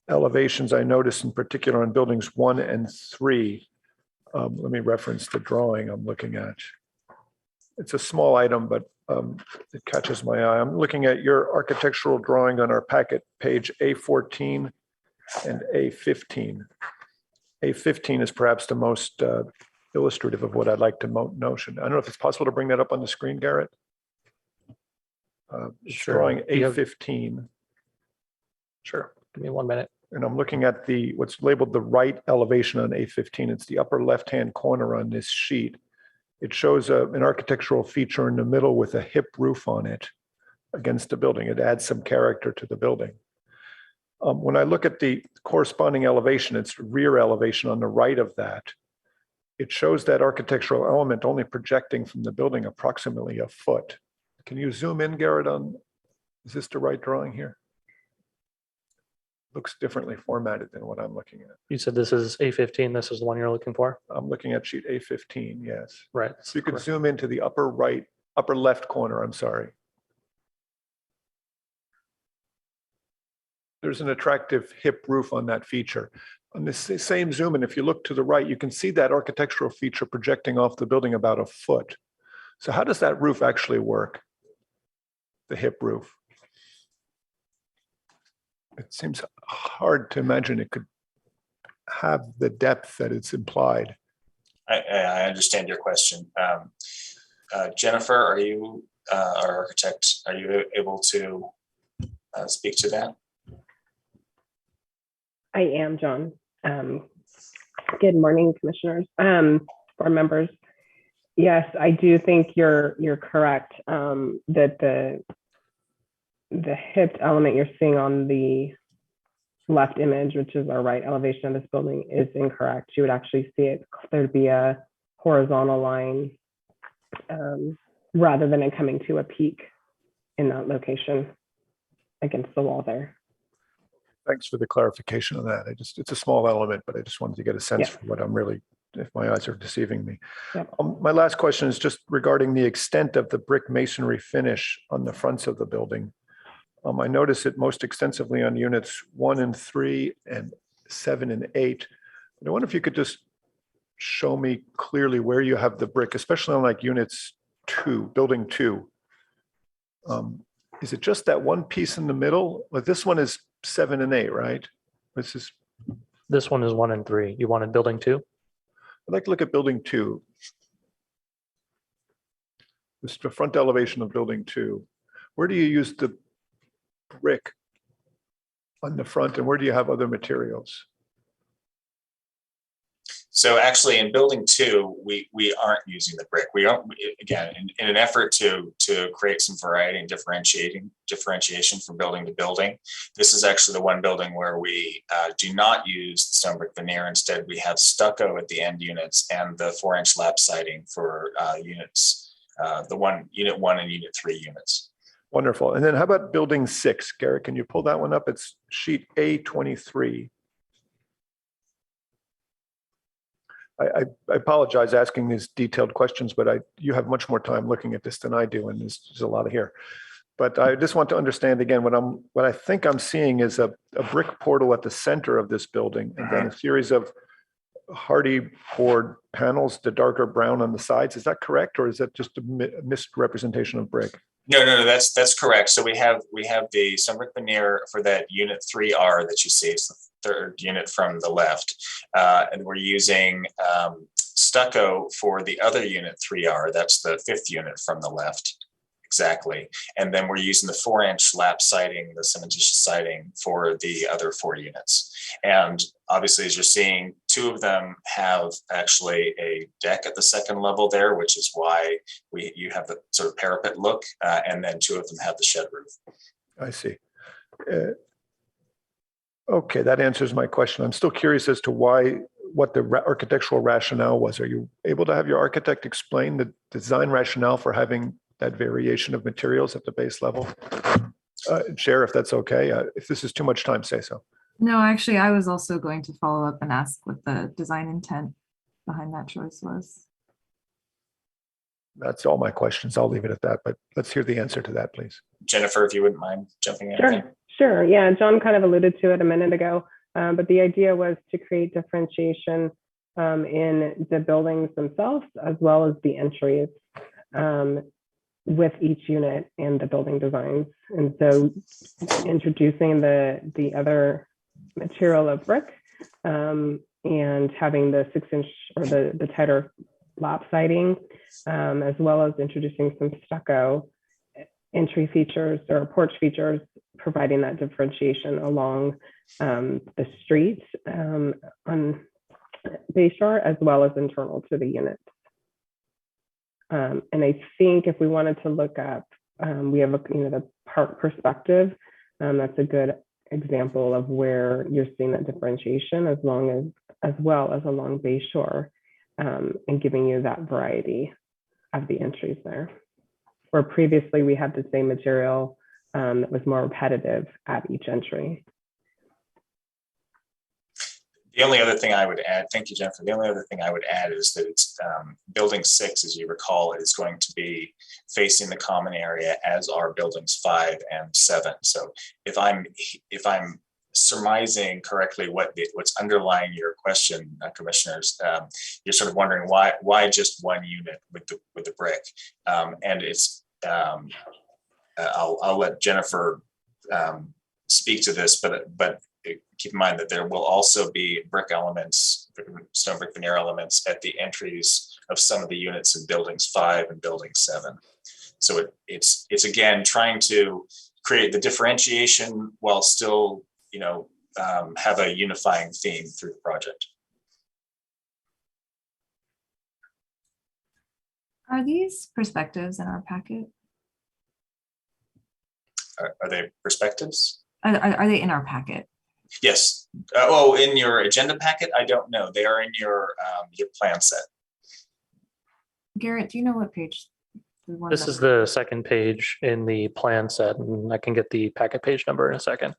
elevations I noticed, in particular on buildings 1 and 3. Let me reference the drawing I'm looking at. It's a small item, but that catches my eye. I'm looking at your architectural drawing on our packet, page A14 and A15. A15 is perhaps the most illustrative of what I'd like to notion. I don't know if it's possible to bring that up on the screen, Garrett. It's Sure. drawing You have- A15. Sure. Give me 1 minute. And I'm looking at what's labeled the right elevation on A15. It's the upper left-hand corner on this sheet. It shows an architectural feature in the middle with a hip roof on it against the building. It adds some character to the building. When I look at the corresponding elevation, it's rear elevation on the right of that. It shows that architectural element only projecting from the building approximately a foot. Can you zoom in, Garrett, is this the right drawing here? Looks differently formatted than what I'm looking at. You said this is A15. This is the one you're looking for? I'm looking at sheet A15, yes. Right. So you could zoom into the upper left corner, I'm sorry. There's an attractive hip roof on that feature. On this same zoom, and if you look to the right, you can see that architectural feature projecting off the building about a foot. So how does that roof actually work? The hip roof. It seems hard to imagine it could have the depth that it's implied. I understand your question. Jennifer, are you our architect? Are you able to speak to that? I am, John. Good morning, commissioners, board members. Yes, I do think you're correct that the hipped element you're seeing on the left image, which is our right elevation of this building, is incorrect. You would actually see it, there'd be a horizontal line rather than it coming to a peak in that location against the wall there. Thanks for the clarification on that. It's a small element, but I just wanted to get a sense for what I'm really, if my eyes are deceiving me. Yep. My last question is just regarding the extent of the brick masonry finish on the fronts of the building. I notice it most extensively on units 1 and 3 and 7 and 8. But I wonder if you could just show me clearly where you have the brick, especially on like units 2, building 2. Is it just that one piece in the middle? Like this one is 7 and 8, right? This one is 1 and 3. You wanted building 2? I'd like to look at building 2. This is the front elevation of building 2. Where do you use the brick on the front, and where do you have other materials? So actually in building 2, we aren't using the brick. We don't, again, in an effort to create some variety and differentiation from building to building. This is actually the one building where we do not use the stone brick veneer. Instead, we have stucco at the end units and the 4-inch lap siding for units, unit 1 and unit 3 units. Wonderful. And then how about building 6? Garrett, can you pull that one up? It's sheet A23. I apologize asking these detailed questions, but you have much more time looking at this than I do, and there's a lot here. But I just want to understand again, what I think I'm seeing is a brick portal at the center of this building, and then a series of hardy board panels, the darker brown on the sides. Is that correct, or is that just a misrepresentation of brick? No, that's correct. So we have the stone brick veneer for that unit 3R that you see. It's the third unit from the left, and we're using stucco for the other unit 3R. That's the 5th unit from the left, exactly. And then we're using the 4-inch lap siding, the cementitious siding for the other 4 units. And obviously, as you're seeing, 2 of them have actually a deck at the second level there, which is why you have the sort of parapet look, and then 2 of them have the shed roof. I see. Okay, that answers my question. I'm still curious as to what the architectural rationale was. Are you able to have your architect explain the design rationale for having that variation of materials at the base level? Share if that's okay. If this is too much time, say so. No, actually, I was also going to follow up and ask what the design intent behind that choice was. That's all my questions. I'll leave it at that, but let's hear the answer to that, please. Jennifer, if you wouldn't mind jumping in. Sure. Yeah, John kind of alluded to it a minute ago, but the idea was to create differentiation in the buildings themselves as well as the entries. with each unit and the building designs. And so introducing the other material of brick and having the 6-inch or the tighter lap siding, as well as introducing some stucco entry features or porch features, providing that differentiation along the street on Bayshore, as well as internal to the units. And I think if we wanted to look up, we have the park perspective. That's a good example of where you're seeing that differentiation, as well as along Bayshore, and giving you that variety of the entries there. Where previously we had the same material that was more repetitive at each entry. The only other thing I would add, thank you, Jennifer. The only other thing I would add is that it's building 6, as you recall, is going to be facing the common area, as are buildings 5 and 7. So if I'm surmising correctly what's underlying your question, commissioners, you're sort of wondering why just one unit with the brick, and it's I'll let Jennifer speak to this, but keep in mind that there will also be brick elements, stone brick veneer elements at the entries of some of the units in buildings 5 and building 7. So it's again trying to create the differentiation while still, have a unifying theme through the project. Are these perspectives in our packet? Are they perspectives? Are they in our packet? Yes. In your agenda packet, I don't know. They are in your plan set. Garrett, do you know what page? This is the second page in the plan set, and I can get the packet page number in a second.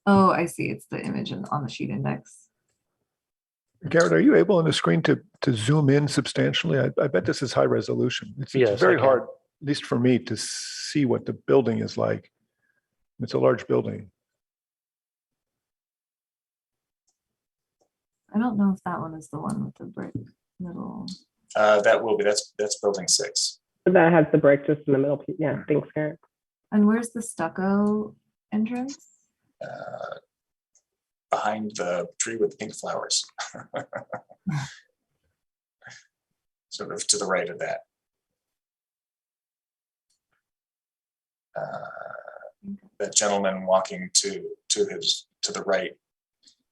Oh, I see. It's the image on the sheet index. Garrett, are you able on the screen to zoom in substantially? I bet this is high resolution. It's Yes, very I can. hard, at least for me, to see what the building is like. It's a large building. I don't know if that one is the one with the brick middle. That will be, that's building 6. That has the brick just in the middle. Yeah, thanks, Garrett. And where's the stucco entrance? Behind the tree with the pink flowers. Sort of to the right of that. That gentleman walking to the right.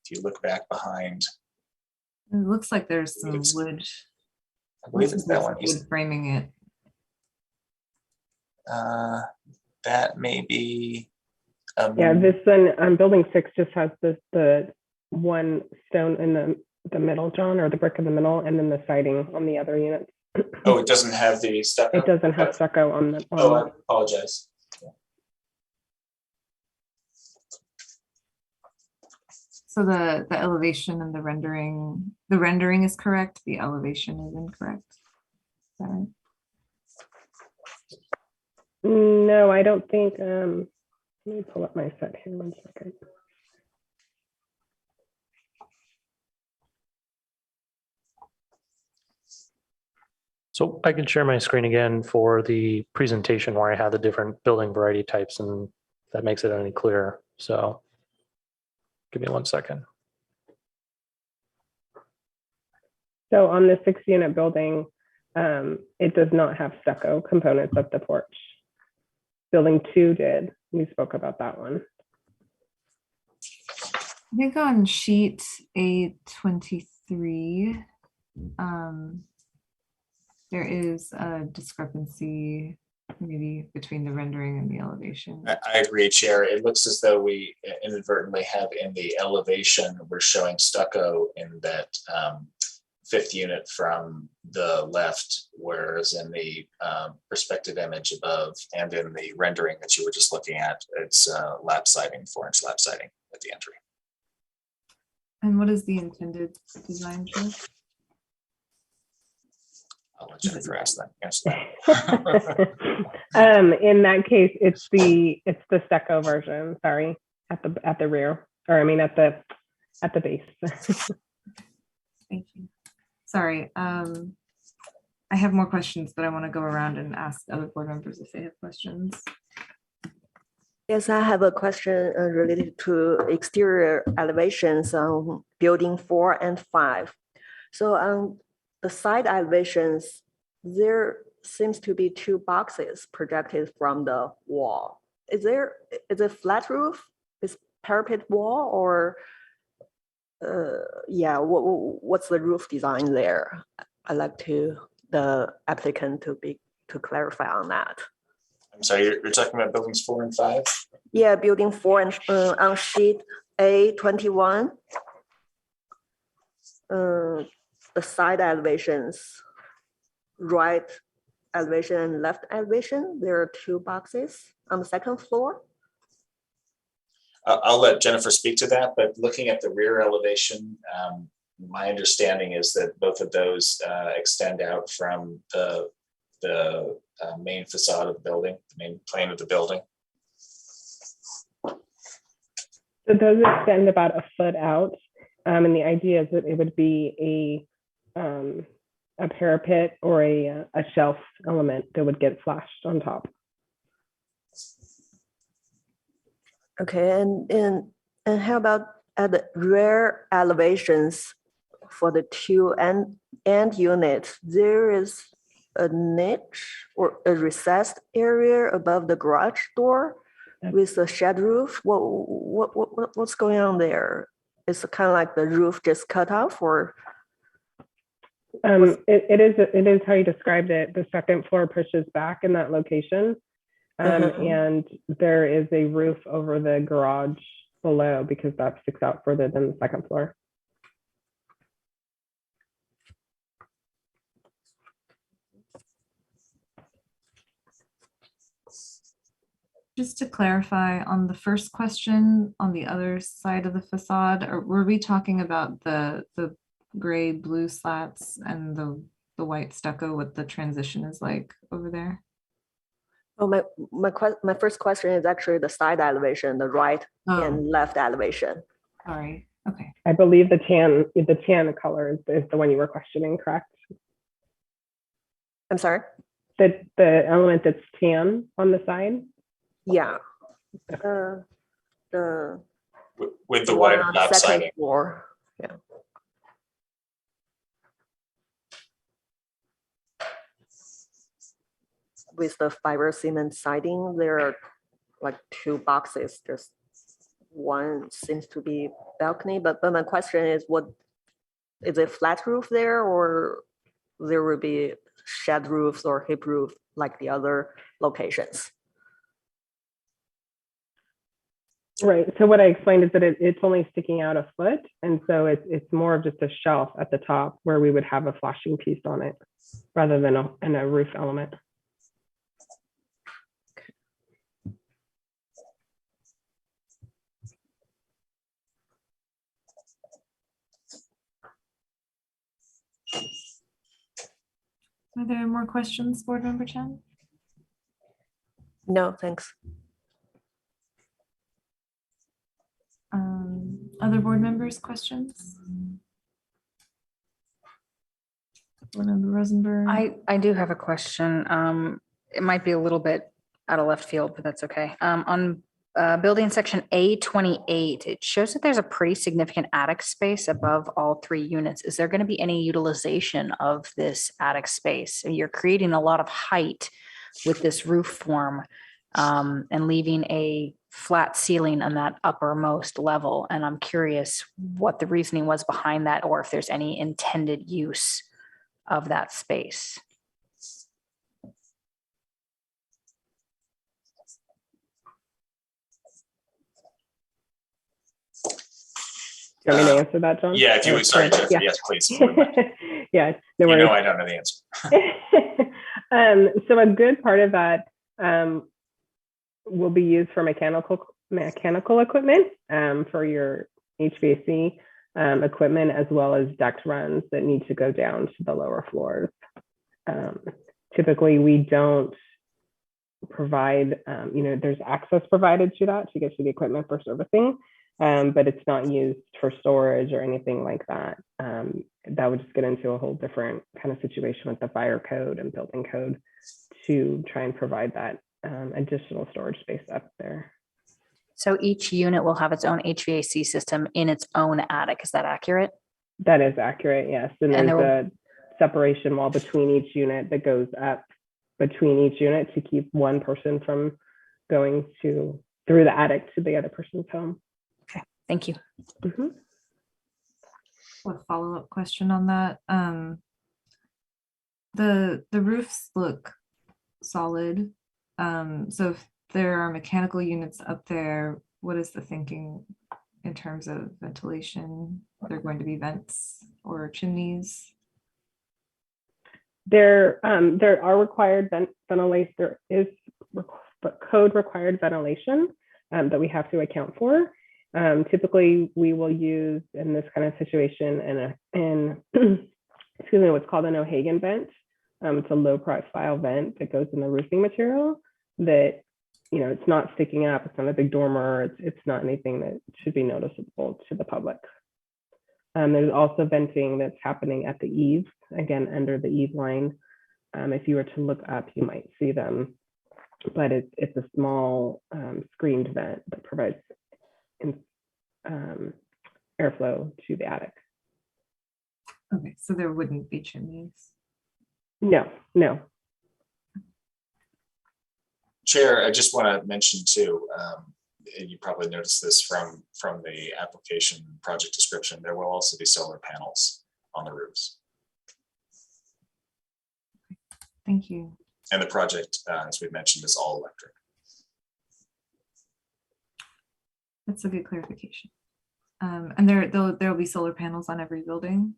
If you look back behind. It looks like there's some wood. I believe it's that one. Wood framing it. That may be. Yeah, this one on building 6 just has the one stone in the middle, John, or the brick in the middle, and then the siding on the other units. Oh, it doesn't have the stucco? It doesn't have stucco on the. Oh, I apologize. So the elevation and the rendering is correct. The elevation is incorrect. Is that right? No, I don't think. Let me pull up my set here 1 second. So I can share my screen again for the presentation where I have the different building variety types, and that makes it any clearer. So give me 1 second. So on the 6-unit building, it does not have stucco components of the porch. Building 2 did. We spoke about that one. I think on sheet A23, there is a discrepancy maybe between the rendering and the elevation. I agree, Chair. It looks as though we inadvertently have in the elevation, we're showing stucco in that 5th unit from the left, whereas in the perspective image above and in the rendering that you were just looking at, it's lap siding, 4-inch lap siding at the entry. And what is the intended design choice? I'll let Jennifer answer that. In that case, it's the stucco version. Sorry, at the rear, or I mean at the base. Thank you. Sorry. I have more questions, but I want to go around and ask other board members if they have questions. Yes, I have a question related to exterior elevations on building 4 and 5. So on the side elevations, there seems to be 2 boxes projected from the wall. Is it flat roof? Is parapet wall or yeah, what's the roof design there? I'd like the applicant to clarify on that. I'm sorry, you're talking about buildings 4 and 5? Yeah, building 4 and on sheet A21. The side elevations, right elevation and left elevation, there are 2 boxes on the second floor. I'll let Jennifer speak to that, but looking at the rear elevation, my understanding is that both of those extend out from the main facade of the building, the main plane of the building. So those extend about a foot out, and the idea is that it would be a parapet or a shelf element that would get flashed on top. Okay, and how about at the rear elevations for the 2 end units? There is a niche or a recessed area above the garage door with a shed roof. What's going on there? It's kind of like the roof just cut off, or? It is how you described it. The second floor pushes back in that location. And there is a roof over the garage below because that sticks out further than the second floor. Just to clarify on the first question, on the other side of the facade, or were we talking about the gray blue slats and the white stucco, what the transition is like over there? Oh, my first question is actually the side elevation, the right and left elevation. Sorry. Okay. I believe the tan color is the one you were questioning, correct? I'm sorry? The element that's tan on the side? Yeah. With the white lap siding. Floor. Yeah. With the fiber cement siding, there are like 2 boxes. Just one seems to be balcony, but my question is, what is it flat roof there, or there will be shed roofs or hip roof like the other locations? Right. So what I explained is that it's only sticking out a foot, and so it's more of just a shelf at the top where we would have a flashing piece on it, rather than a roof element. Are there more questions, Board Member Chen? No, thanks. Other board members, questions? Board Member Rosenberg. I do have a question. It might be a little bit out of left field, but that's okay. On building section A28, it shows that there's a pretty significant attic space above all 3 units. Is there going to be any utilization of this attic space? You're creating a lot of height with this roof form and leaving a flat ceiling on that uppermost level. And I'm curious what the reasoning was behind that, or if there's any intended use of that space. Do you want me to answer that, John? Yeah, if you would. Sorry, Jennifer. Yeah. Yes, please. Yeah, no You worries. know I don't know the answer. So a good part of that will be used for mechanical equipment for your HVAC equipment, as well as duct runs that need to go down to the lower floors. Typically, we don't provide, there's access provided to that to get to the equipment for servicing, but it's not used for storage or anything like that. that would just get into a whole different kind of situation with the fire code and building code to try and provide that additional storage space up there. So each unit will have its own HVAC system in its own attic. Is that accurate? That is accurate, yes. And And there's a separation wall between each unit that goes up between each unit to keep one person from going through the attic to the other person's home. Okay, thank you. Mm-hmm. A follow-up question on that. The roofs look solid. So if there are mechanical units up there, what is the thinking in terms of ventilation? Are there going to be vents or chimneys? There are required ventilation. There is code required ventilation that we have to account for. Typically, we will use in this kind of situation excuse me, what's called an O'Hagan vent. It's a low profile vent that goes in the roofing material that, it's not sticking up. It's not a big dormer. It's not anything that should be noticeable to the public. There's also venting that's happening at the eaves, again, under the eave line. If you were to look up, you might see them, but it's a small screened vent that provides airflow to the attic. Okay, so there wouldn't be chimneys. No. Chair, I just want to mention too, and you probably noticed this from the application project description, there will also be solar panels on the roofs. Thank you. And the project, as we mentioned, is all electric. That's a good clarification. And there'll be solar panels on every building.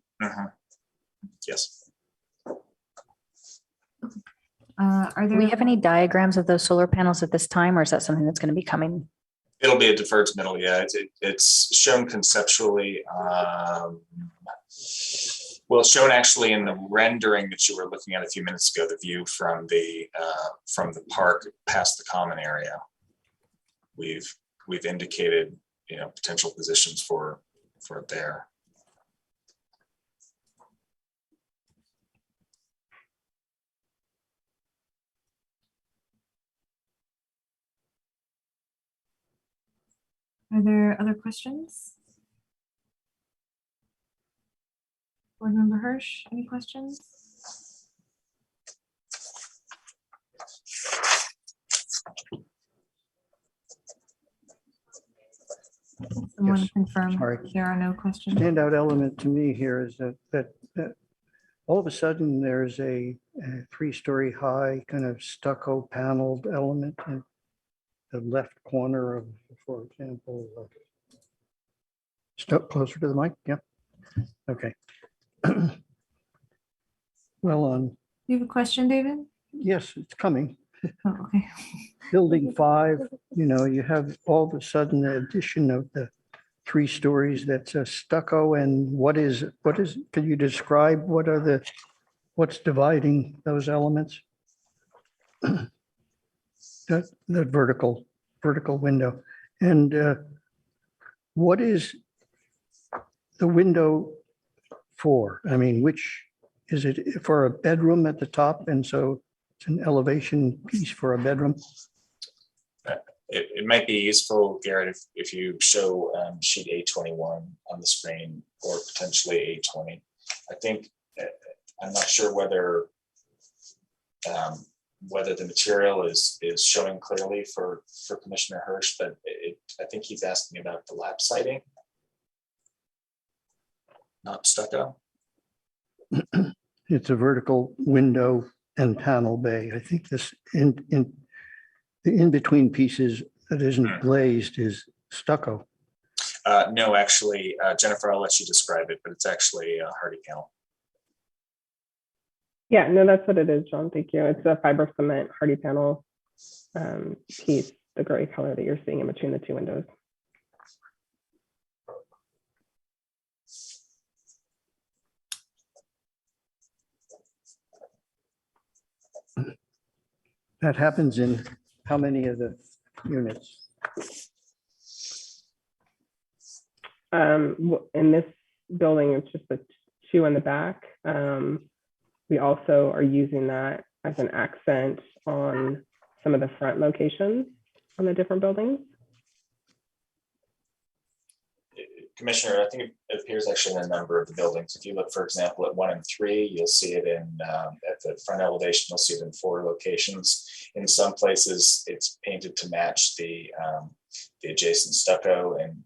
Yes. Are Do there? we have any diagrams of those solar panels at this time, or is that something that's going to be coming? It'll be a deferred to middle, yeah. It's shown conceptually. Well, it's shown actually in the rendering that you were looking at a few minutes ago, the view from the park past the common area. We've indicated, potential positions for it there. Are there other questions? Board Member Hirsch, any questions? Someone Yes, confirm sorry. there are no questions. Standout element to me here is that all of a sudden there's a 3-story high kind of stucco paneled element in the left corner of, for example, step closer to the mic. Yeah. Okay. Well, You have a question, David? yes, it's coming. Oh, okay. Building 5, you have all of a sudden the addition of the 3 stories that's a stucco, and what is, can you describe what's dividing those elements? That vertical window. And what is the window for? I mean, which is it for a bedroom at the top? And so it's an elevation piece for a bedroom. It might be useful, Garrett, if you show sheet A21 on the screen, or potentially A20. I think, I'm not sure whether the material is showing clearly for Commissioner Hirsch, but I think he's asking about the lap siding, not stucco. It's a vertical window and panel bay. I think this the in-between pieces that isn't glazed is stucco. No, actually, Jennifer, I'll let you describe it, but it's actually a hardy panel. Yeah, no, that's what it is, John. Thank you. It's a fiber cement hardy panel piece, the gray color that you're seeing in between the 2 windows. That happens in how many of the units? In this building, it's just the two in the back. We also are using that as an accent on some of the front locations on the different buildings. Commissioner, I think it appears actually in a number of the buildings. If you look, for example, at 1 and 3, you'll see it in at the front elevation. You'll see it in 4 locations. In some places, it's painted to match the adjacent stucco, and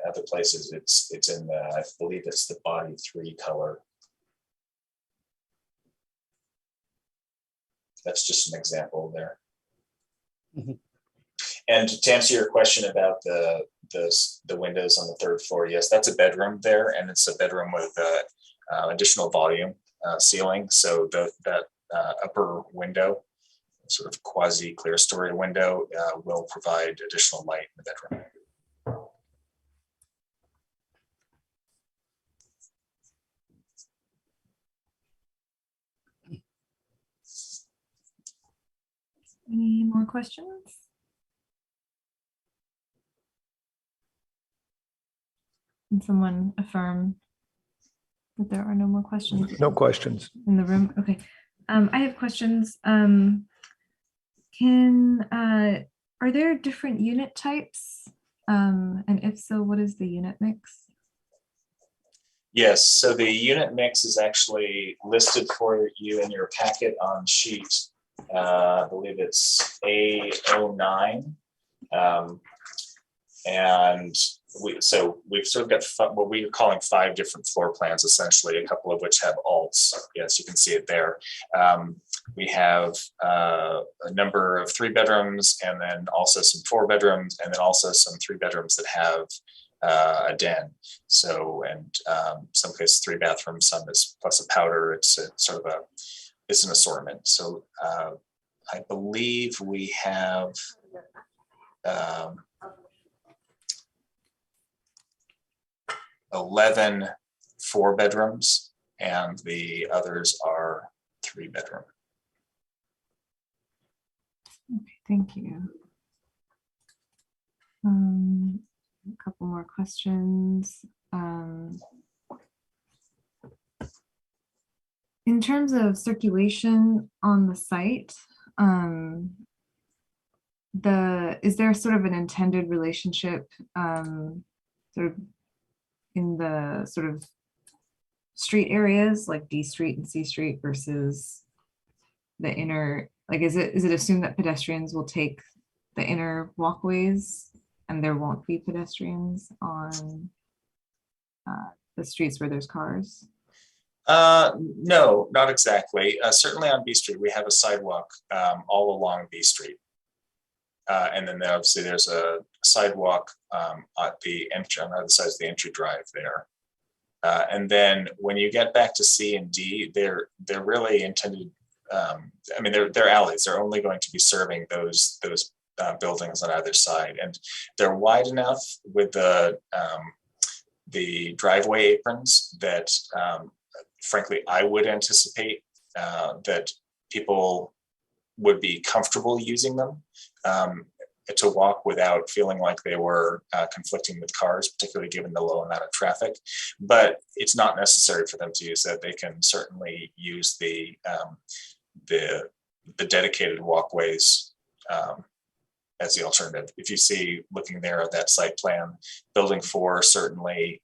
other places, it's in the, I believe it's the body 3 color. That's just an example there. Mm-hmm. And to answer your question about the windows on the 3rd floor, yes, that's a bedroom there, and it's a bedroom with additional volume ceiling. So that upper window, sort of quasi clear story window, will provide additional light in the bedroom. Any more questions? Can someone affirm that there are no more questions? No questions. In the room? Okay. I have questions. Are there different unit types? And if so, what is the unit mix? Yes, so the unit mix is actually listed for you in your packet on sheet. I believe it's A09. And we've sort of got what we're calling 5 different floor plans, essentially, a couple of which have alts. Yes, you can see it there. We have a number of 3 bedrooms, and then also some 4 bedrooms, and then also some 3 bedrooms that have a den. So, and some cases 3 bathrooms, some is plus a powder. It's sort of it's an assortment. So I believe we have 11 4 bedrooms, and the others are 3 bedroom. Okay, thank you. A couple more questions. In terms of circulation on the site, is there sort of an intended relationship sort of in the sort of street areas like D Street and C Street versus the inner, like is it assumed that pedestrians will take the inner walkways and there won't be pedestrians on the streets where there's cars? No, not exactly. Certainly on B Street, we have a sidewalk all along B Street. And then obviously there's a sidewalk at the entry, on the other side of the entry drive there. And then when you get back to C and D, they're really intended, I mean, they're alleys. They're only going to be serving those buildings on either side. And they're wide enough with the driveway aprons that, frankly, I would anticipate that people would be comfortable using them to walk without feeling like they were conflicting with cars, particularly given the low amount of traffic. But it's not necessary for them to use that. They can certainly use the dedicated walkways as the alternative. If you see, looking there at that site plan, building 4, certainly,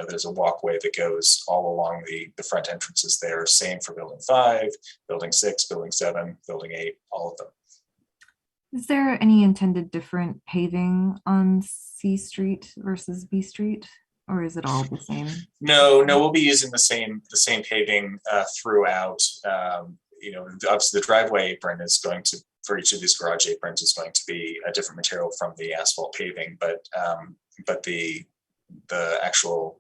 there's a walkway that goes all along the front entrances there. Same for building 5, building 6, building 7, building 8, all of them. Is there any intended different paving on C Street versus B Street, or is it all the same? No, we'll be using the same paving throughout. Obviously the driveway apron is going to, for each of these garage aprons, is going to be a different material from the asphalt paving, but the actual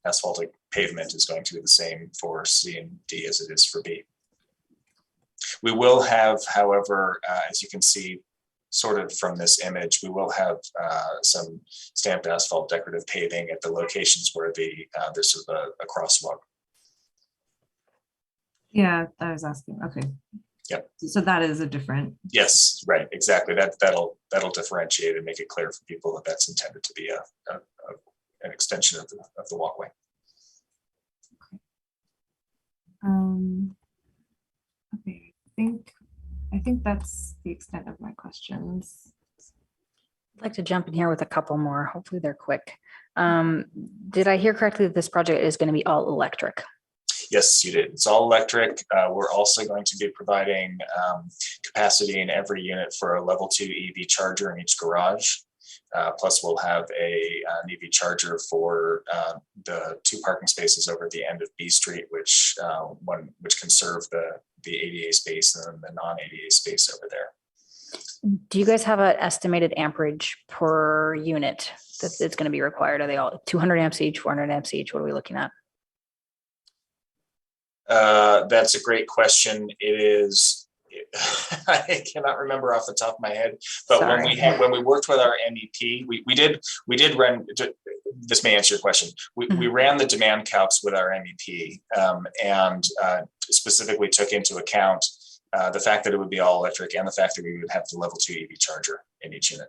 asphaltic pavement is going to be the same for C and D as it is for B. We will have, however, as you can see, sort of from this image, we will have some stamped asphalt decorative paving at the locations where there's sort of a crosswalk. Yeah, I was asking. Okay. Yep. So that is a different. Yes, right, exactly. That'll differentiate and make it clear for people that that's intended to be an extension of the walkway. Okay, I think that's the extent of my questions. I'd like to jump in here with a couple more. Hopefully they're quick. Did I hear correctly that this project is going to be all electric? Yes, you did. It's all electric. We're also going to be providing capacity in every unit for a level 2 EV charger in each garage. Plus, we'll have an EV charger for the 2 parking spaces over at the end of B Street, which can serve the ADA space and the non-ADA space over there. Do you guys have an estimated amperage per unit that it's going to be required? Are they all 200 amps each, 400 amps each? What are we looking at? That's a great question. It is, I cannot remember off the top of my head, but when we worked with our MEP, we did run, this may answer your question. We ran the demand calcs with our MEP and specifically took into account the fact that it would be all electric and the fact that we would have the level 2 EV charger in each unit.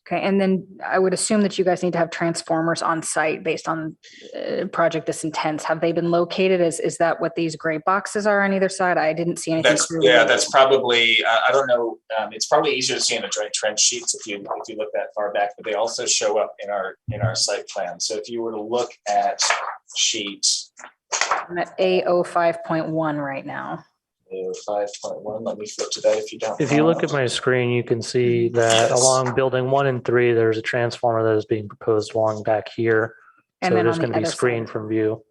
Okay, and then I would assume that you guys need to have transformers on site based on project this intense. Have they been located? Is that what these gray boxes are on either side? I didn't see anything. That's probably, I don't know. It's probably easier to see in the joint trench sheets if you look that far back, but they also show up in our site plan. So if you were to look at sheets, I'm at A05.1 right now. 5.1. Let me flip to that if you don't. If you look at my screen, you can see that along building 1 and 3, there's a transformer that is being proposed along back here. And so then it is on going the to be other screened from view.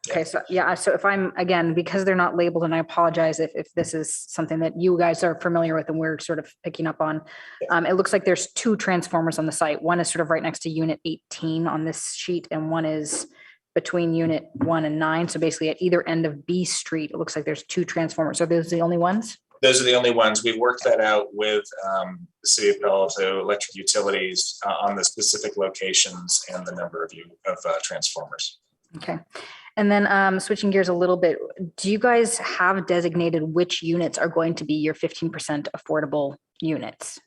Okay, so yeah, so if I'm, again, because they're not labeled, and I apologize if this is something that you guys are familiar with and we're sort of picking up on, it looks like there's 2 transformers on the site. One is sort of right next to unit 18 on this sheet, and one is between unit 1 and 9. So basically at either end of B Street, it looks like there's 2 transformers. Are those the only ones? Those are the only ones. We worked that out with the City of Palo Alto Electric Utilities on the specific locations and the number of transformers. Okay. And then switching gears a little bit, do you guys have designated which units are going to be your 15% affordable units?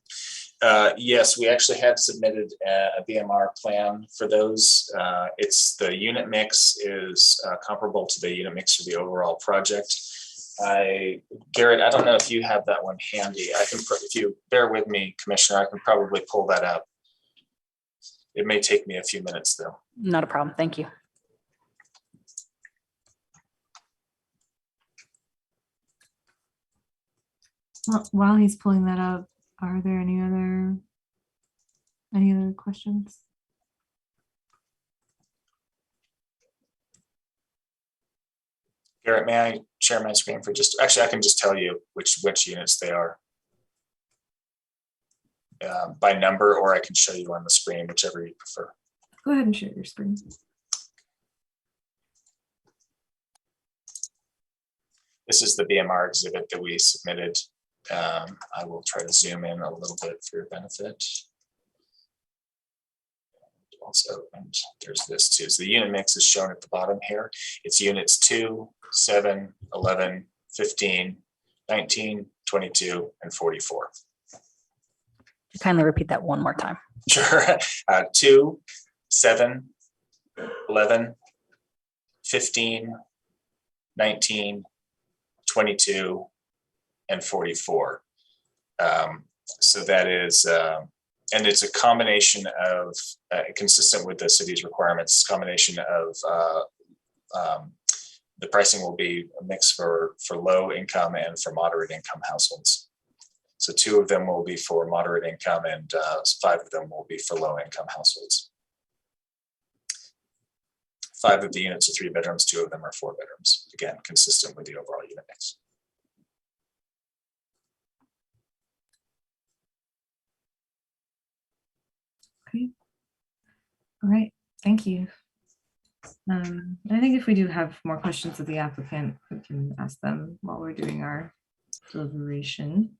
Yes, we actually had submitted a BMR plan for those. It's the unit mix is comparable to the unit mix for the overall project. Garrett, I don't know if you have that one handy. If you bear with me, Commissioner, I can probably pull that up. It may take me a few minutes though. Not a problem. Thank you. While he's pulling that up, are there any other questions? Garrett, may I share my screen for actually, I can just tell you which units they are by number, or I can show you on the screen, whichever you prefer. Go ahead and share your screen. This is the BMR exhibit that we submitted. I will try to zoom in a little bit for your benefit. Also, and there's this too. So the unit mix is shown at the bottom here. It's units 2, 7, 11, 15, 19, 22, and 44. Kindly repeat that one more time. Sure. 2, 7, 11, 15, 19, 22, and 44. So that is, and it's a combination of, consistent with the city's requirements, combination of the pricing will be a mix for low income and for moderate income households. So 2 of them will be for moderate income and 5 of them will be for low income households. 5 of the units are 3 bedrooms, 2 of them are 4 bedrooms. Again, consistent with the overall unit mix. Okay. All right. Thank you. I think if we do have more questions of the applicant, we can ask them while we're doing our deliberation.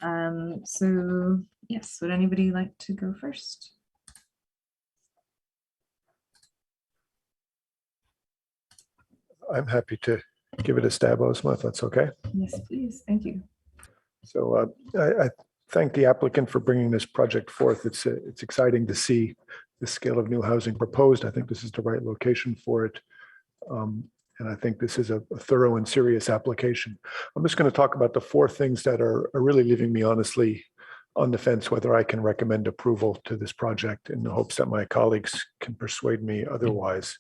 So yes, would anybody like to go first? I'm happy to give it a stab, Ozma, if that's okay. Yes, please. Thank you. So I thank the applicant for bringing this project forth. It's exciting to see the scale of new housing proposed. I think this is the right location for it. And I think this is a thorough and serious application. I'm just going to talk about the 4 things that are really leaving me honestly on the fence whether I can recommend approval to this project, in the hopes that my colleagues can persuade me otherwise.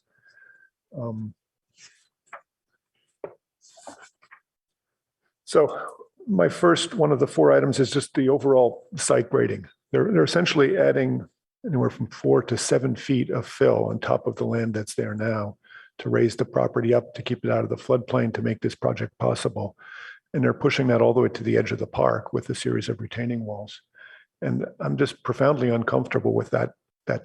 So my first one of the 4 items is just the overall site grading. They're essentially adding anywhere from 4 to 7 feet of fill on top of the land that's there now to raise the property up, to keep it out of the floodplain, to make this project possible. And they're pushing that all the way to the edge of the park with a series of retaining walls. And I'm just profoundly uncomfortable with that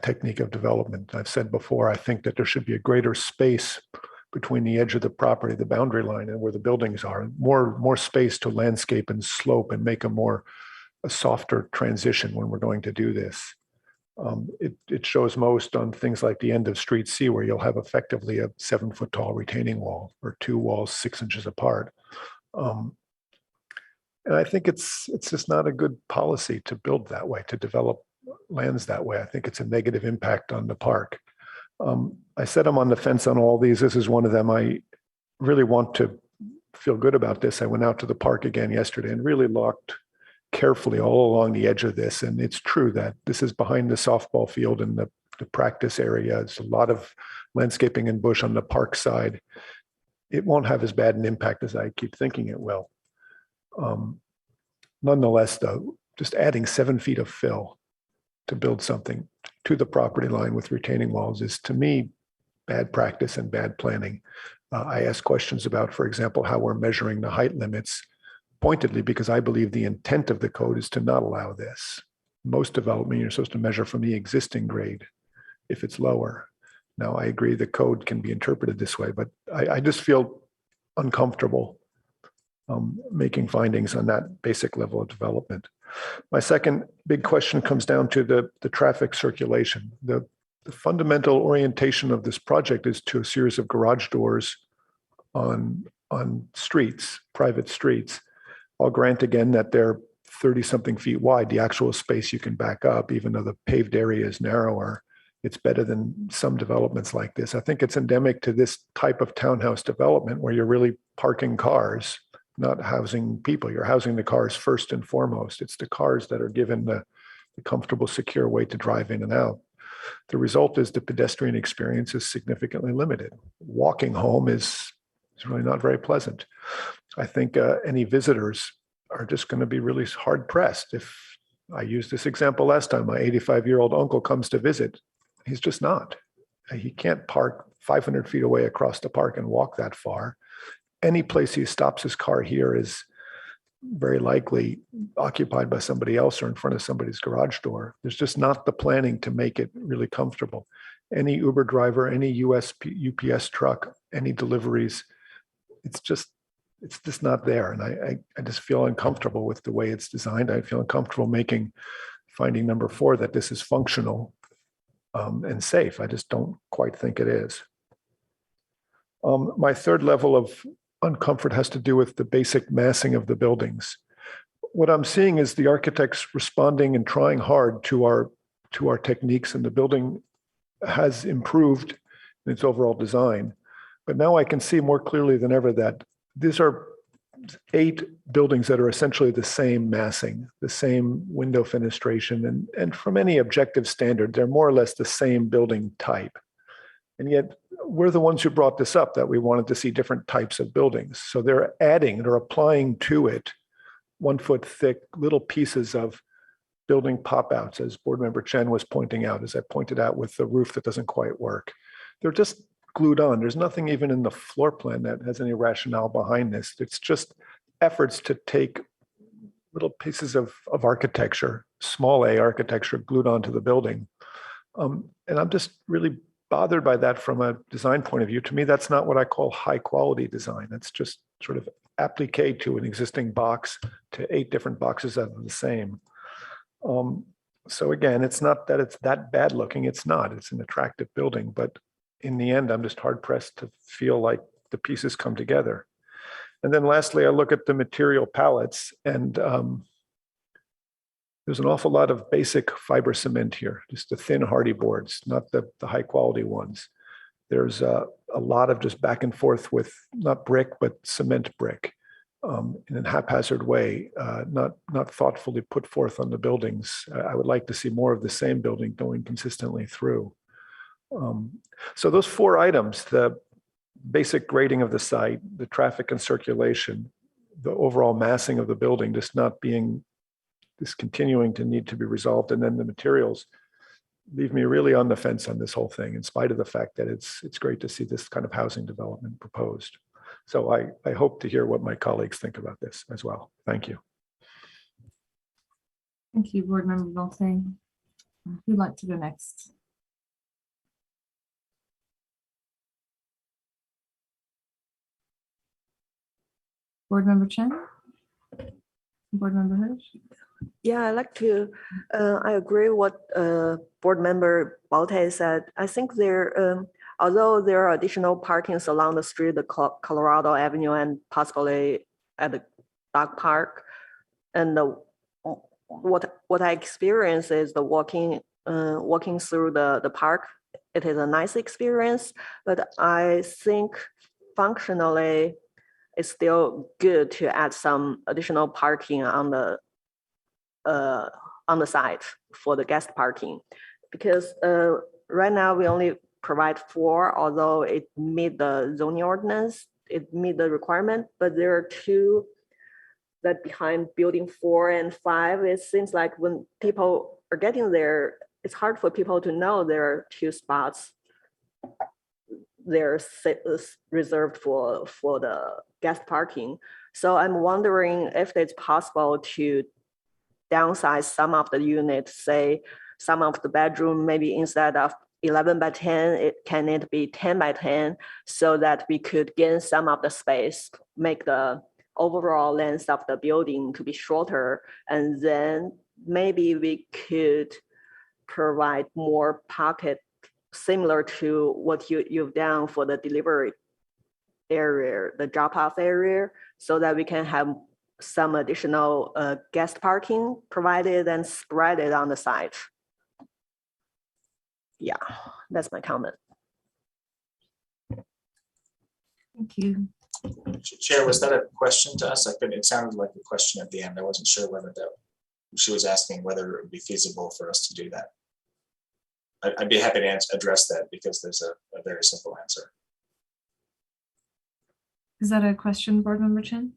technique of development. I've said before, I think that there should be a greater space between the edge of the property, the boundary line, and where the buildings are. More space to landscape and slope and make a softer transition when we're going to do this. It shows most on things like the end of Street C, where you'll have effectively a 7-foot tall retaining wall or 2 walls 6 inches apart. And I think it's just not a good policy to build that way, to develop lands that way. I think it's a negative impact on the park. I said I'm on the fence on all these. This is one of them. I really want to feel good about this. I went out to the park again yesterday and really looked carefully all along the edge of this. And it's true that this is behind the softball field and the practice area. It's a lot of landscaping and bush on the park side. It won't have as bad an impact as I keep thinking it will. Nonetheless, though, just adding 7 feet of fill to build something to the property line with retaining walls is, to me, bad practice and bad planning. I ask questions about, for example, how we're measuring the height limits, pointedly because I believe the intent of the code is to not allow this. Most development, you're supposed to measure from the existing grade if it's lower. Now, I agree the code can be interpreted this way, but I just feel uncomfortable making findings on that basic level of development. My second big question comes down to the traffic circulation. The fundamental orientation of this project is to a series of garage doors on streets, private streets. I'll grant again that they're 30-something feet wide. The actual space you can back up, even though the paved area is narrower, it's better than some developments like this. I think it's endemic to this type of townhouse development where you're really parking cars, not housing people. You're housing the cars first and foremost. It's the cars that are given the comfortable, secure way to drive in and out. The result is the pedestrian experience is significantly limited. Walking home is really not very pleasant. I think any visitors are just going to be really hard pressed. If I used this example last time, my 85-year-old uncle comes to visit, he's just not. He can't park 500 feet away across the park and walk that far. Any place he stops his car here is very likely occupied by somebody else or in front of somebody's garage door. There's just not the planning to make it really comfortable. Any Uber driver, any UPS truck, any deliveries, it's just not there. And I just feel uncomfortable with the way it's designed. I feel uncomfortable making finding number 4 that this is functional and safe. I just don't quite think it is. My third level of uncomfort has to do with the basic massing of the buildings. What I'm seeing is the architects responding and trying hard to our techniques, and the building has improved in its overall design. But now I can see more clearly than ever that these are 8 buildings that are essentially the same massing, the same window fenestration, and from any objective standard, they're more or less the same building type. And yet we're the ones who brought this up, that we wanted to see different types of buildings. So they're applying to it 1 foot thick little pieces of building pop-outs, as Board Member Chen was pointing out, as I pointed out with the roof that doesn't quite work. They're just glued on. There's nothing even in the floor plan that has any rationale behind this. It's just efforts to take little pieces of architecture, small a architecture, glued onto the building. And I'm just really bothered by that from a design point of view. To me, that's not what I call high quality design. That's just sort of applique to an existing box to 8 different boxes that are the same. So again, it's not that it's that bad looking. It's not. It's an attractive building, but in the end, I'm just hard pressed to feel like the pieces come together. And then lastly, I look at the material palettes, and there's an awful lot of basic fiber cement here, just the thin hardy boards, not the high quality ones. there's a lot of just back and forth with not brick, but cement brick in a haphazard way, not thoughtfully put forth on the buildings. I would like to see more of the same building going consistently through. So those 4 items, the basic grading of the site, the traffic and circulation, the overall massing of the building, just continuing to need to be resolved, and then the materials leave me really on the fence on this whole thing, in spite of the fact that it's great to see this kind of housing development proposed. So I hope to hear what my colleagues think about this as well. Thank you. Thank you, Board Member Bolte. Who'd like to go next? Board Member Chen? Board Member Hirsch? Yeah, I'd like to, I agree what Board Member Bolte said. I think there, although there are additional parkings along the street, the Colorado Avenue and possibly at the dog park, and what I experience is the walking through the park. It is a nice experience, but I think functionally it's still good to add some additional parking on the site for the guest parking, because right now we only provide 4, although it meet the zoning ordinance, it meet the requirement, but there are 2 that behind building 4 and 5. It seems like when people are getting there, it's hard for people to know there are 2 spots they're reserved for the guest parking. So I'm wondering if it's possible to downsize some of the units, say some of the bedroom, maybe instead of 11 by 10, can it be 10 by 10, so that we could gain some of the space, make the overall length of the building to be shorter, and then maybe we could provide more pocket similar to what you've done for the delivery area, the drop-off area, so that we can have some additional guest parking provided and spread it on the site. Yeah, that's my comment. Thank you. Chair, was that a question to us? It sounded like a question at the end. I wasn't sure whether she was asking whether it would be feasible for us to do that. I'd be happy to address that, because there's a very simple answer. Is that a question, Board Member Chen?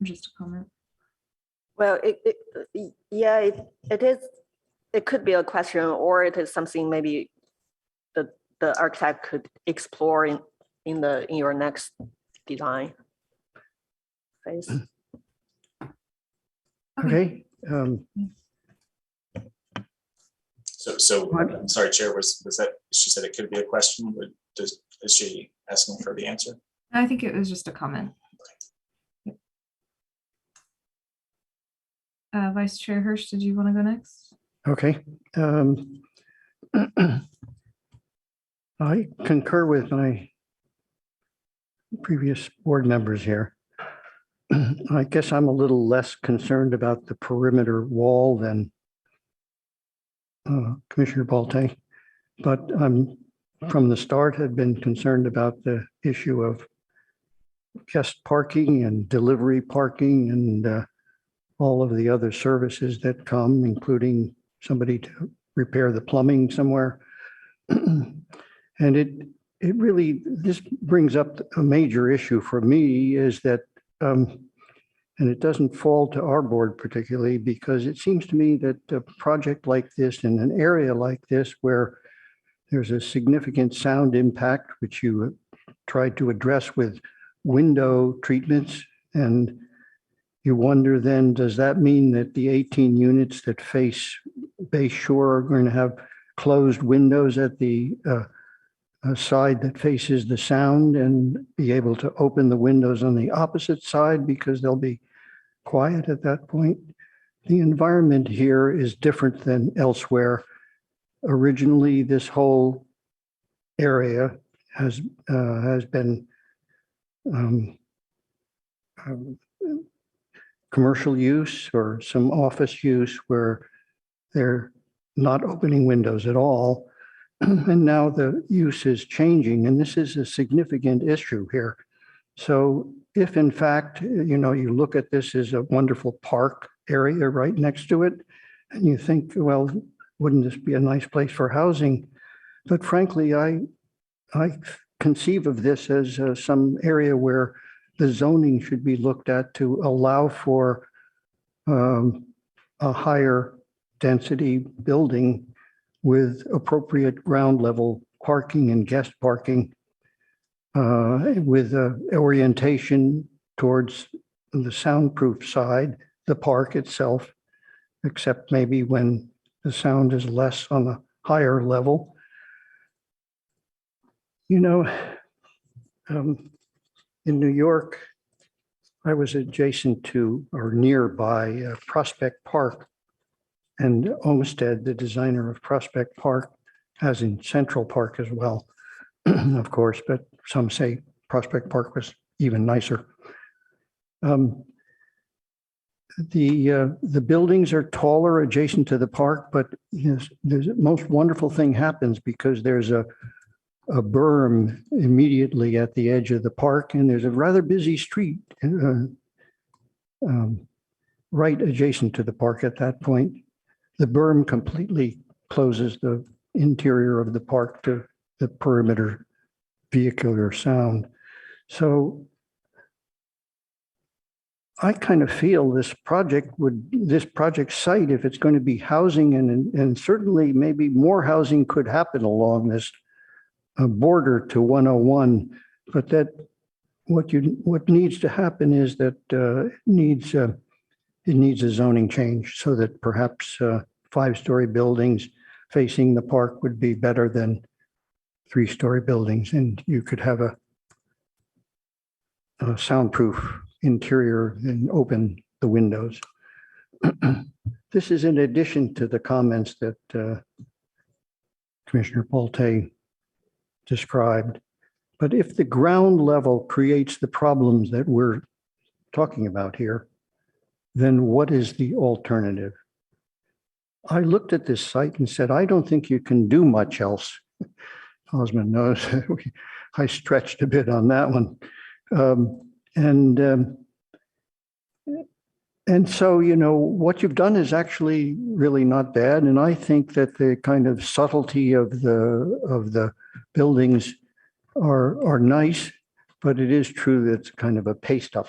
Or just a comment? Well, it is. It could be a question, or it is something maybe the architect could explore in your next design phase. Okay. So I'm sorry, Chair, was that, she said it could be a question, but is she asking for the answer? I think it was just a comment. Yep. Vice Chair Hirsch, did you want to go next? Okay. I concur with my previous board members here. I guess I'm a little less concerned about the perimeter wall than Commissioner Bolte, but I'm from the start had been concerned about the issue of guest parking and delivery parking and all of the other services that come, including somebody to repair the plumbing somewhere. And it really, this brings up a major issue for me, is that, and it doesn't fall to our board particularly, because it seems to me that a project like this in an area like this, where there's a significant sound impact, which you tried to address with window treatments, and you wonder then, does that mean that the 18 units that face Bay Shore are going to have closed windows at the side that faces the sound, and be able to open the windows on the opposite side because they'll be quiet at that point? The environment here is different than elsewhere. Originally, this whole area has been commercial use or some office use where they're not opening windows at all. And now the use is changing, and this is a significant issue here. So if in fact, you know, you look at this as a wonderful park area right next to it, and you think, well, wouldn't this be a nice place for housing? But frankly, I conceive of this as some area where the zoning should be looked at to allow for a higher density building with appropriate ground level parking and guest parking, with orientation towards the soundproof side, the park itself, except maybe when the sound is less on the higher level. You know, in New York, I was adjacent to or nearby Prospect Park, and Olmsted, the designer of Prospect Park, has in Central Park as well, of course, but some say Prospect Park was even nicer. The buildings are taller adjacent to the park, but yes, the most wonderful thing happens because there's a berm immediately at the edge of the park, and there's a rather busy street right adjacent to the park at that point. The berm completely closes the interior of the park to the perimeter vehicular sound. So I kind of feel this project site, if it's going to be housing, and certainly maybe more housing could happen along this border to 101, but that what needs to happen is that it needs a zoning change so that perhaps 5-story buildings facing the park would be better than 3-story buildings, and you could have a soundproof interior and open the windows. This is in addition to the comments that Commissioner Polte described. But if the ground level creates the problems that we're talking about here, then what is the alternative? I looked at this site and said, I don't think you can do much else. Osmond knows I stretched a bit on that one. And so, you know, what you've done is actually really not bad. And I think that the kind of subtlety of the buildings are nice, but it is true that it's kind of a paste up,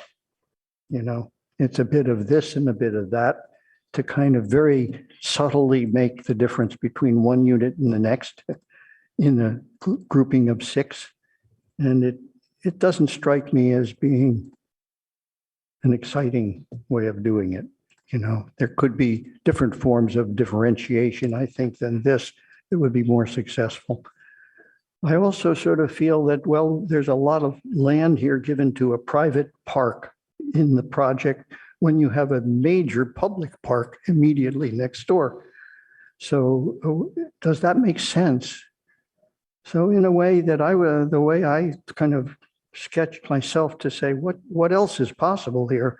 you know, it's a bit of this and a bit of that to kind of very subtly make the difference between one unit and the next in the grouping of 6. And it doesn't strike me as being an exciting way of doing it. You know, there could be different forms of differentiation, I think, than this that would be more successful. I also sort of feel that, well, there's a lot of land here given to a private park in the project when you have a major public park immediately next door. So does that make sense? So in a way that the way I kind of sketched myself to say, what else is possible here?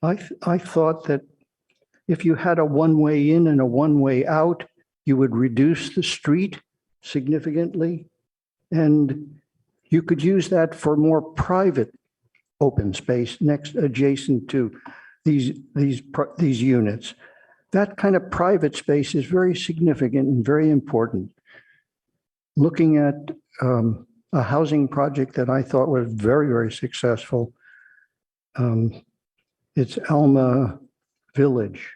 I thought that if you had a one-way in and a one-way out, you would reduce the street significantly. And you could use that for more private open space adjacent to these units. That kind of private space is very significant and very important. Looking at a housing project that I thought was very, very successful, it's Alma Village,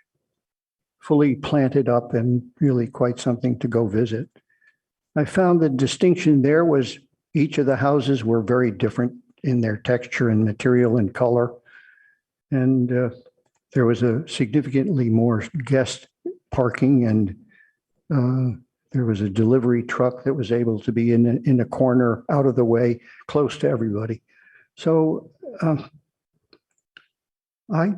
fully planted up and really quite something to go visit. I found the distinction there was each of the houses were very different in their texture and material and color. And there was a significantly more guest parking, and there was a delivery truck that was able to be in a corner out of the way, close to everybody. So I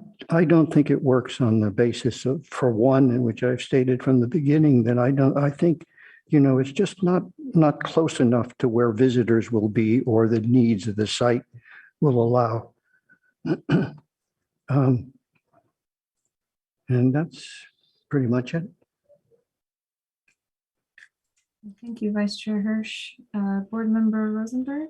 don't think it works on the basis of, for one, in which I've stated from the beginning, that I think, you know, it's just not close enough to where visitors will be or the needs of the site will allow. And that's pretty much it. Thank you, Vice Chair Hirsch. Board Member Rosenberg.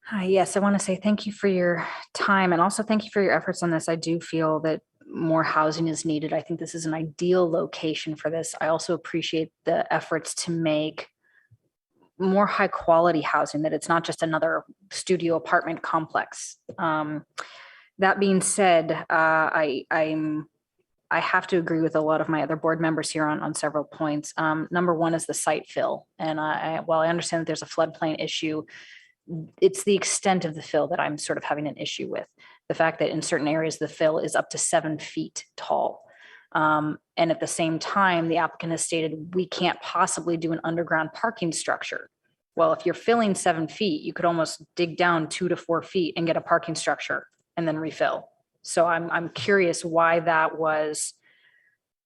Hi, yes, I want to say thank you for your time and also thank you for your efforts on this. I do feel that more housing is needed. I think this is an ideal location for this. I also appreciate the efforts to make more high quality housing, that it's not just another studio apartment complex. That being said, I have to agree with a lot of my other board members here on several points. Number one is the site fill. And while I understand that there's a floodplain issue, it's the extent of the fill that I'm sort of having an issue with. The fact that in certain areas, the fill is up to 7 feet tall. And at the same time, the applicant has stated we can't possibly do an underground parking structure. Well, if you're filling 7 feet, you could almost dig down 2 to 4 feet and get a parking structure and then refill. So I'm curious why that was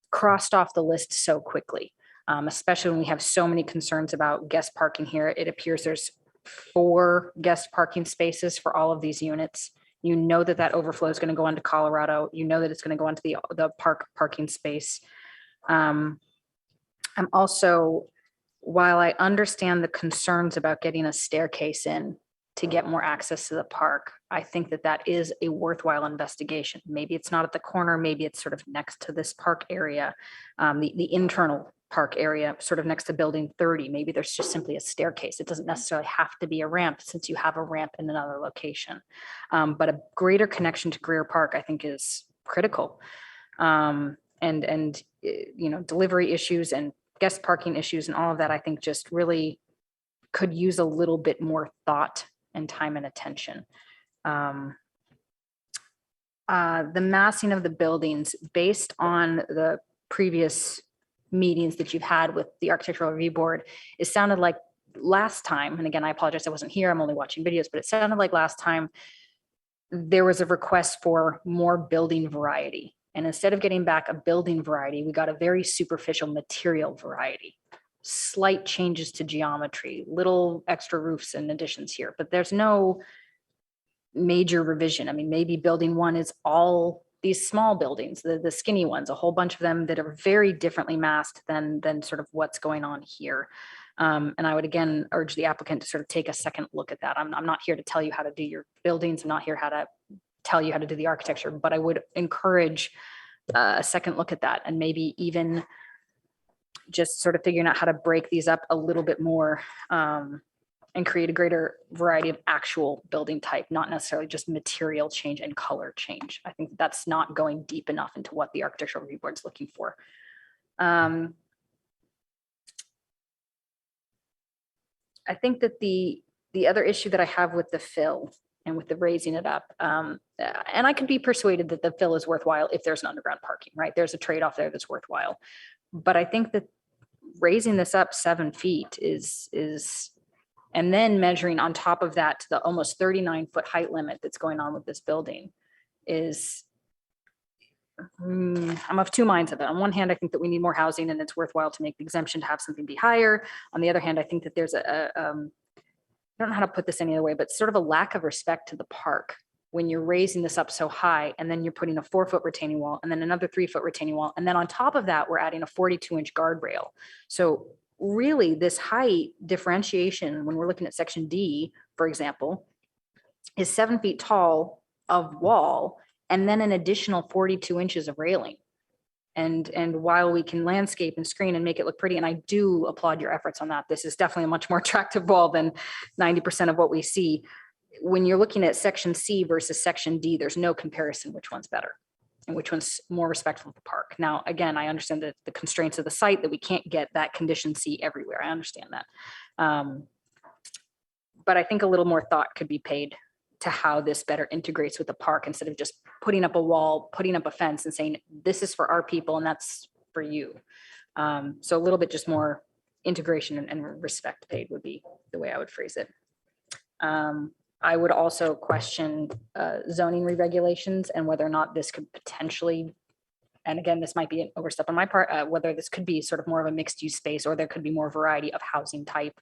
crossed off the list so quickly, especially when we have so many concerns about guest parking here. It appears there's 4 guest parking spaces for all of these units. You know that that overflow is going to go onto Colorado. You know that it's going to go onto the parking space. I'm also, while I understand the concerns about getting a staircase in to get more access to the park, I think that that is a worthwhile investigation. Maybe it's not at the corner, maybe it's sort of next to this park area, the internal park area, sort of next to building 30. Maybe there's just simply a staircase. It doesn't necessarily have to be a ramp since you have a ramp in another location. But a greater connection to Greer Park, I think, is critical. And you know, delivery issues and guest parking issues and all of that, I think just really could use a little bit more thought and time and attention. The massing of the buildings based on the previous meetings that you've had with the Architectural Review Board, it sounded like last time, and again, I apologize, I wasn't here, I'm only watching videos, but it sounded like last time there was a request for more building variety. And instead of getting back a building variety, we got a very superficial material variety. Slight changes to geometry, little extra roofs and additions here, but there's no major revision. I mean, maybe building 1 is all these small buildings, the skinny ones, a whole bunch of them that are very differently masked than sort of what's going on here. And I would again urge the applicant to sort of take a second look at that. I'm not here to tell you how to do your buildings. I'm not here how to tell you how to do the architecture, but I would encourage a second look at that and maybe even just sort of figuring out how to break these up a little bit more and create a greater variety of actual building type, not necessarily just material change and color change. I think that's not going deep enough into what the Architectural Review Board is looking for. I think that the other issue that I have with the fill and with the raising it up, and I can be persuaded that the fill is worthwhile if there's an underground parking, right? There's a trade-off there that's worthwhile. But I think that raising this up 7 feet is and then measuring on top of that to the almost 39-foot height limit that's going on with this building is, I'm of 2 minds of it. On one hand, I think that we need more housing and it's worthwhile to make the exemption to have something be higher. On the other hand, I think that there's I don't know how to put this any other way, but sort of a lack of respect to the park when you're raising this up so high and then you're putting a 4-foot retaining wall and then another 3-foot retaining wall. And then on top of that, we're adding a 42-inch guardrail. So really this height differentiation, when we're looking at section D, for example, is 7 feet tall of wall and then an additional 42 inches of railing. And while we can landscape and screen and make it look pretty, and I do applaud your efforts on that, this is definitely a much more attractive wall than 90% of what we see. When you're looking at section C versus section D, there's no comparison which one's better and which one's more respectful of the park. Now, again, I understand that the constraints of the site, that we can't get that condition C everywhere. I understand that. But I think a little more thought could be paid to how this better integrates with the park instead of just putting up a wall, putting up a fence and saying, this is for our people and that's for you. So a little bit just more integration and respect paid would be the way I would phrase it. I would also question zoning re-regulations and whether or not this could potentially, and again, this might be an overstep on my part, whether this could be sort of more of a mixed use space or there could be more variety of housing type,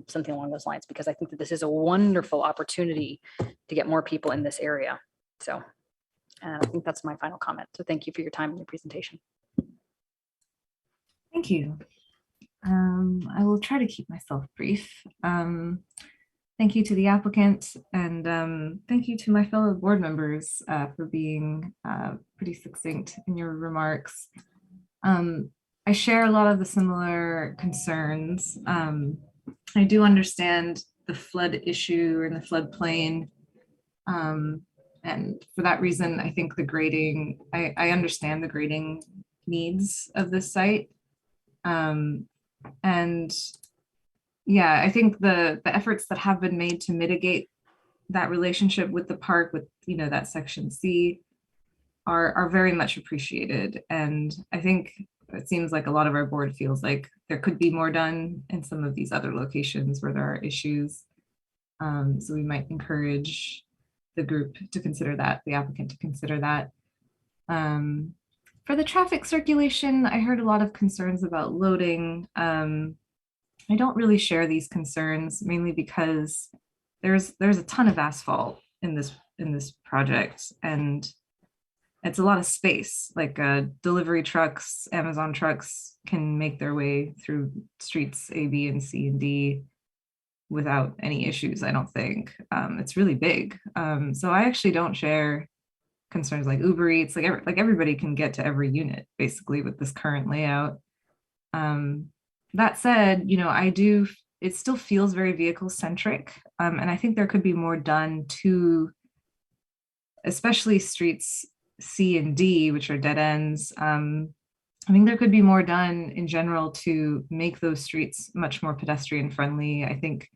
something along those lines, because I think that this is a wonderful opportunity to get more people in this area. So I think that's my final comment. So thank you for your time and your presentation. Thank you. I will try to keep myself brief. Thank you to the applicant, and thank you to my fellow board members for being pretty succinct in your remarks. I share a lot of the similar concerns. I do understand the flood issue in the floodplain. And for that reason, I think the grading, I understand the grading needs of this site. And yeah, I think the efforts that have been made to mitigate that relationship with the park, with, you know, that section C, are very much appreciated. And I think it seems like a lot of our board feels like there could be more done in some of these other locations where there are issues. So we might encourage the group to consider that, the applicant to consider that. For the traffic circulation, I heard a lot of concerns about loading. I don't really share these concerns, mainly because there's a ton of asphalt in this project, and it's a lot of space. Like delivery trucks, Amazon trucks can make their way through streets A, B, and C, and D without any issues, I don't think. It's really big. So I actually don't share concerns like Uber Eats, like everybody can get to every unit basically with this current layout. That said, you know, it still feels very vehicle centric. And I think there could be more done to, especially streets C and D, which are dead ends. I think there could be more done in general to make those streets much more pedestrian friendly. I think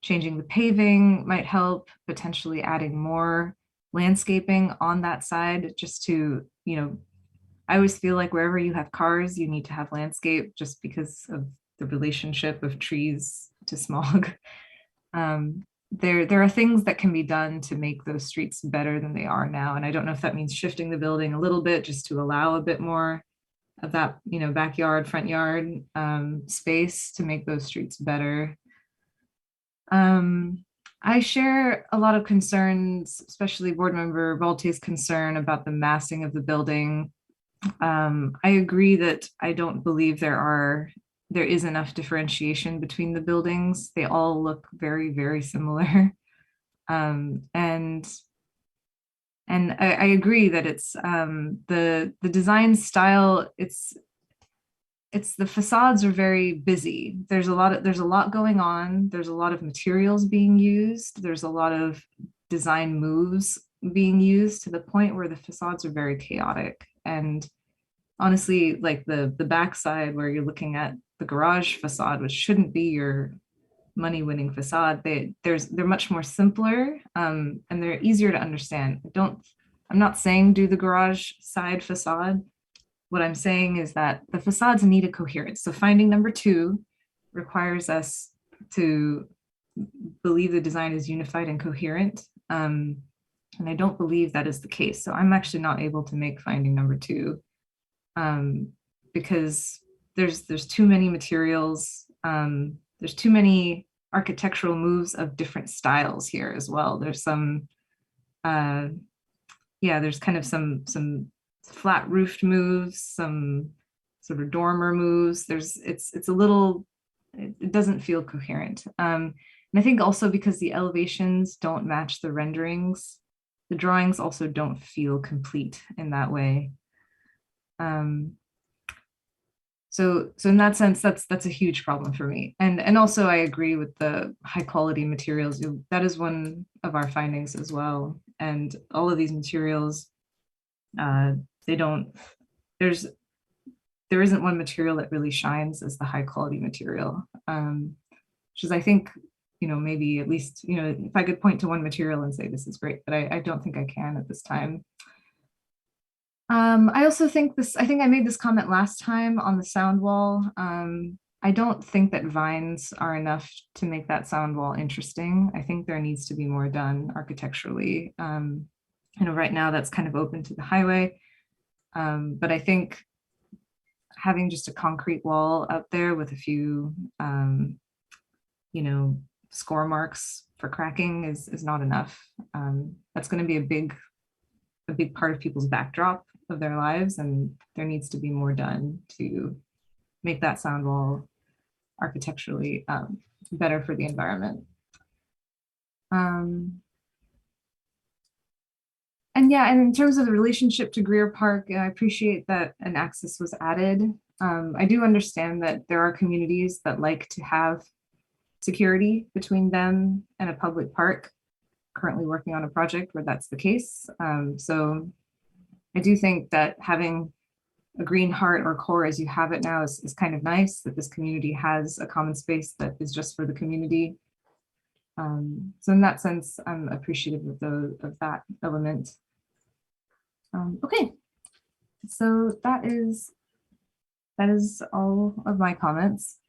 changing the paving might help, potentially adding more landscaping on that side, just to, you know, I always feel like wherever you have cars, you need to have landscape just because of the relationship of trees to smog. There are things that can be done to make those streets better than they are now. And I don't know if that means shifting the building a little bit just to allow a bit more of that, you know, backyard, front yard space to make those streets better. I share a lot of concerns, especially board member Balte's concern about the massing of the building. I agree that I don't believe there is enough differentiation between the buildings. They all look very, very similar. And I agree that it's the design style, it's the facades are very busy. There's a lot going on. There's a lot of materials being used. There's a lot of design moves being used to the point where the facades are very chaotic. And honestly, like the backside where you're looking at the garage facade, which shouldn't be your money-winning facade, they're much more simpler, and they're easier to understand. I'm not saying do the garage side facade. What I'm saying is that the facades need a coherence. So finding number 2 requires us to believe the design is unified and coherent. And I don't believe that is the case. So I'm actually not able to make finding number 2 because there's too many materials. There's too many architectural moves of different styles here as well. There's some, there's kind of some flat roofed moves, some sort of dormer moves. It's a little, it doesn't feel coherent. And I think also because the elevations don't match the renderings, the drawings also don't feel complete in that way. So in that sense, that's a huge problem for me. And also I agree with the high quality materials. That is one of our findings as well. And all of these materials, there isn't one material that really shines as the high quality material, which is, I think, you know, maybe at least, you know, if I could point to one material and say this is great, but I don't think I can at this time. I also think I think I made this comment last time on the sound wall. I don't think that vines are enough to make that sound wall interesting. I think there needs to be more done architecturally. You know, right now that's kind of open to the highway. But I think having just a concrete wall out there with a few, you know, score marks for cracking is not enough. That's going to be a big part of people's backdrop of their lives, and there needs to be more done to make that sound wall architecturally better for the environment. And yeah, and in terms of the relationship to Greer Park, I appreciate that an axis was added. I do understand that there are communities that like to have security between them and a public park. Currently working on a project where that's the case. So I do think that having a green heart or core as you have it now is kind of nice, that this community has a common space that is just for the community. So in that sense, I'm appreciative of that element. Okay, so that is all of my comments.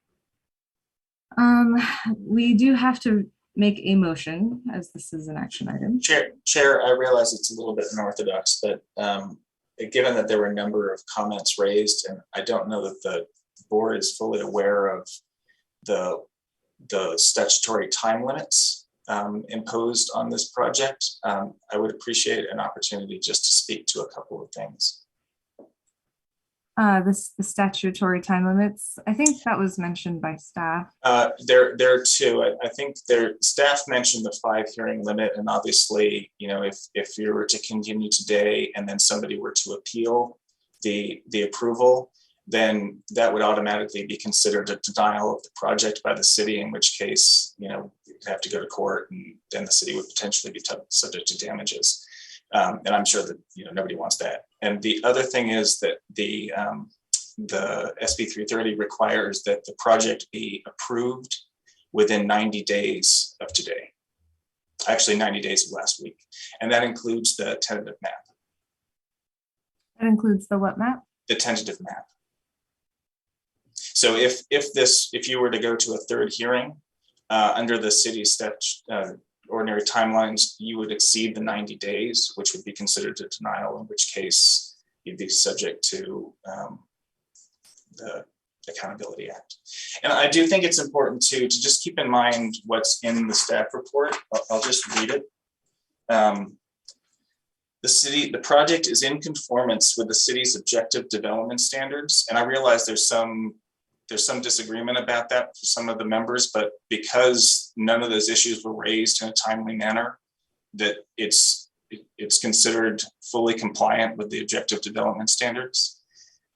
We do have to make a motion as this is an action item. Chair, I realize it's a little bit unorthodox, but given that there were a number of comments raised, and I don't know that the board is fully aware of the statutory time limits imposed on this project, I would appreciate an opportunity just to speak to a couple of things. The statutory time limits, I think that was mentioned by staff. There are two. I think staff mentioned the 5 hearing limit, and obviously, you know, if you were to continue today and then somebody were to appeal the approval, then that would automatically be considered a denial of the project by the city, in which case, you know, you'd have to go to court, and then the city would potentially be subject to damages. And I'm sure that, you know, nobody wants that. And the other thing is that the SB 330 requires that the project be approved within 90 days of today. Actually, 90 days of last week. And that includes the tentative map. That includes the what map? The tentative map. So if you were to go to a third hearing under the city's ordinary timelines, you would exceed the 90 days, which would be considered a denial, in which case you'd be subject to the Accountability Act. And I do think it's important to just keep in mind what's in the staff report. I'll just read it. The project is in conformance with the city's objective development standards. And I realize there's some disagreement about that for some of the members, but because none of those issues were raised in a timely manner, that it's considered fully compliant with the objective development standards.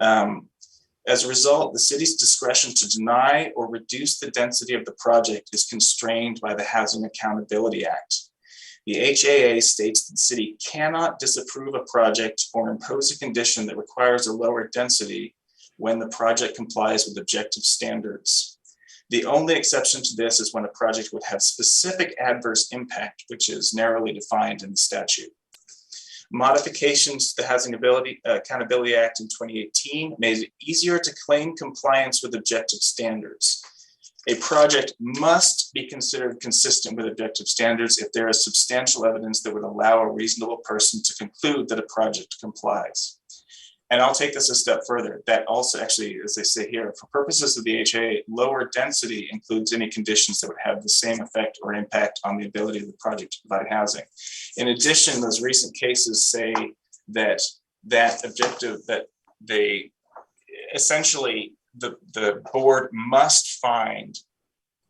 As a result, the city's discretion to deny or reduce the density of the project is constrained by the Housing Accountability Act. The HAA states that the city cannot disapprove a project or impose a condition that requires a lower density when the project complies with objective standards. The only exception to this is when a project would have specific adverse impact, which is narrowly defined in the statute. Modifications to the Housing Accountability Act in 2018 made it easier to claim compliance with objective standards. A project must be considered consistent with objective standards if there is substantial evidence that would allow a reasonable person to conclude that a project complies. And I'll take this a step further. That also actually, as they say here, for purposes of the HA, lower density includes any conditions that would have the same effect or impact on the ability of the project to provide housing. In addition, those recent cases say that they essentially, the board must find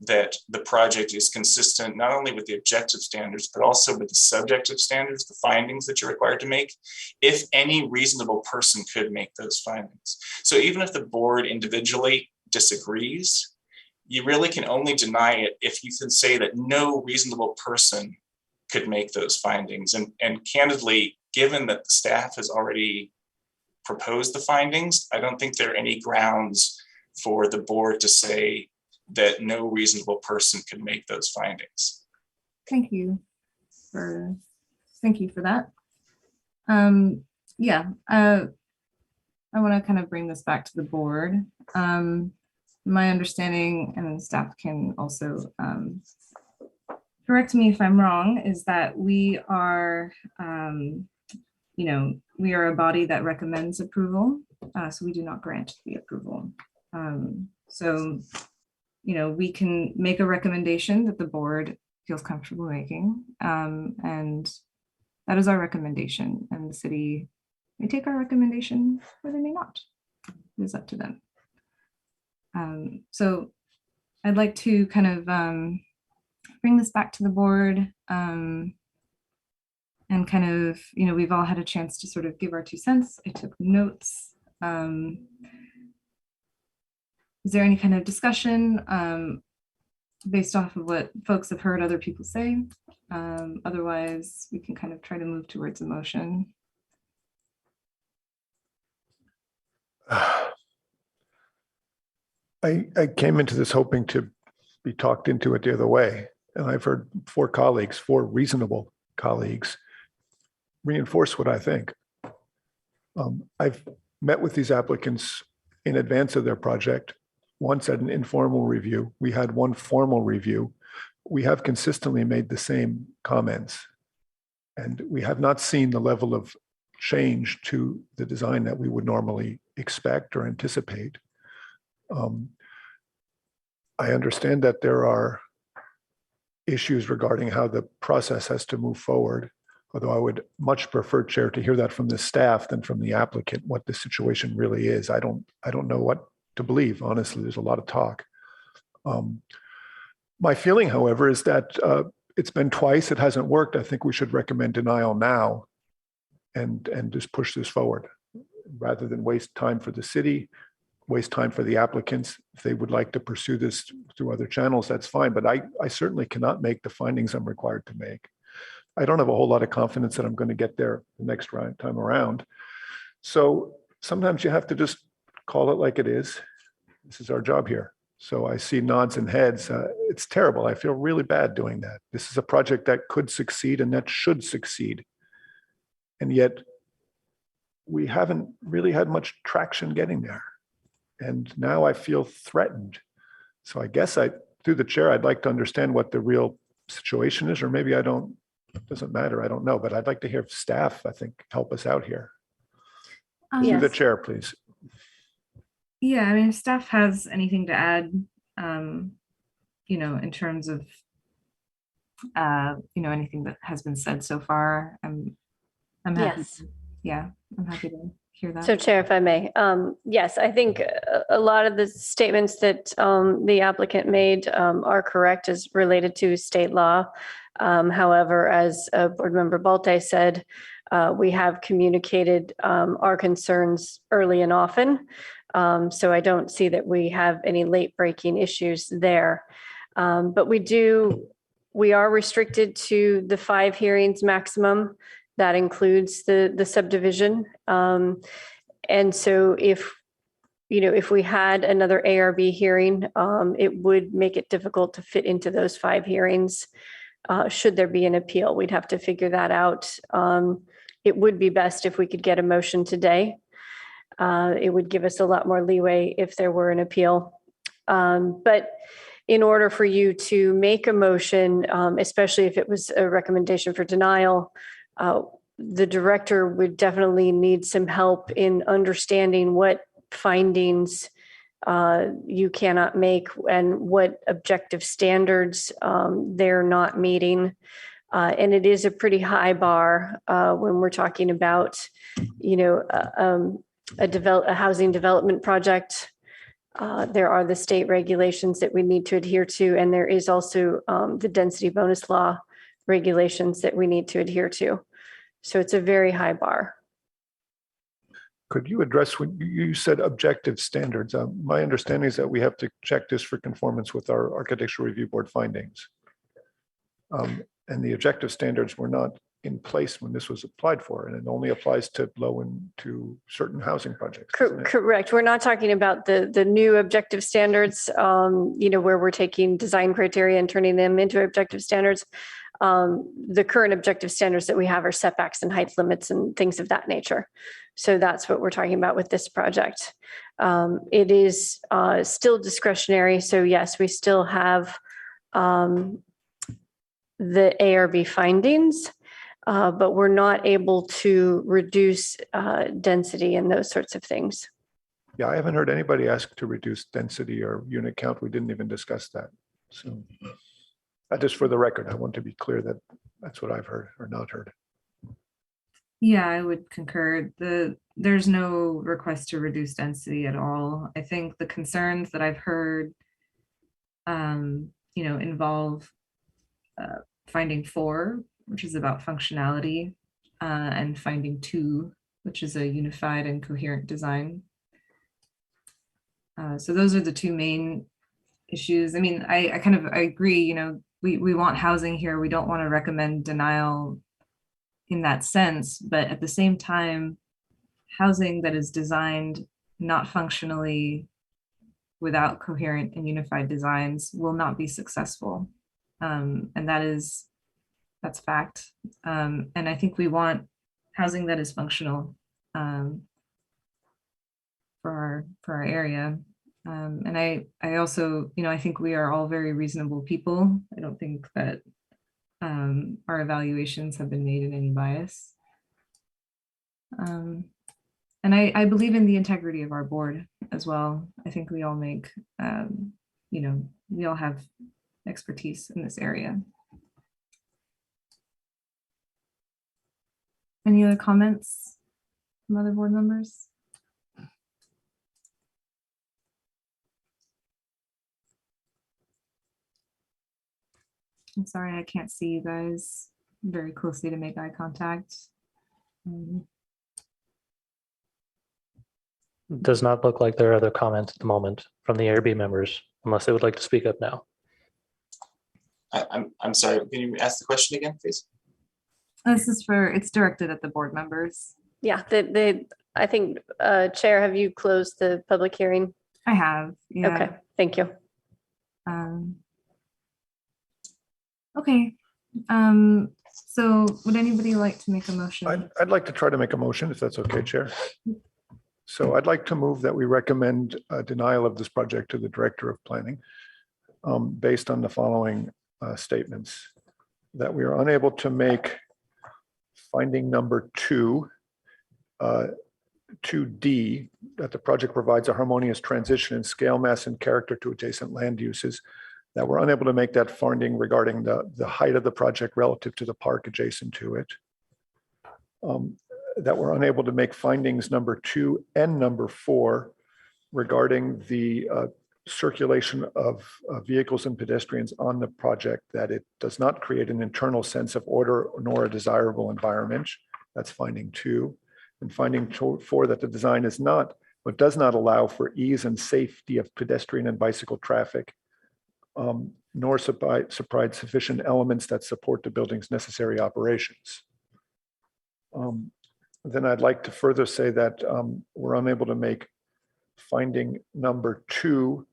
that the project is consistent not only with the objective standards, but also with the subjective standards, the findings that you're required to make, if any reasonable person could make those findings. So even if the board individually disagrees, you really can only deny it if you can say that no reasonable person could make those findings. And candidly, given that the staff has already proposed the findings, I don't think there are any grounds for the board to say that no reasonable person could make those findings. Thank you for that. Yeah, I want to kind of bring this back to the board. My understanding, and staff can also correct me if I'm wrong, is that we are, we are a body that recommends approval, so we do not grant the approval. So we can make a recommendation that the board feels comfortable making, and that is our recommendation, and the city may take our recommendation or they may not. It is up to them. So I'd like to kind of bring this back to the board and kind of, we've all had a chance to sort of give our 2 cents. I took notes. Is there any kind of discussion based off of what folks have heard other people say? Otherwise, we can kind of try to move towards a motion. I came into this hoping to be talked into it the other way. And I've heard 4 reasonable colleagues reinforce what I think. I've met with these applicants in advance of their project, once at an informal review. We had one formal review. We have consistently made the same comments. And we have not seen the level of change to the design that we would normally expect or anticipate. I understand that there are issues regarding how the process has to move forward, although I would much prefer, Chair, to hear that from the staff than from the applicant, what the situation really is. I don't know what to believe, honestly. There's a lot of talk. My feeling, however, is that it's been twice, it hasn't worked. I think we should recommend denial now and just push this forward rather than waste time for the city, waste time for the applicants. If they would like to pursue this through other channels, that's fine. But I certainly cannot make the findings I'm required to make. I don't have a whole lot of confidence that I'm going to get there the next time around. So sometimes you have to just call it like it is. This is our job here. So I see nods and heads. It's terrible. I feel really bad doing that. This is a project that could succeed and that should succeed. And yet we haven't really had much traction getting there. And now I feel threatened. So I guess through the chair, I'd like to understand what the real situation is, or maybe I don't, it doesn't matter. I don't know, but I'd like to hear staff, I think, help us out here. Through the chair, please. Yeah, I mean, if staff has anything to add, in terms of, anything that has been said so far, I'm happy. Yes. I'm happy to hear that. So Chair, if I may, yes, I think a lot of the statements that the applicant made are correct as related to state law. However, as Board Member Balte said, we have communicated our concerns early and often. So I don't see that we have any late breaking issues there. But we are restricted to the 5 hearings maximum. That includes the subdivision. And so if we had another ARB hearing, it would make it difficult to fit into those 5 hearings. Should there be an appeal, we'd have to figure that out. It would be best if we could get a motion today. It would give us a lot more leeway if there were an appeal. But in order for you to make a motion, especially if it was a recommendation for denial, the director would definitely need some help in understanding what findings you cannot make and what objective standards they're not meeting. And it is a pretty high bar when we're talking about, a housing development project. There are the state regulations that we need to adhere to, and there is also the density bonus law regulations that we need to adhere to. So it's a very high bar. Could you address when you said objective standards? My understanding is that we have to check this for conformance with our Architectural Review Board findings. And the objective standards were not in place when this was applied for, and it only applies to low and to certain housing projects. Correct. We're not talking about the new objective standards, where we're taking design criteria and turning them into objective standards. The current objective standards that we have are setbacks and height limits and things of that nature. So that's what we're talking about with this project. It is still discretionary. So yes, we still have the ARB findings, but we're not able to reduce density and those sorts of things. Yeah, I haven't heard anybody ask to reduce density or unit count. We didn't even discuss that. So just for the record, I want to be clear that that's what I've heard or not heard. Yeah, I would concur. There's no request to reduce density at all. I think the concerns that I've heard, involve finding 4, which is about functionality, and finding 2, which is a unified and coherent design. So those are the 2 main issues. I mean, I agree, we want housing here. We don't want to recommend denial in that sense, but at the same time, housing that is designed not functionally without coherent and unified designs will not be successful. And that's fact. And I think we want housing that is functional for our area. And I also, I think we are all very reasonable people. I don't think that our evaluations have been made in any bias. And I believe in the integrity of our board as well. I think we all make, we all have expertise in this area. Any other comments from other board members? I'm sorry, I can't see you guys very closely to make eye contact. Does not look like there are other comments at the moment from the ARB members, unless they would like to speak up now. I'm sorry, can you ask the question again, please? It's directed at the board members. Yeah, I think, Chair, have you closed the public hearing? I have, yeah. Okay, thank you. Okay, so would anybody like to make a motion? I'd like to try to make a motion, if that's okay, Chair. So I'd like to move that we recommend a denial of this project to the Director of Planning based on the following statements. That we are unable to make finding number 2, 2D, that the project provides a harmonious transition in scale, mass, and character to adjacent land uses. That we're unable to make that finding regarding the height of the project relative to the park adjacent to it. That we're unable to make findings number 2 and number 4 regarding the circulation of vehicles and pedestrians on the project, that it does not create an internal sense of order nor a desirable environment. That's finding 2. And finding 4, that the design is not, but does not allow for ease and safety of pedestrian and bicycle traffic, nor supply sufficient elements that support the building's necessary operations. Then I'd like to further say that we're unable to make finding number 2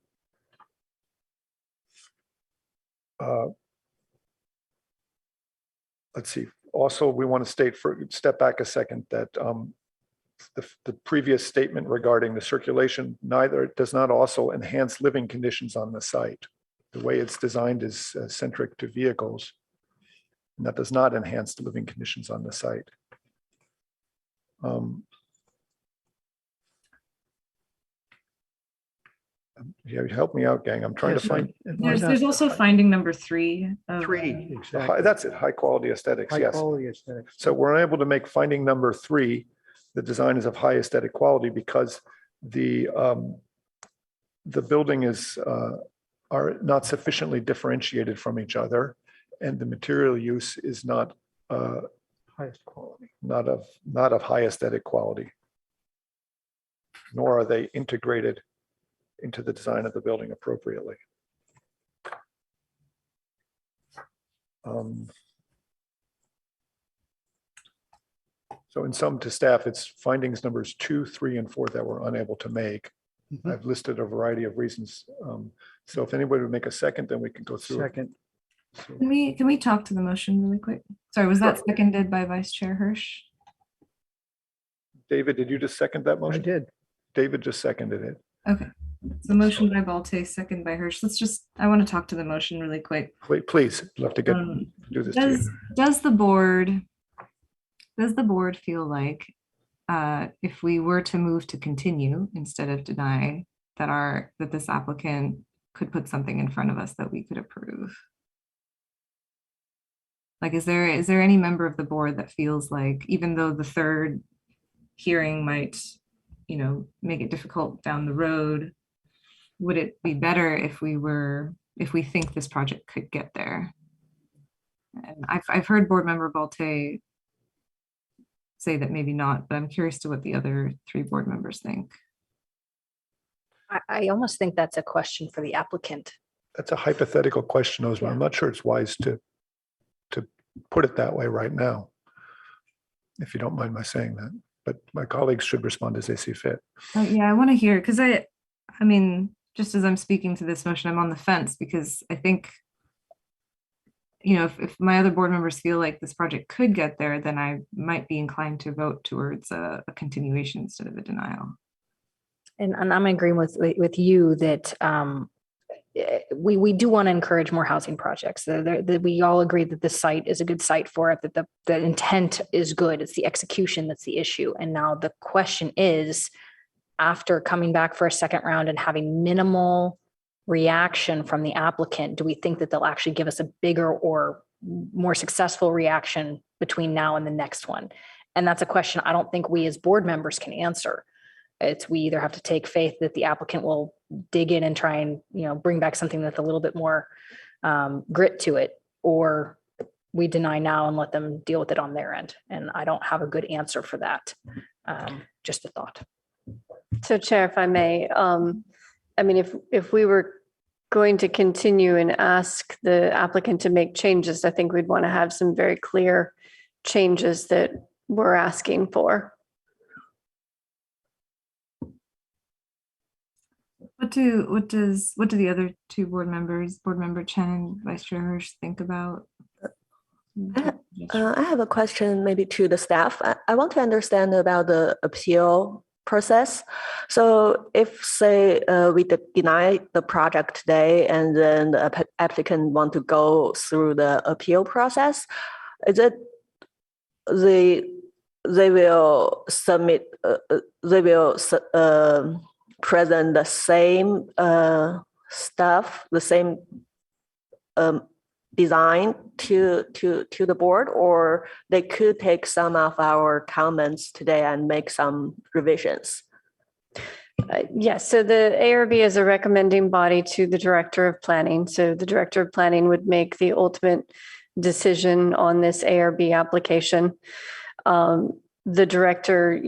let's see. Also, we want to step back a second that the previous statement regarding the circulation does not also enhance living conditions on the site. The way it's designed is centric to vehicles, and that does not enhance the living conditions on the site. Yeah, help me out, gang. I'm trying to find. There's also finding number 3. 3, exactly. That's it, high quality aesthetics, High yes. quality aesthetics. So we're unable to make finding number 3, the design is of high aesthetic quality, because the building are not sufficiently differentiated from each other, and the material use is not Highest quality. not of high aesthetic quality, nor are they integrated into the design of the building appropriately. So in sum, to staff, it's findings numbers 2, 3, and 4 that we're unable to make. I've listed a variety of reasons. So if anybody would make a second, then we can go through. Second. Can we talk to the motion really quick? Sorry, was that seconded by Vice Chair Hirsch? David, did you just second that motion? I did. David just seconded it. Okay, so motion by Balte, second by Hirsch. I want to talk to the motion really quick. Please, love to do this to you. Does the board feel like if we were to move to continue instead of deny, that this applicant could put something in front of us that we could approve? Like, is there any member of the board that feels like, even though the third hearing might, make it difficult down the road, would it be better if we think this project could get there? And I've heard board member Balte say that maybe not, but I'm curious to what the other 3 board members think. I almost think that's a question for the applicant. That's a hypothetical question, Ozma. I'm not sure it's wise to put it that way right now, if you don't mind my saying that. But my colleagues should respond as they see fit. Yeah, I want to hear, because I mean, just as I'm speaking to this motion, I'm on the fence, because I think, if my other board members feel like this project could get there, then I might be inclined to vote towards a continuation instead of a denial. And I'm agreeing with you that we do want to encourage more housing projects. We all agree that the site is a good site for it, that the intent is good. It's the execution that's the issue. And now the question is, after coming back for a second round and having minimal reaction from the applicant, do we think that they'll actually give us a bigger or more successful reaction between now and the next one? And that's a question I don't think we as board members can answer. We either have to take faith that the applicant will dig in and try and, bring back something that's a little bit more grit to it, or we deny now and let them deal with it on their end. And I don't have a good answer for that. Just a thought. So Chair, if I may, if we were going to continue and ask the applicant to make changes, I think we'd want to have some very clear changes that we're asking for. What do the other 2 board members, Board Member Chen and Vice Chair Hirsch, think about? I have a question maybe to the staff. I want to understand about the appeal process. So if, say, we deny the project today and then the applicant want to go through the appeal process, is it they will submit, they will present the same stuff, the same design to the board, or they could take some of our comments today and make some revisions? Yes, so the ARB is a recommending body to the Director of Planning. So the Director of Planning would make the ultimate decision on this ARB application. The director,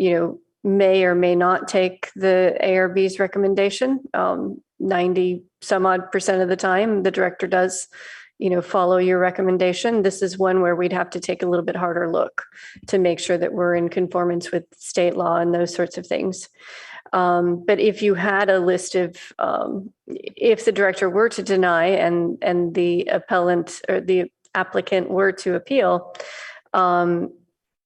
may or may not take the ARB's recommendation. 90 some odd % of the time, the director does, follow your recommendation. This is one where we'd have to take a little bit harder look to make sure that we're in conformance with state law and those sorts of things. But if you had a list of, if the director were to deny and the appellant or the applicant were to appeal,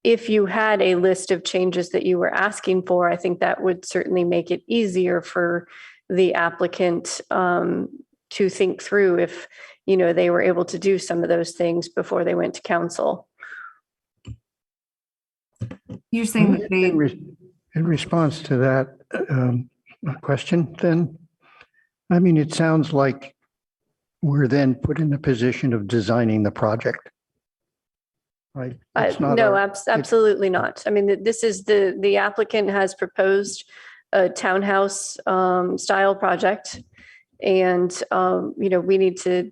if you had a list of changes that you were asking for, I think that would certainly make it easier for the applicant to think through if, they were able to do some of those things before they went to council. You're saying that they... In response to that question, then, it sounds like we're then put in a position of designing the project. Right? No, absolutely not. This is the applicant has proposed a townhouse style project, and we need to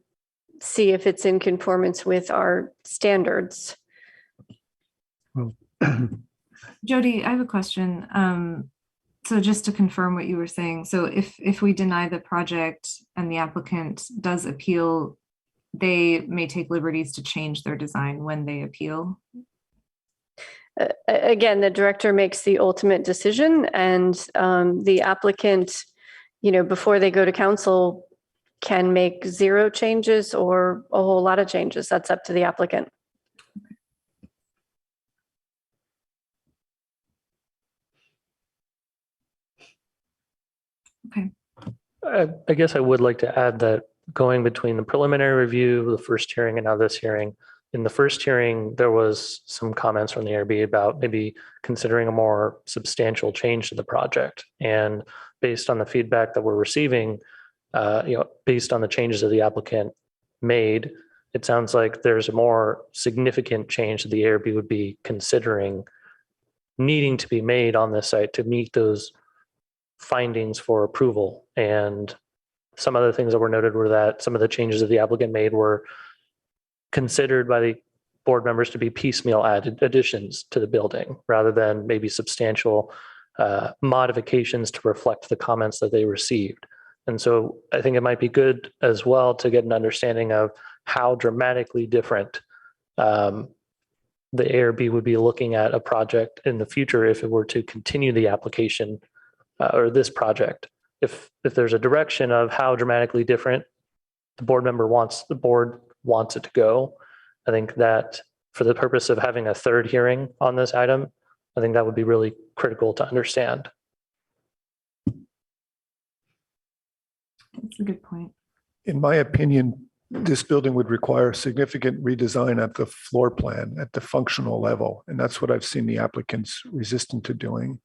see if it's in conformance with our standards. Well, Jody, I have a question. So just to confirm what you were saying, so if we deny the project and the applicant does appeal, they may take liberties to change their design when they appeal? Again, the director makes the ultimate decision, and the applicant, before they go to council, can make 0 changes or a whole lot of changes. That's up to the applicant. Okay. I guess I would like to add that going between the preliminary review, the first hearing, and now this hearing, in the first hearing, there was some comments from the ARB about maybe considering a more substantial change to the project. And based on the feedback that we're receiving, based on the changes that the applicant made, it sounds like there's a more significant change that the ARB would be considering needing to be made on this site to meet those findings for approval. And some other things that were noted were that some of the changes that the applicant made were considered by the board members to be piecemeal added additions to the building rather than maybe substantial modifications to reflect the comments that they received. And so I think it might be good as well to get an understanding of how dramatically different the ARB would be looking at a project in the future if it were to continue the application or this project. If there's a direction of how dramatically different the board wants it to go, I think that for the purpose of having a third hearing on this item, I think that would be really critical to understand. That's a good point. In my opinion, this building would require significant redesign at the floor plan, at the functional level. And that's what I've seen the applicants resistant to doing.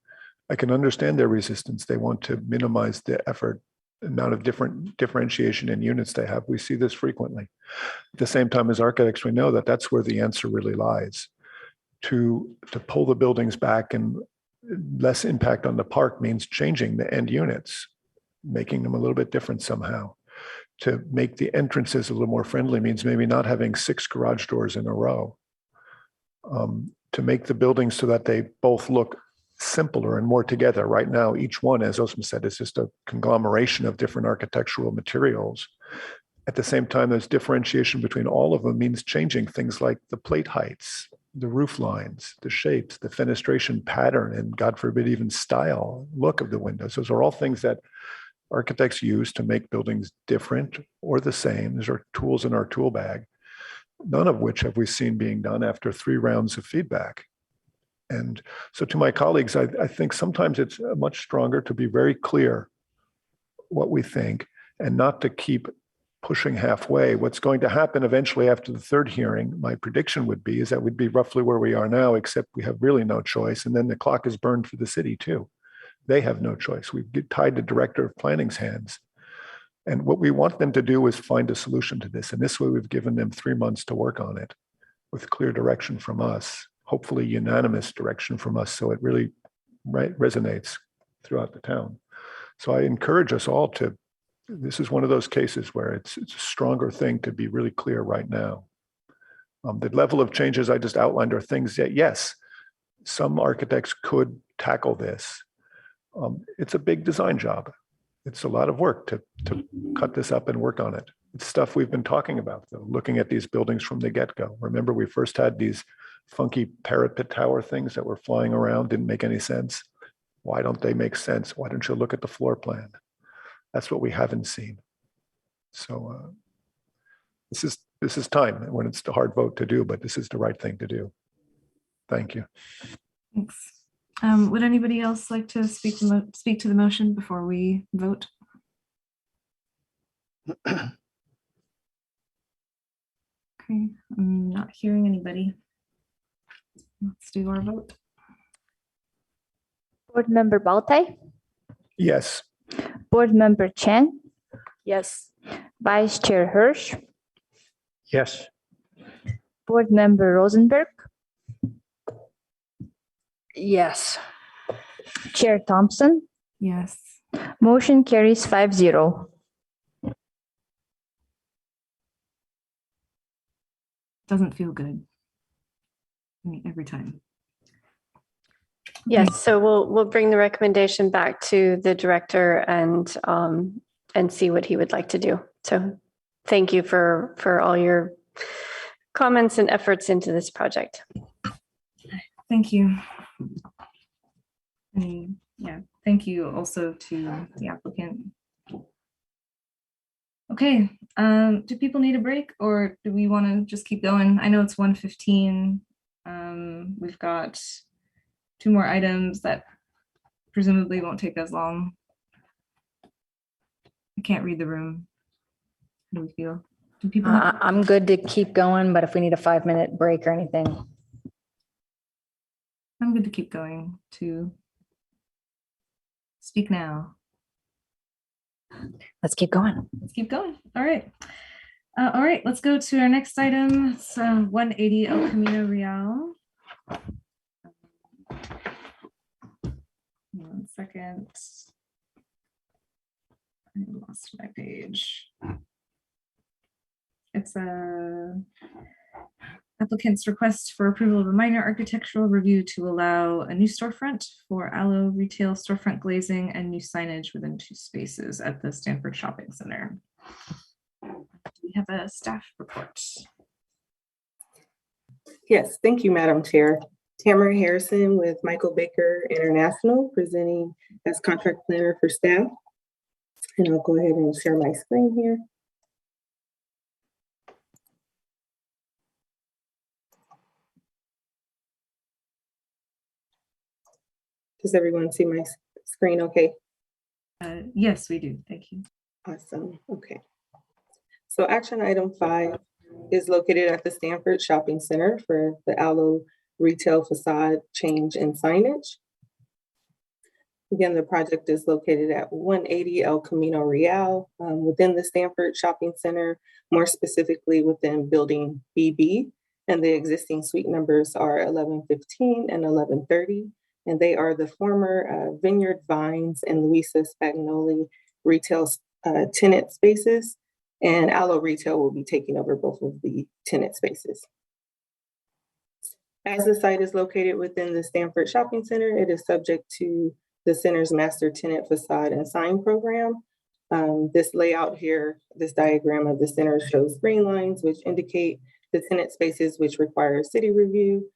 I can understand their resistance. They want to minimize the amount of differentiation in units they have. We see this frequently. At the same time, as architects, we know that that's where the answer really lies. To pull the buildings back and less impact on the park means changing the end units, making them a little bit different somehow. To make the entrances a little more friendly means maybe not having 6 garage doors in a row. To make the buildings so that they both look simpler and more together. Right now, each one, as Osman said, is just a conglomeration of different architectural materials. At the same time, there's differentiation between all of them means changing things like the plate heights, the roof lines, the shapes, the fenestration pattern, and God forbid, even style, look of the windows. Those are all things that architects use to make buildings different or the same. These are tools in our tool bag, none of which have we seen being done after 3 rounds of feedback. And so to my colleagues, I think sometimes it's much stronger to be very clear what we think and not to keep pushing halfway. What's going to happen eventually after the 3rd hearing, my prediction would be, is that we'd be roughly where we are now, except we have really no choice. And then the clock is burned for the city too. They have no choice. We've tied the director of planning's hands. And what we want them to do is find a solution to this. And this way we've given them 3 months to work on it with clear direction from us, hopefully unanimous direction from us. So it really resonates throughout the town. So I encourage us all to, this is one of those cases where it's a stronger thing to be really clear right now. The level of changes I just outlined are things that, yes, some architects could tackle this. It's a big design job. It's a lot of work to cut this up and work on it. It's stuff we've been talking about, though, looking at these buildings from the get-go. Remember, we first had these funky parapet tower things that were flying around, didn't make any sense. Why don't they make sense? Why don't you look at the floor plan? That's what we haven't seen. So this is time when it's the hard vote to do, but this is the right thing to do. Thank you. Thanks. Would anybody else like to speak to the motion before we vote? Okay, I'm not hearing anybody. Let's do our vote. Board Member Baltai, Yes. Board Member Chen, Yes. Vice Chair Hirsch, Yes. Board Member Rosenberg, Yes. Chair Thompson. Yes. Motion carries 5-0. Doesn't feel good. I mean, every time. Yes, so we'll bring the recommendation back to the director and see what he would like to do. So thank you for all your comments and efforts into this project. Thank you. And yeah, thank you also to the applicant. Okay, do people need a break or do we want to just keep going? I know it's 1:15. We've got 2 more items that presumably won't take as long. I can't read the room. How do we feel? Do people? I'm good to keep going, but if we need a 5-minute break or anything. I'm good to keep going too. Speak now. Let's keep going. Let's keep going. All right. All right, let's go to our next item. It's 180 El Camino Real. 1 second. I lost my page. It's a applicant's request for approval of a minor architectural review to allow a new storefront for Aloe retail storefront glazing and new signage within 2 spaces at the Stanford Shopping Center. We have a staff report. Yes, thank you, Madam Chair. Tamara Harrison with Michael Baker International, presenting as contract planner for staff. And I'll go ahead and share my screen here. Does everyone see my screen okay? Yes, we do. Thank you. Awesome. Okay. So action item 5 is located at the Stanford Shopping Center for the Aloe retail facade change and signage. Again, the project is located at 180 El Camino Real within the Stanford Shopping Center, more specifically within building BB. And the existing suite numbers are 1115 and 1130. And they are the former Vineyard Vines and Luisa Spagnoli retail tenant spaces. And Aloe Retail will be taking over both of the tenant spaces. As the site is located within the Stanford Shopping Center, it is subject to the center's master tenant facade and sign program. This layout here, this diagram of the center shows green lines, which indicate the tenant spaces which require city review.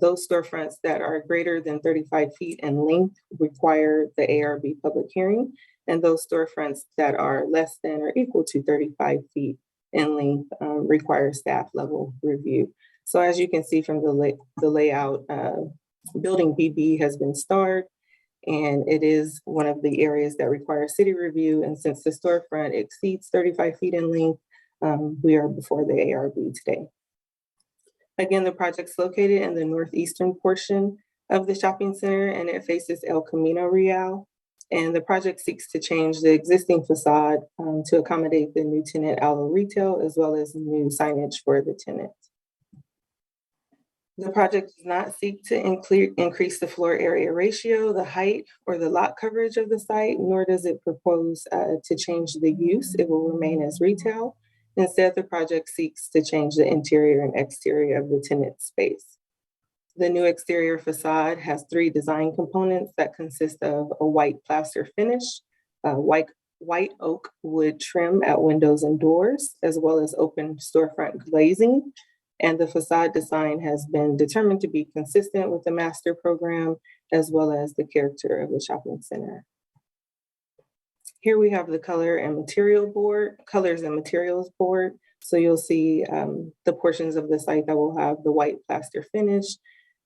Those storefronts that are greater than 35 feet in length require the ARB public hearing, and those storefronts that are less than or equal to 35 feet in length require staff level review. So as you can see from the layout, building BB has been starred, and it is one of the areas that require city review. And since the storefront exceeds 35 feet in length, we are before the ARB today. Again, the project's located in the northeastern portion of the shopping center, and it faces El Camino Real. And the project seeks to change the existing facade to accommodate the new tenant Aloe Retail, as well as new signage for the tenant. The project does not seek to increase the floor area ratio, the height, or the lot coverage of the site, nor does it propose to change the use. It will remain as retail. Instead, the project seeks to change the interior and exterior of the tenant space. The new exterior facade has 3 design components that consist of a white plaster finish, white oak wood trim at windows and doors, as well as open storefront glazing. And the facade design has been determined to be consistent with the master program, as well as the character of the shopping center. Here we have the colors and materials board. So you'll see the portions of the site that will have the white plaster finish,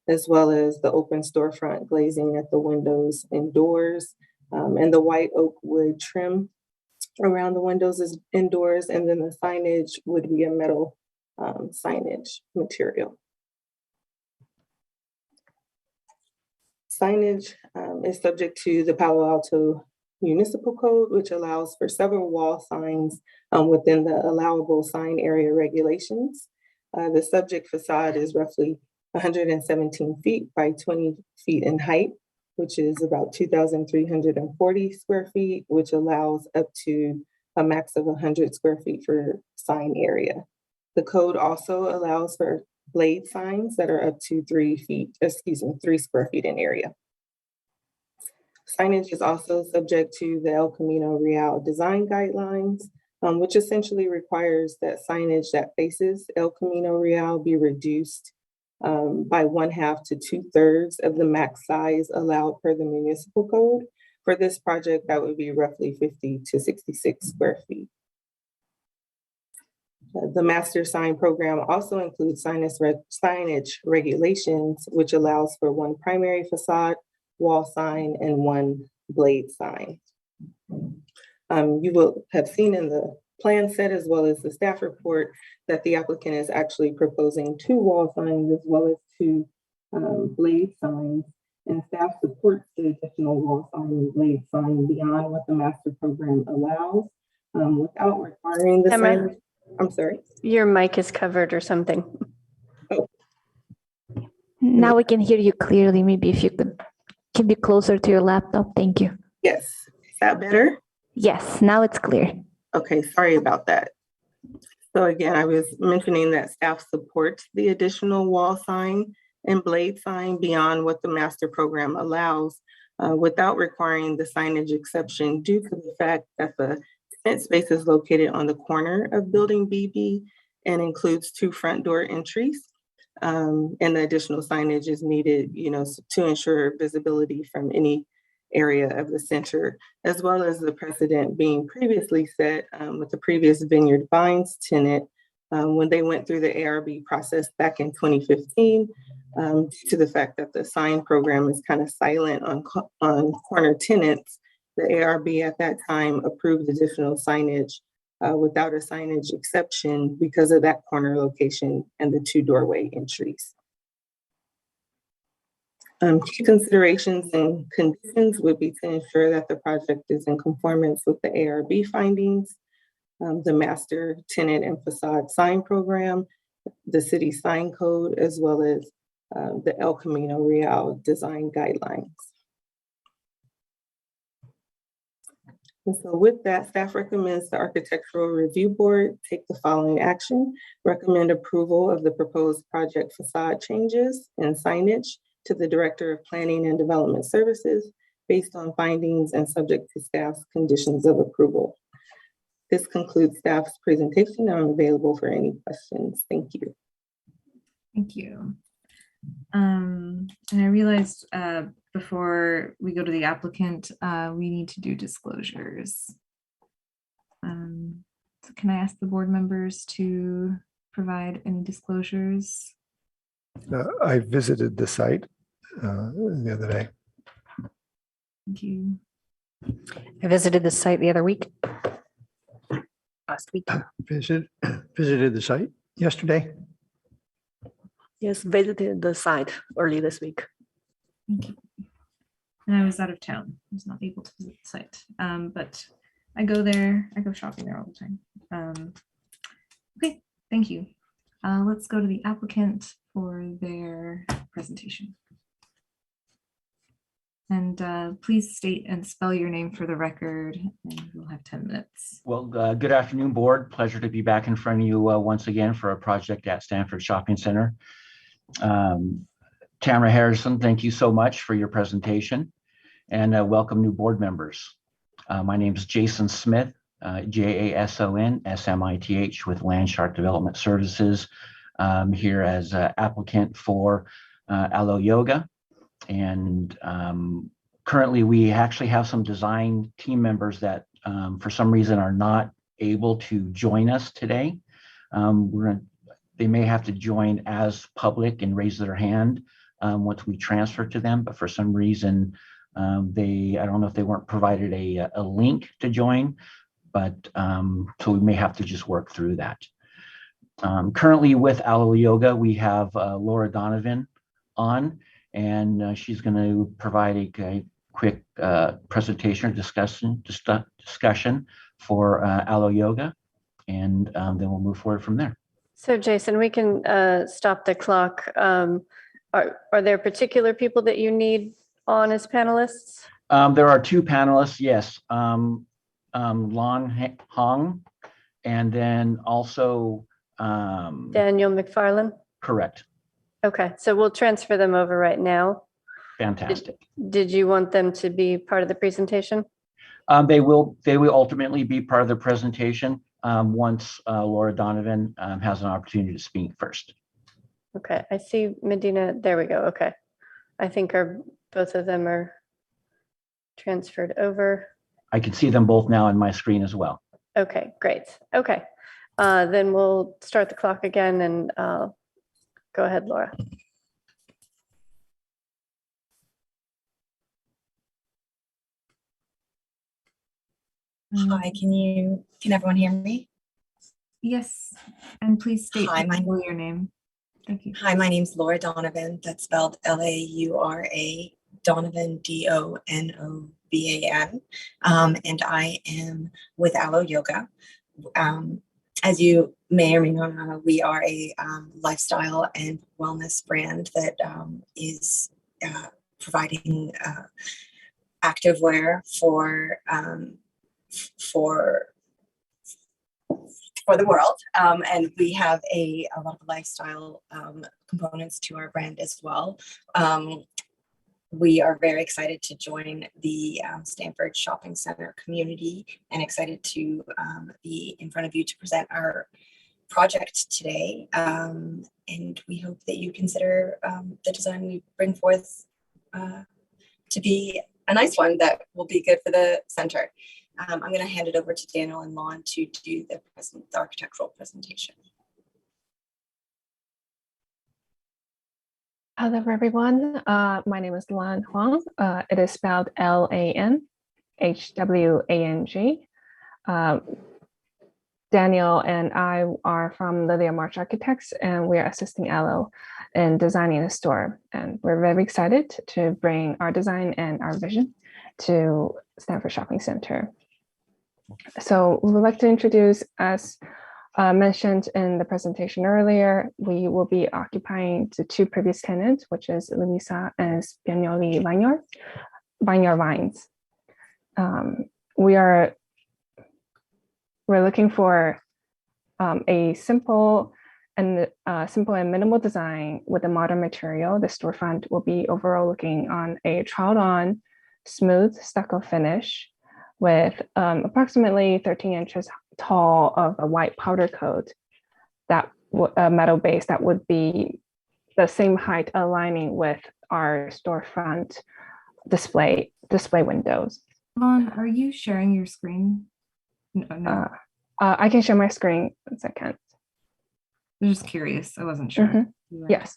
as well as the open storefront glazing at the windows and doors, and the white oak wood trim around the windows and doors. And then the signage would be a metal signage material. Signage is subject to the Palo Alto Municipal Code, which allows for several wall signs within the allowable sign area regulations. The subject facade is roughly 117 feet by 20 feet in height, which is about 2,340 square feet, which allows up to a max of 100 square feet for sign area. The code also allows for blade signs that are up to 3 square feet in area. Signage is also subject to the El Camino Real design guidelines, which essentially requires that signage that faces El Camino Real be reduced by 1/2 to 2/3 of the max size allowed per the municipal code. For this project, that would be roughly 50 to 66 square feet. The master sign program also includes signage regulations, which allows for 1 primary facade wall sign and 1 blade sign. You will have seen in the plan set as well as the staff report that the applicant is actually proposing 2 wall signs as well as 2 blade signs, and staff supports the additional wall sign and blade sign beyond what the master program allows without requiring the signage. I'm sorry. Your mic is covered or something. Now we can hear you clearly. Maybe if you can be closer to your laptop. Thank you. Yes. Is that better? Yes, now it's clear. Okay, sorry about that. So again, I was mentioning that staff supports the additional wall sign and blade sign beyond what the master program allows without requiring the signage exception due to the fact that the tent space is located on the corner of building BB and includes 2 front door entries. And the additional signage is needed, to ensure visibility from any area of the center, as well as the precedent being previously set with the previous Vineyard Vines tenant when they went through the ARB process back in 2015, due to the fact that the sign program is kind of silent on corner tenants. The ARB at that time approved additional signage without a signage exception because of that corner location and the 2 doorway entries. Key considerations and conditions would be to ensure that the project is in conformance with the ARB findings, the master tenant and facade sign program, the city sign code, as well as the El Camino Real design guidelines. And so with that, staff recommends the Architectural Review Board take the following action: recommend approval of the proposed project facade changes and signage to the Director of Planning and Development Services based on findings and subject to staff's conditions of approval. This concludes staff's presentation. I'm available for any questions. Thank you. Thank you. And I realized before we go to the applicant, we need to do disclosures. So can I ask the board members to provide any disclosures? I visited the site the other day. Thank you. I visited the site the other week. Last week. Visited the site yesterday. Yes, visited the site early this week. Thank you. And I was out of town. I was not able to visit the site, but I go there. I go shopping there all the time. Okay, thank you. Let's go to the applicant for their presentation. And please state and spell your name for the record, and we'll have 10 minutes. Well, good afternoon, board. Pleasure to be back in front of you once again for a project at Stanford Shopping Center. Tamara Harrison, thank you so much for your presentation, and welcome new board members. My name is Jason Smith, Jason Smith with Landshark Development Services, here as applicant for Alo Yoga. And currently we actually have some design team members that for some reason are not able to join us today. They may have to join as public and raise their hand once we transfer to them, but for some reason I don't know if they weren't provided a link to join, but so we may have to just work through that. Currently with Alo Yoga, we have Laura Donovan on, and she's going to provide a quick presentation or discussion for Alo Yoga, and then we'll move forward from there. So Jason, we can stop the clock. Are there particular people that you need on as panelists? There are 2 panelists, yes. Lan Hong, and then also Daniel McFarland? Correct. Okay, so we'll transfer them over right now. Fantastic. Did you want them to be part of the presentation? They will ultimately be part of the presentation once Laura Donovan has an opportunity to speak first. Okay, I see Medina. There we go. Okay. I think both of them are transferred over. I can see them both now on my screen as well. Okay, great. Okay, then we'll start the clock again and go ahead, Laura. Hi, can everyone hear me? Yes, and please state Hi, your name. Thank you. Hi, my name's Laura Donovan. That's spelled Laura Donovan, Donovan. And I am with Alo Yoga. As you may or may not know, we are a lifestyle and wellness brand that is providing activewear for the world. And we have a lot of lifestyle components to our brand as well. We are very excited to join the Stanford Shopping Center community and excited to be in front of you to present our project today. And we hope that you consider the design we bring forth to be a nice one that will be good for the center. I'm going to hand it over to Daniel and Lon to do the architectural presentation. Hello, everyone. My name is Lan Huang. It is spelled Lanhwang. Daniel and I are from Lilia March Architects, and we are assisting Elo in designing the store. And we're very excited to bring our design and our vision to Stanford Shopping Center. So we would like to introduce, as mentioned in the presentation earlier, we will be occupying the two previous tenants, which is Luisa and Spagnoli Vineyard Vines. We're looking for a simple and minimal design with a modern material. The storefront will be overall looking on a troweled-on smooth stucco finish with approximately 13 inches tall of a white powder coat, that metal base that would be the same height aligning with our storefront display windows. Lon, are you sharing your screen? No. I can share my screen 1 second. I'm just curious. I wasn't sure. Yes.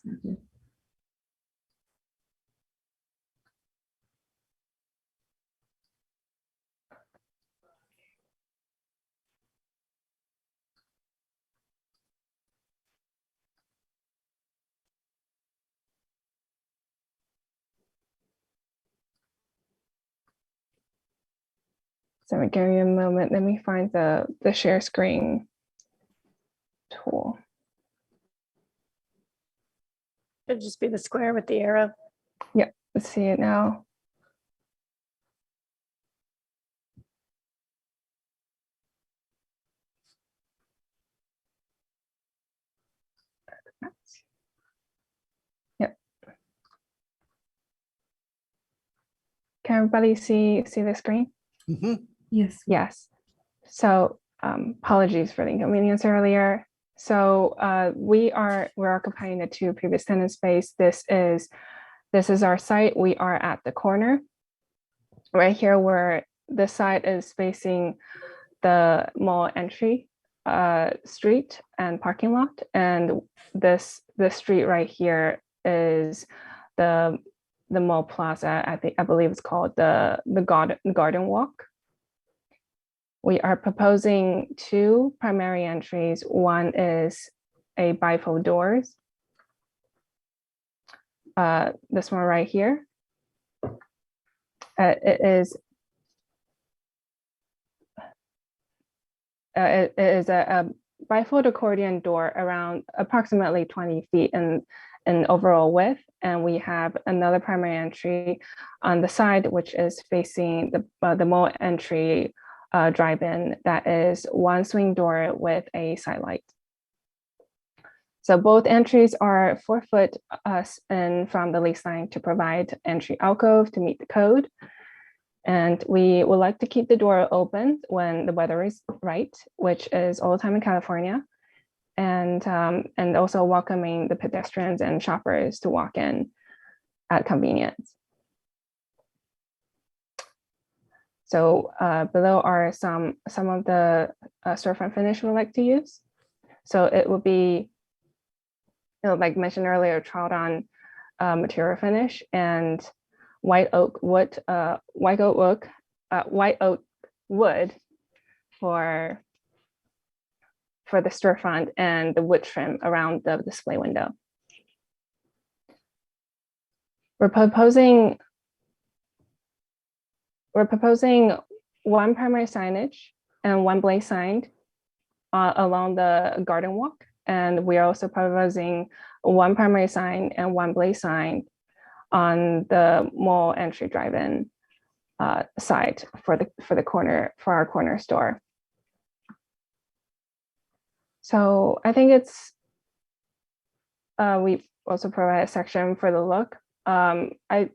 So give me a moment. Let me find the share screen tool. It'd just be the square with the arrow. Yep, let's see it now. Yep. Can everybody see the screen? Yes. Yes. So apologies for the inconvenience earlier. So we're occupying the two previous tenant space. This is our site. We are at the corner right here where the site is facing the mall entry street and parking lot. And this street right here is the mall plaza. I believe it's called the Garden Walk. We are proposing two primary entries. One is a bifold doors. This one right here. It is a bifold accordion door around approximately 20 feet in overall width. And we have another primary entry on the side, which is facing the mall entry drive-in. That is one swing door with a side light. So both entries are 4 foot in from the lease line to provide entry alcove to meet the code. And we would like to keep the door open when the weather is right, which is all the time in California. And also welcoming the pedestrians and shoppers to walk in at convenience. So below are some of the storefront finish we'd like to use. So it will be, like mentioned earlier, troweled-on material finish and white oak wood for the storefront and the wood trim around the display window. We're proposing one primary signage and one blaze sign along the garden walk. And we are also proposing one primary sign and one blaze sign on the mall entry drive-in side for our corner store. So I think it's we also provide a section for the look. I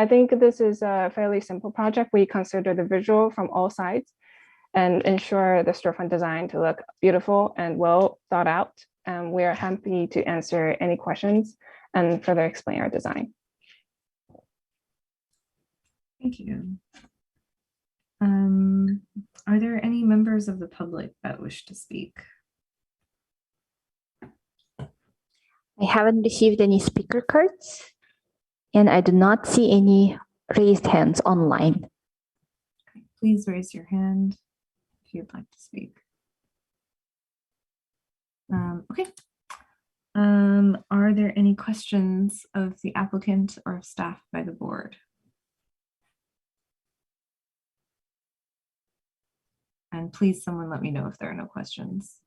think this is a fairly simple project. We consider the visual from all sides and ensure the storefront design to look beautiful and well thought out. And we are happy to answer any questions and further explain our design. Thank you. Are there any members of the public that wish to speak? I haven't received any speaker cards, and I do not see any raised hands online. Please raise your hand if you'd like to speak. Okay. Are there any questions of the applicant or of staff by the board? And please, someone let me know if there are no questions.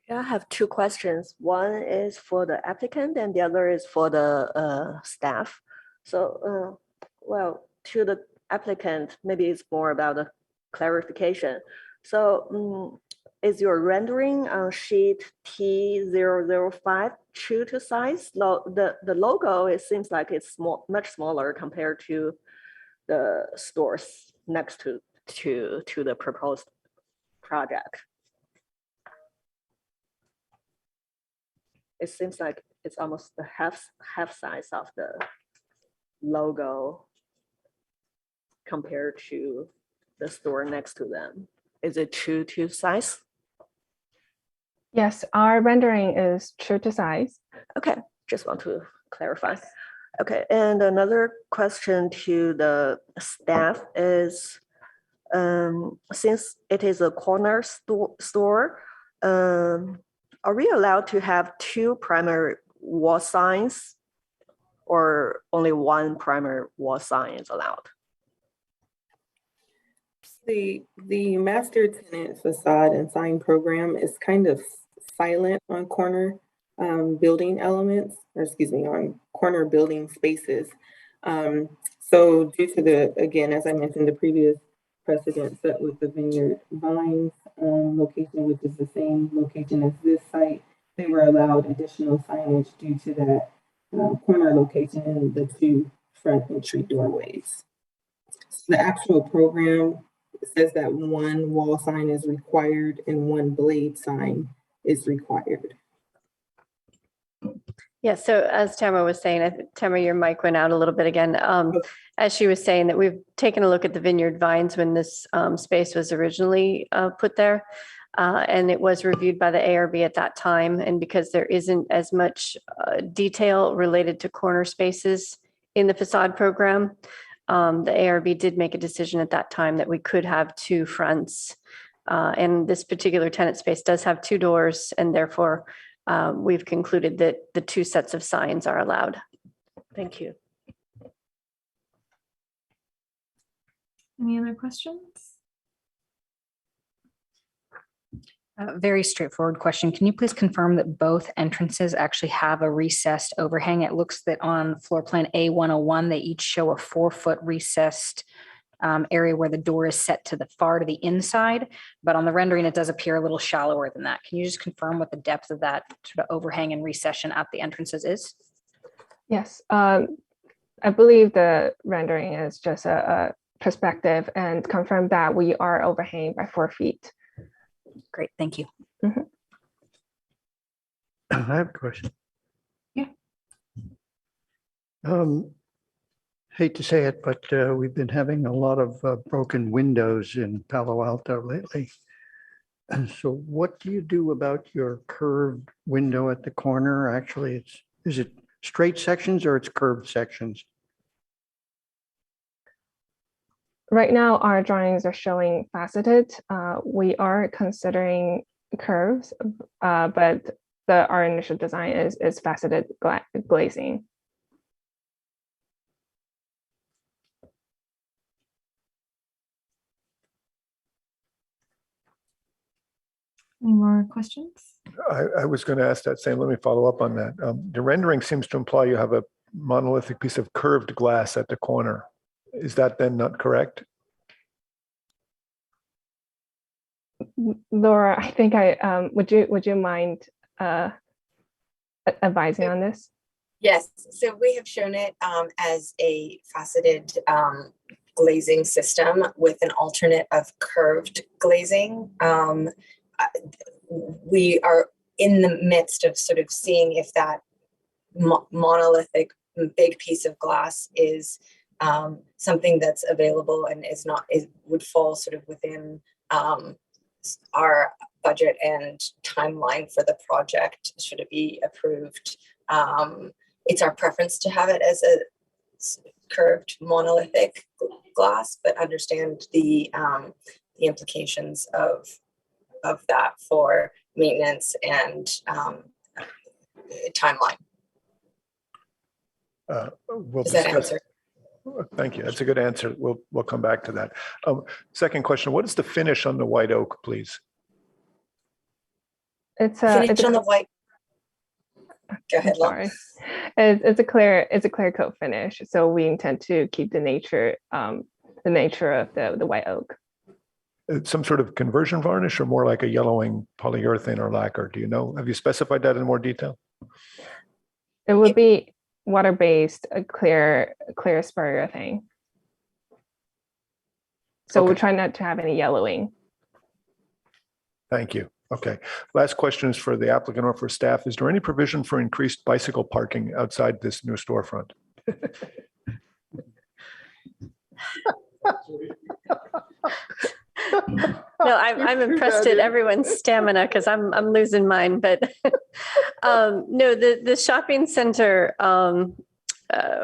Yeah, I have two questions. One is for the applicant and the other is for the staff. So, well, to the applicant, maybe it's more about a clarification. So is your rendering on sheet T005 true to size? No, the logo, it seems like it's much smaller compared to the stores next to the proposed project. It seems like it's almost the half size of the logo compared to the store next to them. Is it true to size? Yes, our rendering is true to size. Okay, just want to clarify. Okay, and another question to the staff is, since it is a corner store, are we allowed to have two primary wall signs or only one primary wall sign is allowed? The master tenant facade and sign program is kind of silent on corner building elements, or excuse me, on corner building spaces. So due to the, again, as I mentioned, the previous precedent set with the Vineyard Vines location, which is the same location as this site, they were allowed additional signage due to that corner location and the two front entry doorways. So the actual program says that one wall sign is required and one blade sign is required. Yeah, so as Tamara was saying, Tamara, your mic went out a little bit again. As she was saying that we've taken a look at the Vineyard Vines when this space was originally put there. And it was reviewed by the ARB at that time. And because there isn't as much detail related to corner spaces in the facade program, the ARB did make a decision at that time that we could have two fronts. And this particular tenant space does have two doors, and therefore we've concluded that the two sets of signs are allowed. Thank you. Any other questions? Very straightforward question. Can you please confirm that both entrances actually have a recessed overhang? It looks that on floor plan A101, they each show a 4-foot recessed area where the door is set to the far to the inside, but on the rendering, it does appear a little shallower than that. Can you just confirm what the depth of that sort of overhang and recession at the entrances is? Yes, I believe the rendering is just a perspective and confirm that we are overhanging by 4 feet. Great, thank you. Mm-hmm. I have a question. Yeah. Hate to say it, but we've been having a lot of broken windows in Palo Alto lately. And so what do you do about your curved window at the corner? Actually, is it straight sections or it's curved sections? Right now, our drawings are showing faceted. We are considering curves, but our initial design is faceted glazing. Any more questions? I was going to ask that same, let me follow up on that. The rendering seems to imply you have a monolithic piece of curved glass at the corner. Is that then not correct? Laura, I think would you mind advising on this? Yes, so we have shown it as a faceted glazing system with an alternate of curved glazing. We are in the midst of sort of seeing if that monolithic big piece of glass is something that's available and would fall sort of within our budget and timeline for the project should it be approved. It's our preference to have it as a curved monolithic glass, but understand the implications of that for maintenance and timeline. We'll Does that discuss. answer? Thank you. That's a good answer. We'll come back to that. Second question, what is the finish on the white oak, please? It's Finish on the white. Go ahead, Laura. Sorry. It's a clear coat finish. So we intend to keep the nature of the white oak. Some sort of conversion varnish or more like a yellowing polyurethane or lacquer? Do you know? Have you specified that in more detail? It would be water-based, a clear polyurethane. So we're trying not to have any yellowing. Thank you. Okay. Last question is for the applicant or for staff. Is there any provision for increased bicycle parking outside this new storefront? No, I'm impressed at everyone's stamina because I'm losing mine. But no, the shopping center,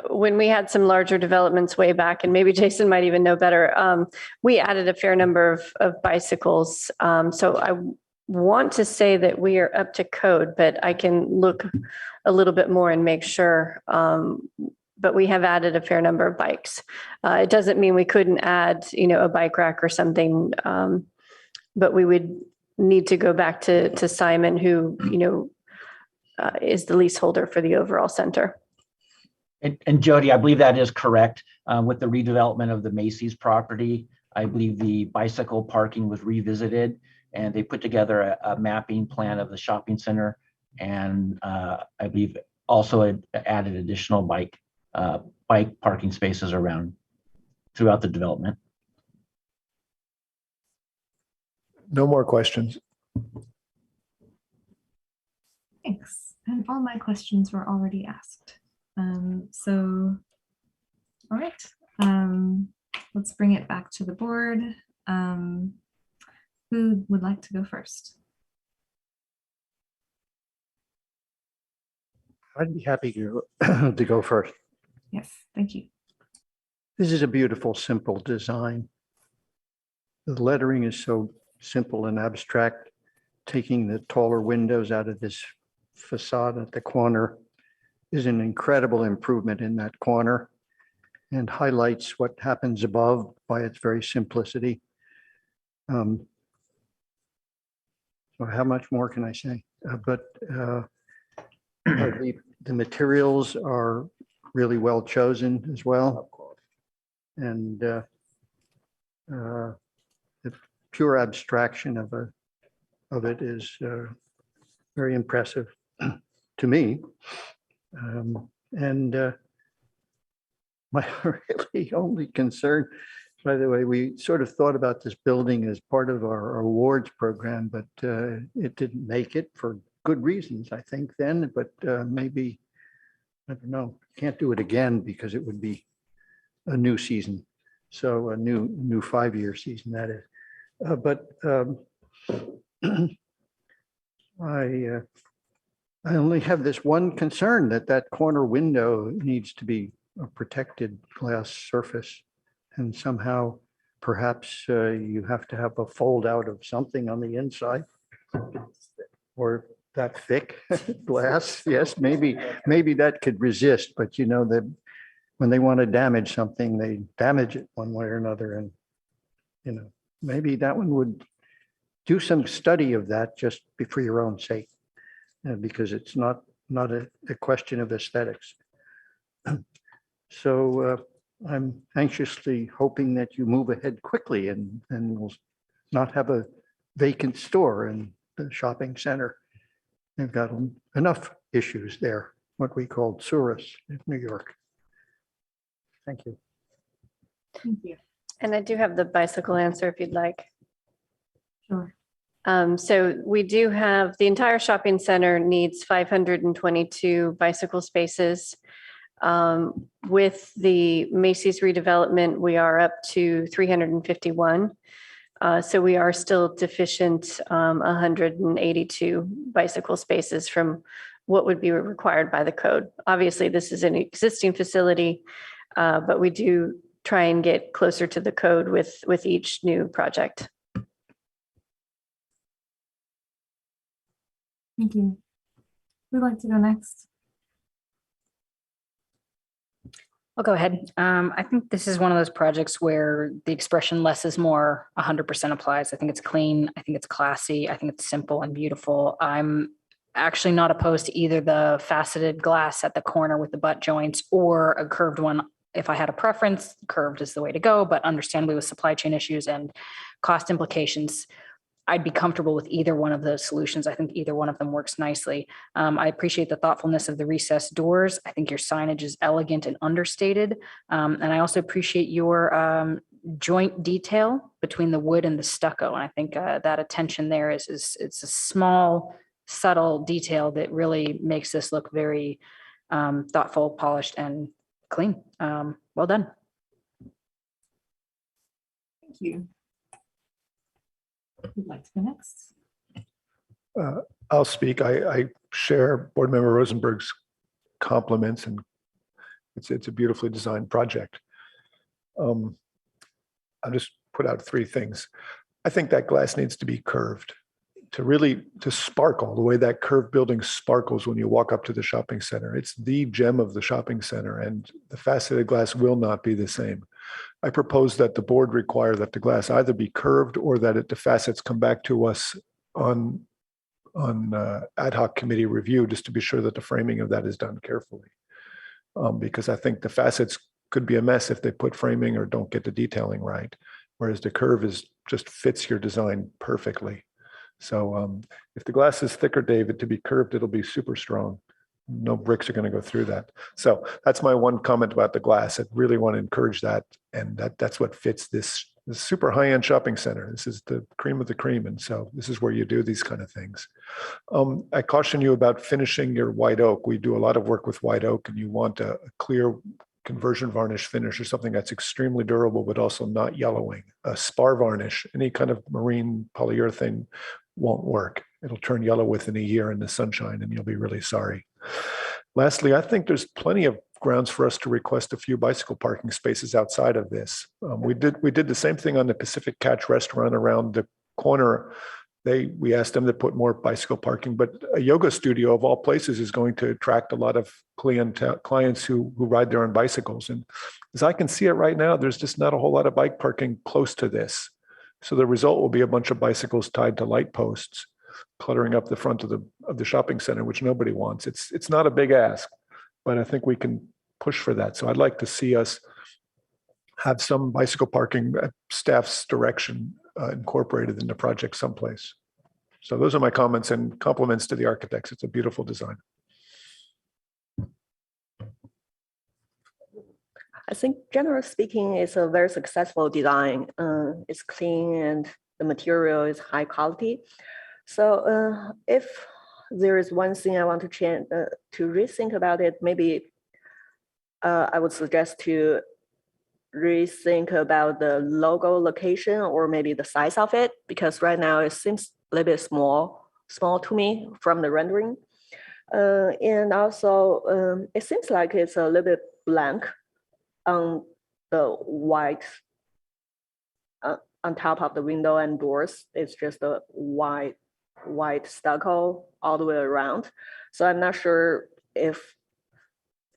when we had some larger developments way back, and maybe Jason might even know better, we added a fair number of bicycles. So I want to say that we are up to code, but I can look a little bit more and make sure. But we have added a fair number of bikes. It doesn't mean we couldn't add, a bike rack or something. But we would need to go back to Simon, who, is the leaseholder for the overall center. And Jody, I believe that is correct. With the redevelopment of the Macy's property, I believe the bicycle parking was revisited and they put together a mapping plan of the shopping center. And I believe also added additional bike parking spaces around throughout the development. No more questions. Thanks. And all my questions were already asked. So, all right, let's bring it back to the board. Who would like to go first? I'd be happy to go first. Yes, thank you. This is a beautiful, simple design. The lettering is so simple and abstract, taking the taller windows out of this facade at the corner is an incredible improvement in that corner and highlights what happens above by its very simplicity. So how much more can I say? The materials are really well chosen as well. And the pure abstraction of it is very impressive to me. My really only concern, by the way, we sort of thought about this building as part of our awards program, but it didn't make it for good reasons, I think then, but maybe, I don't know, can't do it again because it would be a new season. So a new 5-year season, that is. I only have this one concern that corner window needs to be a protected glass surface. And somehow perhaps you have to have a fold out of something on the inside or that thick glass. Yes, maybe that could resist, but that when they want to damage something, they damage it one way or another. And, maybe that one would do some study of that just for your own sake, because it's not a question of aesthetics. So I'm anxiously hoping that you move ahead quickly and we'll not have a vacant store in the shopping center. They've got enough issues there, what we call tourists in New York. Thank you. Thank you. And I do have the bicycle answer if you'd like. Sure. So we do have, the entire shopping center needs 522 bicycle spaces. With the Macy's redevelopment, we are up to 351. So we are still deficient 182 bicycle spaces from what would be required by the code. Obviously, this is an existing facility, but we do try and get closer to the code with each new project. Thank you. Who'd like to go next? I'll go ahead. I think this is one of those projects where the expression less is more 100% applies. I think it's clean. I think it's classy. I think it's simple and beautiful. I'm actually not opposed to either the faceted glass at the corner with the butt joints or a curved one. If I had a preference, curved is the way to go, but understandably with supply chain issues and cost implications, I'd be comfortable with either one of those solutions. I think either one of them works nicely. I appreciate the thoughtfulness of the recessed doors. I think your signage is elegant and understated. And I also appreciate your joint detail between the wood and the stucco. And I think that attention there it's a small, subtle detail that really makes this look very thoughtful, polished, and clean. Well done. Thank you. Who'd like to go next? I'll speak. I share Board Member Rosenberg's compliments, and it's a beautifully designed project. I'll just put out three things. I think that glass needs to be curved to sparkle the way that curved building sparkles when you walk up to the shopping center. It's the gem of the shopping center, and the faceted glass will not be the same. I propose that the board require that the glass either be curved or that the facets come back to us on ad hoc committee review, just to be sure that the framing of that is done carefully. Because I think the facets could be a mess if they put framing or don't get the detailing right, whereas the curve just fits your design perfectly. So if the glass is thicker, David, to be curved, it'll be super strong. No bricks are going to go through that. So that's my one comment about the glass. I really want to encourage that. And that's what fits this super high-end shopping center. This is the cream of the cream. And so this is where you do these kind of things. I caution you about finishing your white oak. We do a lot of work with white oak, and you want a clear conversion varnish finish or something that's extremely durable, but also not yellowing. A spar varnish, any kind of marine polyurethane won't work. It'll turn yellow within a year in the sunshine, and you'll be really sorry. Lastly, I think there's plenty of grounds for us to request a few bicycle parking spaces outside of this. We did the same thing on the Pacific Catch restaurant around the corner. We asked them to put more bicycle parking, but a yoga studio of all places is going to attract a lot of clients who ride there on bicycles. And as I can see it right now, there's just not a whole lot of bike parking close to this. So the result will be a bunch of bicycles tied to light posts, cluttering up the front of the shopping center, which nobody wants. It's not a big ask, but I think we can push for that. So I'd like to see us have some bicycle parking at staff's direction incorporated in the project someplace. So those are my comments and compliments to the architects. It's a beautiful design. I think generally speaking, it's a very successful design. It's clean and the material is high quality. So if there is one thing I want to change, to rethink about it, maybe I would suggest to rethink about the logo location or maybe the size of it, because right now it seems a little bit small to me from the rendering. And also it seems like it's a little bit blank on the white, on top of the window and doors. It's just a white stucco all the way around. So I'm not sure if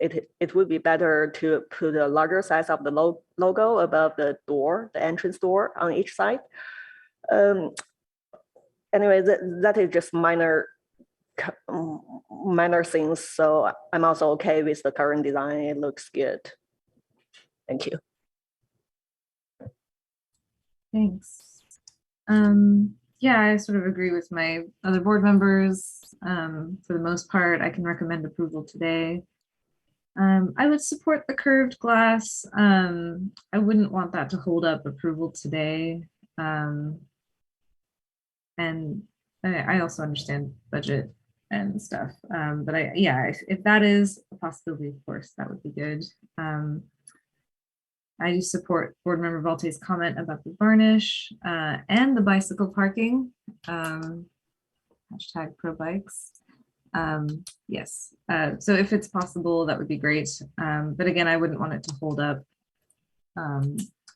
it would be better to put a larger size of the logo above the door, the entrance door on each side. anyway, that is just minor things. So I'm also okay with the current design. It looks good. Thank you. Thanks. Yeah, I sort of agree with my other board members. For the most part, I can recommend approval today. I would support the curved glass. I wouldn't want that to hold up approval today. And I also understand budget and stuff. But if that is a possibility, of course, that would be good. I do support Board Member Valte's comment about the varnish and the bicycle parking. Hashtag pro bikes. Yes, so if it's possible, that would be great. But again, I wouldn't want it to hold up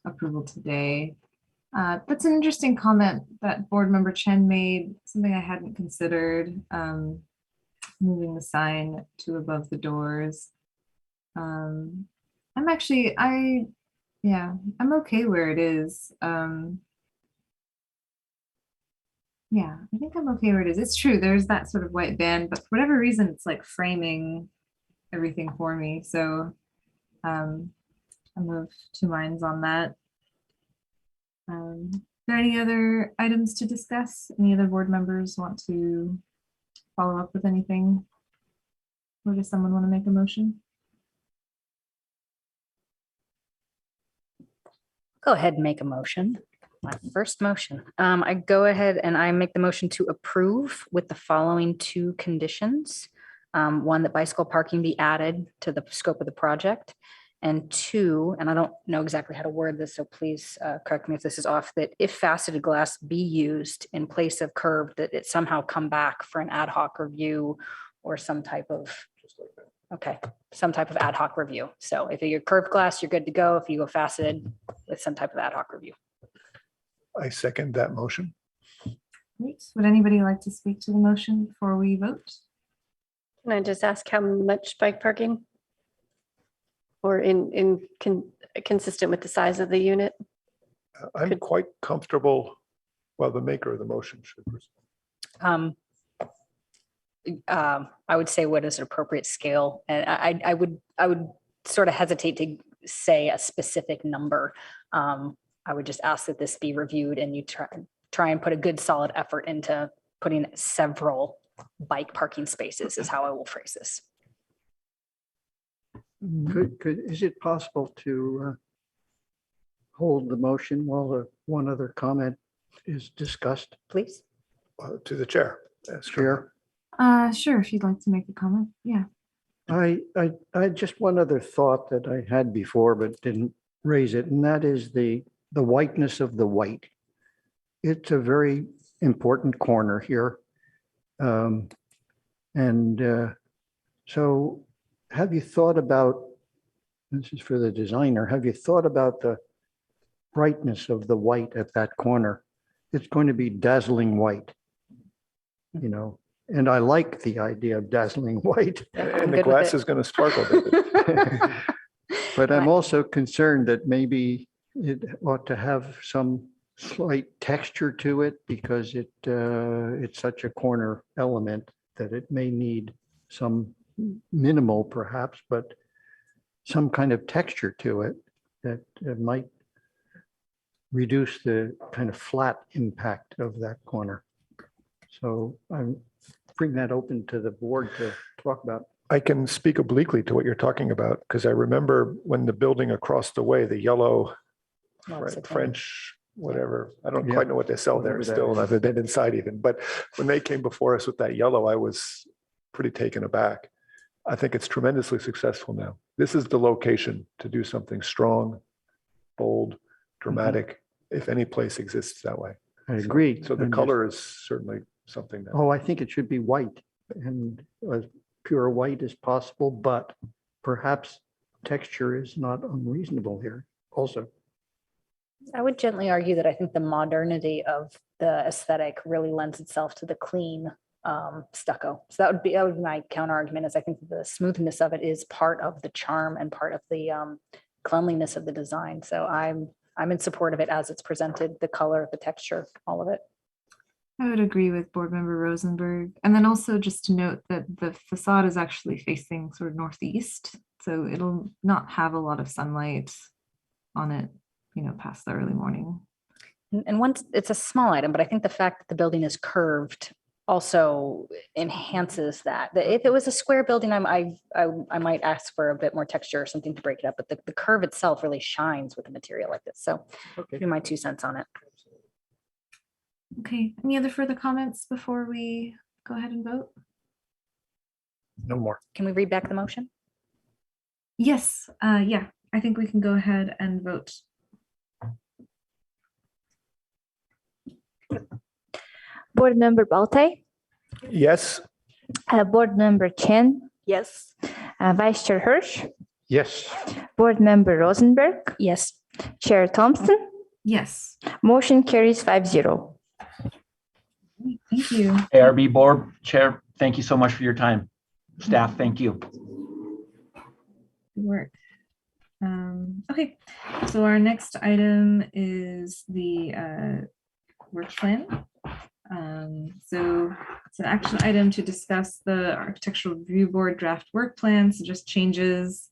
approval today. That's an interesting comment that Board Member Chen made, something I hadn't considered, moving the sign to above the doors. I'm okay where it is. Yeah, I think I'm okay where it is. It's true, there's that sort of white band, but for whatever reason, it's like framing everything for me. So I'm of two minds on that. Are there any other items to discuss? Any other board members want to follow up with anything? Or does someone want to make a motion? Go ahead and make a motion. My first motion. I go ahead and I make the motion to approve with the following two conditions. One, that bicycle parking be added to the scope of the project. And two, and I don't know exactly how to word this, so please correct me if this is off, that if faceted glass be used in place of curved, that it somehow come back for an ad hoc review or some type of, okay, some type of ad hoc review. So if you're curved glass, you're good to go. If you go faceted, with some type of ad hoc review. I second that motion. Great. Would anybody like to speak to the motion before we vote? Can I just ask how much bike parking? Or consistent with the size of the unit? I'm quite comfortable. Well, the maker of the motion should. I would say what is an appropriate scale, and I would sort of hesitate to say a specific number. I would just ask that this be reviewed and you try and put a good solid effort into putting several bike parking spaces is how I will phrase this. Is it possible to hold the motion while the one other comment is discussed? Please. To the chair. Chair. Sure, if you'd like to make a comment. Yeah. I just one other thought that I had before but didn't raise it, and that is the whiteness of the white. It's a very important corner here. So have you thought about, this is for the designer, have you thought about the brightness of the white at that corner? It's going to be dazzling white, you know, and I like the idea of dazzling white. And the glass is going to sparkle. But I'm also concerned that maybe it ought to have some slight texture to it because it's such a corner element that it may need some minimal perhaps, but some kind of texture to it that might reduce the kind of flat impact of that corner. So I'm bring that open to the board to talk about. I can speak obliquely to what you're talking about because I remember when the building across the way, the yellow French, whatever, I don't quite know what they sell there still, and I've been inside even, but when they came before us with that yellow, I was pretty taken aback. I think it's tremendously successful now. This is the location to do something strong, bold, dramatic, if any place exists that way. I agree. So the color is certainly something that. Oh, I think it should be white and as pure white as possible, but perhaps texture is not unreasonable here also. I would gently argue that I think the modernity of the aesthetic really lends itself to the clean stucco. So that would be my counter argument, is I think the smoothness of it is part of the charm and part of the cleanliness of the design. So I'm in support of it as it's presented, the color, the texture, all of it. I would agree with Board Member Rosenberg. And then also just to note that the facade is actually facing sort of northeast, so it'll not have a lot of sunlight on it, past the early morning. And once it's a small item, but I think the fact that the building is curved also enhances that. If it was a square building, I might ask for a bit more texture or something to break it up, but the curve itself really shines with a material like this. So do my 2 cents on it. Okay, any other further comments before we go ahead and vote? No more. Can we read back the motion? Yes, yeah, I think we can go ahead and vote. Board Member Baltai, Yes. Board Member Chen, Yes. Vice Chair Hirsch, Yes. Board Member Rosenberg, Yes. Chair Thompson. Yes. Motion carries 5-0. Thank you. ARB Board Chair, thank you so much for your time. Staff, thank you. Good work. Okay, so our next item is the work plan. So it's an action item to discuss the Architectural Review Board draft work plan, suggest changes,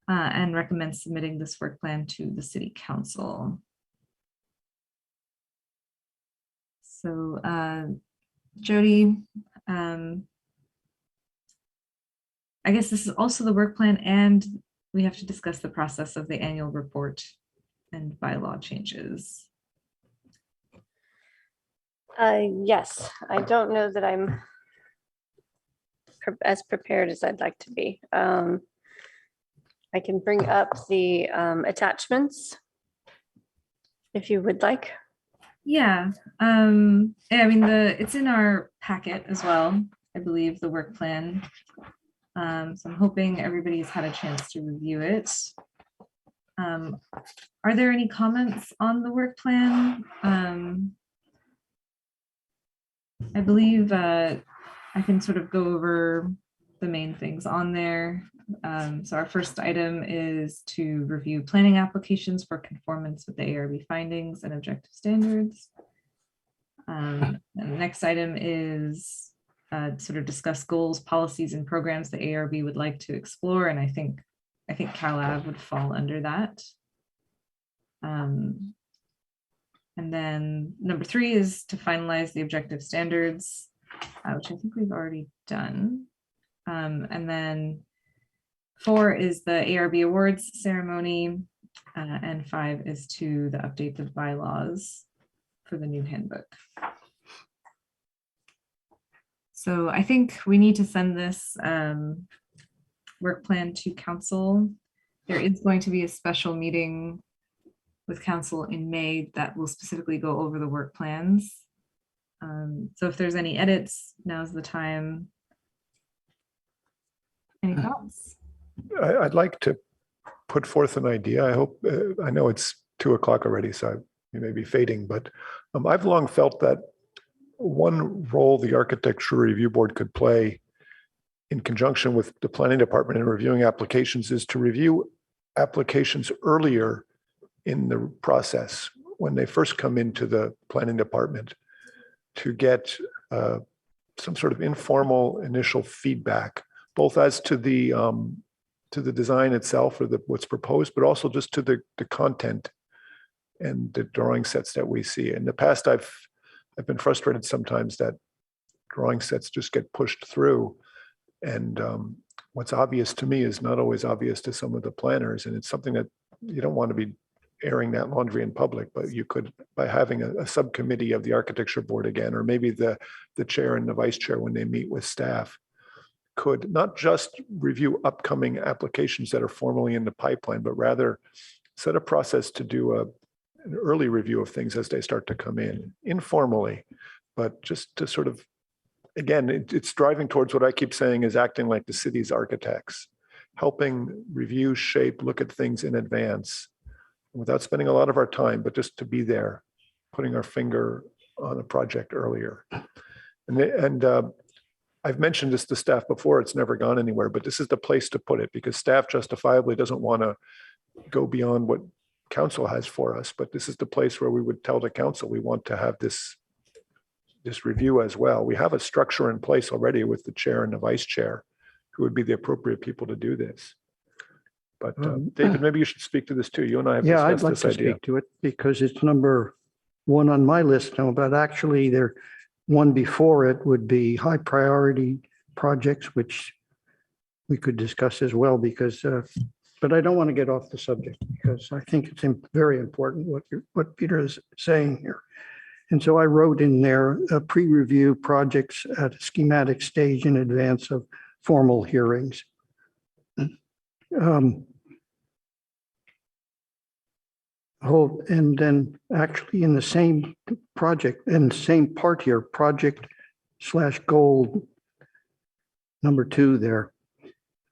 and recommend submitting this work plan to the City Council. So Jody, I guess this is also the work plan, and we have to discuss the process of the annual report and bylaw changes. Yes, I don't know that I'm as prepared as I'd like to be. I can bring up the attachments if you would like. Yeah, I mean, it's in our packet as well, I believe, the work plan. So I'm hoping everybody's had a chance to review it. Are there any comments on the work plan? I believe I can sort of go over the main things on there. So our first item is to review planning applications for conformance with the ARB findings and objective standards. And the next item is sort of discuss goals, policies, and programs the ARB would like to explore. And I think CalAV would fall under that. And then number 3 is to finalize the objective standards, which I think we've already done. And then 4 is the ARB awards ceremony, and 5 is to the update the bylaws for the new handbook. So I think we need to send this work plan to council. There is going to be a special meeting with council in May that will specifically go over the work plans. So if there's any edits, now's the time. Any thoughts? I'd like to put forth an idea. I hope, I know it's 2 o'clock already, so you may be fading, but I've long felt that one role the Architecture Review Board could play in conjunction with the planning department in reviewing applications is to review applications earlier in the process when they first come into the planning department to get some sort of informal initial feedback, both as to the design itself or what's proposed, but also just to the content and the drawing sets that we see. In the past, I've been frustrated sometimes that drawing sets just get pushed through, and what's obvious to me is not always obvious to some of the planners, and it's something that you don't want to be airing that laundry in public, but you could, by having a subcommittee of the architecture board again, or maybe the chair and the vice chair when they meet with staff, could not just review upcoming applications that are formally in the pipeline, but rather set a process to do an early review of things as they start to come in, informally, but just to sort of, again, it's driving towards what I keep saying is acting like the city's architects, helping review, shape, look at things in advance without spending a lot of our time, but just to be there, putting our finger on a project earlier. And I've mentioned this to staff before, it's never gone anywhere, but this is the place to put it because staff justifiably doesn't want to go beyond what council has for us, but this is the place where we would tell the council we want to have this this review as well. We have a structure in place already with the chair and the vice chair, who would be the appropriate people to do this. But David, maybe you should speak to this too. You and I have Yeah, I'd discussed like this to idea. speak to it because it's number one on my list now, but actually there, one before it would be high priority projects, which we could discuss as well because, but I don't want to get off the subject because I think it's very important what Peter is saying here. And so I wrote in there, pre-review projects at a schematic stage in advance of formal hearings. And then actually in the same project, in the same part here, project/goal number 2 there.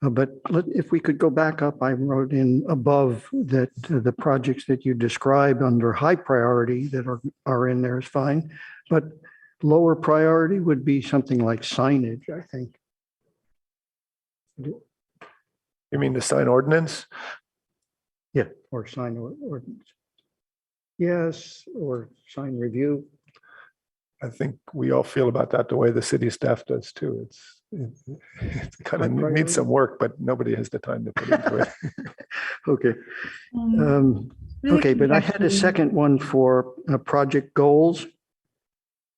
But if we could go back up, I wrote in above that the projects that you describe under high priority that are in there is fine. But lower priority would be something like signage, I think. You mean the sign ordinance? Yeah, or sign ordinance. Yes, or sign review. I think we all feel about that the way the city staff does too. It kind of needs some work, but nobody has the time to put into it. Okay. Okay, but I had a second one for project goals.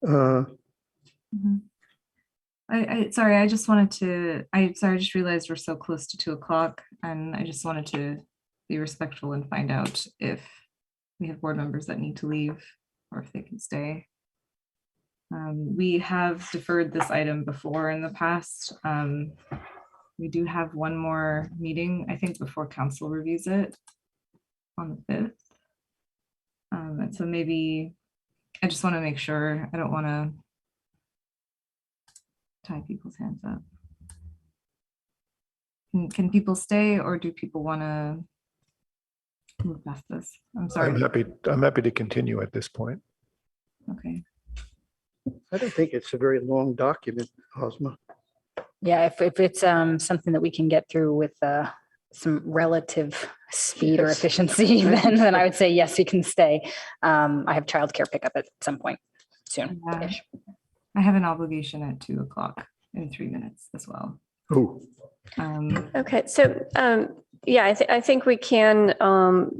Sorry, I just wanted to, I just realized we're so close to 2 o'clock and I just wanted to be respectful and find out if we have board members that need to leave or if they can stay. We have deferred this item before in the past. We do have one more meeting, I think, before council reviews it on the 5th. And so maybe I just want to make sure, I don't want to tie people's hands up. Can people stay or do people want to move past this? I'm sorry. I'm happy to continue at this point. Okay. I don't think it's a very long document, Ozma. Yeah, if it's something that we can get through with some relative speed or efficiency, then I would say yes, you can stay. I have childcare pickup at some point soon. I have an obligation at 2 o'clock in 3 minutes as well. Oh. Okay, so yeah, I think we can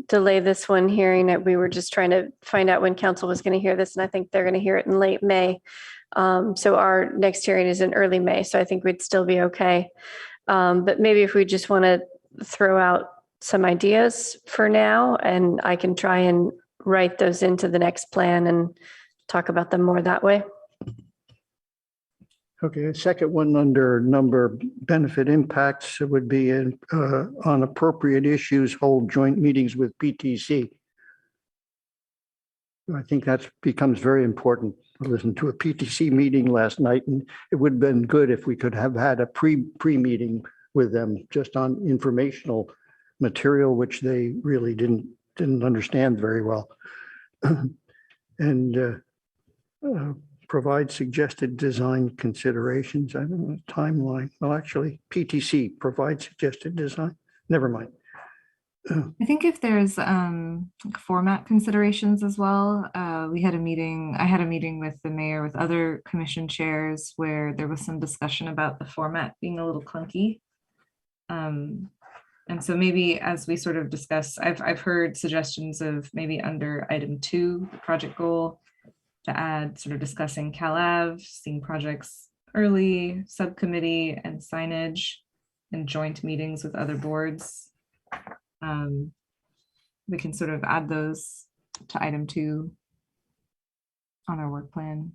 delay this one hearing. We were just trying to find out when council was going to hear this, and I think they're going to hear it in late May. So our next hearing is in early May, so I think we'd still be okay. But maybe if we just want to throw out some ideas for now, and I can try and write those into the next plan and talk about them more that way. Okay, a second one under number benefit impacts would be on appropriate issues, hold joint meetings with PTC. I think that becomes very important. I listened to a PTC meeting last night, and it would have been good if we could have had a pre-meeting with them just on informational material, which they really didn't understand very well. And provide suggested design considerations. I don't know, timeline. Well, actually, PTC provide suggested design. Never mind. I think if there's like format considerations as well, I had a meeting with the mayor with other commission chairs where there was some discussion about the format being a little clunky. And so maybe as we sort of discuss, I've heard suggestions of maybe under item 2, the project goal, to add sort of discussing CalAV, seeing projects early, subcommittee and signage and joint meetings with other boards. We can sort of add those to item 2 on our work plan.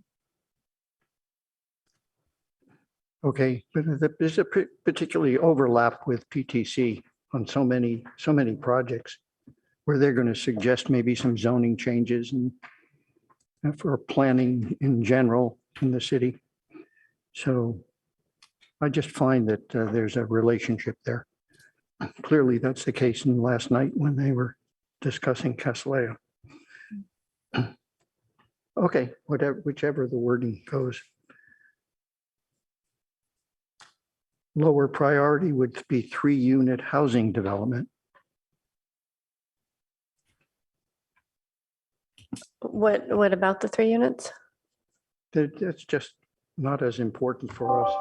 Okay, but there's a particularly overlap with PTC on so many projects where they're going to suggest maybe some zoning changes and for planning in general in the city. So I just find that there's a relationship there. Clearly, that's the case in last night when they were discussing Castelleo. Okay, whichever the wording goes. Lower priority would be 3-unit housing development. What about the 3 units? That's just not as important for us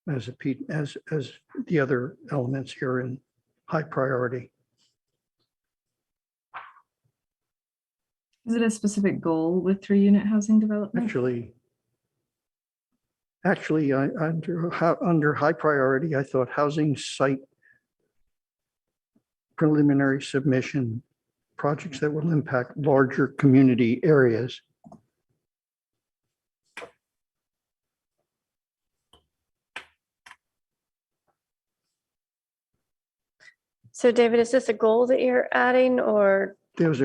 as the other elements here in high priority. Is it a specific goal with 3-unit housing development? Actually, under high priority, I thought housing site preliminary submission projects that will impact larger community areas. So David, is this a goal that you're adding or? That's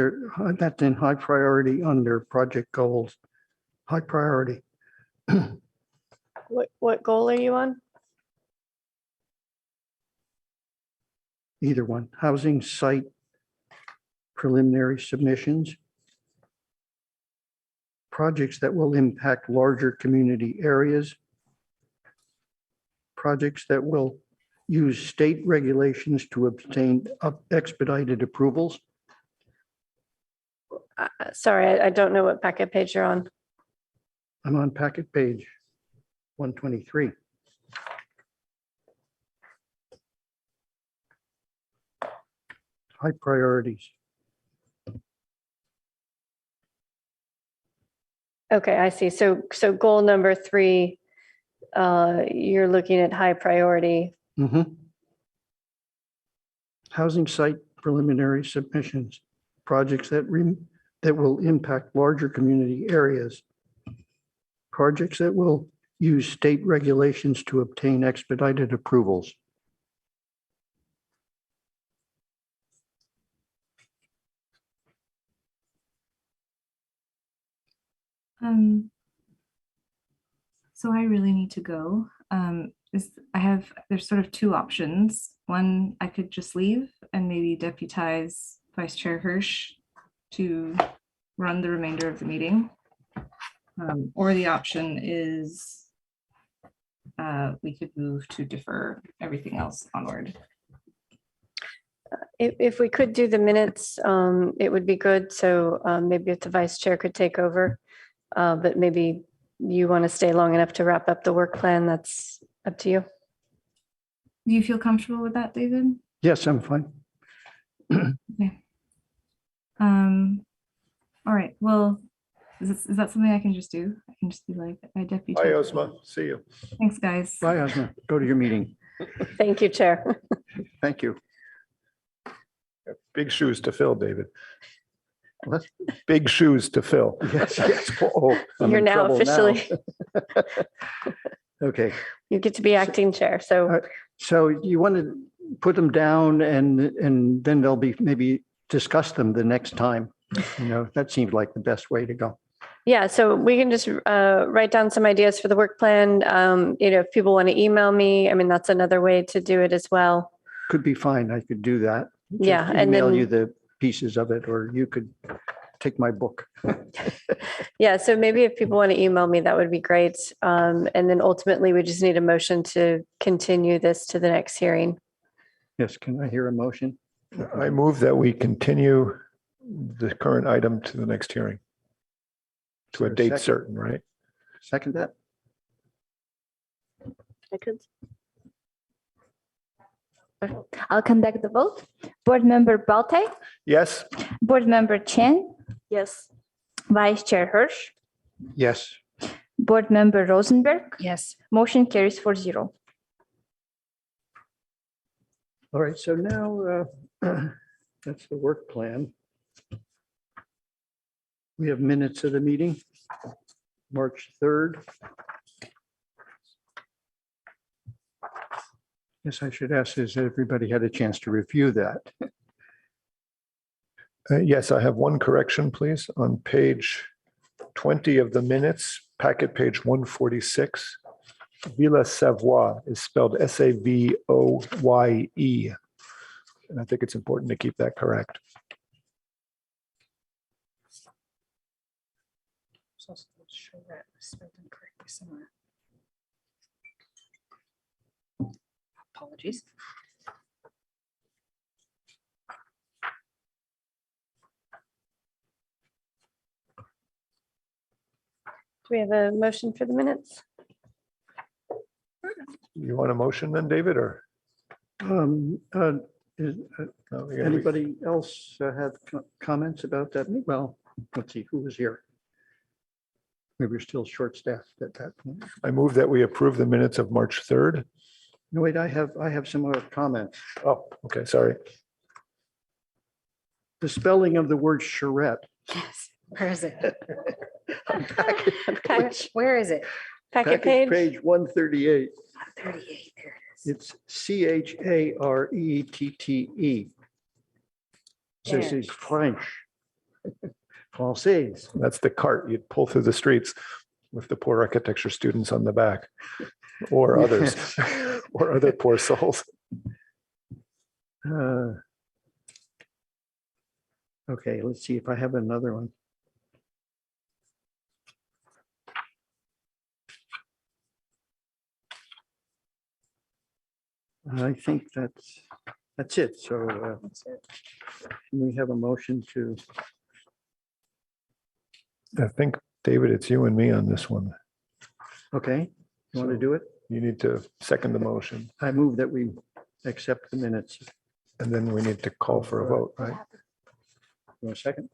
in high priority under project goals, high priority. What goal are you on? Either one, housing site preliminary submissions, projects that will impact larger community areas, projects that will use state regulations to obtain expedited approvals. Sorry, I don't know what packet page you're on. I'm on packet page 123. High priorities. Okay, I see. So goal number 3, you're looking at high priority. Housing site preliminary submissions, projects that will impact larger community areas, projects that will use state regulations to obtain expedited approvals. So I really need to go. There's sort of 2 options. One, I could just leave and maybe deputize Vice Chair Hirsch to run the remainder of the meeting. Or the option is we could move to defer everything else onward. If we could do the minutes, it would be good. So maybe if the vice chair could take over, but maybe you want to stay long enough to wrap up the work plan, that's up to you. Do you feel comfortable with that, David? Yes, I'm fine. Okay. All right, well, is that something I can just do? I can just be like, I deputy. Bye, Ozma. See you. Thanks, guys. Bye, Ozma. Go to your meeting. Thank you, Chair. Thank you. Big shoes to fill, David. Big shoes to fill. Yes, yes. Oh, I'm You're in now trouble officially, Okay, you get to be acting chair. So so you want to put them down and then they'll be maybe discuss them the next time. You know, that seems like the best way to go. yeah, so we can just write down some ideas for the work plan. If people want to email me, I mean, that's another way to do it as well. Could be fine. I could do that. Just Yeah, and email then- you the pieces of it, or you could take my book. Yeah, so maybe if people want to email me, that would be great. And then ultimately, we just need a motion to continue this to the next hearing. Yes, can I hear a motion? I move that we continue the current item to the next hearing. To a there a date second? certain, right? Second that? I'll conduct the vote. Board Member Balte, Yes. Board Member Chen, Yes. Vice Chair Hirsch, Yes. Board Member Rosenberg. Yes. Motion carries 4-0. All right, so now that's the work plan. We have minutes of the meeting, March 3rd. Yes, I should ask, has everybody had a chance to review that? Yes, I have one correction, please. On page 20 of the minutes, packet page 146, Villa Savoie is spelled Savoye. And I think it's important to keep that correct. Apologies. we have a motion for the minutes? You want a motion then, David, or? Um, uh, is, No, we gotta be- Anybody else have comments about that? Well, let's see, who was here? We were still short-staffed at that point. I move that we approve the minutes of March 3rd. No, wait, I have some other comments. Oh, okay, sorry. The spelling of the word charrette. Yes. Where is it? Package Where is it? packet page? Page 138. 38, there it is. It's CHARETTE. This Yeah. is French. Française. That's the cart you'd pull through the streets with the poor architecture students on the back, or others, or other poor souls. Okay, let's see if I have another one. I think that's it. So we have a motion to, I think, David, it's you and me on this one. okay, you want to do it? You need to second the motion, I move that we accept the minutes. and then we need to call for a vote, right? You want a second?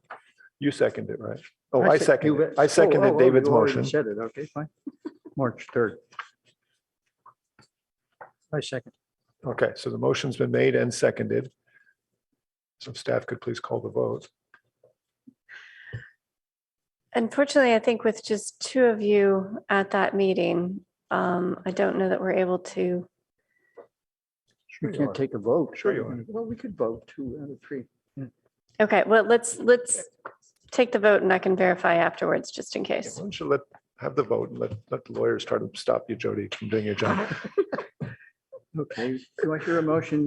You second it, right? Oh, I second you- it. I seconded you David's already motion. Said it, okay, fine. March 3rd. I second. Okay, so the motion's been made and seconded. So if staff could please call the vote. Unfortunately, I think with just two of you at that meeting, I don't know that we're able to. You can't take a vote. Sure you are. Well, we could vote 2 out of 3. Okay, well, let's take the vote and I can verify afterwards, just in case. Why don't you have the vote and let the lawyers try to stop you, Jody, from doing your job. Okay, do I hear a motion?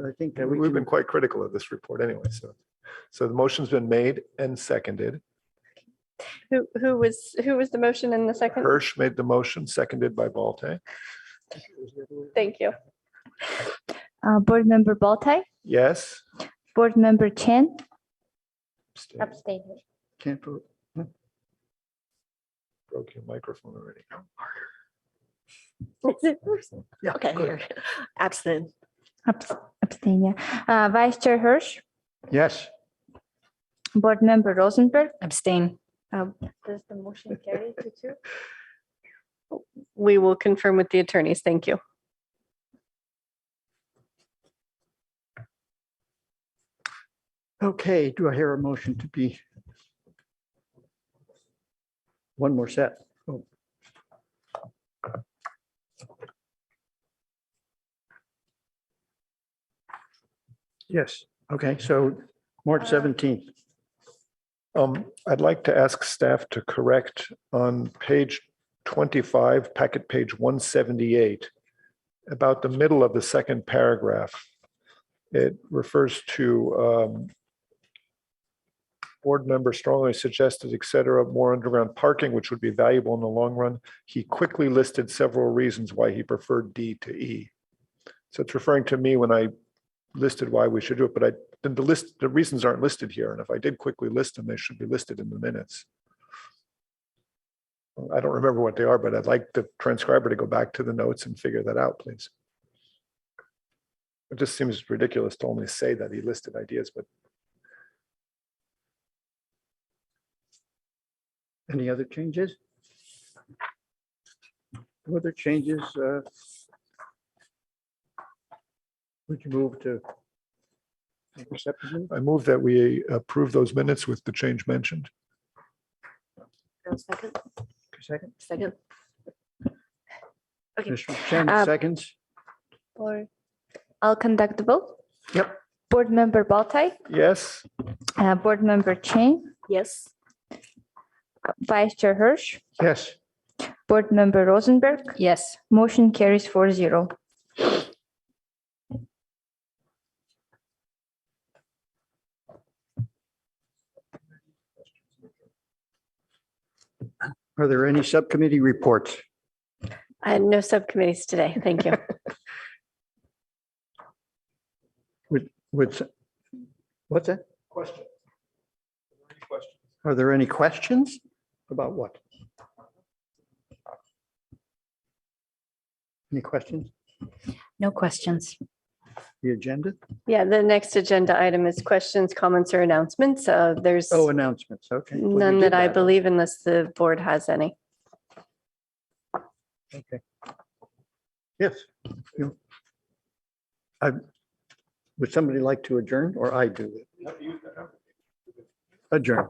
I think that We've been quite critical of this report anyway, so the motion's been made and seconded. Who was the motion in the second? Hirsch made the motion, seconded by Balte. Thank you. Board Member Baltai, Yes? Board Member Chen, Abstain. Can't vote. Broke your microphone already. Yeah. Okay, here. Abstain. abstain, yeah. Vice Chair Hirsch, Yes. Board Member Rosenberg. Abstain. Does the motion carry to 2? We will confirm with the attorneys. Thank you. Okay, do I hear a motion to be? One more set. Oh. Yes, okay, so March 17th. I'd like to ask staff to correct on page 25, packet page 178, about the middle of the second paragraph. It refers to board member strongly suggested, et cetera, more underground parking, which would be valuable in the long run. He quickly listed several reasons why he preferred D to E. So it's referring to me when I listed why we should do it, but the reasons aren't listed here. And if I did quickly list them, they should be listed in the minutes. I don't remember what they are, but I'd like the transcriber to go back to the notes and figure that out, please. It just seems ridiculous to only say that he listed ideas, but Any other changes? Other changes? Would you move to accept them? I move that we approve those minutes with the change mentioned. Second. Second? Second. Okay. Commissioner Chen, seconds? I'll conduct the vote. Yep. Board Member Baltai, Yes. Board Member Chen, Yes. Vice Chair Hirsch, Yes. Board Member Rosenberg. Yes. Motion carries 4-0. Are there any subcommittee reports? I had no subcommittees today. Thank you. What's that? Question. Are there any questions about what? Any questions? No questions. The agenda? Yeah, the next agenda item is questions, comments, or announcements. There's Oh, announcements. Okay. Well, you none did that I believe unless the board has any. Okay. Yes. You- would somebody like to adjourn or I do it? Adjourn.